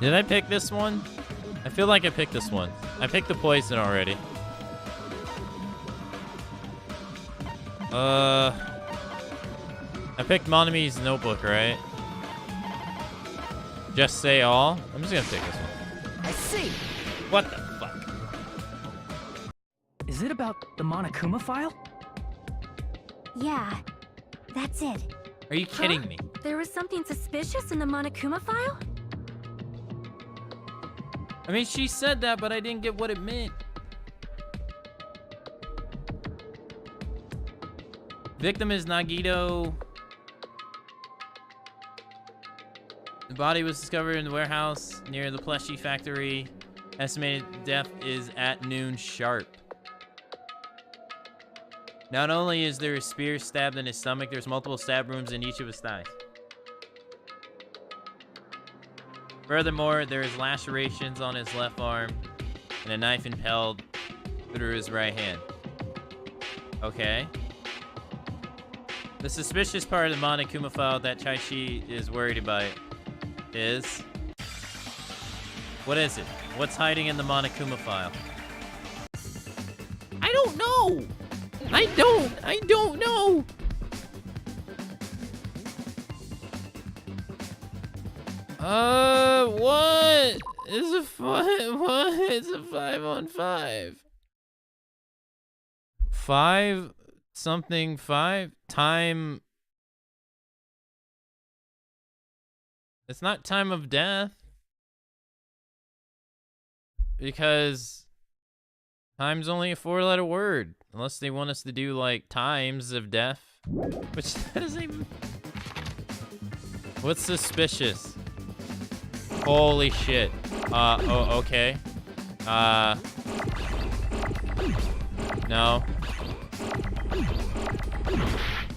Did I pick this one? I feel like I picked this one. I picked the poison already. I picked Monami's notebook, right? Just say all? I'm just gonna pick this one. I see! What the fuck? Is it about the Monokuma file? Yeah, that's it. Are you kidding me? There was something suspicious in the Monokuma file? I mean, she said that, but I didn't get what it meant. Victim is Nagito. The body was discovered in the warehouse near the plushie factory. Estimated death is at noon sharp. Not only is there a spear stabbed in his stomach, there's multiple stab wounds in each of his thighs. Furthermore, there is lacerations on his left arm and a knife impaled through his right hand. Okay. The suspicious part of the Monokuma file that Chaichi is worried about is... What is it? What's hiding in the Monokuma file? I don't know! I don't know! What? Is a what? It's a 5 on 5. 5 something 5? Time. It's not time of death. Because time's only a 4-letter word. Unless they want us to do like times of death. Which that doesn't even... What's suspicious? Holy shit. Oh, okay. No.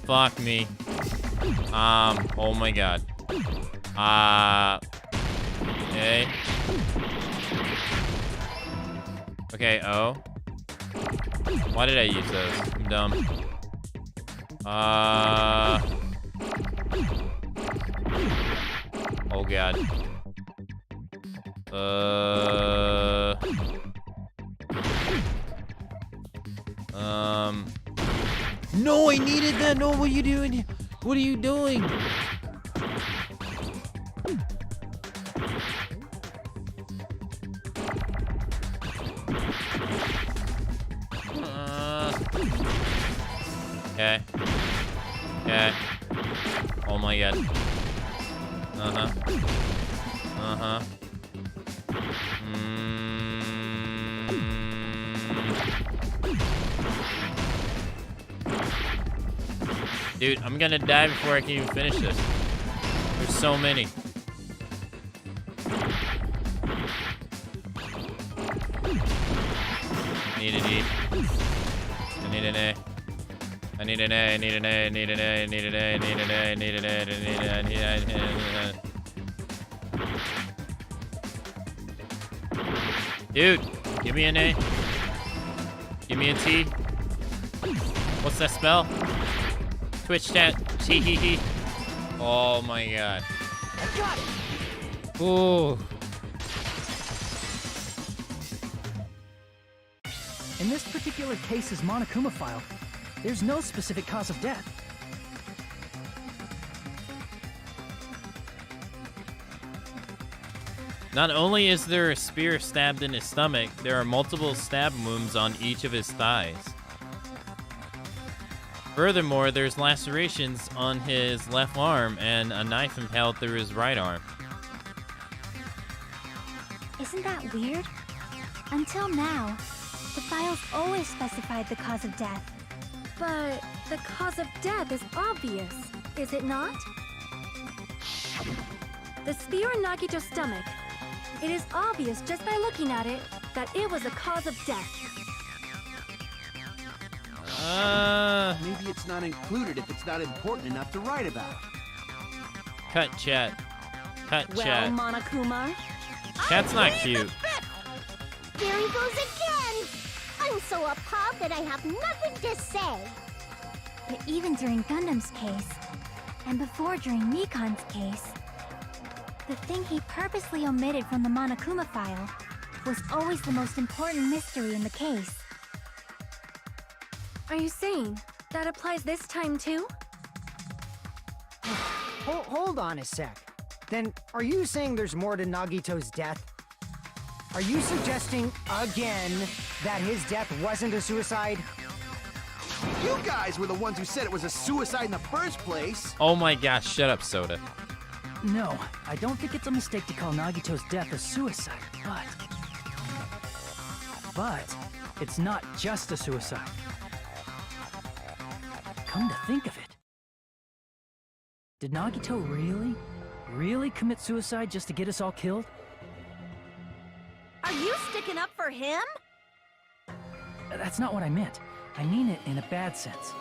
Fuck me. Oh my god. Okay. Okay, oh. Why did I use those? I'm dumb. Oh god. No, I needed that. No, what are you doing? What are you doing? Okay. Okay. Oh my god. Uh-huh. Uh-huh. Dude, I'm gonna die before I can even finish this. There's so many. I need an E. I need an A. I need an A, I need an A, I need an A, I need an A, I need an A, I need an A, I need an A. Dude, give me an A. Give me a T. What's that spell? Twitch chat. Tee. Oh my god. I got it. Ooh. In this particular case's Monokuma file, there's no specific cause of death. Not only is there a spear stabbed in his stomach, there are multiple stab wounds on each of his thighs. Furthermore, there's lacerations on his left arm and a knife impaled through his right arm. Isn't that weird? Until now, the files always specified the cause of death. But the cause of death is obvious, is it not? The spear in Nagito's stomach. It is obvious just by looking at it that it was the cause of death. Maybe it's not included if it's not important enough to write about. Cut chat. Cut Well, chat. Monokuma, Chat's not cute. There he goes again! I'm so appalled that I have nothing to say. But even during Gundam's case, and before during Nikon's case, the thing he purposely omitted from the Monokuma file was always the most important mystery in the case. are you saying that applies this time too? Hold on a sec. Then, are you saying there's more to Nagito's death? Are you suggesting, again, that his death wasn't a suicide? You guys were the ones who said it was a suicide in the first place. Oh my gosh, shut up, Soda. No, I don't think it's a mistake to call Nagito's death a suicide, but it's not just a suicide. Come to think of it, did Nagito really commit suicide just to get us all killed? Are you sticking up for him? That's not what I meant. I mean it in a bad sense.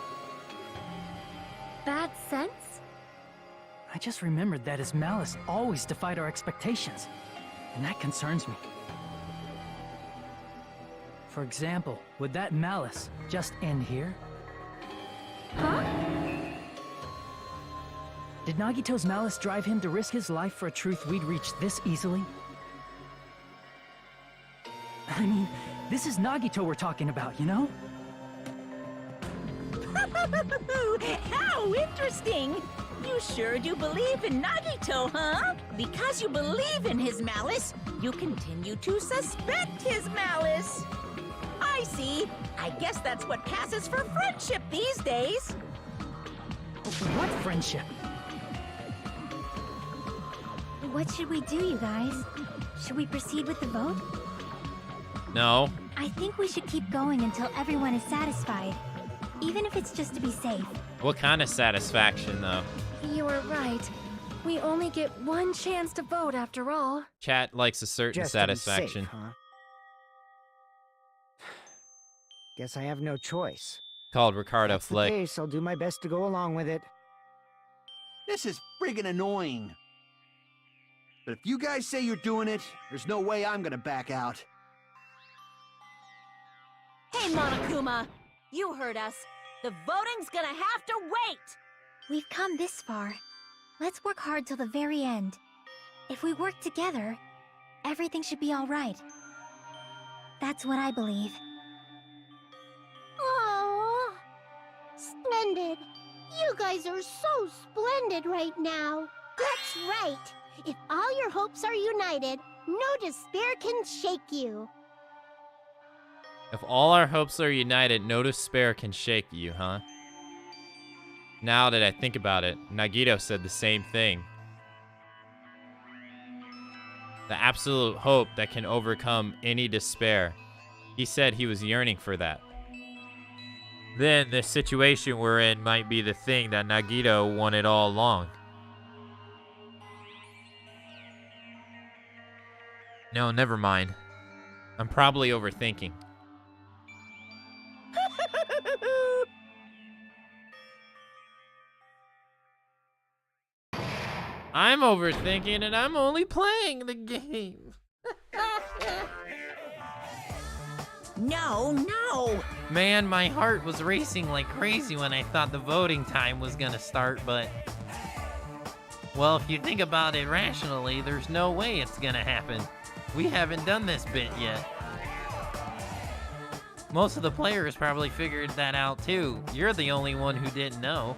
Bad sense? I just remembered that his malice always defied our expectations, and that concerns me. For example, would that malice just end here? Huh? Did Nagito's malice drive him to risk his life for a truth we'd reach this easily? I mean, this is Nagito we're talking about, you know? How interesting! You sure do believe in Nagito, huh? Because you believe in his malice, you continue to suspect his malice. I see. I guess that's what passes for friendship these days. What friendship? What should we do, you guys? Should we proceed with the vote? No. I think we should keep going until everyone is satisfied, even if it's just to be safe. What kind of satisfaction, though? You were right. We only get one chance to vote after all. Chat likes a certain Just to be satisfaction. safe, huh? Guess I have no choice. Called Ricardo That's the Flick. case, I'll do my best to go along with it. This is friggin' annoying. But if you guys say you're doing it, there's no way I'm gonna back out. Hey, Monokuma! You heard us. The voting's gonna have to wait! We've come this far. Let's work hard till the very end. If we work together, everything should be all right. That's what I believe. Oh, splendid. You guys are so splendid right now. That's right. If all your hopes are united, no despair can shake you. If all our hopes are united, no despair can shake you, huh? Now that I think about it, Nagito said the same thing. The absolute hope that can overcome any despair. He said he was yearning for that. Then the situation we're in might be the thing that Nagito wanted all along. No, never mind. I'm probably overthinking. I'm overthinking and I'm only playing the game. No! Man, my heart was racing like crazy when I thought the voting time was gonna start, but... Well, if you think about it rationally, there's no way it's gonna happen. We haven't done this bit yet. Most of the players probably figured that out too. You're the only one who didn't know.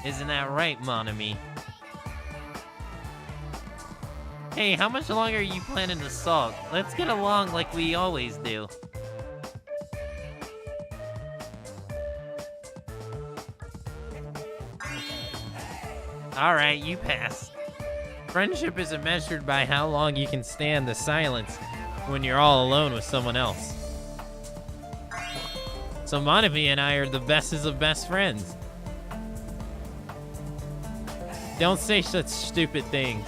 Isn't that right, mon ami? Hey, how much longer are you planning to sulk? Let's get along like we always do. Alright, you pass. Friendship isn't measured by how long you can stand the silence when you're all alone with someone else. So Monami and I are the bestest of best friends. Don't say such stupid things.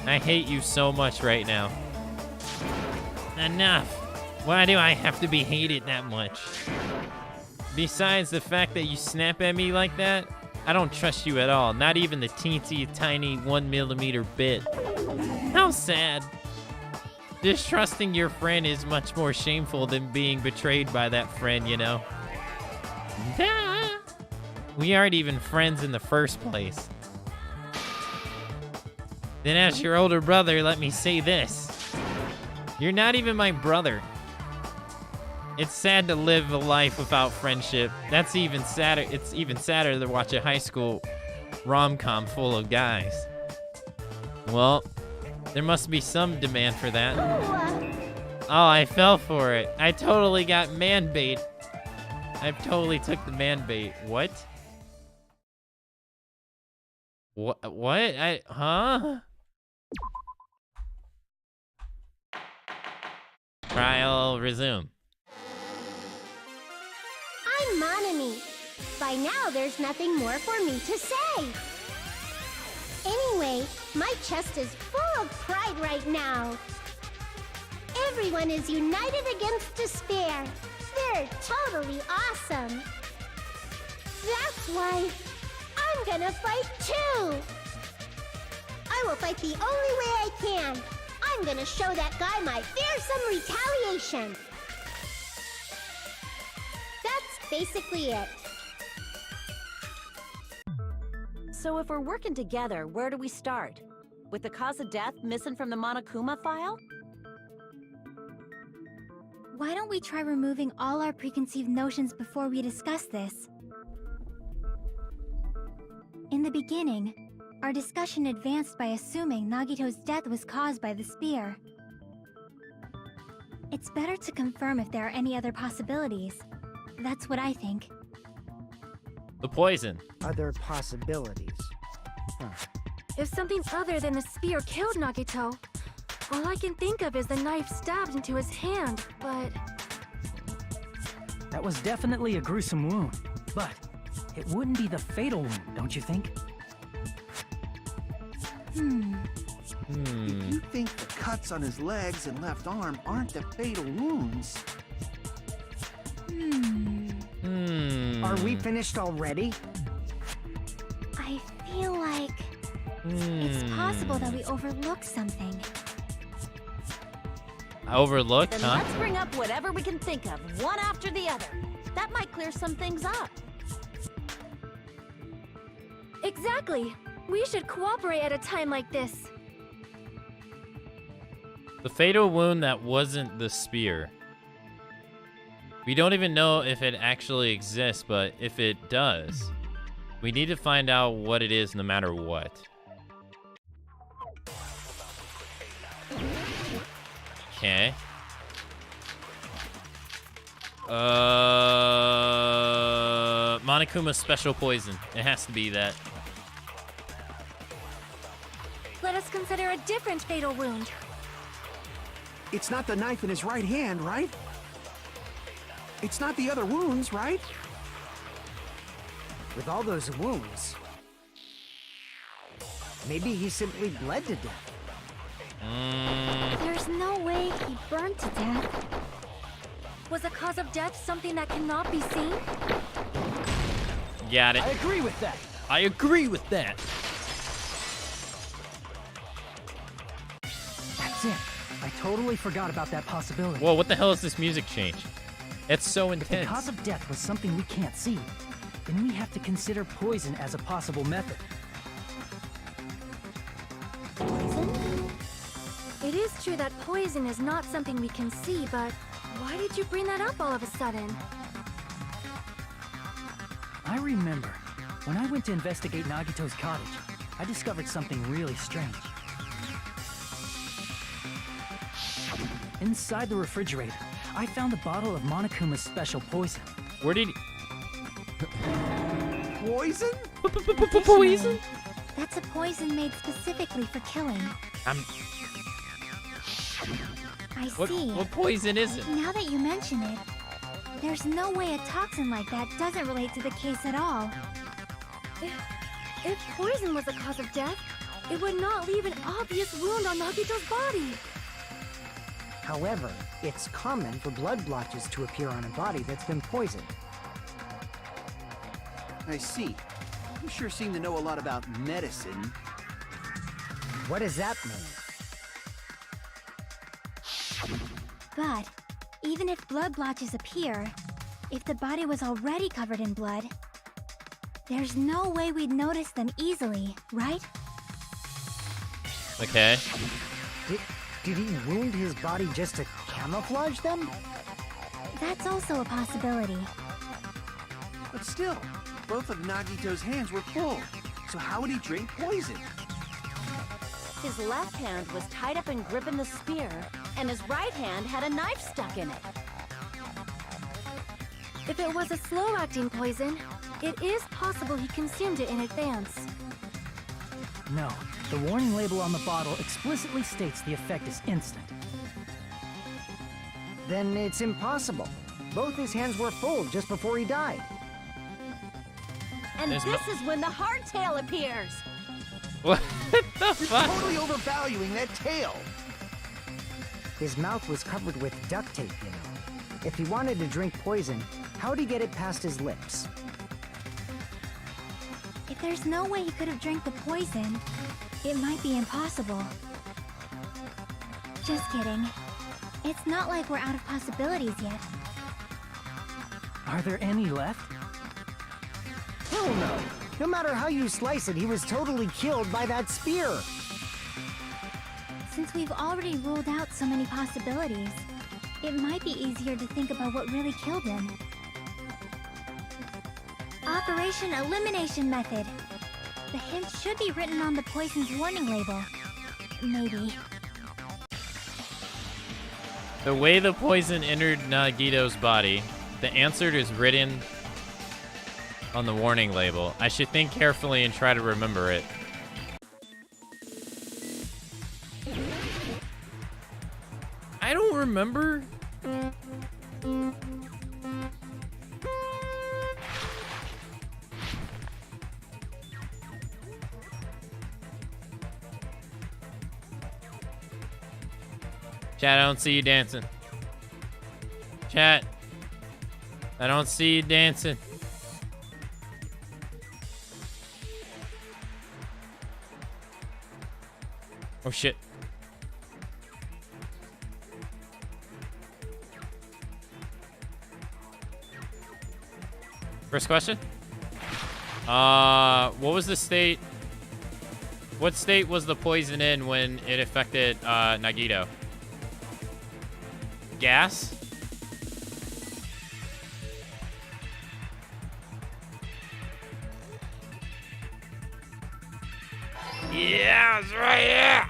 I hate you so much right now. Enough. Why do I have to be hated that much? Besides the fact that you snap at me like that, I don't trust you at all. Not even the teensy tiny 1mm bit. How sad. Distrusting your friend is much more shameful than being betrayed by that friend, you know? Duh. We aren't even friends in the first place. Then as your older brother, let me say this. You're not even my brother. It's sad to live a life without friendship. That's even sadder. It's even sadder to watch a high school rom-com full of guys. Well, there must be some demand for that. Oh, I fell for it. I totally got man bait. I totally took the man bait. What? What? Huh? Trial resume. I'm Monami. By now, there's nothing more for me to say. Anyway, my chest is full of pride right now. Everyone is united against despair. They're totally awesome. That's why I'm gonna fight too. I will fight the only way I can. I'm gonna show that guy my fearsome retaliation. That's basically it. So if we're working together, where do we start? With the cause of death missing from the Monokuma file? Why don't we try removing all our preconceived notions before we discuss this? In the beginning, our discussion advanced by assuming Nagito's death was caused by the spear. It's better to confirm if there are any other possibilities. That's what I think. The poison. Other possibilities. If something other than the spear killed Nagito, all I can think of is the knife stabbed into his hand, but... That was definitely a gruesome wound, but it wouldn't be the fatal wound, don't you think? If you think the cuts on his legs and left arm aren't the fatal wounds... Are we finished already? I feel like it's possible that we overlooked something. Overlooked, Then huh? let's bring up whatever we can think of, one after the other. That might clear some things up. Exactly. We should cooperate at a time like this. The fatal wound that wasn't the spear. We don't even know if it actually exists, but if it does, we need to find out what it is no matter what. Okay. Monokuma's special poison. It has to be that. Let us consider a different fatal wound. It's not the knife in his right hand, right? It's not the other wounds, right? With all those wounds, maybe he simply bled to death. There's no way he burned to death. Was the cause of death something that cannot be seen? Got it. I agree with that. I agree with that. That's it. I totally forgot about that possibility. Whoa, what the hell is this music change? It's so If the intense. cause of death was something we can't see, then we have to consider poison as a possible method. Poison? It is true that poison is not something we can see, but why did you bring that up all of a sudden? I remember, when I went to investigate Nagito's cottage, I discovered something really strange. Inside the refrigerator, I found a bottle of Monokuma's special poison. Where did he... Poison? Additionally, that's a poison made specifically for killing. I see. What poison is it? Now that you mention it, there's no way a toxin like that doesn't relate to the case at all. If poison was the cause of death, it would not leave an obvious wound on Nagito's body. However, it's common for blood blotches to appear on a body that's been poisoned. I see. You sure seem to know a lot about medicine. What does that mean? But even if blood blotches appear, if the body was already covered in blood, there's no way we'd notice them easily, right? Okay. Did he wound his body just to camouflage them? That's also a possibility. But still, both of Nagito's hands were full. So how would he drink poison? His left hand was tied up and gripping the spear, and his right hand had a knife stuck in it. If it was a slow-acting poison, it is possible he consumed it in advance. No, the warning label on the bottle explicitly states the effect is instant. Then it's impossible. Both his hands were full just before he died. And this is when the hardtail appears. What the You're fuck? totally overvaluing that tail. His mouth was covered with duct tape, you know. If he wanted to drink poison, how'd he get it past his lips? If there's no way he could have drank the poison, it might be impossible. Just kidding. It's not like we're out of possibilities yet. Are there any left? Hell no! No matter how you slice it, he was totally killed by that spear! Since we've already ruled out so many possibilities, it might be easier to think about what really killed him. Operation Elimination Method. The hint should be written on the poison's warning label. Maybe. The way the poison entered Nagito's body, the answer is written on the warning label. I should think carefully and try to remember it. I don't remember. Chat, I don't see you dancing. Chat, I don't see you dancing. Oh shit. First question? What was the state? What state was the poison in when it affected Nagito? Gas? Yeah, that's right, yeah!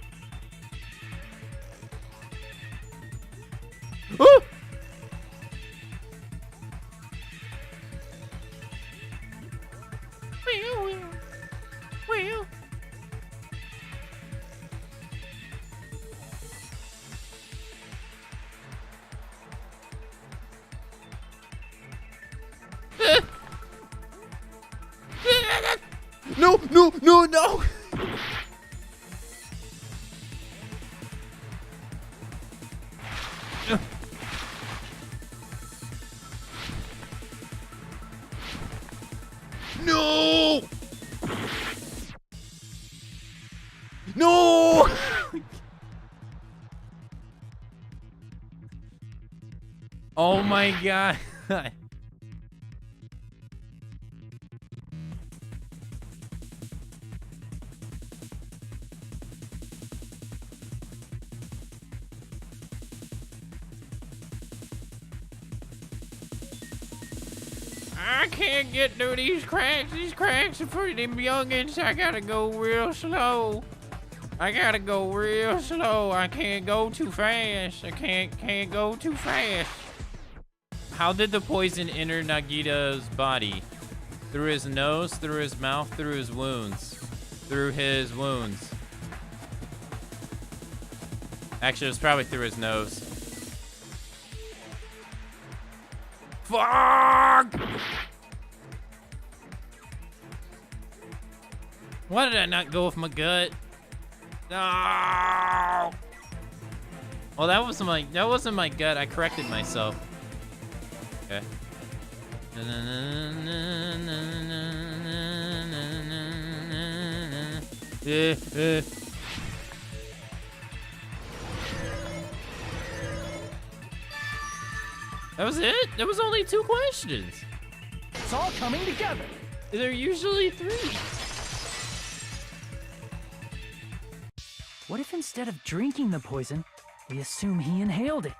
Woo! No, no, no! No! No! Oh my god. I can't get through these cracks. These cracks are for them youngins. I gotta go real slow. I gotta go real slow. I can't go too fast. I can't go too fast. How did the poison enter Nagito's body? Through his nose, through his mouth, through his wounds. Through his wounds. Actually, it was probably through his nose. Fuck! Why did I not go with my gut? No! Well, that wasn't my gut. I corrected myself. Okay. That was it? There was only 2 questions. It's all coming together. There are usually 3. What if instead of drinking the poison, we assume he inhaled it?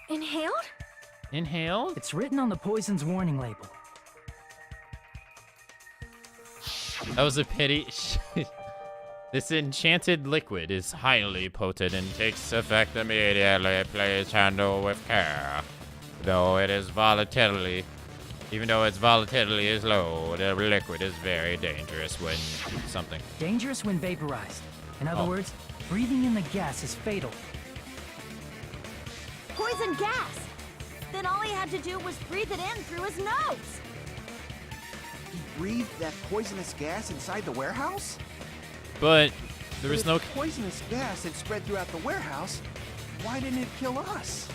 Inhaled? Inhaled? It's written on the poison's warning label. That was a pity. This enchanted liquid is highly potent and takes effect immediately. Please handle with care. Even though its volatility is low, the liquid is very dangerous when something. Dangerous when vaporized. In other words, breathing in the gas is fatal. Poison gas! Then all he had to do was breathe it in through his nose! He breathed that poisonous gas inside the warehouse? But there was But no if poisonous gas had spread throughout the warehouse, why didn't it kill us?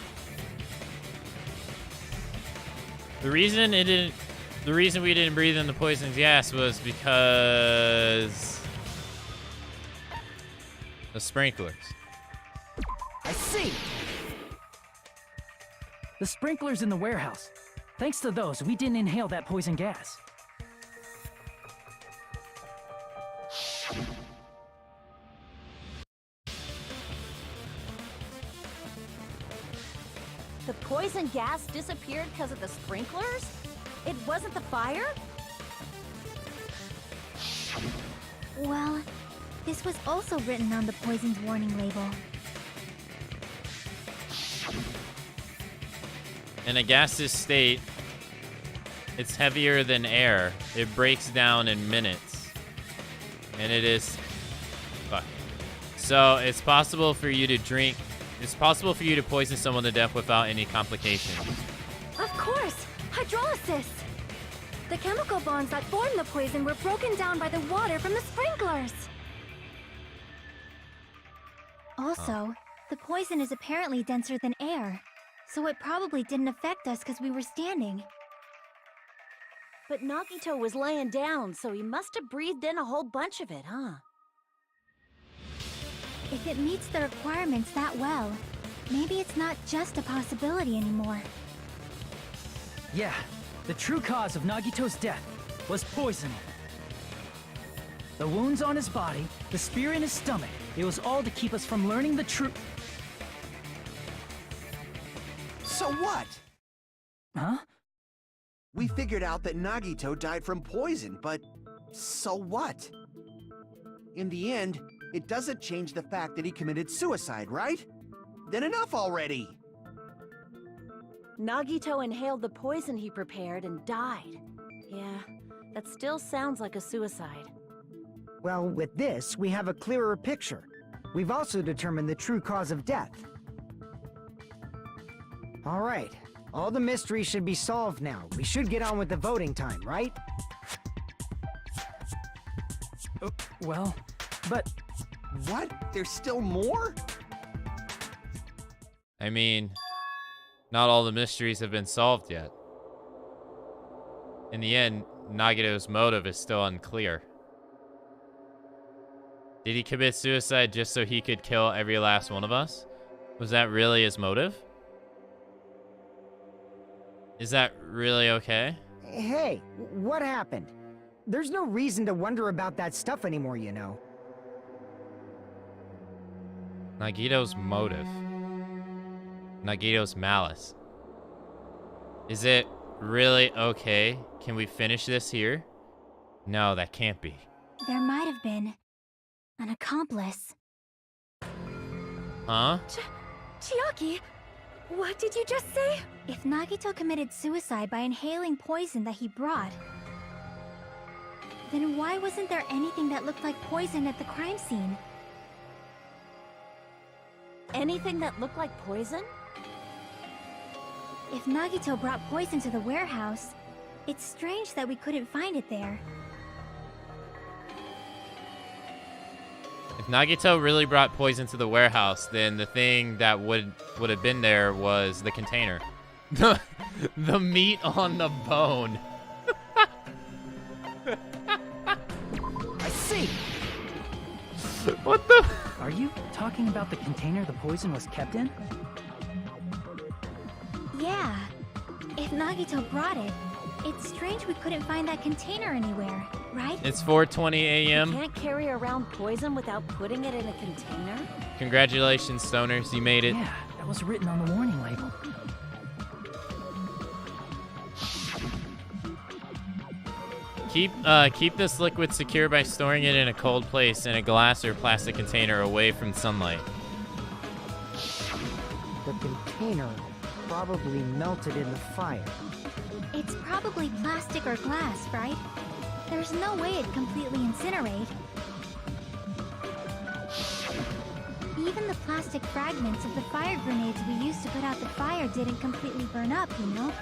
The reason we didn't breathe in the poison gas was because the sprinklers. I see! The sprinklers in the warehouse. Thanks to those, we didn't inhale that poison gas. The poison gas disappeared because of the sprinklers? It wasn't the fire? Well, this was also written on the poison's warning label. In a gaseous state, it's heavier than air. It breaks down in minutes. And it is... Fuck. So, it's possible for you to drink... It's possible for you to poison someone to death without any complications. Of course! Hydrolysis! The chemical bonds that formed the poison were broken down by the water from the sprinklers! Also, the poison is apparently denser than air, so it probably didn't affect us because we were standing. But Nagito was laying down, so he must have breathed in a whole bunch of it, huh? If it meets the requirements that well, maybe it's not just a possibility anymore. Yeah, the true cause of Nagito's death was poisoning. The wounds on his body, the spear in his stomach, it was all to keep us from learning the truth. So what? Huh? We figured out that Nagito died from poison, but so what? In the end, it doesn't change the fact that he committed suicide, right? Then enough already! Nagito inhaled the poison he prepared and died. Yeah, that still sounds like a suicide. Well, with this, we have a clearer picture. We've also determined the true cause of death. All right, all the mysteries should be solved now. We should get on with the voting time, right? Well, but... What? There's still more? I mean, not all the mysteries have been solved yet. In the end, Nagito's motive is still unclear. Did he commit suicide just so he could kill every last one of us? Was that really his motive? Is that really okay? Hey, what happened? There's no reason to wonder about that stuff anymore, you know. Nagito's motive. Nagito's malice. Is it really okay? Can we finish this here? No, that can't be. There might have been an accomplice. Huh? Chiaki, what did you just say? If Nagito committed suicide by inhaling poison that he brought, then why wasn't there anything that looked like poison at the crime scene? Anything that looked like poison? If Nagito brought poison to the warehouse, it's strange that we couldn't find it there. If Nagito really brought poison to the warehouse, then the thing that would have been there was the container. The meat on the bone. I see. What the? Are you talking about the container the poison was kept in? Yeah. If Nagito brought it, it's strange we couldn't find that container anywhere, right? It's 4:20 a.m. You can't carry around poison without putting it in a container? Congratulations, stoners. You made it. Yeah, that was written on the warning label. Keep this liquid secure by storing it in a cold place in a glass or plastic container away from sunlight. The container probably melted in the fire. It's probably plastic or glass, right? There's no way it'd completely incinerate. Even the plastic fragments of the fire grenades we used to put out the fire didn't completely burn up, you know?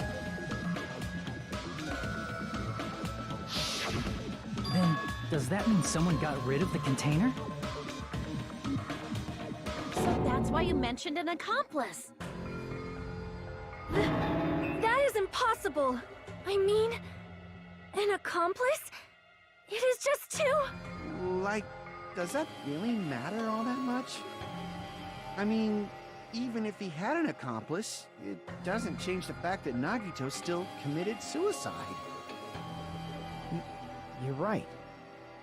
Then, does that mean someone got rid of the container? So that's why you mentioned an accomplice. That is impossible. I mean, an accomplice? It is just two. Like, does that really matter all that much? I mean, even if he had an accomplice, it doesn't change the fact that Nagito still committed suicide. You're right.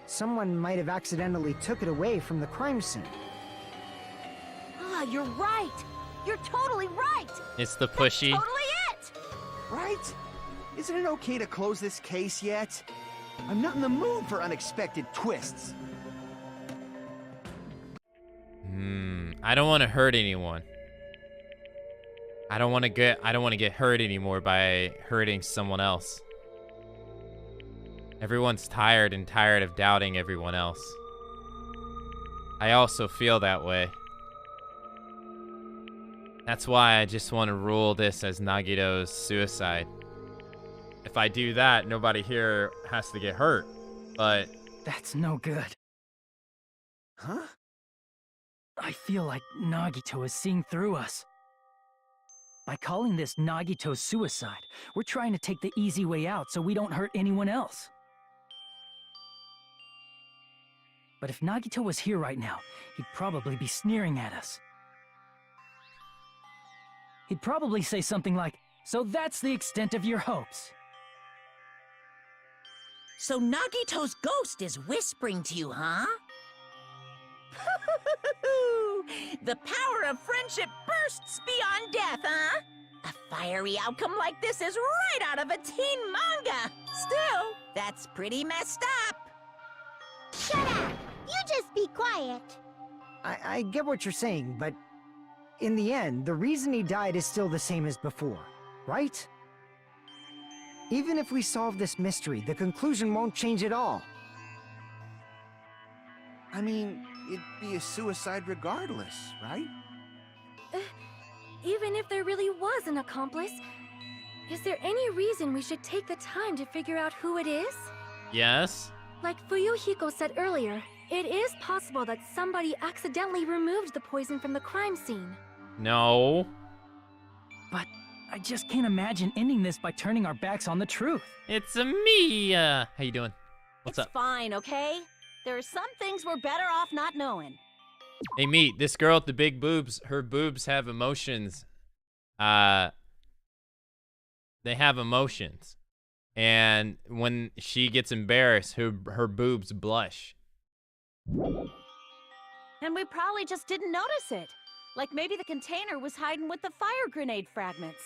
Someone might have accidentally took it away from the crime scene. Ah, you're right. You're totally right. It's the pushy. That's totally it. Right? Isn't it okay to close this case yet? I'm not in the mood for unexpected twists. I don't want to hurt anyone. I don't want to get hurt anymore by hurting someone else. Everyone's tired of doubting everyone else. I also feel that way. That's why I just want to rule this as Nagito's suicide. If I do that, nobody here has to get hurt. But That's no good. Huh? I feel like Nagito is seeing through us. By calling this Nagito's suicide, we're trying to take the easy way out so we don't hurt anyone else. But if Nagito was here right now, he'd probably be sneering at us. He'd probably say something like, "So that's the extent of your hopes." So Nagito's ghost is whispering to you, huh? The power of friendship bursts beyond death, huh? A fiery outcome like this is right out of a teen manga. Still, that's pretty messed up. Shut up! You just be quiet. I get what you're saying, but in the end, the reason he died is still the same as before, right? Even if we solve this mystery, the conclusion won't change at all. I mean, it'd be a suicide regardless, right? Even if there really was an accomplice, is there any reason we should take the time to figure out who it is? yes, Like Fuyuhiko said earlier, it is possible that somebody accidentally removed the poison from the crime scene. No. But I just can't imagine ending this by turning our backs on the truth. It's a me. How you doing? What's It's up? fine, okay? There are some things we're better off not knowing. Hey, meet this girl with the big boobs. Her boobs have emotions. They have emotions. And when she gets embarrassed, her boobs blush. And we probably just didn't notice it. Like maybe the container was hiding with the fire grenade fragments.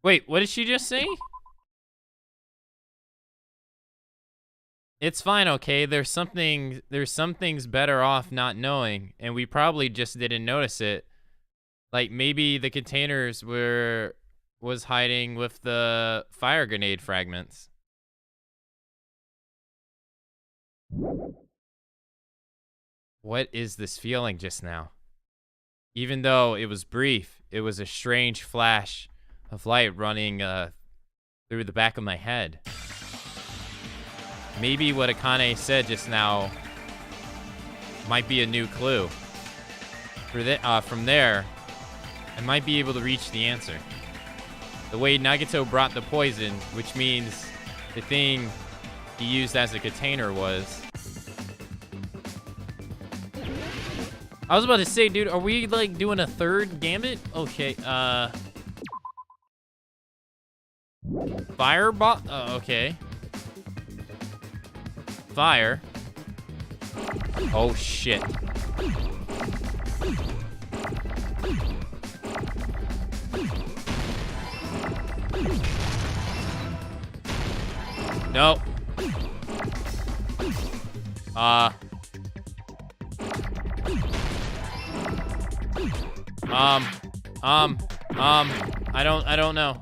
Wait, what did she just say? It's fine, okay? There's some things better off not knowing, and we probably just didn't notice it. Like maybe the containers was hiding with the fire grenade fragments. What is this feeling just now? Even though it was brief, it was a strange flash of light running through the back of my head. Maybe what Akane said just now might be a new clue. From there, I might be able to reach the answer. The way Nagito brought the poison, which means the thing he used as a container was... I was about to say, dude, are we, like, doing a third gambit? Okay, Fireball? Oh, okay. Fire. Oh, shit. No. I don't know.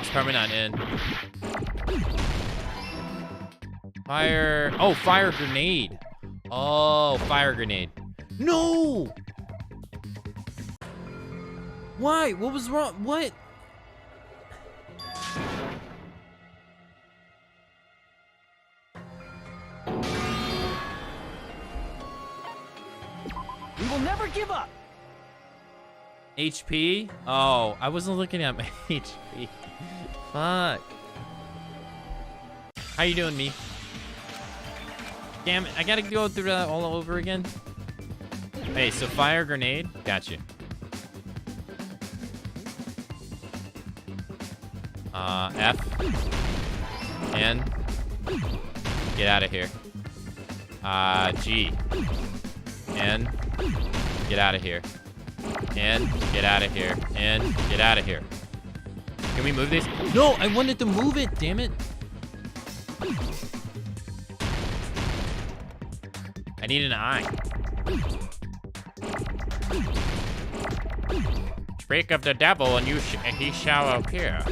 It's probably not in. Fire. Oh, fire grenade. Oh, fire grenade. No! Why? What was wrong? What? We will never give up. HP? Oh, I wasn't looking at my HP. Fuck. How you doing, me? Damn it, I gotta go through that all over again. Hey, so fire grenade. Got you. F. N. Get out of here. G. N. Get out of here. N. Get out of here. N. Get out of here. Can we move these? No, I wanted to move it, damn it. I need an eye. Speak of the devil and he shall appear.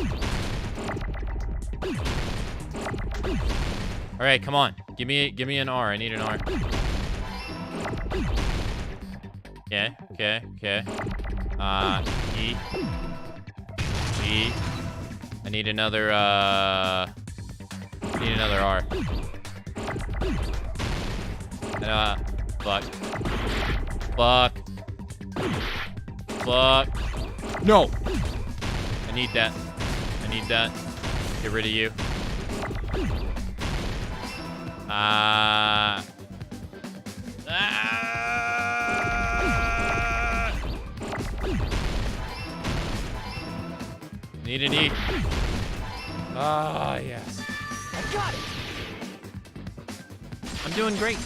All right, come on. Give me an R. I need an R. Okay. E. G. I need another R. Fuck. No! I need that. Get rid of you. Need an E. Ah, yes. I got it. I'm doing great.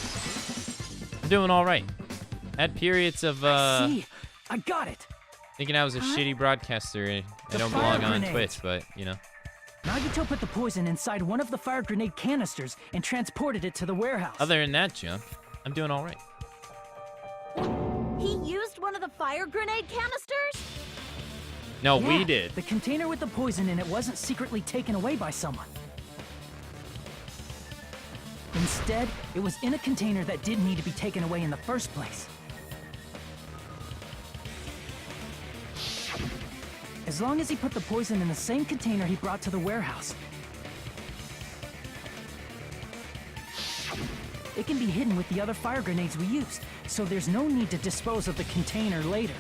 I'm doing all right. Had periods of See, I got it. thinking I was a shitty broadcaster and I The don't fire belong on grenades. Twitch, but you know. Nagito put the poison inside one of the fire grenade canisters and transported it to the warehouse. Other than that junk, I'm doing all right. He used one of the fire grenade canisters? No, Yeah, we did. The container with the poison in it wasn't secretly taken away by someone. Instead, it was in a container that didn't need to be taken away in the first place. As long as he put the poison in the same container he brought to the warehouse. It can be hidden with the other fire grenades we used, so there's no need to dispose of the container later.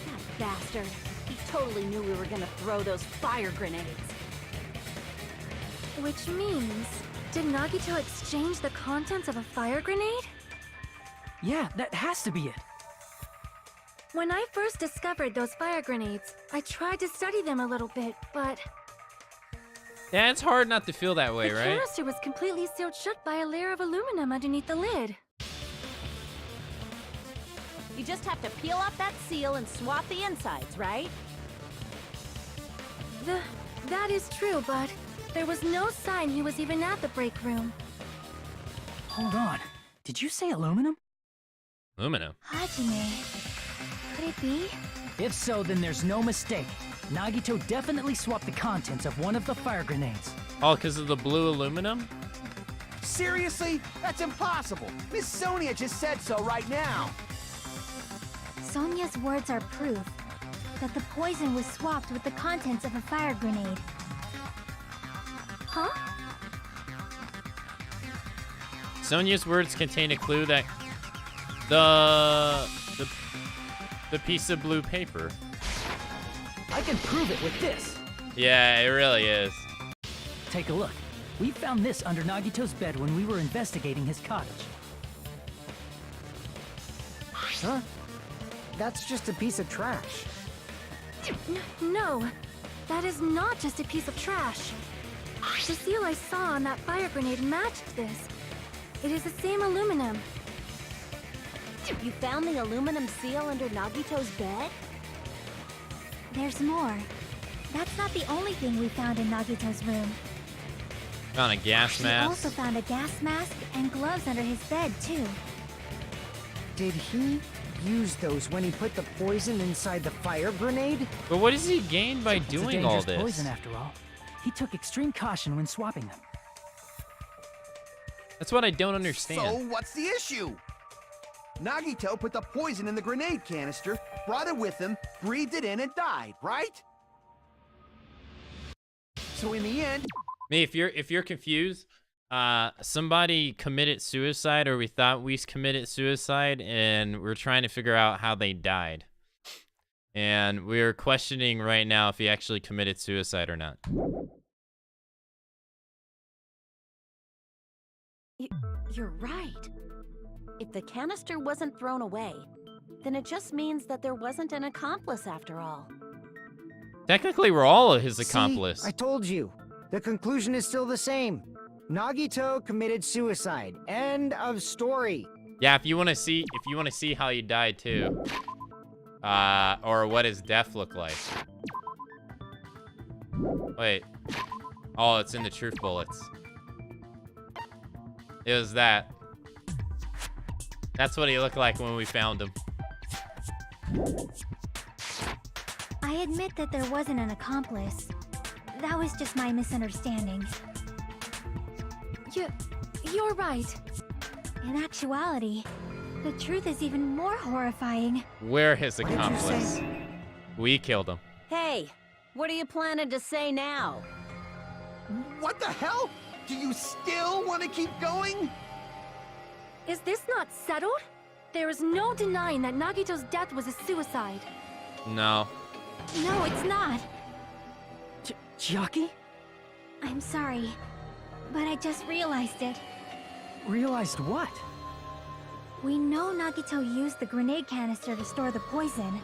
That bastard. He totally knew we were gonna throw those fire grenades. Which means, did Nagito exchange the contents of a fire grenade? Yeah, that has to be it. When I first discovered those fire grenades, I tried to study them a little bit, but Yeah, it's hard not to feel that way, the right? canister was completely sealed shut by a layer of aluminum underneath the lid. You just have to peel off that seal and swap the insides, right? That is true, but there was no sign he was even at the break room. Hold on. Did you say aluminum? Aluminum. Hajime. Could it be? If so, then there's no mistake. Nagito definitely swapped the contents of one of the fire grenades. Oh, because of the blue aluminum? Seriously? That's impossible. Miss Sonia just said so right now. Sonia's words are proof that the poison was swapped with the contents of a fire grenade. Huh? Sonia's words contain a clue that the piece of blue paper. I can prove it with this. Yeah, it really is. Take a look. We found this under Nagito's bed when we were investigating his cottage. Huh? That's just a piece of trash. No, that is not just a piece of trash. The seal I saw on that fire grenade matched this. It is the same aluminum. You found the aluminum seal under Nagito's bed? There's more. That's not the only thing we found in Nagito's room. Found a gas We mask. also found a gas mask and gloves under his bed, too. Did he use those when he put the poison inside the fire grenade? But what does he gain by It's a doing all dangerous this? poison, after all. He took extreme caution when swapping them. That's what I don't understand. So what's the issue? Nagito put the poison in the grenade canister, brought it with him, breathed it in, and died, right? So in the end, Me, if you're confused, somebody committed suicide, or we thought we committed suicide, and we're trying to figure out how they died. And we're questioning right now if he actually committed suicide or not. You're right. If the canister wasn't thrown away, then it just means that there wasn't an accomplice after all. Technically, we're all his accomplice. See, I told you. The conclusion is still the same. Nagito committed suicide. End of story. Yeah, if you want to see how he died too, or what his death looked like. Wait. Oh, it's in the truth bullets. It was that. That's what he looked like when we found him. I admit that there wasn't an accomplice. That was just my misunderstanding. You're right. In actuality, the truth is even more horrifying. We're his What did you accomplice. say? We killed him. Hey, what are you planning to say now? what the hell? Do you still want to keep going? Is this not settled? There is no denying that Nagito's death was a suicide. No. No, it's not. Chiaki? I'm sorry, but I just realized it. Realized what? We know Nagito used the grenade canister to store the poison.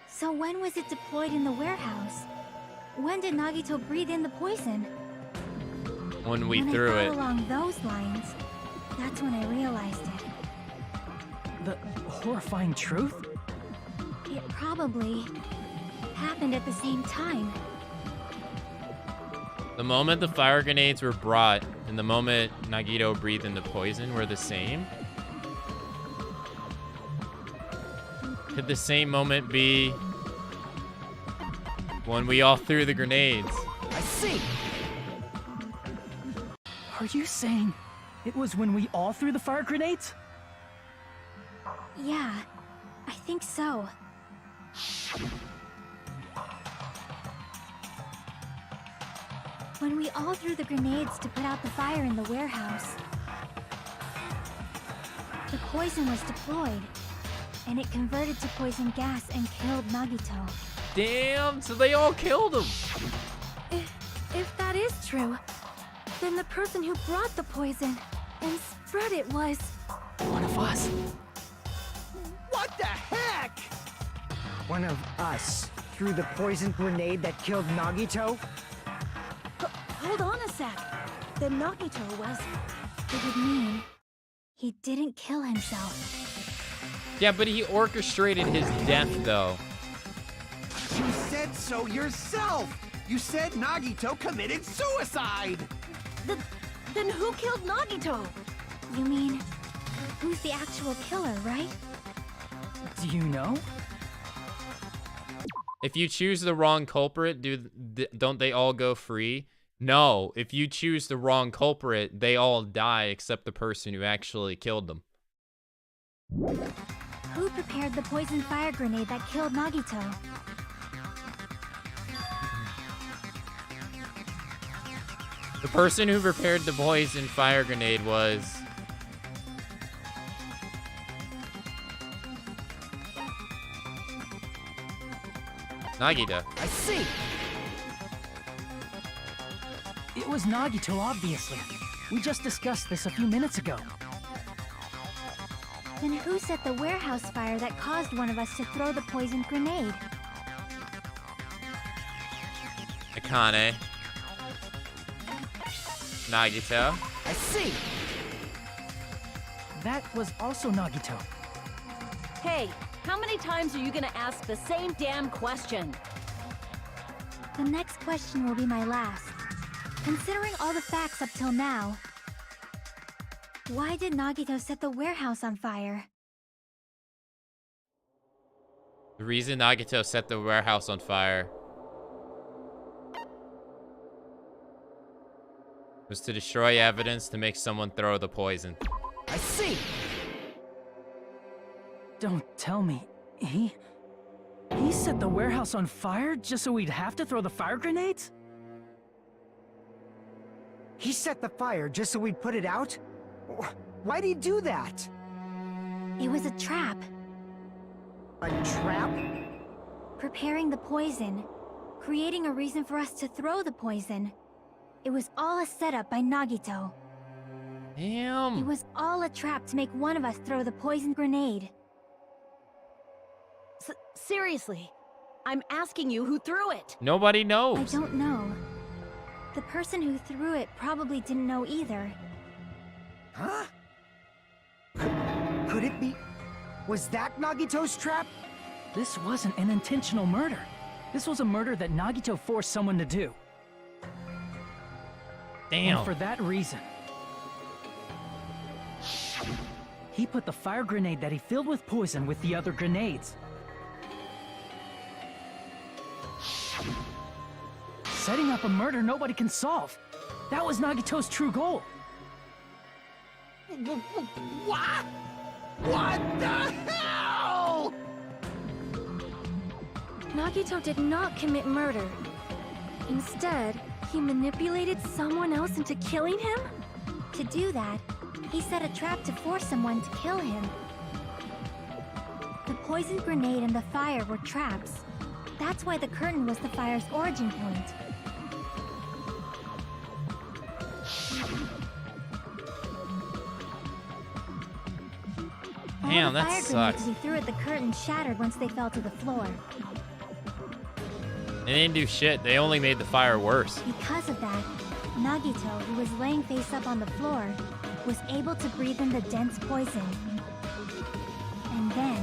So when was it deployed in the warehouse? When did Nagito breathe in the poison? When we When threw I it. thought along those lines, that's when I realized it. The horrifying truth? It probably happened at the same time. The moment the fire grenades were brought and the moment Nagito breathed in the poison were the same? Could the same moment be when we all threw the grenades? I see! Are you saying it was when we all threw the fire grenades? Yeah, I think so. When we all threw the grenades to put out the fire in the warehouse, the poison was deployed, and it converted to poison gas and killed Nagito. Damn, so they all killed him. If that is true, then the person who brought the poison and spread it was... One of us. What the heck? One of us threw the poison grenade that killed Nagito? Hold on a sec. Then Nagito was... It would mean he didn't kill himself. Yeah, but he orchestrated his death, though. You said so yourself! You said Nagito committed suicide! Then who killed Nagito? You mean, who's the actual killer, right? Do you know? If you choose the wrong culprit, don't they all go free? No, if you choose the wrong culprit, they all die except the person who actually killed them. Who prepared the poison fire grenade that killed Nagito? The person who prepared the poison fire grenade was... Nagito. I see! It was Nagito, obviously. We just discussed this a few minutes ago. Then who set the warehouse fire that caused one of us to throw the poisoned grenade? Akane. Nagito. I see! That was also Nagito. Hey, how many times are you gonna ask the same damn question? The next question will be my last. Considering all the facts up till now, why did Nagito set the warehouse on fire? The reason Nagito set the warehouse on fire was to destroy evidence to make someone throw the poison. I see! Don't tell me. He set the warehouse on fire just so we'd have to throw the fire grenades? He set the fire just so we'd put it out? Why'd he do that? It was a trap. A trap? Preparing the poison, creating a reason for us to throw the poison. It was all a setup by Nagito. Damn. It was all a trap to make one of us throw the poison grenade. Seriously, I'm asking you who threw it. Nobody I knows. don't know. The person who threw it probably didn't know either. Huh? Could it be? Was that Nagito's trap? This wasn't an intentional murder. This was a murder that Nagito forced someone to do. Damn. And for that reason, he put the fire grenade that he filled with poison with the other grenades. Setting up a murder nobody can solve. That was Nagito's true goal. What? What the hell? Nagito did not commit murder. Instead, he manipulated someone else into killing him? To do that, he set a trap to force someone to kill him. The poison grenade and the fire were traps. That's why the curtain was the fire's origin point. Damn, All the that fire sucks. grenades he threw at the curtain shattered once they fell to the floor. They didn't do shit. They only made the fire worse. Because of that, Nagito, who was laying face up on the floor, was able to breathe in the dense poison. And then...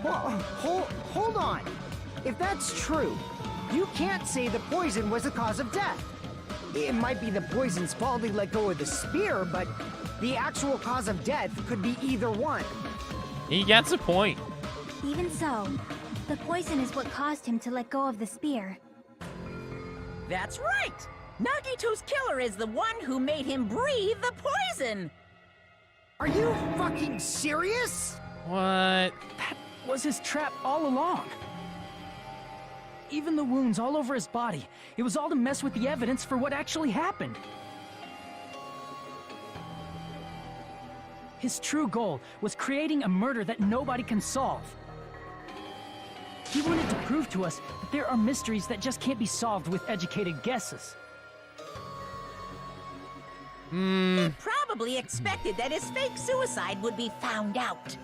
Hold on! If that's true, you can't say the poison was the cause of death. It might be the poison's fault he let go of the spear, but the actual cause of death could be either one. He gets a point. Even so, the poison is what caused him to let go of the spear. That's right! Nagito's killer is the one who made him breathe the poison! Are you fucking serious? What? That was his trap all along. Even the wounds all over his body, it was all to mess with the evidence for what actually happened. His true goal was creating a murder that nobody can solve. He wanted to prove to us that there are mysteries that just can't be solved with educated guesses. He probably expected that his fake suicide would be found out.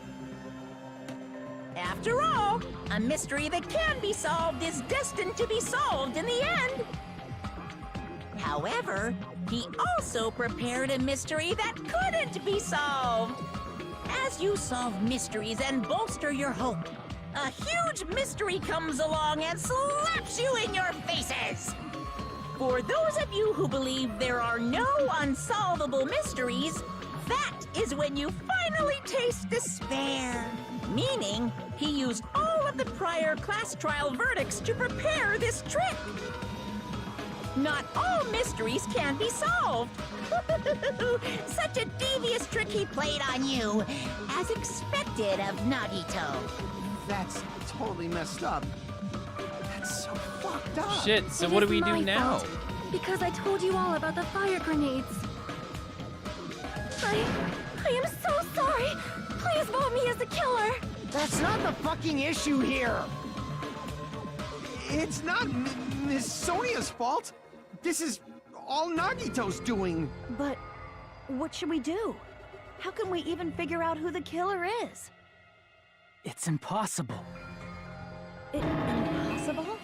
After all, a mystery that can be solved is destined to be solved in the end. However, he also prepared a mystery that couldn't be solved. As you solve mysteries and bolster your hope, a huge mystery comes along and slaps you in your faces. For those of you who believe there are no unsolvable mysteries, that is when you finally taste despair. Meaning, he used all of the prior class trial verdicts to prepare this trick. Not all mysteries can be solved. Such a devious trick he played on you, as expected of Nagito. That's totally messed up. That's so fucked up. Shit, so what do we do now? Fault, because I told you all about the fire grenades. I am so sorry. Please vote me as the killer. That's not the fucking issue here. It's not Miss Sonia's fault. This is all Nagito's doing. But what should we do? How can we even figure out who the killer is? It's impossible. Impossible?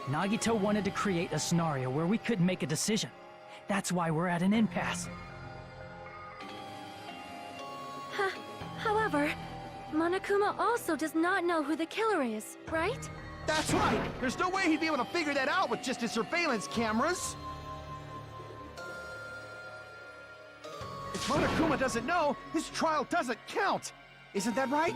Nagito wanted to create a scenario where we couldn't make a decision. That's why we're at an impasse. However, Monokuma also does not know who the killer is, right? That's right. There's no way he'd be able to figure that out with just his surveillance cameras. If Monokuma doesn't know, his trial doesn't count. Isn't that right?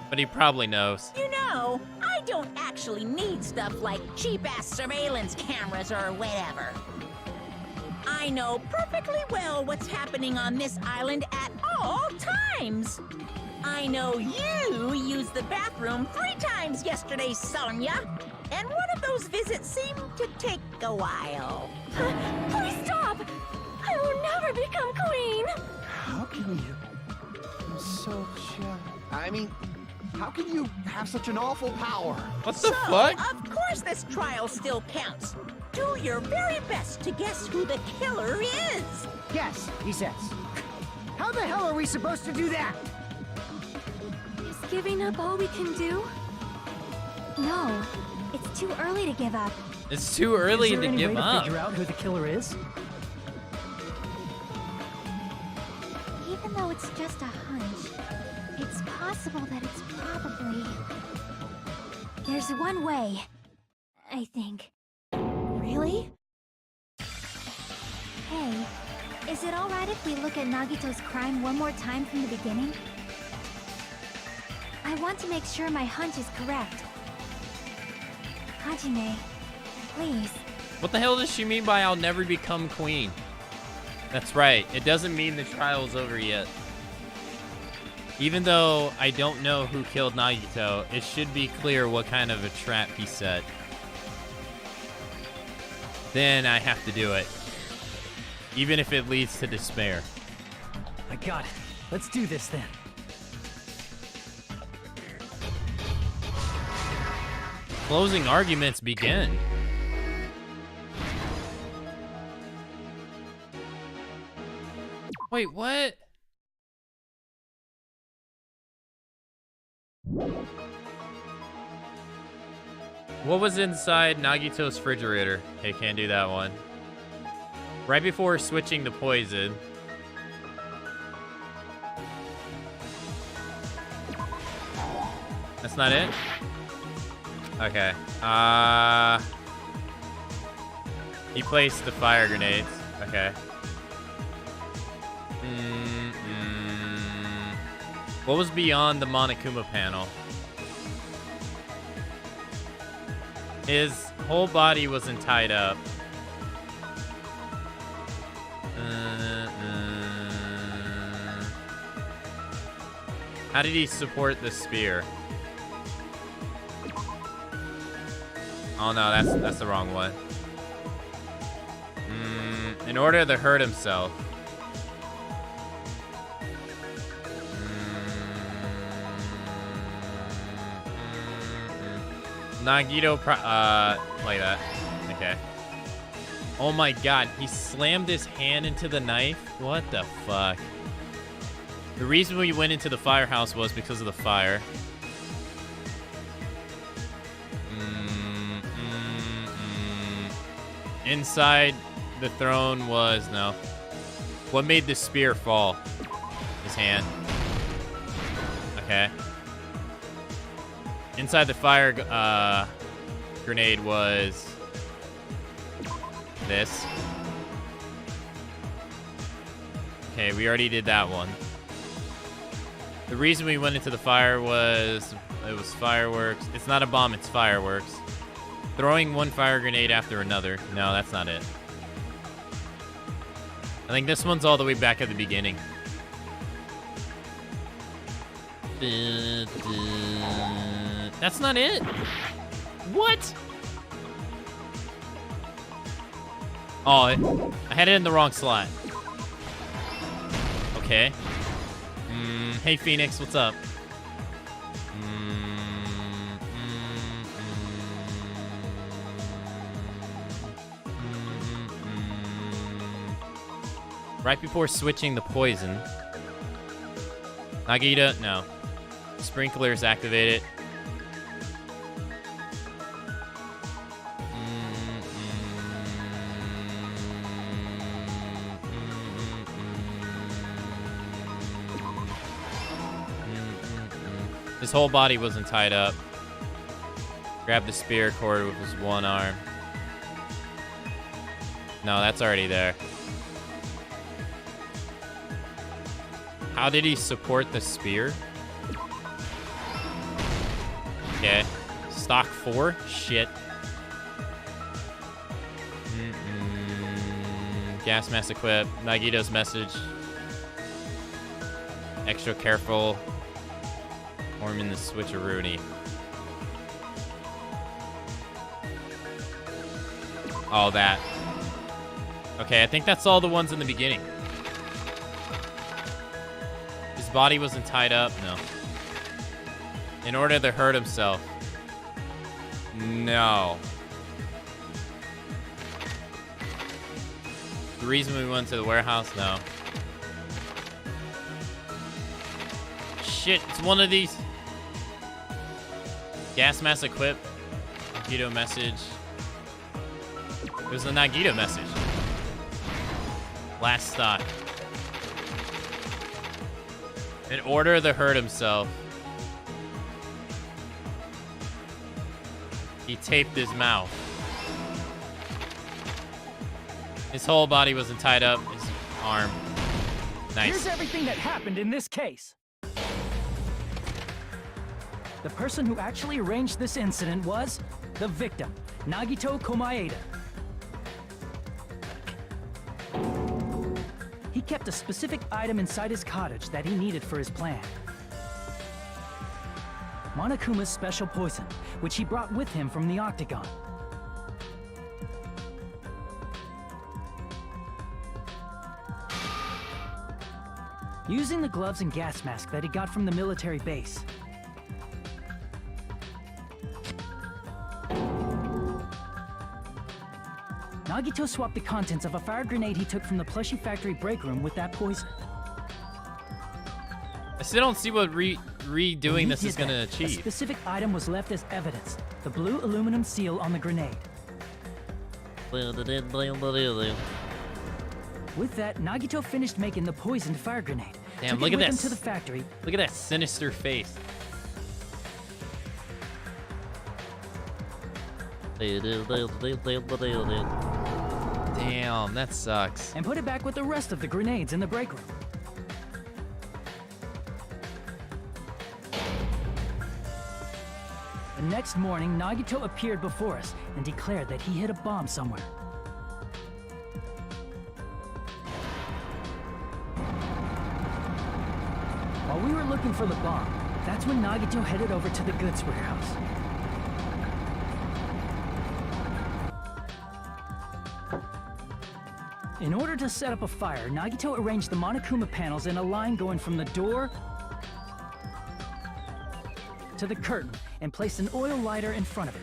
But he probably knows. You know, I don't actually need stuff like cheap-ass surveillance cameras or whatever. I know perfectly well what's happening on this island at all times. I know you used the bathroom 3 times yesterday, Sonia. And one of those visits seemed to take a while. Please stop! I will never become queen! How can you? I'm so shy. I mean, how can you have such an awful power? What the fuck? Of course this trial still counts. Do your very best to guess who the killer is. Yes, he says. How the hell are we supposed to do that? Is giving up all we can do? No, it's too early to give up. It's too early Is there to any give way to up. figure out who the killer is? Even though it's just a hunch, it's possible that it's probably... There's one way, I think. Really? Hey, is it alright if we look at Nagito's crime one more time from the beginning? I want to make sure my hunch is correct. Hajime, please. What the hell does she mean by I'll never become queen? That's right. It doesn't mean the trial's over yet. Even though I don't know who killed Nagito, it should be clear what kind of a trap he set. Then I have to do it. Even if it leads to despair. I got it. Let's do this then. Closing arguments begin. Wait, what? What was inside Nagito's refrigerator? Okay, can't do that one. Right before switching to poison. That's not it? Okay. He placed the fire grenades. Okay. What was beyond the Monokuma panel? His whole body wasn't tied up. How did he support the spear? Oh no, that's the wrong one. In order to hurt himself. Nagito, like that. Okay. Oh my god, he slammed his hand into the knife? What the fuck? The reason we went into the firehouse was because of the fire. Inside the throne was, no. What made the spear fall? His hand. Okay. Inside the fire grenade was this. Okay, we already did that one. The reason we went into the fire was it was fireworks. It's not a bomb, it's fireworks. Throwing one fire grenade after another. No, that's not it. I think this one's all the way back at the beginning. That's not it. What? Oh, I had it in the wrong slot. Okay. Hey, Phoenix, what's up? Right before switching the poison. Nagita, no. Sprinklers activated. His whole body wasn't tied up. Grab the spear cord with his one arm. No, that's already there. How did he support the spear? Okay. Stock 4? Shit. Gas mask equipped. Nagito's message. Extra careful. Forming the switcheroony. Oh, that. Okay, I think that's all the ones in the beginning. His body wasn't tied up. No. In order to hurt himself. No. The reason we went to the warehouse? No. Shit, it's one of these. Gas mask equipped. Nagito message. It was the Nagito message. Last stock. In order to hurt himself, he taped his mouth. His whole body wasn't tied up. His arm. Nice. Here's everything that happened in this case. The person who actually arranged this incident was the victim, Nagito Komaeda. He kept a specific item inside his cottage that he needed for his plan. Monokuma's special poison, which he brought with him from the Octagon. Using the gloves and gas mask that he got from the military base. Nagito swapped the contents of a fire grenade he took from the plushie factory break room with that poison. I still don't see what redoing this is gonna achieve. A specific item was left as evidence. The blue aluminum seal on the grenade. With that, Nagito finished making the poisoned fire grenade. Damn, look at that. this. To the factory. Look at that sinister face. Damn, that sucks. And put it back with the rest of the grenades in the break room. The next morning, Nagito appeared before us and declared that he hid a bomb somewhere. While we were looking for the bomb, that's when Nagito headed over to the goods warehouse. In order to set up a fire, Nagito arranged the Monokuma panels in a line going from the door to the curtain and placed an oil lighter in front of it.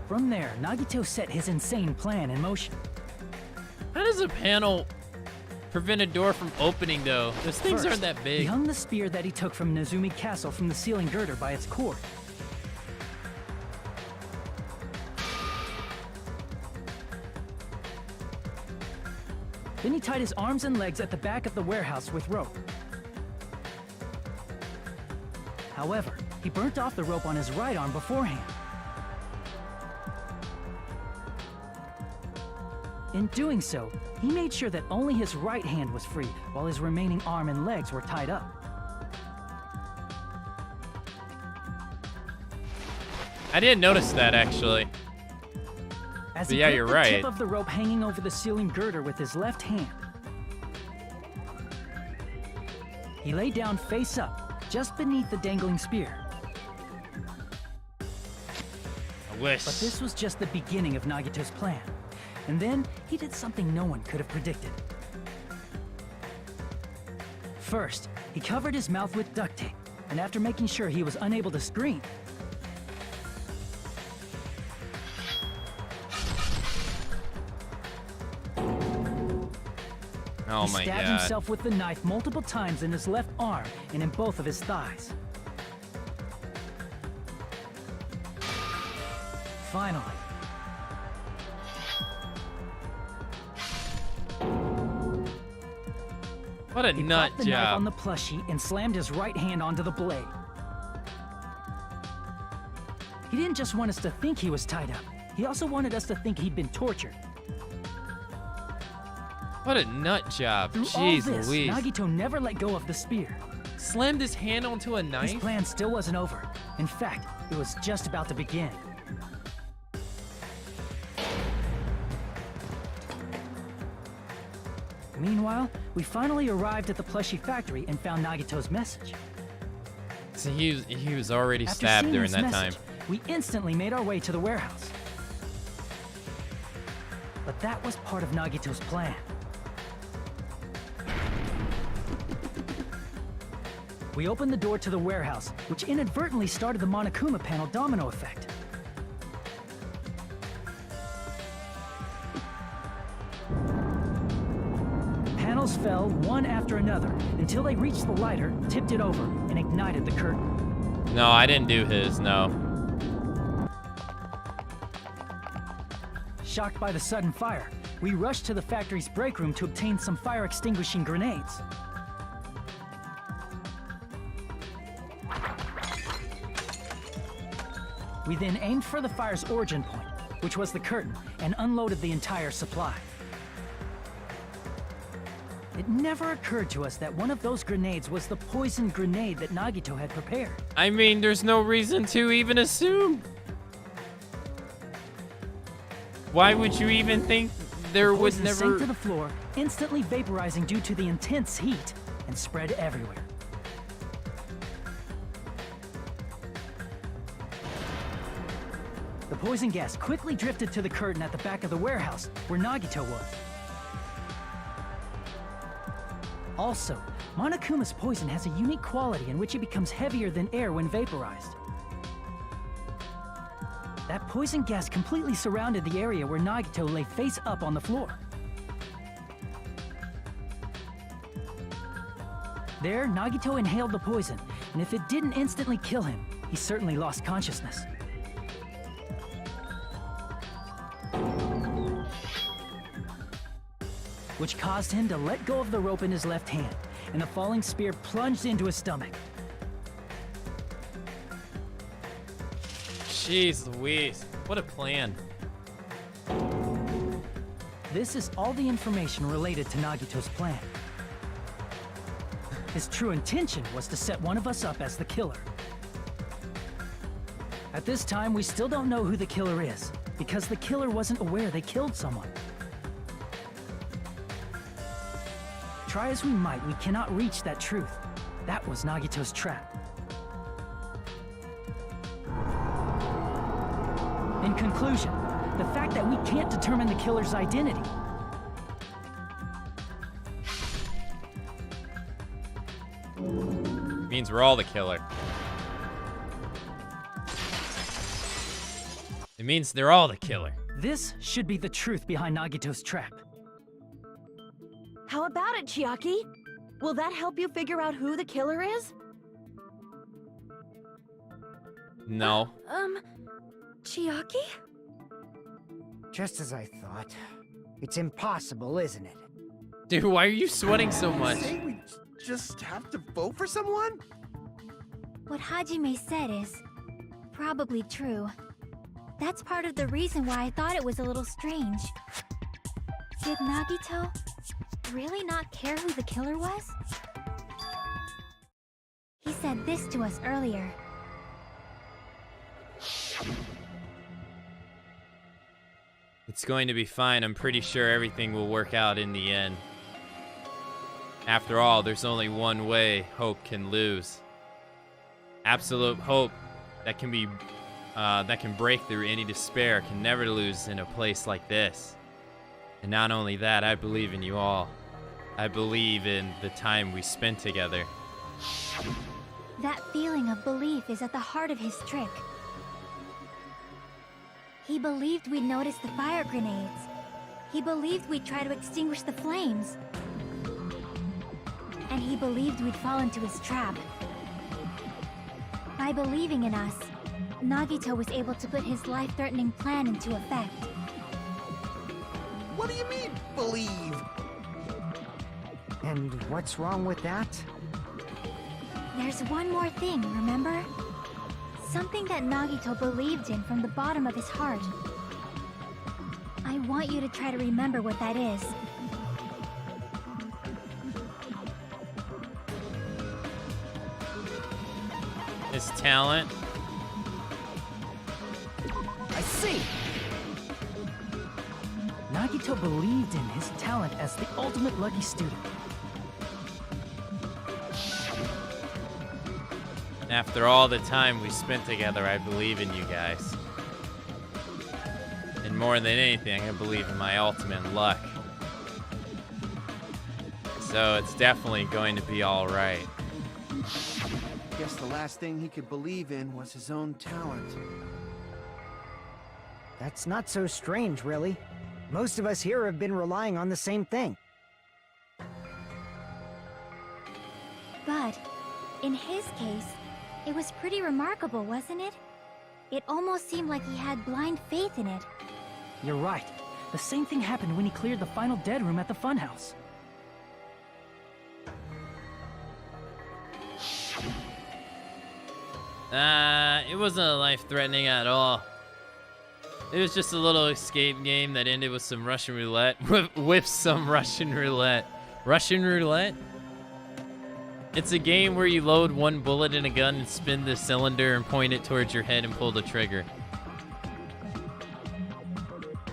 From there, Nagito set his insane plan in motion. How does a panel prevent a door from opening, though? Those things First, aren't that big. He hung the spear that he took from Nezumi Castle from the ceiling girder by its cord. Then he tied his arms and legs at the back of the warehouse with rope. However, he burnt off the rope on his right arm beforehand. In doing so, he made sure that only his right hand was free, while his remaining arm and legs were tied up. I didn't notice that, actually. As But he yeah, gripped you're the right. tip of the rope hanging over the ceiling girder with his left hand, he lay down face up, just beneath the dangling spear. I wish. But this was just the beginning of Nagito's plan. And then, he did something no one could have predicted. First, he covered his mouth with duct tape, and after making sure he was unable to scream, Oh he my stabbed god. himself with the knife multiple times in his left arm and in both of his thighs. Finally, What a he nut popped the knife on job. the plushie and slammed his right hand onto the blade. He didn't just want us to think he was tied up. He also wanted us to think he'd been tortured. What a nut job. Through Jeez all this, Louise. Nagito never let go of the spear. Slammed his hand onto a His knife? plan still wasn't over. In fact, it was just about to begin. Meanwhile, we finally arrived at the plushie factory and found Nagito's message. So he was already After stabbed seeing during this that time. message, we instantly made our way to the warehouse. But that was part of Nagito's plan. We opened the door to the warehouse, which inadvertently started the Monokuma panel domino effect. Panels fell one after another until they reached the lighter, tipped it over, and ignited the curtain. No, I didn't do his, no. Shocked by the sudden fire, we rushed to the factory's break room to obtain some fire-extinguishing grenades. We then aimed for the fire's origin point, which was the curtain, and unloaded the entire supply. It never occurred to us that one of those grenades was the poison grenade that Nagito had prepared. I mean, there's no reason to even assume. Why would you even think there The would poison never... sank to the floor, instantly vaporizing due to the intense heat, and spread everywhere. The poison gas quickly drifted to the curtain at the back of the warehouse, where Nagito was. Also, Monokuma's poison has a unique quality in which it becomes heavier than air when vaporized. That poison gas completely surrounded the area where Nagito lay face up on the floor. There, Nagito inhaled the poison, and if it didn't instantly kill him, he certainly lost consciousness. Which caused him to let go of the rope in his left hand, and the falling spear plunged into his stomach. Jeez Louise, what a plan. This is all the information related to Nagito's plan. His true intention was to set one of us up as the killer. At this time, we still don't know who the killer is, because the killer wasn't aware they killed someone. Try as we might, we cannot reach that truth. That was Nagito's trap. In conclusion, the fact that we can't determine the killer's identity means we're all the killer. It means they're all the killer. This should be the truth behind Nagito's trap. How about it, Chiaki? Will that help you figure out who the killer is? No. Chiaki? Just as I thought. It's impossible, isn't it? Dude, why are you sweating so much? Say we just have to vote for someone? What Hajime said is probably true. That's part of the reason why I thought it was a little strange. Did Nagito really not care who the killer was? He said this to us earlier. It's going to be fine. I'm pretty sure everything will work out in the end. After all, there's only one way hope can lose. Absolute hope that can be that can break through any despair can never lose in a place like this. And not only that, I believe in you all. I believe in the time we spent together. That feeling of belief is at the heart of his trick. He believed we'd notice the fire grenades. He believed we'd try to extinguish the flames. And he believed we'd fall into his trap. By believing in us, Nagito was able to put his life-threatening plan into effect. What do you mean, believe? And what's wrong with that? There's one more thing, remember? Something that Nagito believed in from the bottom of his heart. I want you to try to remember what that is. His talent. I see! Nagito believed in his talent as the ultimate lucky student. After all the time we spent together, I believe in you guys. And more than anything, I believe in my ultimate luck. So it's definitely going to be alright. Guess the last thing he could believe in was his own talent. That's not so strange, really. Most of us here have been relying on the same thing. But, in his case, it was pretty remarkable, wasn't it? It almost seemed like he had blind faith in it. You're right. The same thing happened when he cleared the final dead room at the funhouse. It wasn't life-threatening at all. It was just a little escape game that ended with some Russian roulette. with some Russian roulette. Russian roulette? It's a game where you load one bullet in a gun and spin the cylinder and point it towards your head and pull the trigger.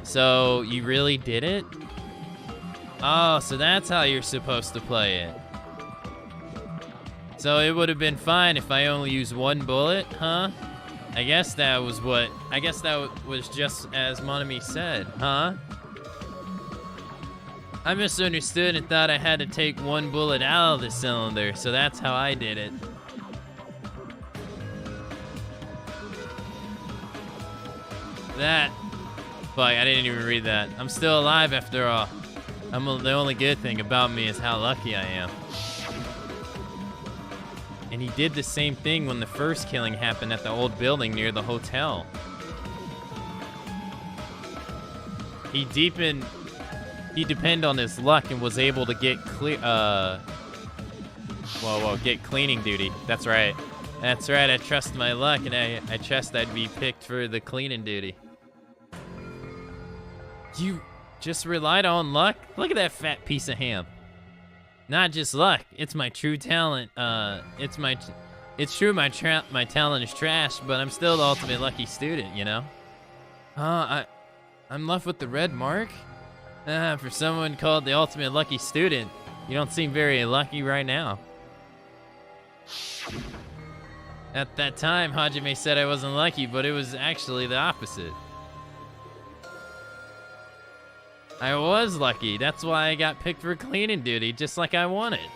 So, you really did it? Oh, so that's how you're supposed to play it. So it would have been fine if I only used one bullet, huh? I guess that was just as Monami said, huh? I misunderstood and thought I had to take one bullet out of the cylinder, so that's how I did it. Fuck, I didn't even read that. I'm still alive after all. The only good thing about me is how lucky I am. And he did the same thing when the first killing happened at the old building near the hotel. He depended on his luck and was able to get get cleaning duty. That's right. That's right, I trust my luck and I trust I'd be picked for the cleaning duty. You just relied on luck? Look at that fat piece of ham. Not just luck, it's my true talent. It's true my talent is trash, but I'm still the ultimate lucky student, you know? I'm left with the red mark? For someone called the ultimate lucky student, You don't seem very lucky right now. At that time, Hajime said I wasn't lucky, but it was actually the opposite. I was lucky. That's why I got picked for cleaning duty, just like I wanted.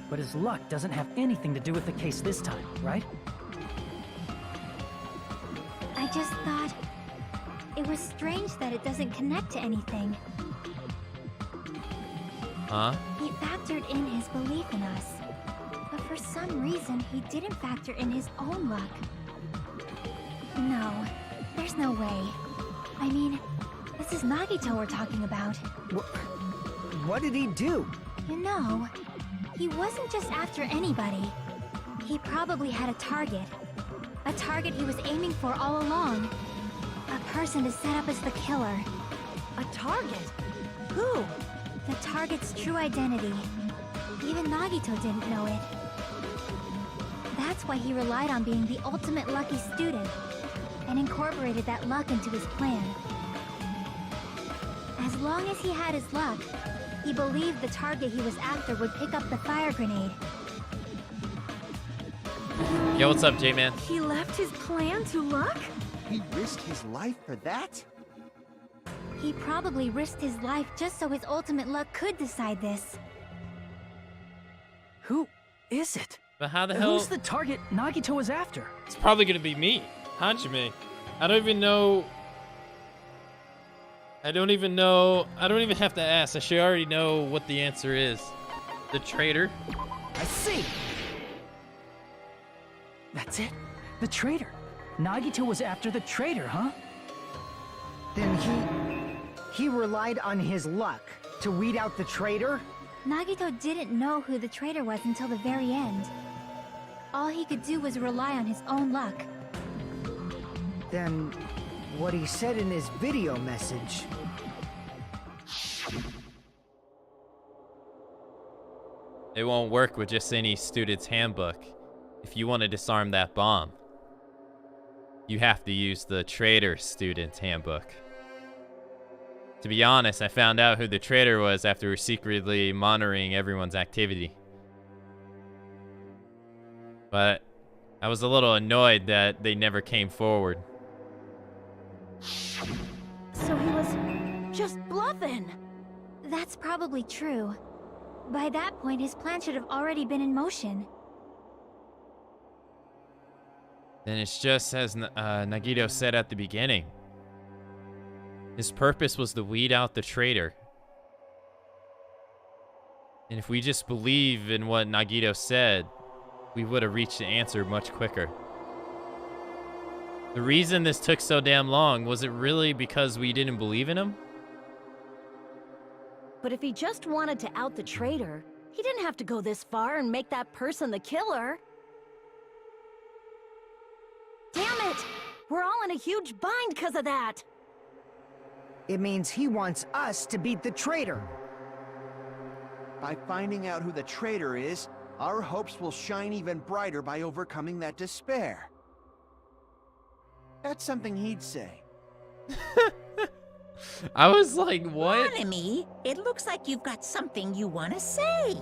But his luck doesn't have anything to do with the case this time, right? I just thought it was strange that it doesn't connect to anything. Huh? He factored in his belief in us, but for some reason he didn't factor in his own luck. No, there's no way. I mean, this is Nagito we're talking about. What did he do? You know, he wasn't just after anybody. He probably had a target. A target he was aiming for all along. A person to set up as the killer. A target? Who? The target's true identity. Even Nagito didn't know it. That's why he relied on being the ultimate lucky student, and incorporated that luck into his plan. As long as he had his luck, he believed the target he was after would pick up the fire grenade. Yo, what's up, J-Man? He left his plan to luck? He risked his life for that? He probably risked his life just so his ultimate luck could decide this. Who is it? But how the hell? Who's the target Nagito was after? It's probably gonna be me, Hajime. I don't even know. I don't even have to ask. I should already know what the answer is. The traitor. I see. That's it. The traitor. Nagito was after the traitor, huh? Then he relied on his luck to weed out the traitor? Nagito didn't know who the traitor was until the very end. All he could do was rely on his own luck. Then what he said in his video message... It won't work with just any student's handbook. If you want to disarm that bomb, you have to use the traitor student's handbook. To be honest, I found out who the traitor was after secretly monitoring everyone's activity. But I was a little annoyed that they never came forward. So he was just bluffing. That's probably true. By that point, his plan should have already been in motion. Then it's just as Nagito said at the beginning. His purpose was to weed out the traitor. And if we just believe in what Nagito said, we would have reached the answer much quicker. The reason this took so damn long, was it really because we didn't believe in him? But if he just wanted to out the traitor, he didn't have to go this far and make that person the killer. Damn it! We're all in a huge bind because of that! It means he wants us to beat the traitor. By finding out who the traitor is, our hopes will shine even brighter by overcoming that despair. That's something he'd say. I was like, what? Anime, it looks like you've got something you want to say.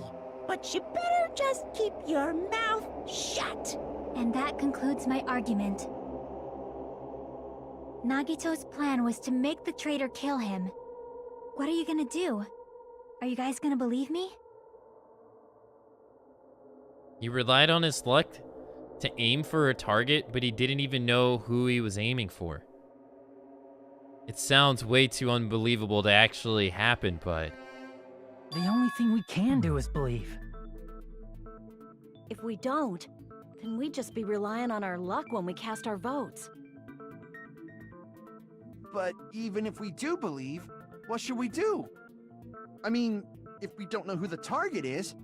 But you better just keep your mouth shut. And that concludes my argument. Nagito's plan was to make the traitor kill him. What are you gonna do? Are you guys gonna believe me? He relied on his luck to aim for a target, but he didn't even know who he was aiming for. It sounds way too unbelievable to actually happen, but... The only thing we can do is believe. If we don't, then we'd just be relying on our luck when we cast our votes. But even if we do believe, what should we do? I mean, if we don't know who the target is,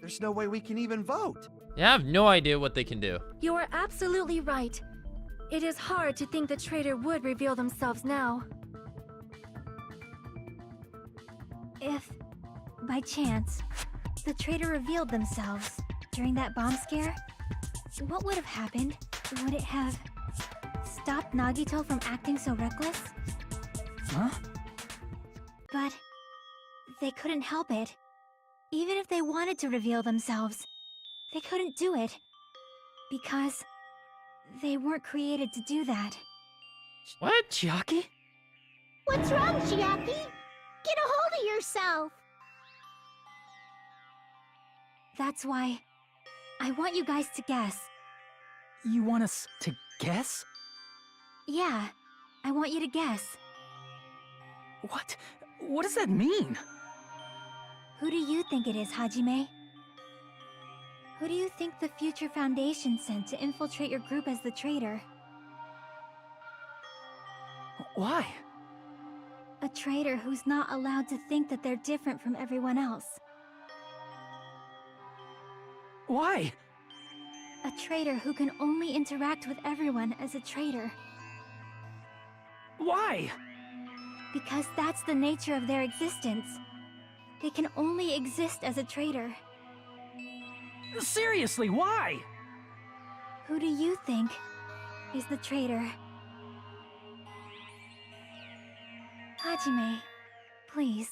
there's no way we can even vote. Yeah, I have no idea what they can do. You are absolutely right. It is hard to think the traitor would reveal themselves now. If, by chance, the traitor revealed themselves during that bomb scare, what would have happened? Would it have stopped Nagito from acting so reckless? Huh? But they couldn't help it. Even if they wanted to reveal themselves, they couldn't do it. Because they weren't created to do that. What? Chiaki? What's wrong, Chiaki? Get a hold of yourself. That's why I want you guys to guess. You want us to guess? Yeah, I want you to guess. What? What does that mean? Who do you think it is, Hajime? Who do you think the Future Foundation sent to infiltrate your group as the traitor? Why? A traitor who's not allowed to think that they're different from everyone else. Why? A traitor who can only interact with everyone as a traitor. Why? Because that's the nature of their existence. They can only exist as a traitor. Seriously, why? Who do you think is the traitor? Hajime, please.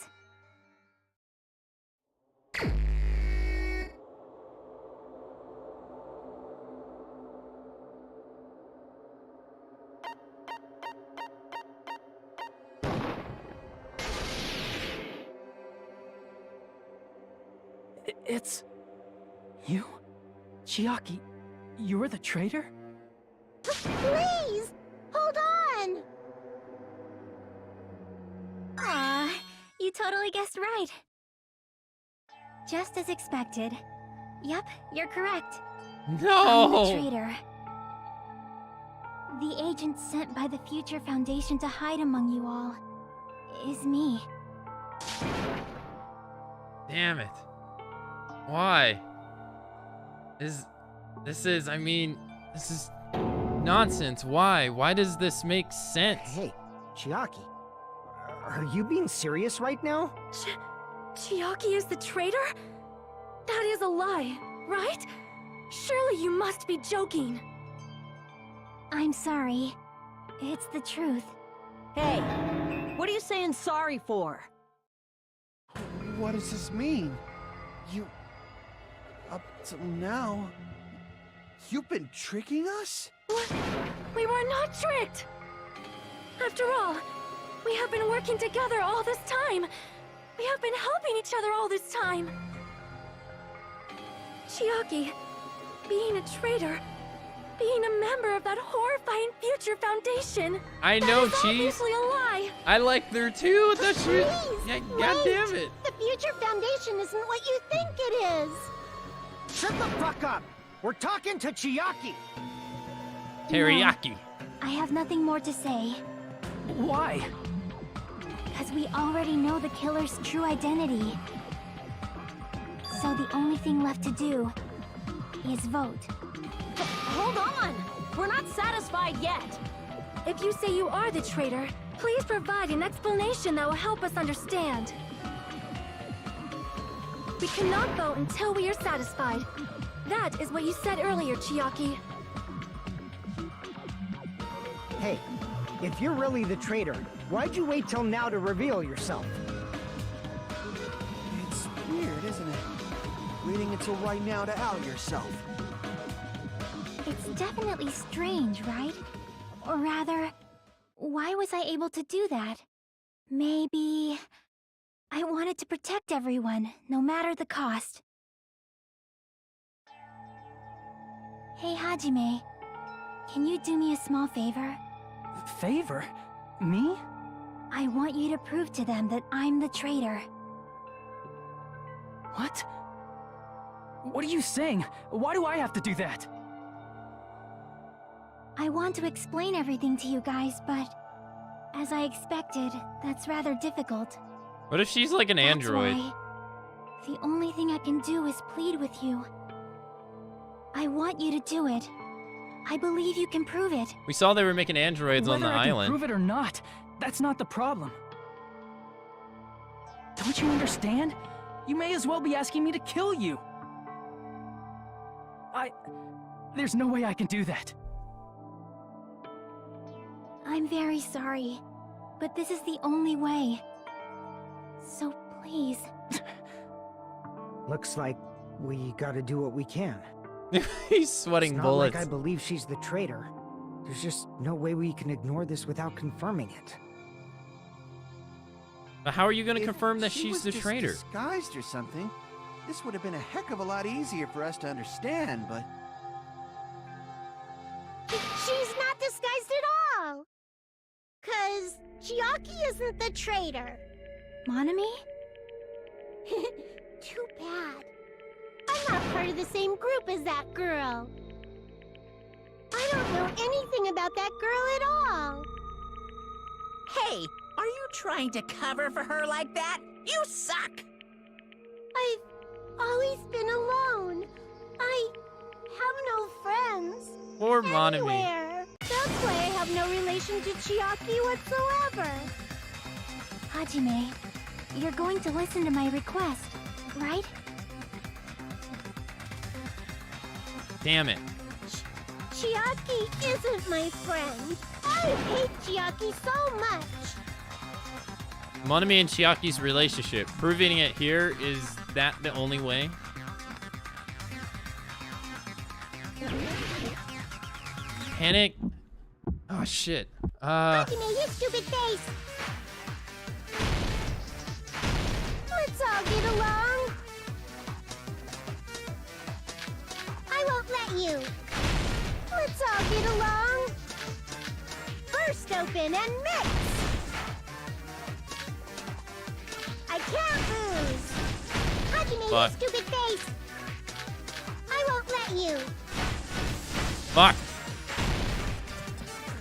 It's... you? Chiaki, you're the traitor? Please! Hold on! Aw, you totally guessed right. Just as expected. Yep, you're correct. I'm the No! traitor. The agent sent by the Future Foundation to hide among you all is me. Damn it. Why? This is nonsense. Why? Why does this make sense? Hey, Chiaki, are you being serious right now? Chiaki is the traitor? That is a lie, right? Surely you must be joking. I'm sorry. It's the truth. Hey, what are you saying sorry for? What does this mean? You... Up till now... You've been tricking us? What? We were not tricked! After all, we have been working together all this time. We have been helping each other all this time. Chiaki, being a traitor, being a member of that horrifying Future Foundation. I know, that is Cheese. obviously a lie. I like her too. I thought she was... Please, Yeah, wait. God damn it. The Future Foundation isn't what you think it is. Shut the fuck up! We're talking to Chiaki! Teriyaki. I have nothing more to say. Why? Because we already know the killer's true identity. So the only thing left to do is vote. Hold on! We're not satisfied yet! If you say you are the traitor, please provide an explanation that will help us understand. We cannot vote until we are satisfied. That is what you said earlier, Chiaki. Hey, if you're really the traitor, why'd you wait till now to reveal yourself? It's weird, isn't it? Waiting until right now to out yourself. It's definitely strange, right? Or rather, why was I able to do that? Maybe... I wanted to protect everyone, no matter the cost. Hey, Hajime. Can you do me a small favor? Favor? Me? I want you to prove to them that I'm the traitor. What? What are you saying? Why do I have to do that? I want to explain everything to you guys, but... as I expected, that's rather difficult. What if she's like an android? That's why the only thing I can do is plead with you. I want you to do it. I believe you can prove it. We saw they were making androids on Whether the I can island. prove it or not, that's not the problem. Don't you understand? You may as well be asking me to kill you. There's no way I can do that. I'm very sorry, but this is the only way. So please, Looks like we gotta do what we can. He's sweating It's not bullets. like I believe she's the traitor. There's just no way we can ignore this without confirming it. But how are you going to If confirm that she she's was the just traitor? disguised or something, this would have been a heck of a lot easier for us to understand, but... She's not disguised at all. 'Cause Chiaki isn't the traitor. Monami? Too bad. I'm not part of the same group as that girl. I don't know anything about that girl at all. Hey, are you trying to cover for her like that? You suck! I've always been alone. I have no friends. Poor Monami. Anywhere. That's why I have no relation to Chiaki whatsoever. Hajime, you're going to listen to my request, right? Damn it. Chiaki isn't my friend. I hate Chiaki so much. Monami and Chiaki's relationship. Proving it here, is that the only way? Panic? Oh, shit. Hajime, you stupid face. Let's all get along. I won't let you. Let's all get along. Burst open and mix. I can't lose. Hajime, Fuck. you stupid face. I won't let you. Fuck.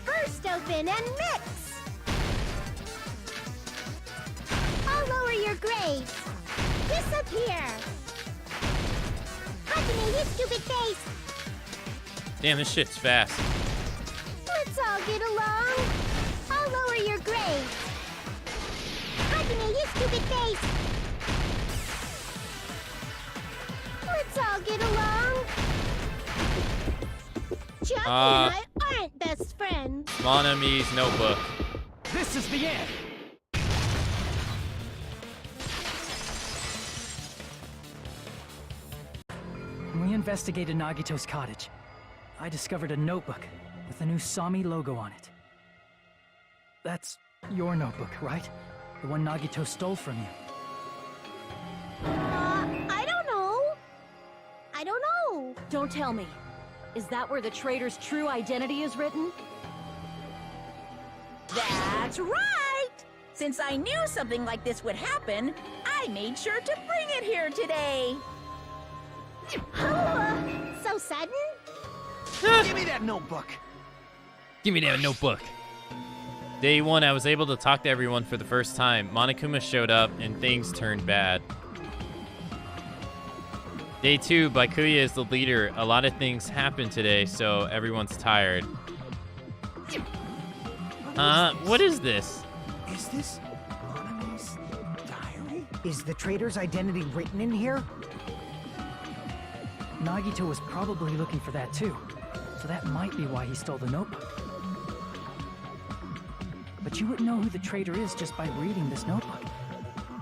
Burst open and mix. I'll lower your grades. Disappear. Hajime, you stupid face. Damn, this shit's fast. Let's all get along. I'll lower your grades. Hajime, you stupid face. Let's all get along. Chiaki and I aren't best friends. Monami's notebook. This is the end! When we investigated Nagito's cottage, I discovered a notebook with the new Sami logo on it. That's your notebook, right? The one Nagito stole from you. I don't know. I don't know. Don't tell me. Is that where the traitor's true identity is written? That's right! Since I knew something like this would happen, I made sure to bring it here today. So sudden? Give me that notebook! Give me that notebook. Day 1, I was able to talk to everyone for the first time. Monokuma showed up, and things turned bad. Day 2, Bakuya is the leader. A lot of things happened today, so everyone's tired. What is this? Is this Monami's diary? Is the traitor's identity written in here? Nagito was probably looking for that too, so that might be why he stole the notebook. But you wouldn't know who the traitor is just by reading this notebook.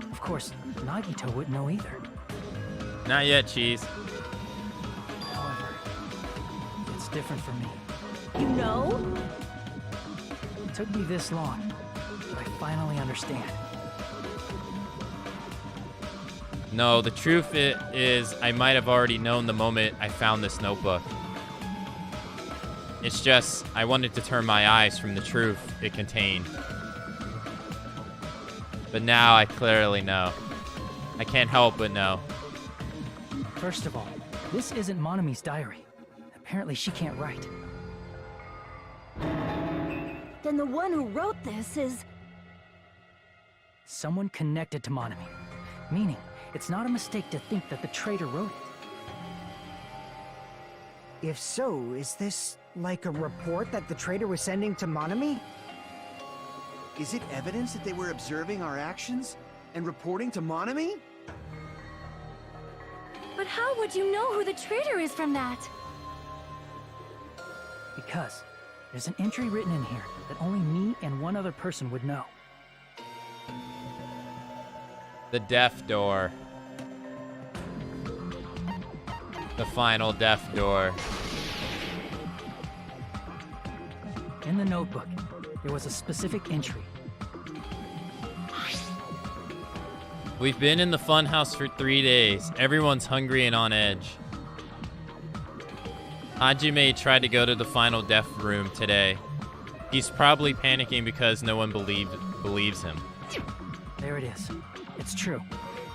Of course, Nagito wouldn't know either. Not yet, Cheese. However, it's different for me. You know? It took me this long, but I finally understand. No, the truth is I might have already known the moment I found this notebook. It's just, I wanted to turn my eyes from the truth it contained. But now I clearly know. I can't help but know. First of all, this isn't Monami's diary. Apparently she can't write. Then the one who wrote this is... Someone connected to Monami. Meaning, it's not a mistake to think that the traitor wrote it. If so, is this like a report that the traitor was sending to Monami? Is it evidence that they were observing our actions and reporting to Monami? But how would you know who the traitor is from that? Because there's an entry written in here that only me and one other person would know. The death door. The final death door. In the notebook, there was a specific entry. We've been in the funhouse for 3 days. Everyone's hungry and on edge. Hajime tried to go to the final death room today. He's probably panicking because no one believes him. There it is. It's true.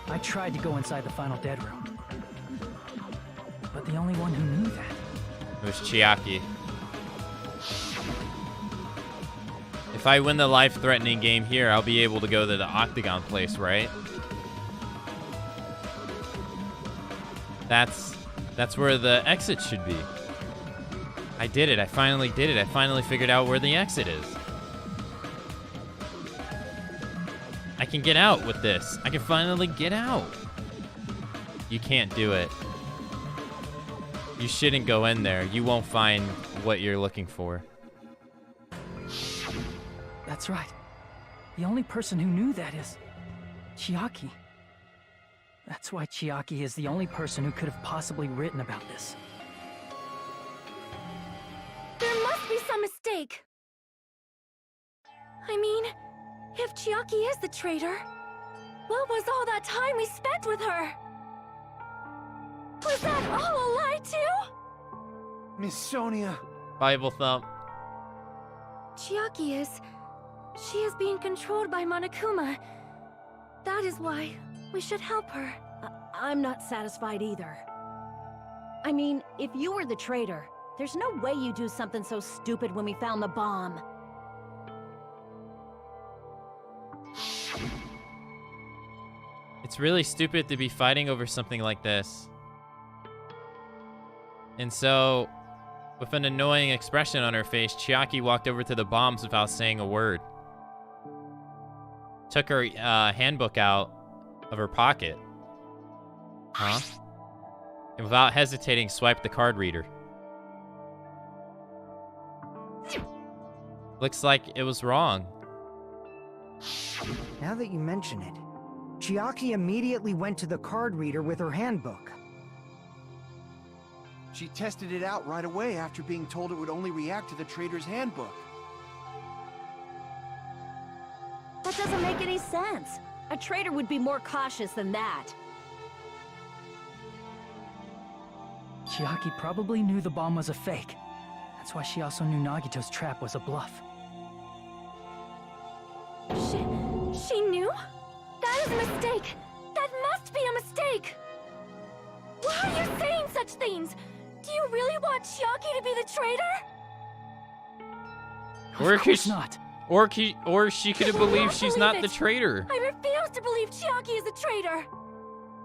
I tried to go inside the final dead room. But the only one who knew that... It was Chiaki. If I win the life-threatening game here, I'll be able to go to the Octagon place, right? That's where the exit should be. I did it. I finally did it. I finally figured out where the exit is. I can get out with this. I can finally get out. You can't do it. You shouldn't go in there. You won't find what you're looking for. That's right. The only person who knew that is... Chiaki. That's why Chiaki is the only person who could have possibly written about this. There must be some mistake. I mean, if Chiaki is the traitor, what was all that time we spent with her? Was that all a lie too? Miss Sonia. Bible thump. Chiaki is... She is being controlled by Monokuma. That is why we should help her. I'm not satisfied either. I mean, if you were the traitor, there's no way you'd do something so stupid when we found the bomb. It's really stupid to be fighting over something like this. And so, with an annoying expression on her face, Chiaki walked over to the bombs without saying a word. Took her handbook out of her pocket. Huh? And without hesitating, swiped the card reader. Looks like it was wrong. Now that you mention it, Chiaki immediately went to the card reader with her handbook. She tested it out right away after being told it would only react to the traitor's handbook. That doesn't make any sense. A traitor would be more cautious than that. Chiaki probably knew the bomb was a fake. That's why she also knew Nagito's trap was a bluff. She knew? That is a mistake! That must be a mistake! Why are you saying such things? Do you really want Chiaki to be the traitor? Of course not. Or she could have believed she's not the traitor. I refuse to believe Chiaki is the traitor!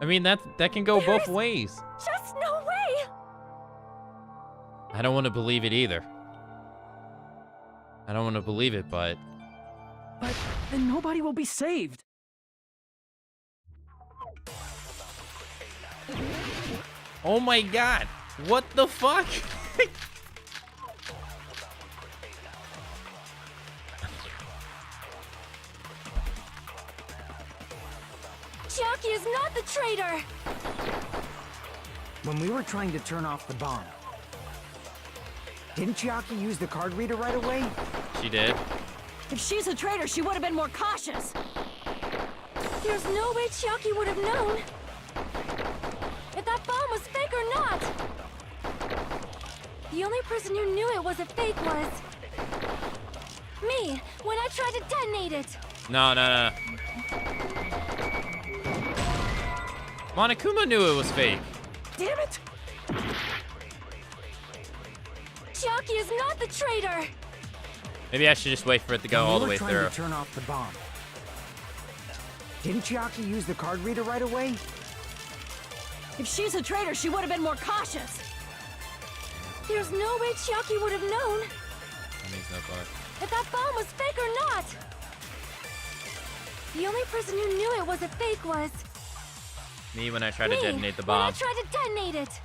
I mean, that can go both ways. Just no way! I don't want to believe it either. I don't want to believe it, but... But then nobody will be saved. Oh my god! What the fuck? Chiaki is not the traitor! When we were trying to turn off the bomb, didn't Chiaki use the card reader right away? She did. If she's a traitor, she would have been more cautious. There's no way Chiaki would have known if that bomb was fake or not. The only person who knew it was a fake was me, when I tried to detonate it. No. Monokuma knew it was fake. Damn it! Chiaki is not the traitor. Maybe I should just wait for it to go all the way When through. we were trying to turn off the bomb, didn't Chiaki use the card reader right away? If she's a traitor, she would have been more cautious. There's no way Chiaki would have known That makes no fuck. if that bomb was fake or not. The only person who knew it was a fake was Me when I tried to me, detonate the when I bomb. tried to detonate it.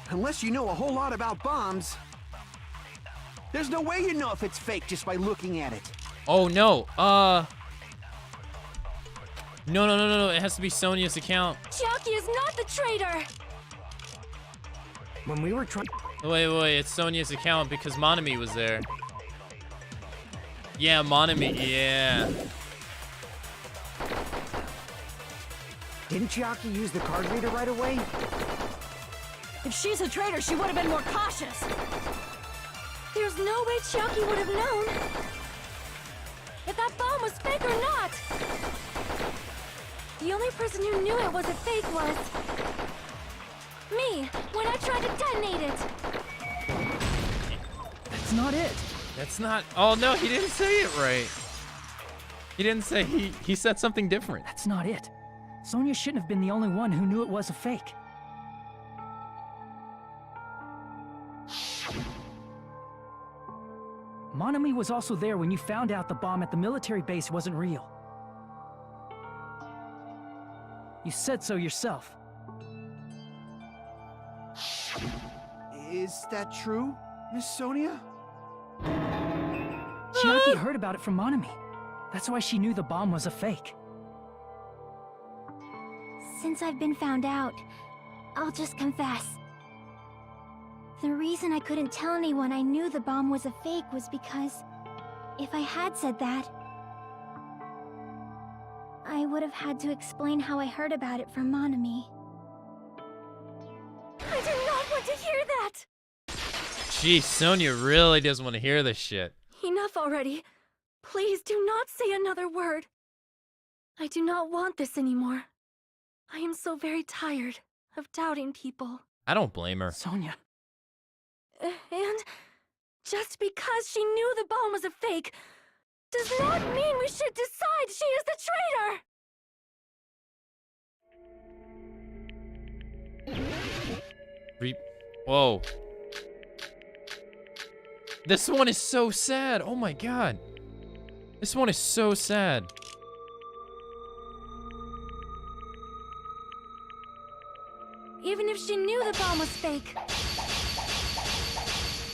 Unless you know a whole lot about bombs, there's no way you know if it's fake just by looking at it. Oh no. No. It has to be Sonia's account. Chiaki is not the traitor. When we were trying... Wait, it's Sonia's account because Monami was there. Yeah, Monami, yeah. Didn't Chiaki use the card reader right away? If she's a traitor, she would have been more cautious. There's no way Chiaki would have known if that bomb was fake or not. The only person who knew it was a fake was me, when I tried to detonate it. That's not it. That's not... Oh, no, he didn't say it right. He didn't say... He said something different. That's not it. Sonia shouldn't have been the only one who knew it was a fake. Monami was also there when you found out the bomb at the military base wasn't real. You said so yourself. Is that true, Miss Sonia? Chiaki heard about it from Monami. That's why she knew the bomb was a fake. Since I've been found out, I'll just confess. The reason I couldn't tell anyone I knew the bomb was a fake was because if I had said that, I would have had to explain how I heard about it from Monami. I do not want to hear that! Jeez, Sonia really doesn't want to hear this shit. Enough already. Please do not say another word. I do not want this anymore. I am so very tired of doubting people. I don't blame her. Sonia. And just because she knew the bomb was a fake does not mean we should decide she is the traitor! Whoa. This one is so sad. Oh my god. This one is so sad. Even if she knew the bomb was fake,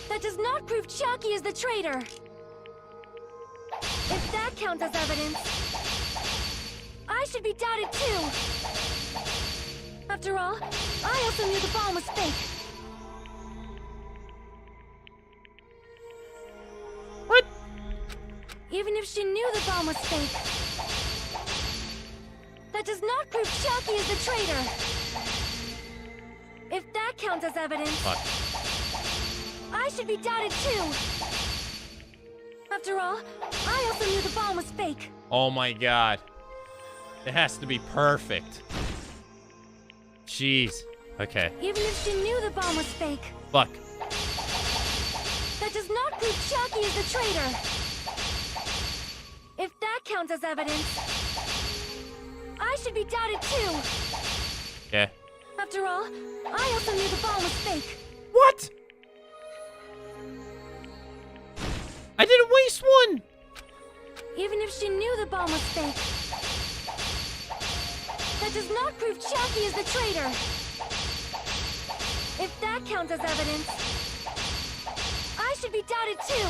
that does not prove Chiaki is the traitor. If that counts as evidence, I should be doubted too. After all, I also knew the bomb was fake. What? Even if she knew the bomb was fake, that does not prove Chiaki is the traitor. If that counts as evidence, Fuck. I should be doubted too. After all, I also knew the bomb was fake. Oh my god. It has to be perfect. Jeez. Okay. Even if she knew the bomb was fake, Fuck. that does not prove Chiaki is the traitor. If that counts as evidence, I should be doubted too. Okay. After all, I also knew the bomb was fake. What? I didn't waste one! Even if she knew the bomb was fake, that does not prove Chiaki is the traitor. If that counts as evidence, I should be doubted too.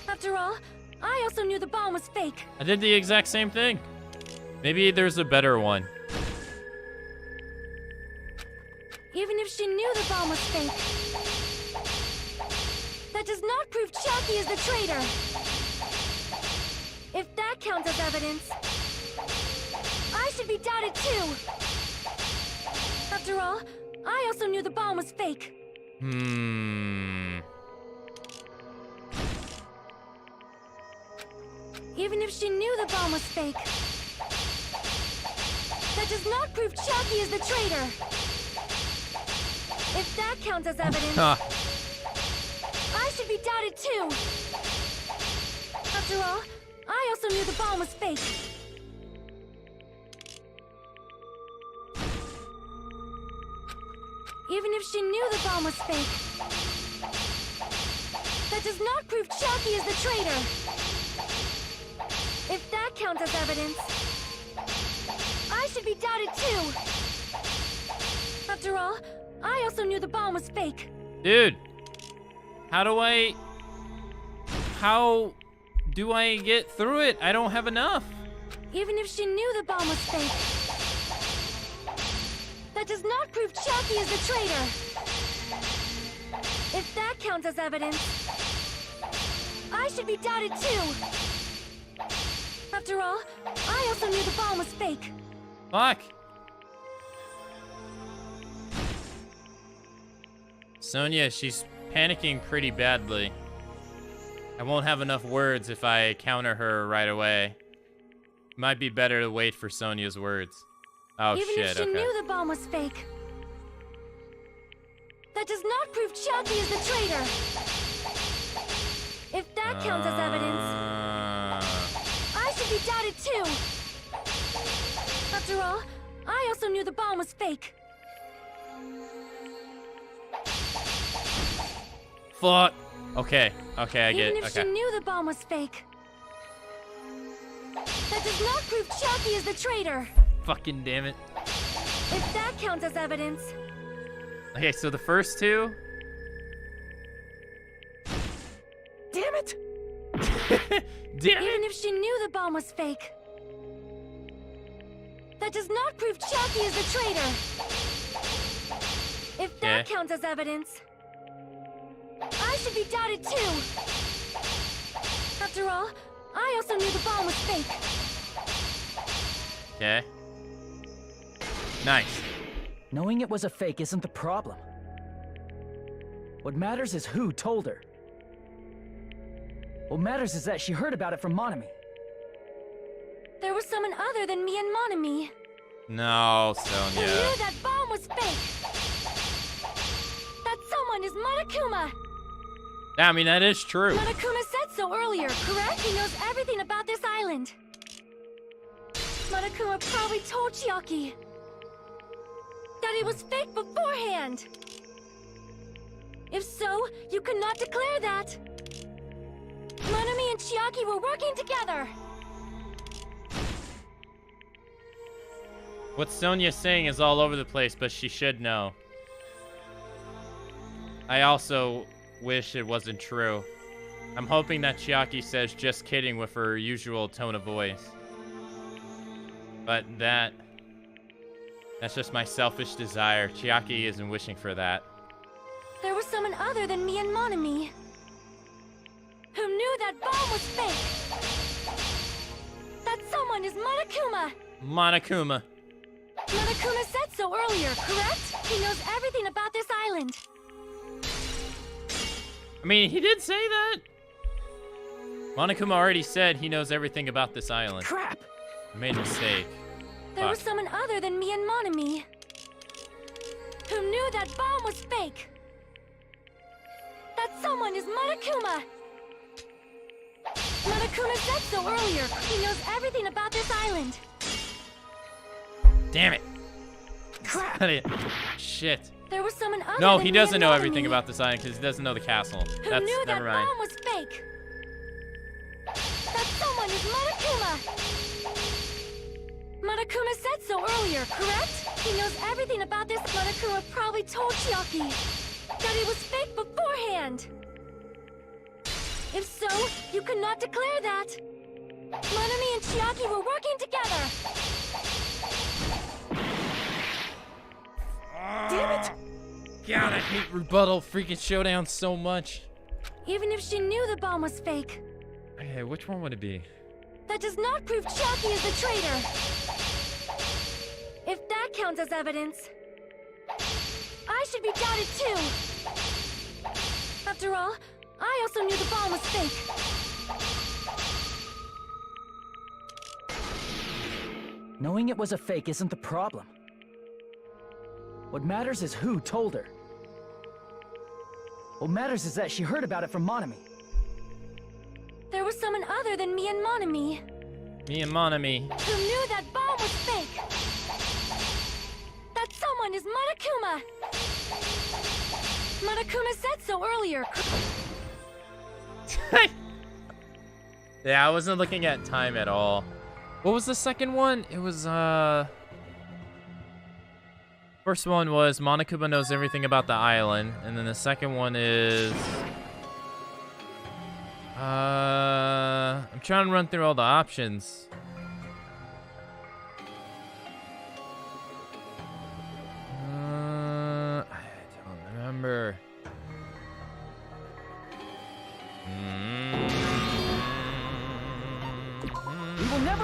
After all, I also knew the bomb was fake. I did the exact same thing. Maybe there's a better one. Even if she knew the bomb was fake, that does not prove Chiaki is the traitor. If that counts as evidence, I should be doubted too. After all, I also knew the bomb was fake. Even if she knew the bomb was fake, that does not prove Chiaki is the traitor. If that counts as evidence, I should be doubted too. After all, I also knew the bomb was fake. Even if she knew the bomb was fake, that does not prove Chiaki is the traitor. If that counts as evidence, I should be doubted too. After all, I also knew the bomb was fake. Dude. How do I get through it? I don't have enough. Even if she knew the bomb was fake, That does not prove Chiaki is the traitor. If that counts as evidence, I should be doubted too. After all, I also knew the bomb was fake. Fuck. Sonia, she's panicking pretty badly. I won't have enough words if I counter her right away. Might be better to wait for Sonia's words. Oh, Even shit, if she okay. knew the bomb was fake, that does not prove Chiaki is the traitor. If that counts as evidence, I should be doubted too. After all, I also knew the bomb was fake. Fuck. Okay, okay, I get Even it. if Okay. she knew the bomb was fake, that does not prove Chiaki is the traitor. Fucking damn it. If that counts as evidence, Okay, so the first two. Damn it! Damn even it! if she knew the bomb was fake, that does not prove Chiaki is the traitor. If that Okay. counts as evidence, I should be doubted too. After all, I also knew the bomb was fake. Okay. Nice. Knowing it was a fake isn't the problem. What matters is who told her. What matters is that she heard about it from Monami. There was someone other than me and Monami No, who Sonia. knew that bomb was fake. That someone is Monokuma. I mean, that is true. Monokuma said so earlier, correct? He knows everything about this island. Monokuma probably told Chiaki that it was fake beforehand. If so, you could not declare that. Monami and Chiaki were working together. What Sonia's saying is all over the place, but she should know. I also wish it wasn't true. I'm hoping that Chiaki says just kidding with her usual tone of voice. But that's just my selfish desire. Chiaki isn't wishing for that. There was someone other than me and Monami who knew that bomb was fake. That someone is Monokuma. Monokuma. Monokuma said so earlier, correct? He knows everything about this island. I mean, he did say that. Monokuma already said he knows everything about this island. Crap! I made a mistake. There was Fuck. someone other than me and Monami who knew that bomb was fake. That someone is Monokuma. Monokuma said so earlier. He knows everything about this island. Damn it. Crap! Shit. There was someone other No, than he me doesn't and know Monami everything about this island because he doesn't know the castle. who That's knew never that mind. bomb was fake. That someone is Monokuma. Monokuma said so earlier, correct? He knows everything about this. Monokuma probably told Chiaki that it was fake beforehand. If so, you could not declare that. Monami and Chiaki were working together. Damn it! God, I hate rebuttal freaking showdown so much. Even if she knew the bomb was fake, Okay, which one would it be? that does not prove Chiaki is the traitor. If that counts as evidence, I should be doubted too. After all, I also knew the bomb was fake. Knowing it was a fake isn't the problem. What matters is who told her. What matters is that she heard about it from Monami. There was someone other than me and Monami Me and Monami. who knew that bomb was fake. That someone is Monokuma. Monokuma said so earlier. Yeah, I wasn't looking at time at all. What was the second one? It was, first one was Monokuma knows everything about the island. And then the second one is... I'm trying to run through all the options.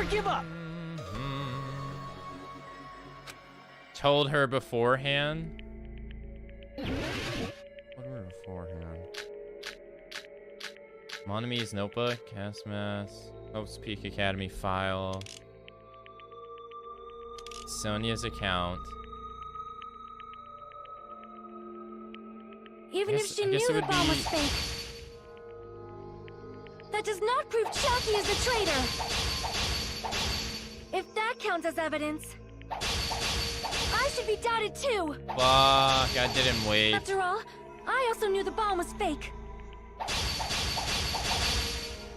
never give up. Told her beforehand. Told her beforehand. Monami's notebook, cast mask, Hope's Peak Academy file, Sonia's account. Even if she knew the bomb was fake, that does not prove Chalky is the traitor. If that counts as evidence, I should be doubted too. Fuck, I didn't wait. After all, I also knew the bomb was fake.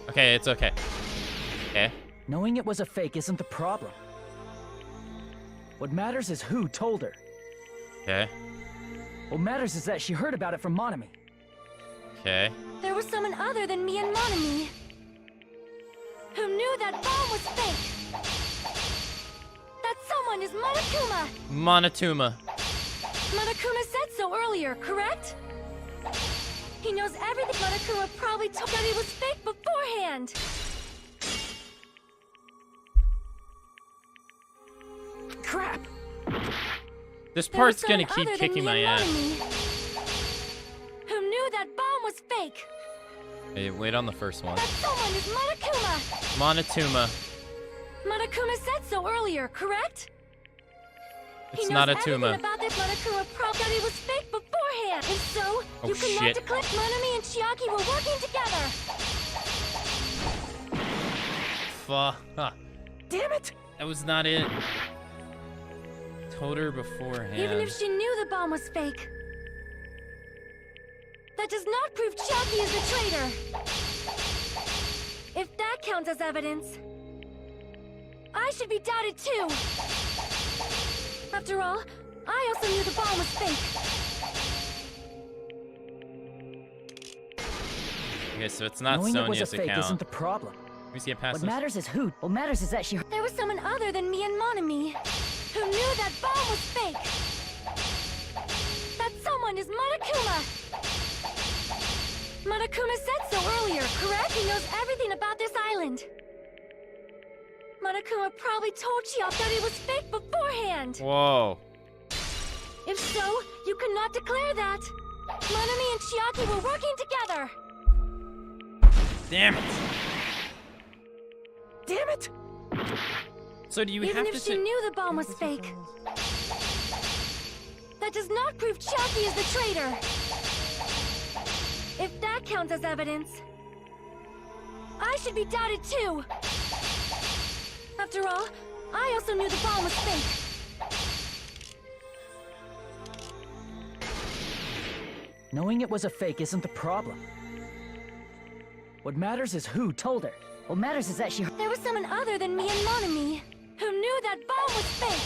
Okay, it's okay. Okay. Knowing it was a fake isn't the problem. What matters is who told her. Okay. What matters is that she heard about it from Monami. Okay. There was someone other than me and Monami who knew that bomb was fake. That someone is Monokuma. Monotuma. Monokuma said so earlier, correct? He knows everything. Monokuma probably told that it was fake beforehand. Crap! This part's gonna keep kicking my ass. Who knew that bomb was fake? Hey, wait on the first one. That someone is Monokuma. Monotuma. Monokuma said so earlier, correct? It's not a Tuma. About this Monokuma prop that it was fake beforehand. If so, Oh, you cannot shit. declare Monami and Chiaki were working together. Fuck. Damn it! That was not it. Told her beforehand. Even if she knew the bomb was fake, that does not prove Chiaki is the traitor. If that counts as evidence, I should be doubted too. After all, I also knew the bomb was fake. Okay, so it's not Knowing it was a Sonia's fake account. isn't the problem. Let me see it past What matters is who. What matters is that she. There was someone other than me and Monami who knew that bomb was fake. That someone is Monokuma. Monokuma said so earlier, correct? He knows everything about this island. Monokuma probably told Chiaki that it was fake beforehand. Whoa. If so, you cannot declare that. Monami and Chiaki were working together. Damn it. Damn it! So do you Even have if to she knew the bomb was fake, that does not prove Chiaki is the traitor. If that counts as evidence, I should be doubted too. After all, I also knew the bomb was fake. Knowing it was a fake isn't the problem. What matters is who told her. What matters is that she. There was someone other than me and Monami who knew that bomb was fake.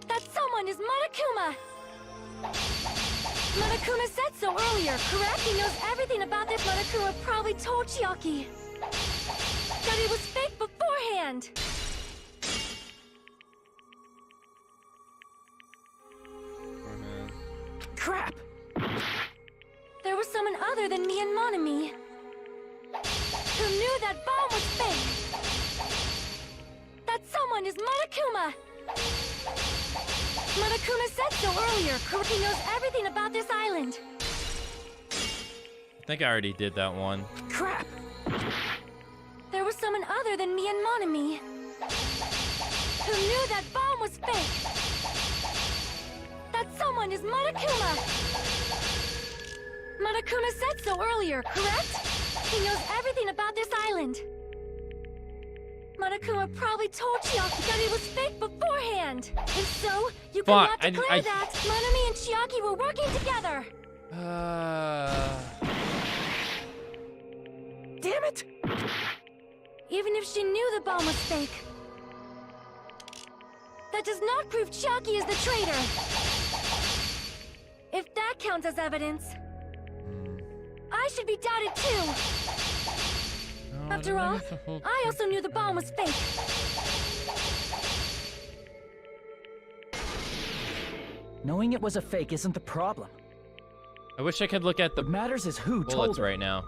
That someone is Monokuma. Monokuma said so earlier, correct? He knows everything about this. Monokuma probably told Chiaki that it was fake beforehand. Crap! There was someone other than me and Monami who knew that bomb was fake. That someone is Monokuma. Monokuma said so earlier, correct? He knows everything about this island. I think I already did that one. Crap! There was someone other than me and Monami who knew that bomb was fake. That someone is Monokuma. Monokuma said so earlier, correct? He knows everything about this island. Monokuma probably told Chiaki that it was fake beforehand. If so, you cannot declare that Monami and Chiaki were working together. Damn it! Even if she knew the bomb was fake, that does not prove Chiaki is the traitor. If that counts as evidence, I should be doubted too. After all, I also knew the bomb was fake. Knowing it was a fake isn't the problem. I wish I could look at the What matters is who told bullets her. right now,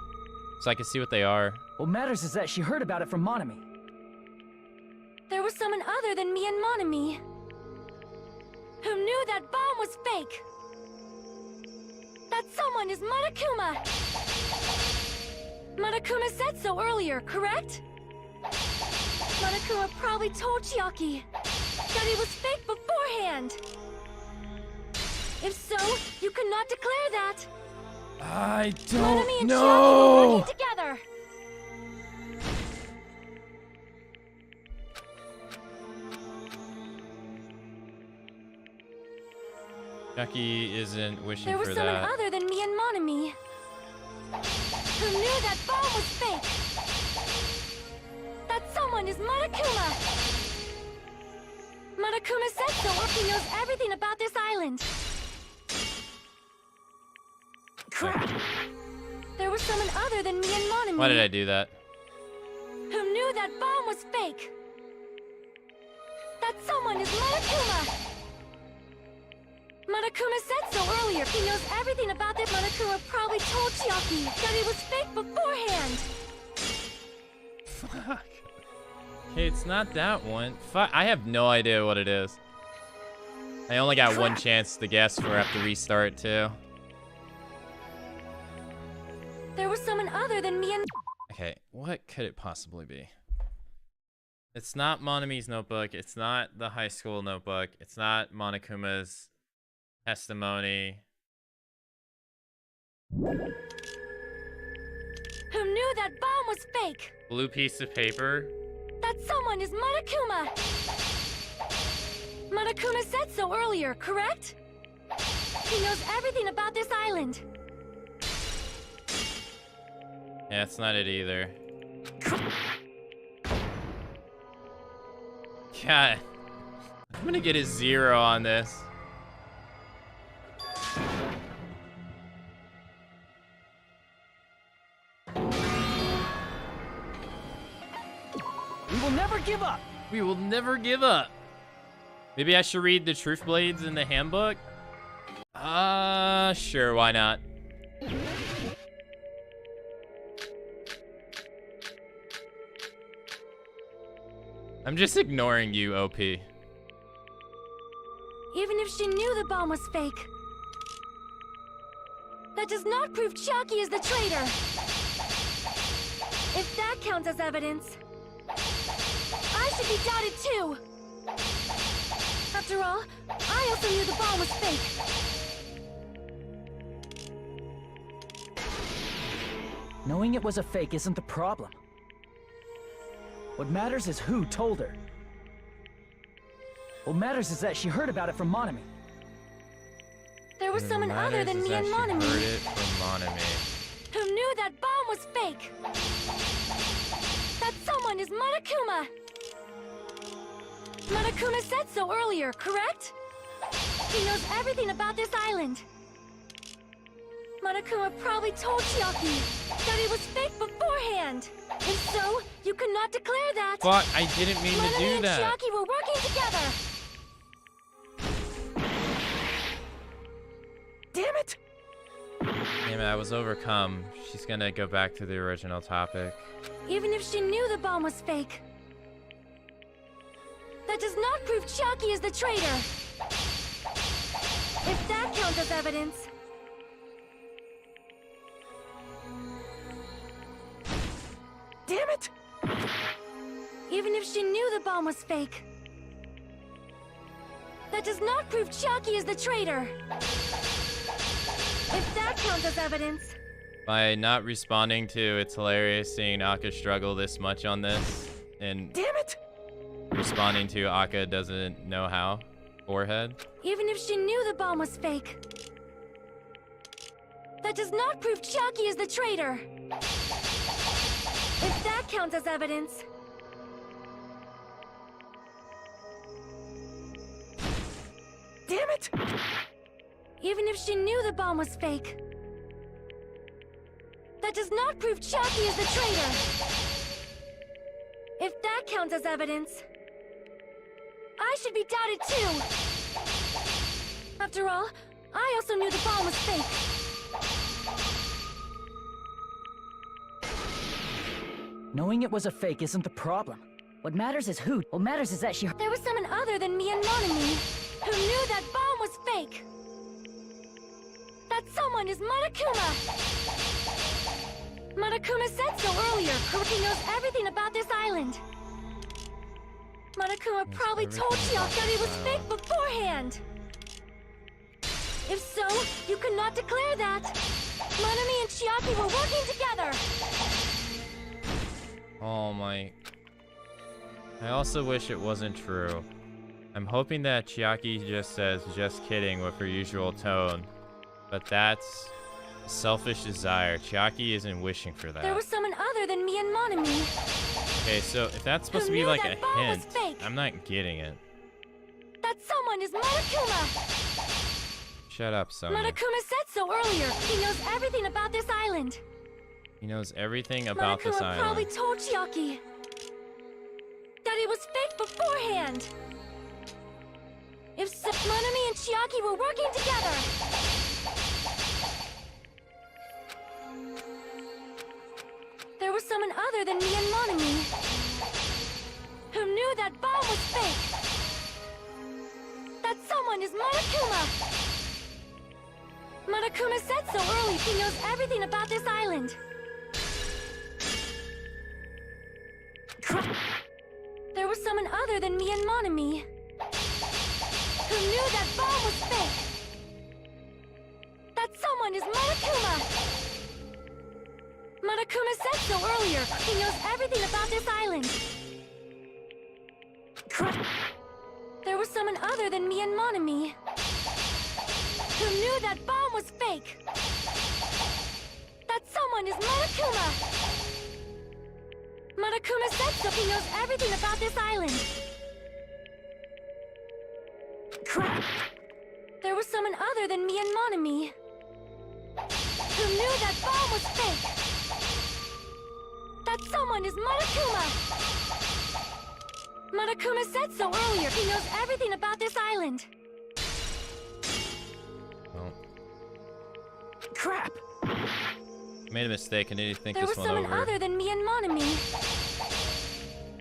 so I can see what they are. What matters is that she heard about it from Monami. There was someone other than me and Monami who knew that bomb was fake. That someone is Monokuma. Monokuma said so earlier, correct? Monokuma probably told Chiaki that it was fake beforehand. If so, you cannot declare that. I Monami don't and Chiaki were know. working together. Chucky isn't wishing There was for someone that. other than me and Monami who knew that bomb was fake. That someone is Monokuma. Monokuma said so. He knows everything about this island. Crap! There was someone other than me and Monami Why did I do that? who knew that bomb was fake. That someone is Monokuma. Monokuma said so earlier. He knows everything about this. Monokuma probably told Chiaki that it was fake beforehand. Fuck. Okay, it's not that one. Fuck, I have no idea what it is. I only got one chance to guess before I have to restart too. There was someone other than me and... Okay, what could it possibly be? It's not Monami's notebook. It's not the high school notebook. It's not Monokuma's testimony. who knew that bomb was fake. Blue piece of paper. That someone is Monokuma. Monokuma said so earlier, correct? He knows everything about this island. Yeah, it's not it either. God. I'm gonna get a 0 on this. We will never give up. We will never give up. Maybe I should read the Truth Blades in the handbook? Sure, why not? I'm just ignoring you, OP. Even if she knew the bomb was fake, that does not prove Chiaki is the traitor. If that counts as evidence, I should be doubted too. After all, I also knew the bomb was fake. Knowing it was a fake isn't the problem. What matters is who told her. What matters is that she heard about it from Monami. There was someone other than me and Heard Monami it from Monami. who knew that bomb was fake. That someone is Monokuma. Monokuma said so earlier, correct? He knows everything about this island. Monokuma probably told Chiaki that it was fake beforehand. If so, you could not declare that. Fuck, I didn't mean to Monami do and that. Chiaki were working together. Damn it! Damn it, I was overcome. She's gonna go back to the original topic. Even if she knew the bomb was fake, that does not prove Chiaki is the traitor. If that counts as evidence, Damn it! even if she knew the bomb was fake, that does not prove Chiaki is the traitor. If that counts as evidence, By not responding to it's hilarious seeing Akka struggle this much on this, and Damn it! responding to Akka doesn't know how. Forehead. even if she knew the bomb was fake, that does not prove Chiaki is the traitor. If that counts as evidence, Damn it! even if she knew the bomb was fake, that does not prove Chiaki is the traitor. If that counts as evidence, I should be doubted too. After all, I also knew the bomb was fake. Knowing it was a fake isn't the problem. What matters is who. What matters is that she... There was someone other than me and Monami who knew that bomb was fake. That someone is Monokuma. Monokuma said so earlier. He knows everything about this island. Monokuma probably told Chiaki that it was fake beforehand. If so, you could not declare that. Monami and Chiaki were working together. Oh my... I also wish it wasn't true. I'm hoping that Chiaki just says, just kidding, with her usual tone. But that's a selfish desire. Chiaki isn't wishing for that. There was someone other than me and Monami. Okay, so if that's supposed to be like a hint, I'm not getting it. That someone is Monokuma. Shut up, Sonya. Monokuma said so earlier. He knows everything about this island. He knows everything about this island. Monokuma probably told Chiaki that it was fake beforehand. If so, Monami and Chiaki were working together. There was someone other than me and Monami who knew that bomb was fake. That someone is Monokuma. Monokuma said so early. He knows everything about this island. There was someone other than me and Monami who knew that bomb was fake. That someone is Monokuma. Monokuma said so earlier. He knows everything about this island. There was someone other than me and Monami who knew that bomb was fake. That someone is Monokuma. Monokuma said so. He knows everything about this island. There was someone other than me and Monami who knew that bomb was fake. That someone is Monokuma. Monokuma said so earlier. He knows everything about this island. Well. Crap! Made a mistake. I need to think There this was one someone over. other than me and Monami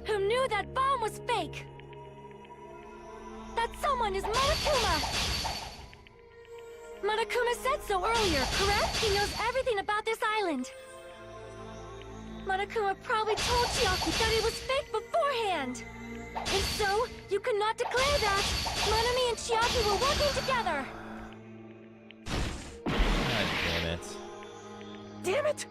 who knew that bomb was fake. That someone is Monokuma. Monokuma said so earlier, correct? He knows everything about this island. Monokuma probably told Chiaki that it was fake beforehand. If so, you could not declare that. Monami and Chiaki were working together. God damn it. Damn it!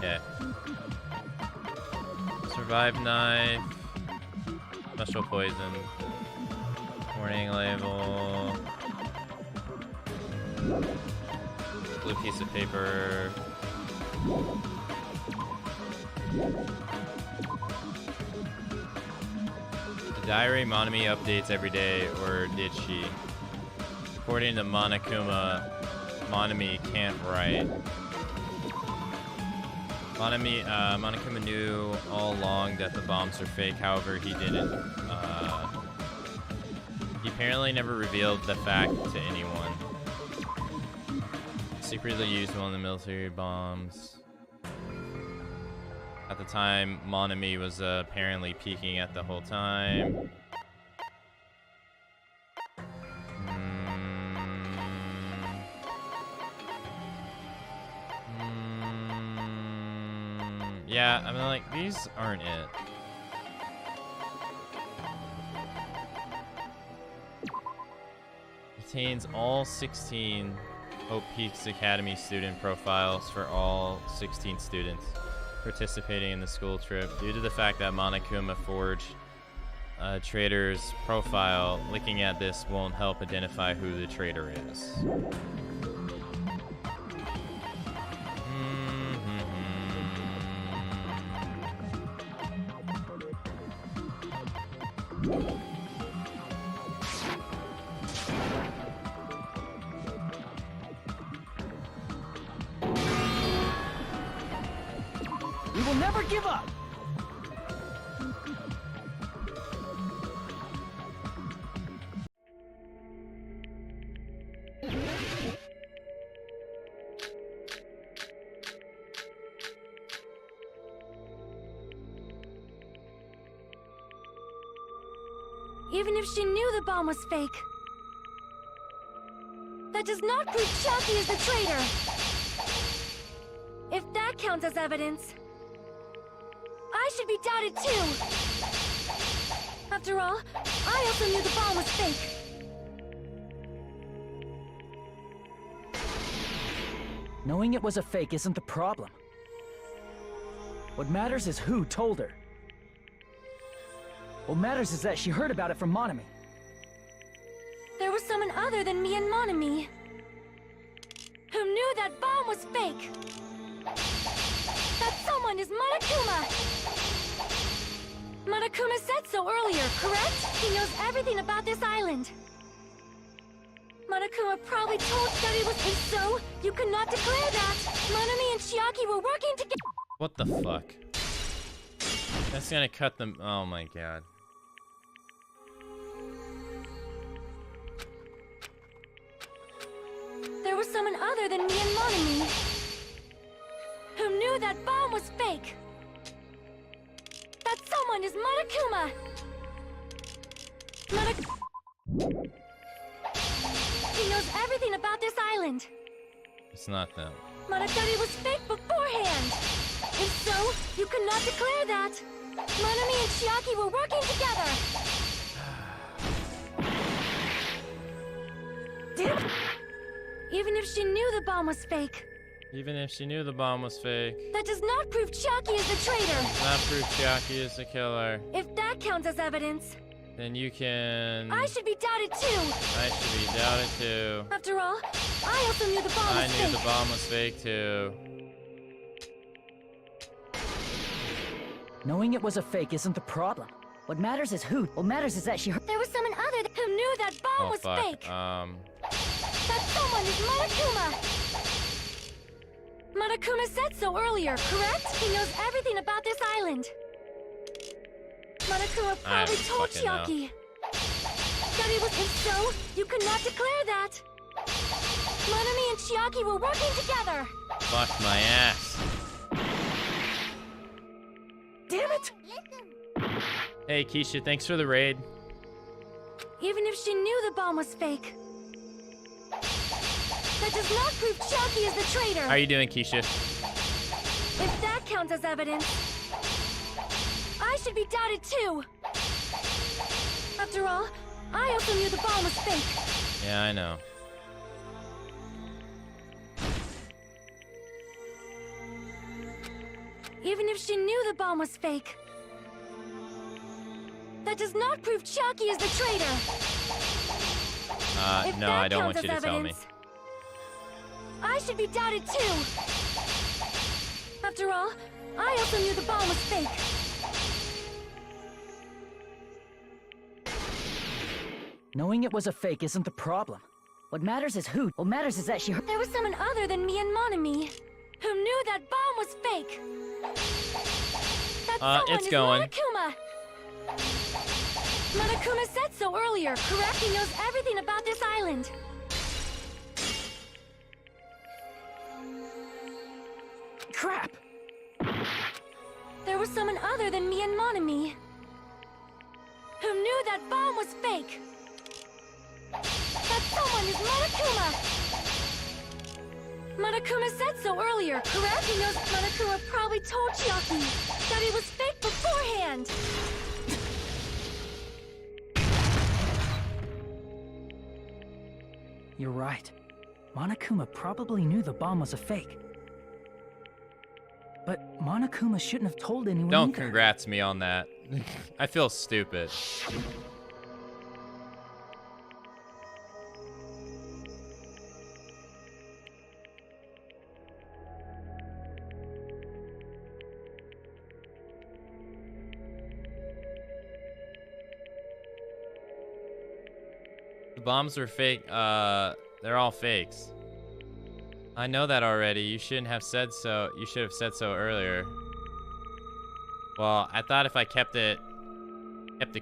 Yeah. Survive knife. Special poison. Warning label. Blue piece of paper. The diary Monami updates every day, or did she? According to Monokuma, Monami can't write. Monokuma knew all along that the bombs are fake, however, he didn't. He apparently never revealed the fact to anyone. Secretly used one of the military bombs. At the time, Monami was apparently peeking at the whole time. Yeah, I mean, like, these aren't it. Contains all 16 Hope Peaks Academy student profiles for all 16 students participating in the school trip. Due to the fact that Monokuma forged a traitor's profile, looking at this won't help identify who the traitor is. We will never give up! Even if she knew the bomb was fake, that does not prove Chalky is the traitor. If that counts as evidence, I should be doubted too. After all, I also knew the bomb was fake. Knowing it was a fake isn't the problem. What matters is who told her. What matters is that she heard about it from Monami. There was someone other than me and Monami who knew that bomb was fake. That someone is Monokuma! Monokuma said so earlier, correct? He knows everything about this island. Monokuma probably told that it was... If so, you could not declare that. Monami and Chiaki were working together. What the fuck? That's gonna cut them. Oh my god. There was someone other than me and Monami who knew that bomb was fake. That someone is Monokuma! He knows everything about this island. It's not them. Monokuma was fake beforehand. If so, you could not declare that. Monami and Chiaki were working together. Damn it! Even if she knew the bomb was fake, Even if she knew the bomb was fake, that does not prove Chiaki is the traitor. not prove Chiaki is the killer, If that counts as evidence, then you can... I should be doubted too. I should be doubted too. After all, I also knew the bomb I was knew fake. the bomb was fake too. Knowing it was a fake isn't the problem. What matters is who. What matters is that she heard. There was someone other who knew that bomb Oh was fuck. fake. That someone is Monokuma! Monokuma said so earlier, correct? He knows everything about this island. Monokuma I probably don't told fucking know. Chiaki that it was... If so, you could not declare that. Monami and Chiaki were working together. Fuck my ass. Damn it! Hey Keisha, thanks for the raid. Even if she knew the bomb was fake, that does not prove Chiaki is the traitor. How are you doing, Keisha? If that counts as evidence, I should be doubted too. After all, I also knew the bomb was fake. Yeah, I know. Even if she knew the bomb was fake, that does not prove Chiaki is the traitor. If No, that I don't counts want you as to tell me. evidence, I should be doubted too. After all, I also knew the bomb was fake. Knowing it was a fake isn't the problem. What matters is who. What matters is that she heard. There was someone other than me and Monami who knew that bomb was fake. That someone it's is going. Monokuma. Monokuma said so earlier, correct? He knows everything about this island. Crap! There was someone other than me and Monami who knew that bomb was fake. That someone is Monokuma. Monokuma said so earlier, correct? He knows Monokuma probably told Chiaki that it was fake beforehand. You're right. Monokuma probably knew the bomb was a fake. But Monokuma shouldn't have told anyone Don't either. congrats me on that. I feel stupid. The bombs were fake. They're all fakes. I know that already. You shouldn't have said so. You should have said so earlier. Well, I thought if I kept it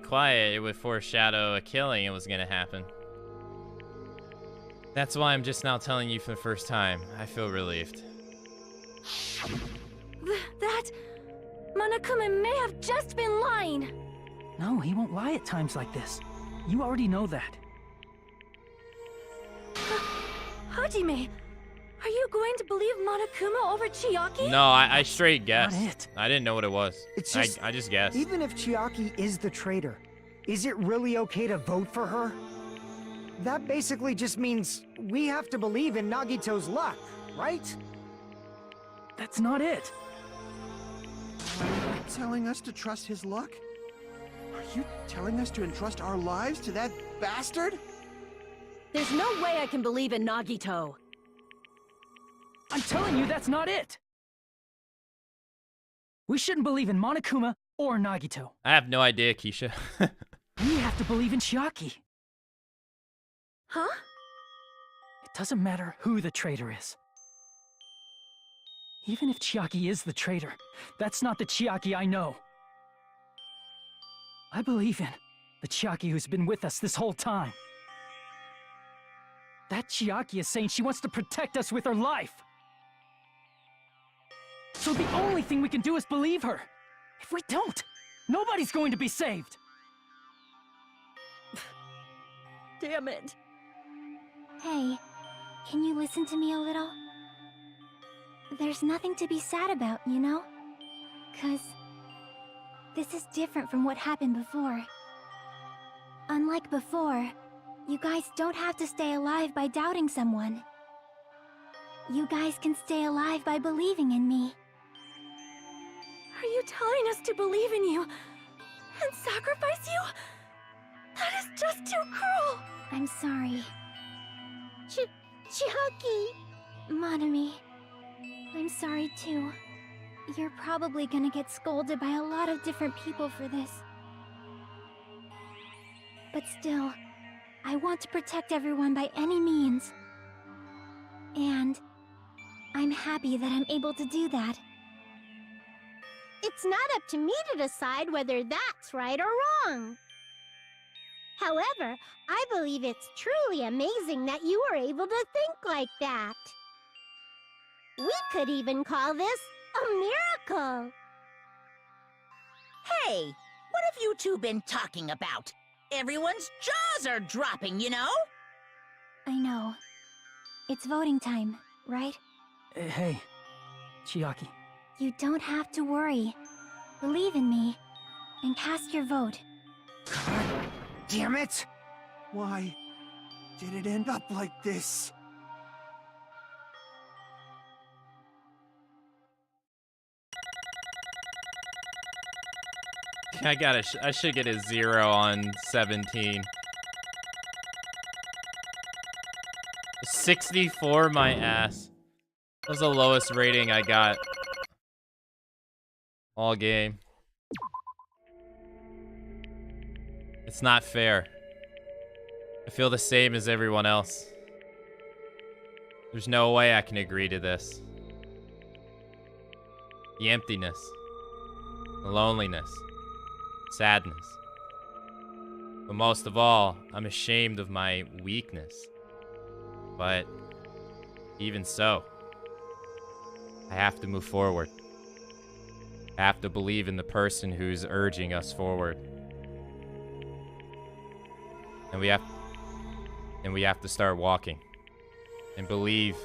quiet, it would foreshadow a killing it was gonna happen. That's why I'm just now telling you for the first time. I feel relieved. That... Monokuma may have just been lying. No, he won't lie at times like this. You already know that. Hajime, are you going to believe Monokuma over Chiaki? No, I straight guessed. Not it. I didn't know what it was. It's just, I just guessed. Even if Chiaki is the traitor, is it really okay to vote for her? That basically just means we have to believe in Nagito's luck, right? That's not it. Are you telling us to trust his luck? Are you telling us to entrust our lives to that bastard? There's no way I can believe in Nagito. I'm telling you that's not it. We shouldn't believe in Monokuma or Nagito. I have no idea, Keisha. We have to believe in Chiaki. Huh? It doesn't matter who the traitor is. Even if Chiaki is the traitor, that's not the Chiaki I know. I believe in the Chiaki who's been with us this whole time. That Chiaki is saying she wants to protect us with her life. So the only thing we can do is believe her. If we don't, nobody's going to be saved. Damn it. Hey, can you listen to me a little? There's nothing to be sad about, you know? 'Cause this is different from what happened before. Unlike before, you guys don't have to stay alive by doubting someone. You guys can stay alive by believing in me. Are you telling us to believe in you and sacrifice you? That is just too cruel. I'm sorry. Chiaki! Monami, I'm sorry too. You're probably gonna get scolded by a lot of different people for this. But still, I want to protect everyone by any means. And I'm happy that I'm able to do that. It's not up to me to decide whether that's right or wrong. However, I believe it's truly amazing that you were able to think like that. We could even call this a miracle. Hey, what have you two been talking about? Everyone's jaws are dropping, you know? I know. It's voting time, right? Hey, Chiaki. You don't have to worry. Believe in me, and cast your vote. God damn it! Why did it end up like this? I should get a 0 on 17. 64, my ass. That was the lowest rating I got all game. It's not fair. I feel the same as everyone else. There's no way I can agree to this. The emptiness, the loneliness, sadness. But most of all, I'm ashamed of my weakness. But even so, I have to move forward. I have to believe in the person who's urging us forward. And we have to start walking and believe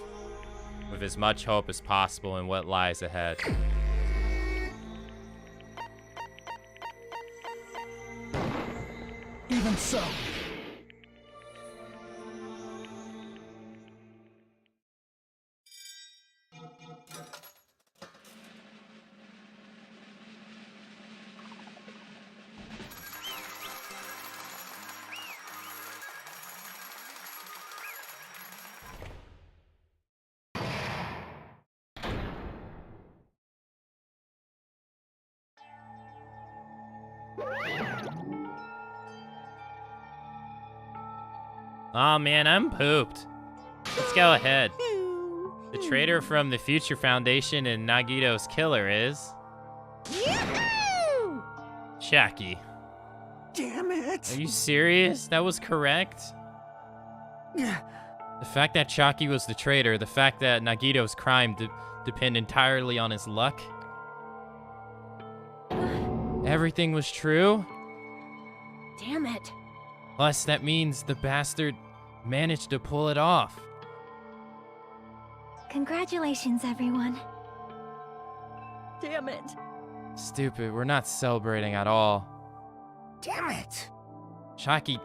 with as much hope as possible in what lies ahead. Even so. Aw, man, I'm pooped. Let's go ahead. The traitor from the Future Foundation and Nagito's killer is... Shaki. Damn it! Are you serious? That was correct? The fact that Shaki was the traitor, the fact that Nagito's crime depend entirely on his luck. Everything was true? Damn it. Plus, that means the bastard managed to pull it off. Congratulations, everyone. Damn it. Stupid, we're not celebrating at all. Damn it! Shaki,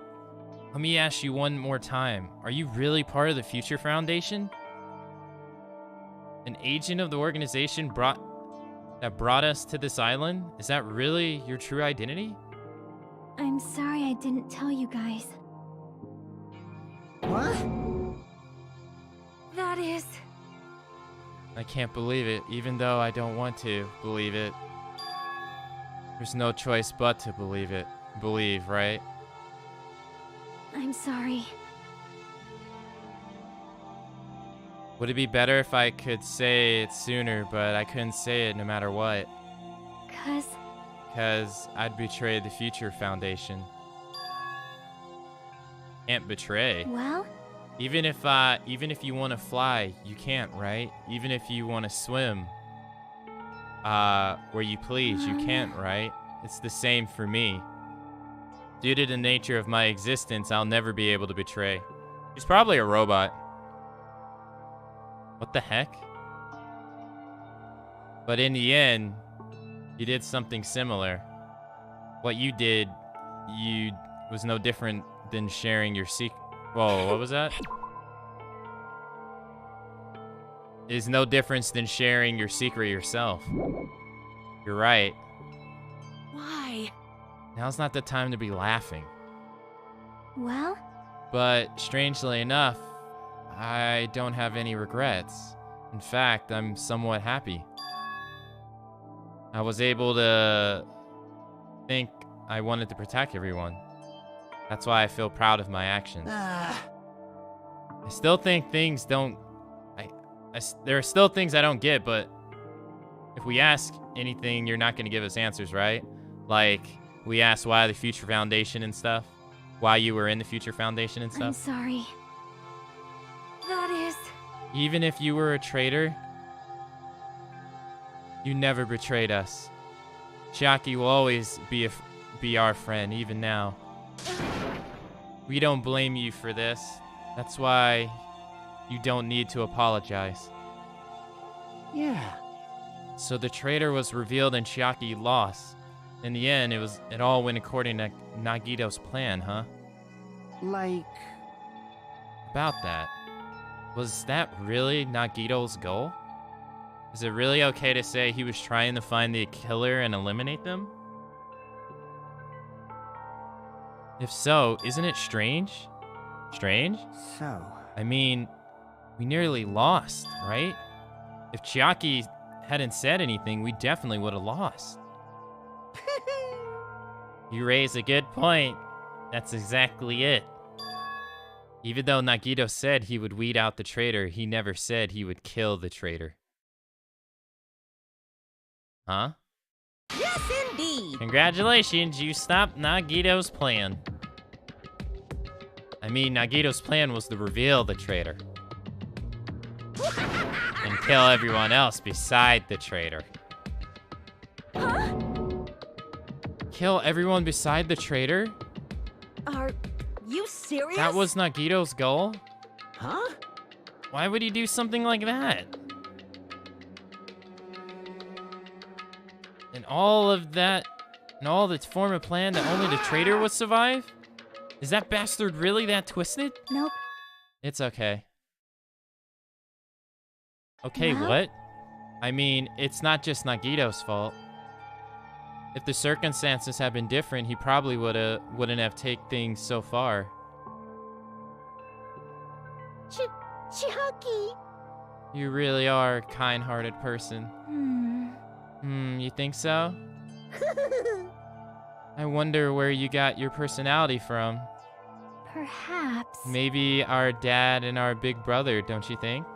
let me ask you one more time. Are you really part of the Future Foundation? An agent of the organization that brought us to this island? Is that really your true identity? I'm sorry I didn't tell you guys. What? That is... I can't believe it, even though I don't want to believe it. There's no choice but to believe it. Believe, right? I'm sorry. Would it be better if I could say it sooner, but I couldn't say it no matter what? 'Cause I'd betray the Future Foundation. Can't betray. Well? Even if you want to fly, you can't, right? Even if you want to swim, where you please, you can't, right? It's the same for me. Due to the nature of my existence, I'll never be able to betray. He's probably a robot. What the heck? But in the end, you did something similar. What you did, was no different than sharing your secret. Whoa, what was that? Is no difference than sharing your secret yourself. You're right. Why? Now's not the time to be laughing. Well? But strangely enough, I don't have any regrets. In fact, I'm somewhat happy. I was able to think I wanted to protect everyone. That's why I feel proud of my actions. I still think things don't... there are still things I don't get, but if we ask anything, you're not going to give us answers, right? Like, we asked why the Future Foundation and stuff. Why you were in the Future Foundation and stuff. I'm sorry. That is... Even if you were a traitor, you never betrayed us. Shaki will always be our friend, even now. We don't blame you for this. That's why you don't need to apologize. Yeah. So the traitor was revealed and Shaki lost. In the end, it all went according to Nagito's plan, huh? Like... About that. Was that really Nagito's goal? Is it really okay to say he was trying to find the killer and eliminate them? If so, isn't it strange? Strange? So... I mean, we nearly lost, right? If Chiaki hadn't said anything, we definitely would have lost. You raise a good point. That's exactly it. Even though Nagito said he would weed out the traitor, he never said he would kill the traitor. Huh? Yes, indeed. Congratulations, you stopped Nagito's plan. I mean, Nagito's plan was to reveal the traitor. And kill everyone else beside the traitor. Huh? Kill everyone beside the traitor? Are you serious? That was Nagito's goal? Huh? Why would he do something like that? And all of that, and all to form a plan that only the traitor would survive? Is that bastard really that twisted? Nope. It's okay. Okay, Well? what? I mean, it's not just Nagito's fault. If the circumstances had been different, he probably wouldn't have taken things so far. Chiaki. You really are a kind-hearted person. You think so? I wonder where you got your personality from. Perhaps. Maybe our dad and our big brother, don't you think?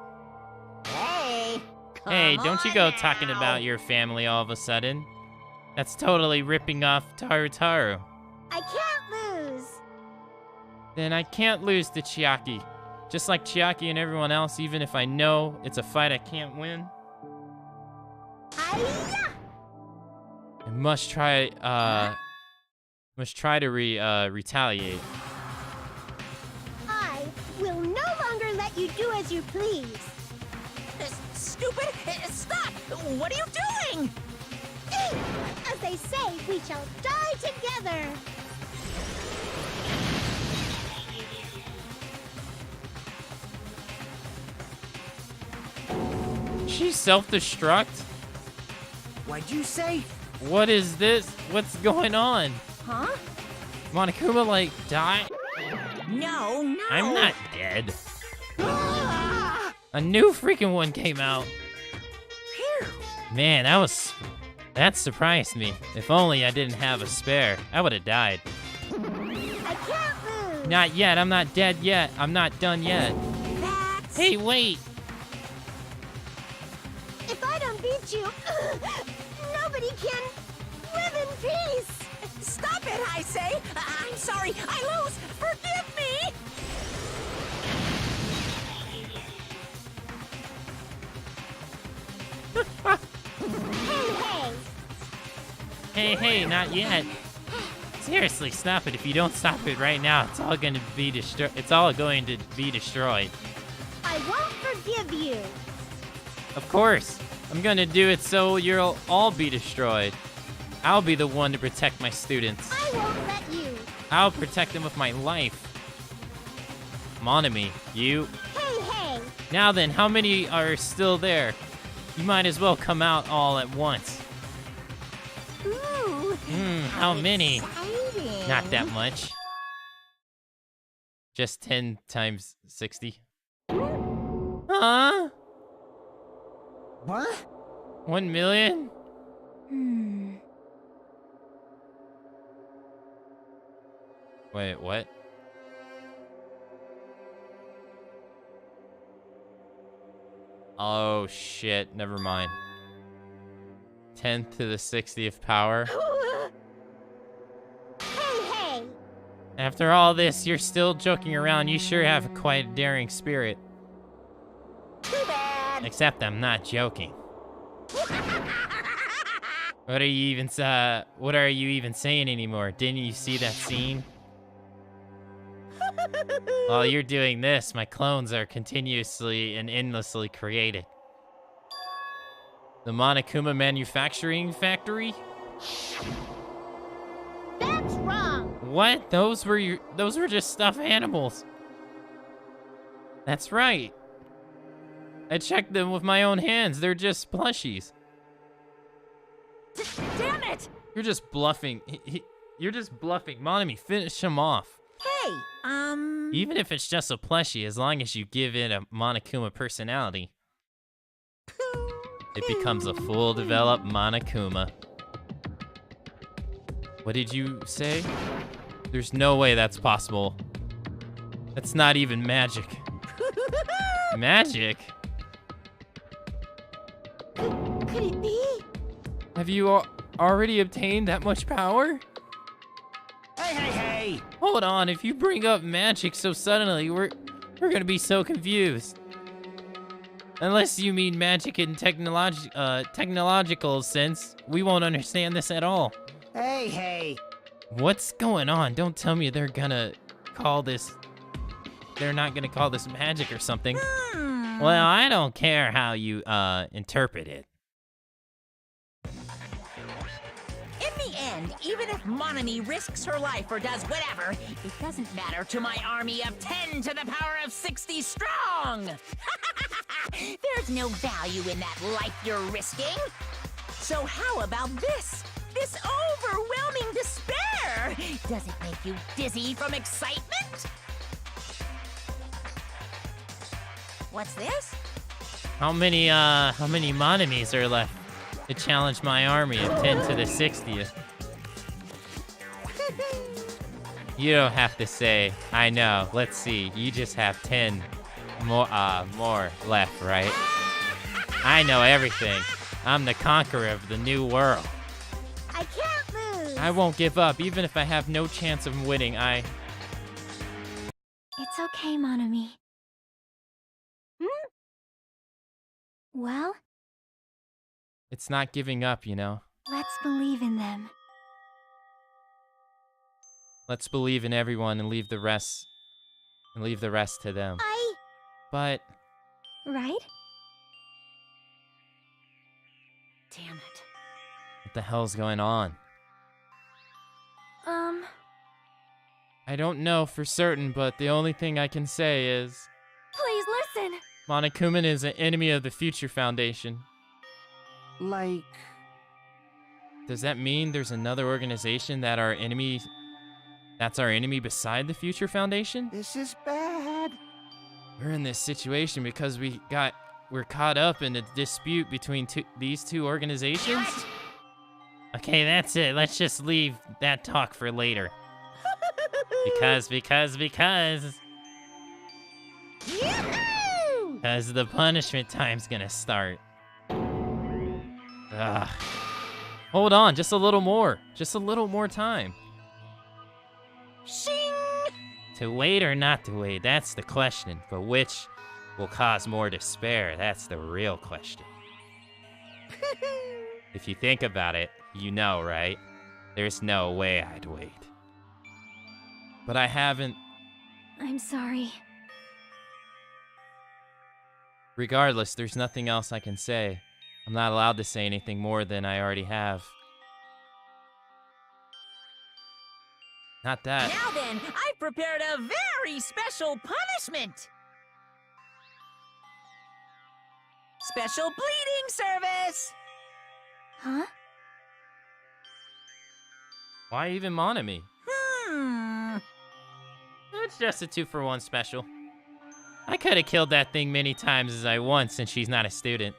Hey, don't you go talking about your family all of a sudden. That's totally ripping off Tarutaru. I can't lose. Then I can't lose to Chiaki. Just like Chiaki and everyone else, even if I know it's a fight I can't win. Hi-ya! I must try to retaliate. I will no longer let you do as you please. Stupid! Stop! What are you doing? As they say, we shall die together. She's self-destruct? What'd you say? What is this? What's going on? Huh? Monokuma, like, die? No. I'm not dead. A new freaking one came out. Man, that surprised me. If only I didn't have a spare, I would have died. I can't lose. Not yet, I'm not dead yet. I'm not done yet. That's... Hey, wait. If I don't beat you, nobody can live in peace. Stop it, I say! I'm sorry, I lose! Forgive me! Hey, not yet. Seriously, stop it. If you don't stop it right now, it's all going to be destroyed. I won't forgive you. Of course. I'm going to do it so you'll all be destroyed. I'll be the one to protect my students. I won't let you. I'll protect them with my life. Monami, you. Hey. Now then, how many are still there? You might as well come out all at once. Ooh. How many? Exciting. Not that much. Just 10 times 60. Huh? What? 1 million? Wait, what? Oh shit, never mind. 10 to the 60th power. Hey. After all this, you're still joking around. You sure have quite a daring spirit. Too bad. Except I'm not joking. What are you even saying anymore? Didn't you see that scene? While you're doing this, my clones are continuously and endlessly created. The Monokuma Manufacturing Factory? That's wrong. What? Those were just stuffed animals. That's right. I checked them with my own hands. They're just plushies. Damn it! You're just bluffing. You're just bluffing. Monami, finish him off. Hey, Even if it's just a plushie, as long as you give it a Monokuma personality, it becomes a full developed Monokuma. What did you say? There's no way that's possible. That's not even magic. Magic? Could it be? Have you already obtained that much power? Hey. Hold on, if you bring up magic so suddenly, we're gonna be so confused. Unless you mean magic in technological sense, we won't understand this at all. Hey. What's going on? Don't tell me they're not gonna call this magic or something. Well, I don't care how you, interpret it. In the end, even if Monami risks her life or does whatever, it doesn't matter to my army of 10 to the power of 60 strong! There's no value in that life you're risking. So how about this? This overwhelming despair! Does it make you dizzy from excitement? What's this? How many Monomies are left to challenge my army of 10 to the 60th? You don't have to say, I know. Let's see. You just have 10 more left, right? I know everything. I'm the conqueror of the new world. I can't lose. I won't give up, even if I have no chance of winning. It's okay, Monami. Well, It's not giving up, you know. let's believe in them. Let's believe in everyone and leave the rest to them. But Right? Damn it. what the hell's going on? I don't know for certain, but the only thing I can say is Please listen. Monokuman is an enemy of the Future Foundation. Like... Does that mean there's another organization that's our enemy beside the Future Foundation? This is bad. We're in this situation because we're caught up in a dispute between these two organizations? Okay, that's it. Let's just leave that talk for later. Because the punishment time's gonna start. Ugh. Hold on, just a little more. Just a little more time. Shing! To wait or not to wait, that's the question. But which will cause more despair? That's the real question. If you think about it, you know, right? There's no way I'd wait. But I haven't. I'm sorry. Regardless, there's nothing else I can say. I'm not allowed to say anything more than I already have. Not that. Now then, I prepared a very special punishment! Special bleeding service! Huh? Why even Monami? Hmm. It's just a 2-for-1 special. I could have killed that thing many times as I want since she's not a student.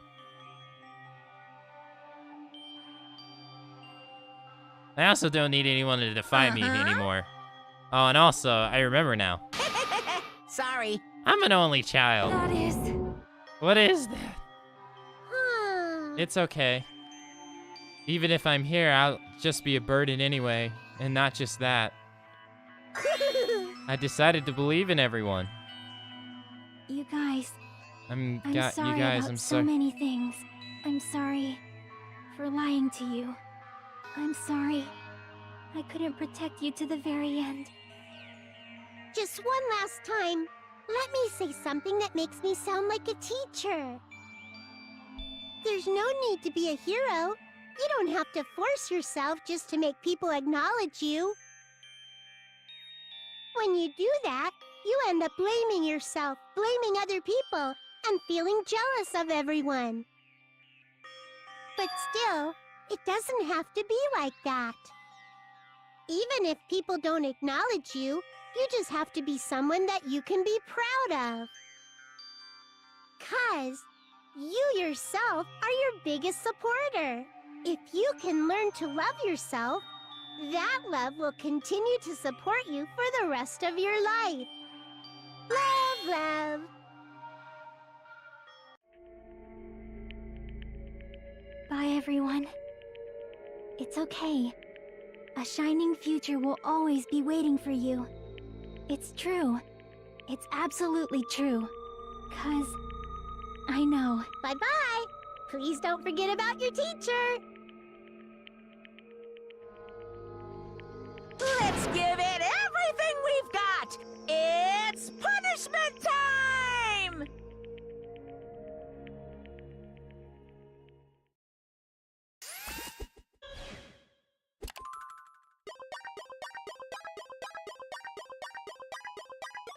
I also don't need anyone to defy me anymore. Oh, and also, I remember now. Sorry. I'm an only child. That is... What is that? It's okay. Even if I'm here, I'll just be a burden anyway. And not just that. I decided to believe in everyone. You guys, I'm sorry you guys, about I'm so sorry. many things. I'm sorry for lying to you. I'm sorry I couldn't protect you to the very end. Just one last time, let me say something that makes me sound like a teacher. There's no need to be a hero. You don't have to force yourself just to make people acknowledge you. When you do that, you end up blaming yourself, blaming other people, and feeling jealous of everyone. But still, it doesn't have to be like that. Even if people don't acknowledge you, you just have to be someone that you can be proud of. 'Cause you yourself are your biggest supporter. If you can learn to love yourself, that love will continue to support you for the rest of your life. Love, love. Bye, everyone. It's okay. A shining future will always be waiting for you. It's true. It's absolutely true. 'Cause I know. Bye-bye. Please don't forget about your teacher. Let's give it everything we've got! It's punishment time!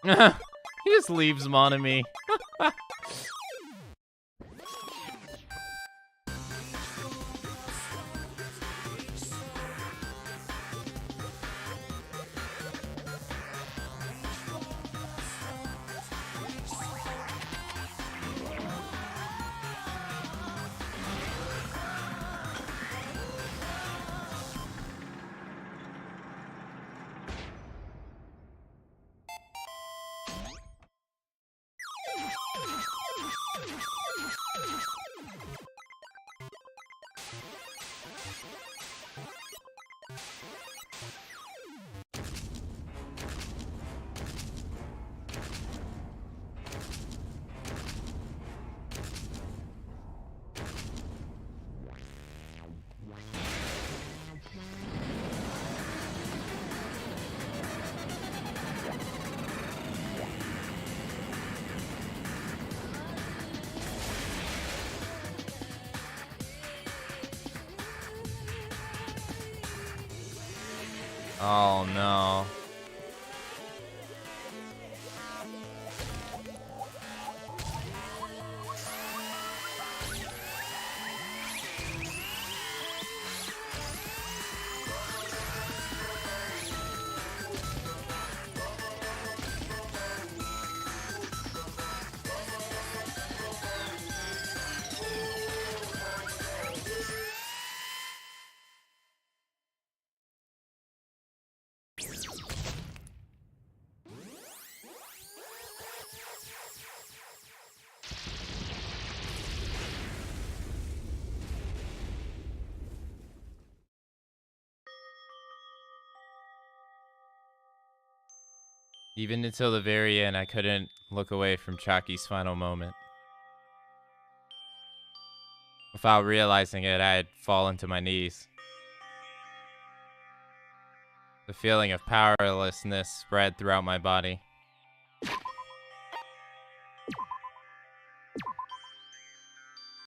He just leaves Monami. Oh no. Even until the very end, I couldn't look away from Chaki's final moment. Without realizing it, I had fallen to my knees. The feeling of powerlessness spread throughout my body.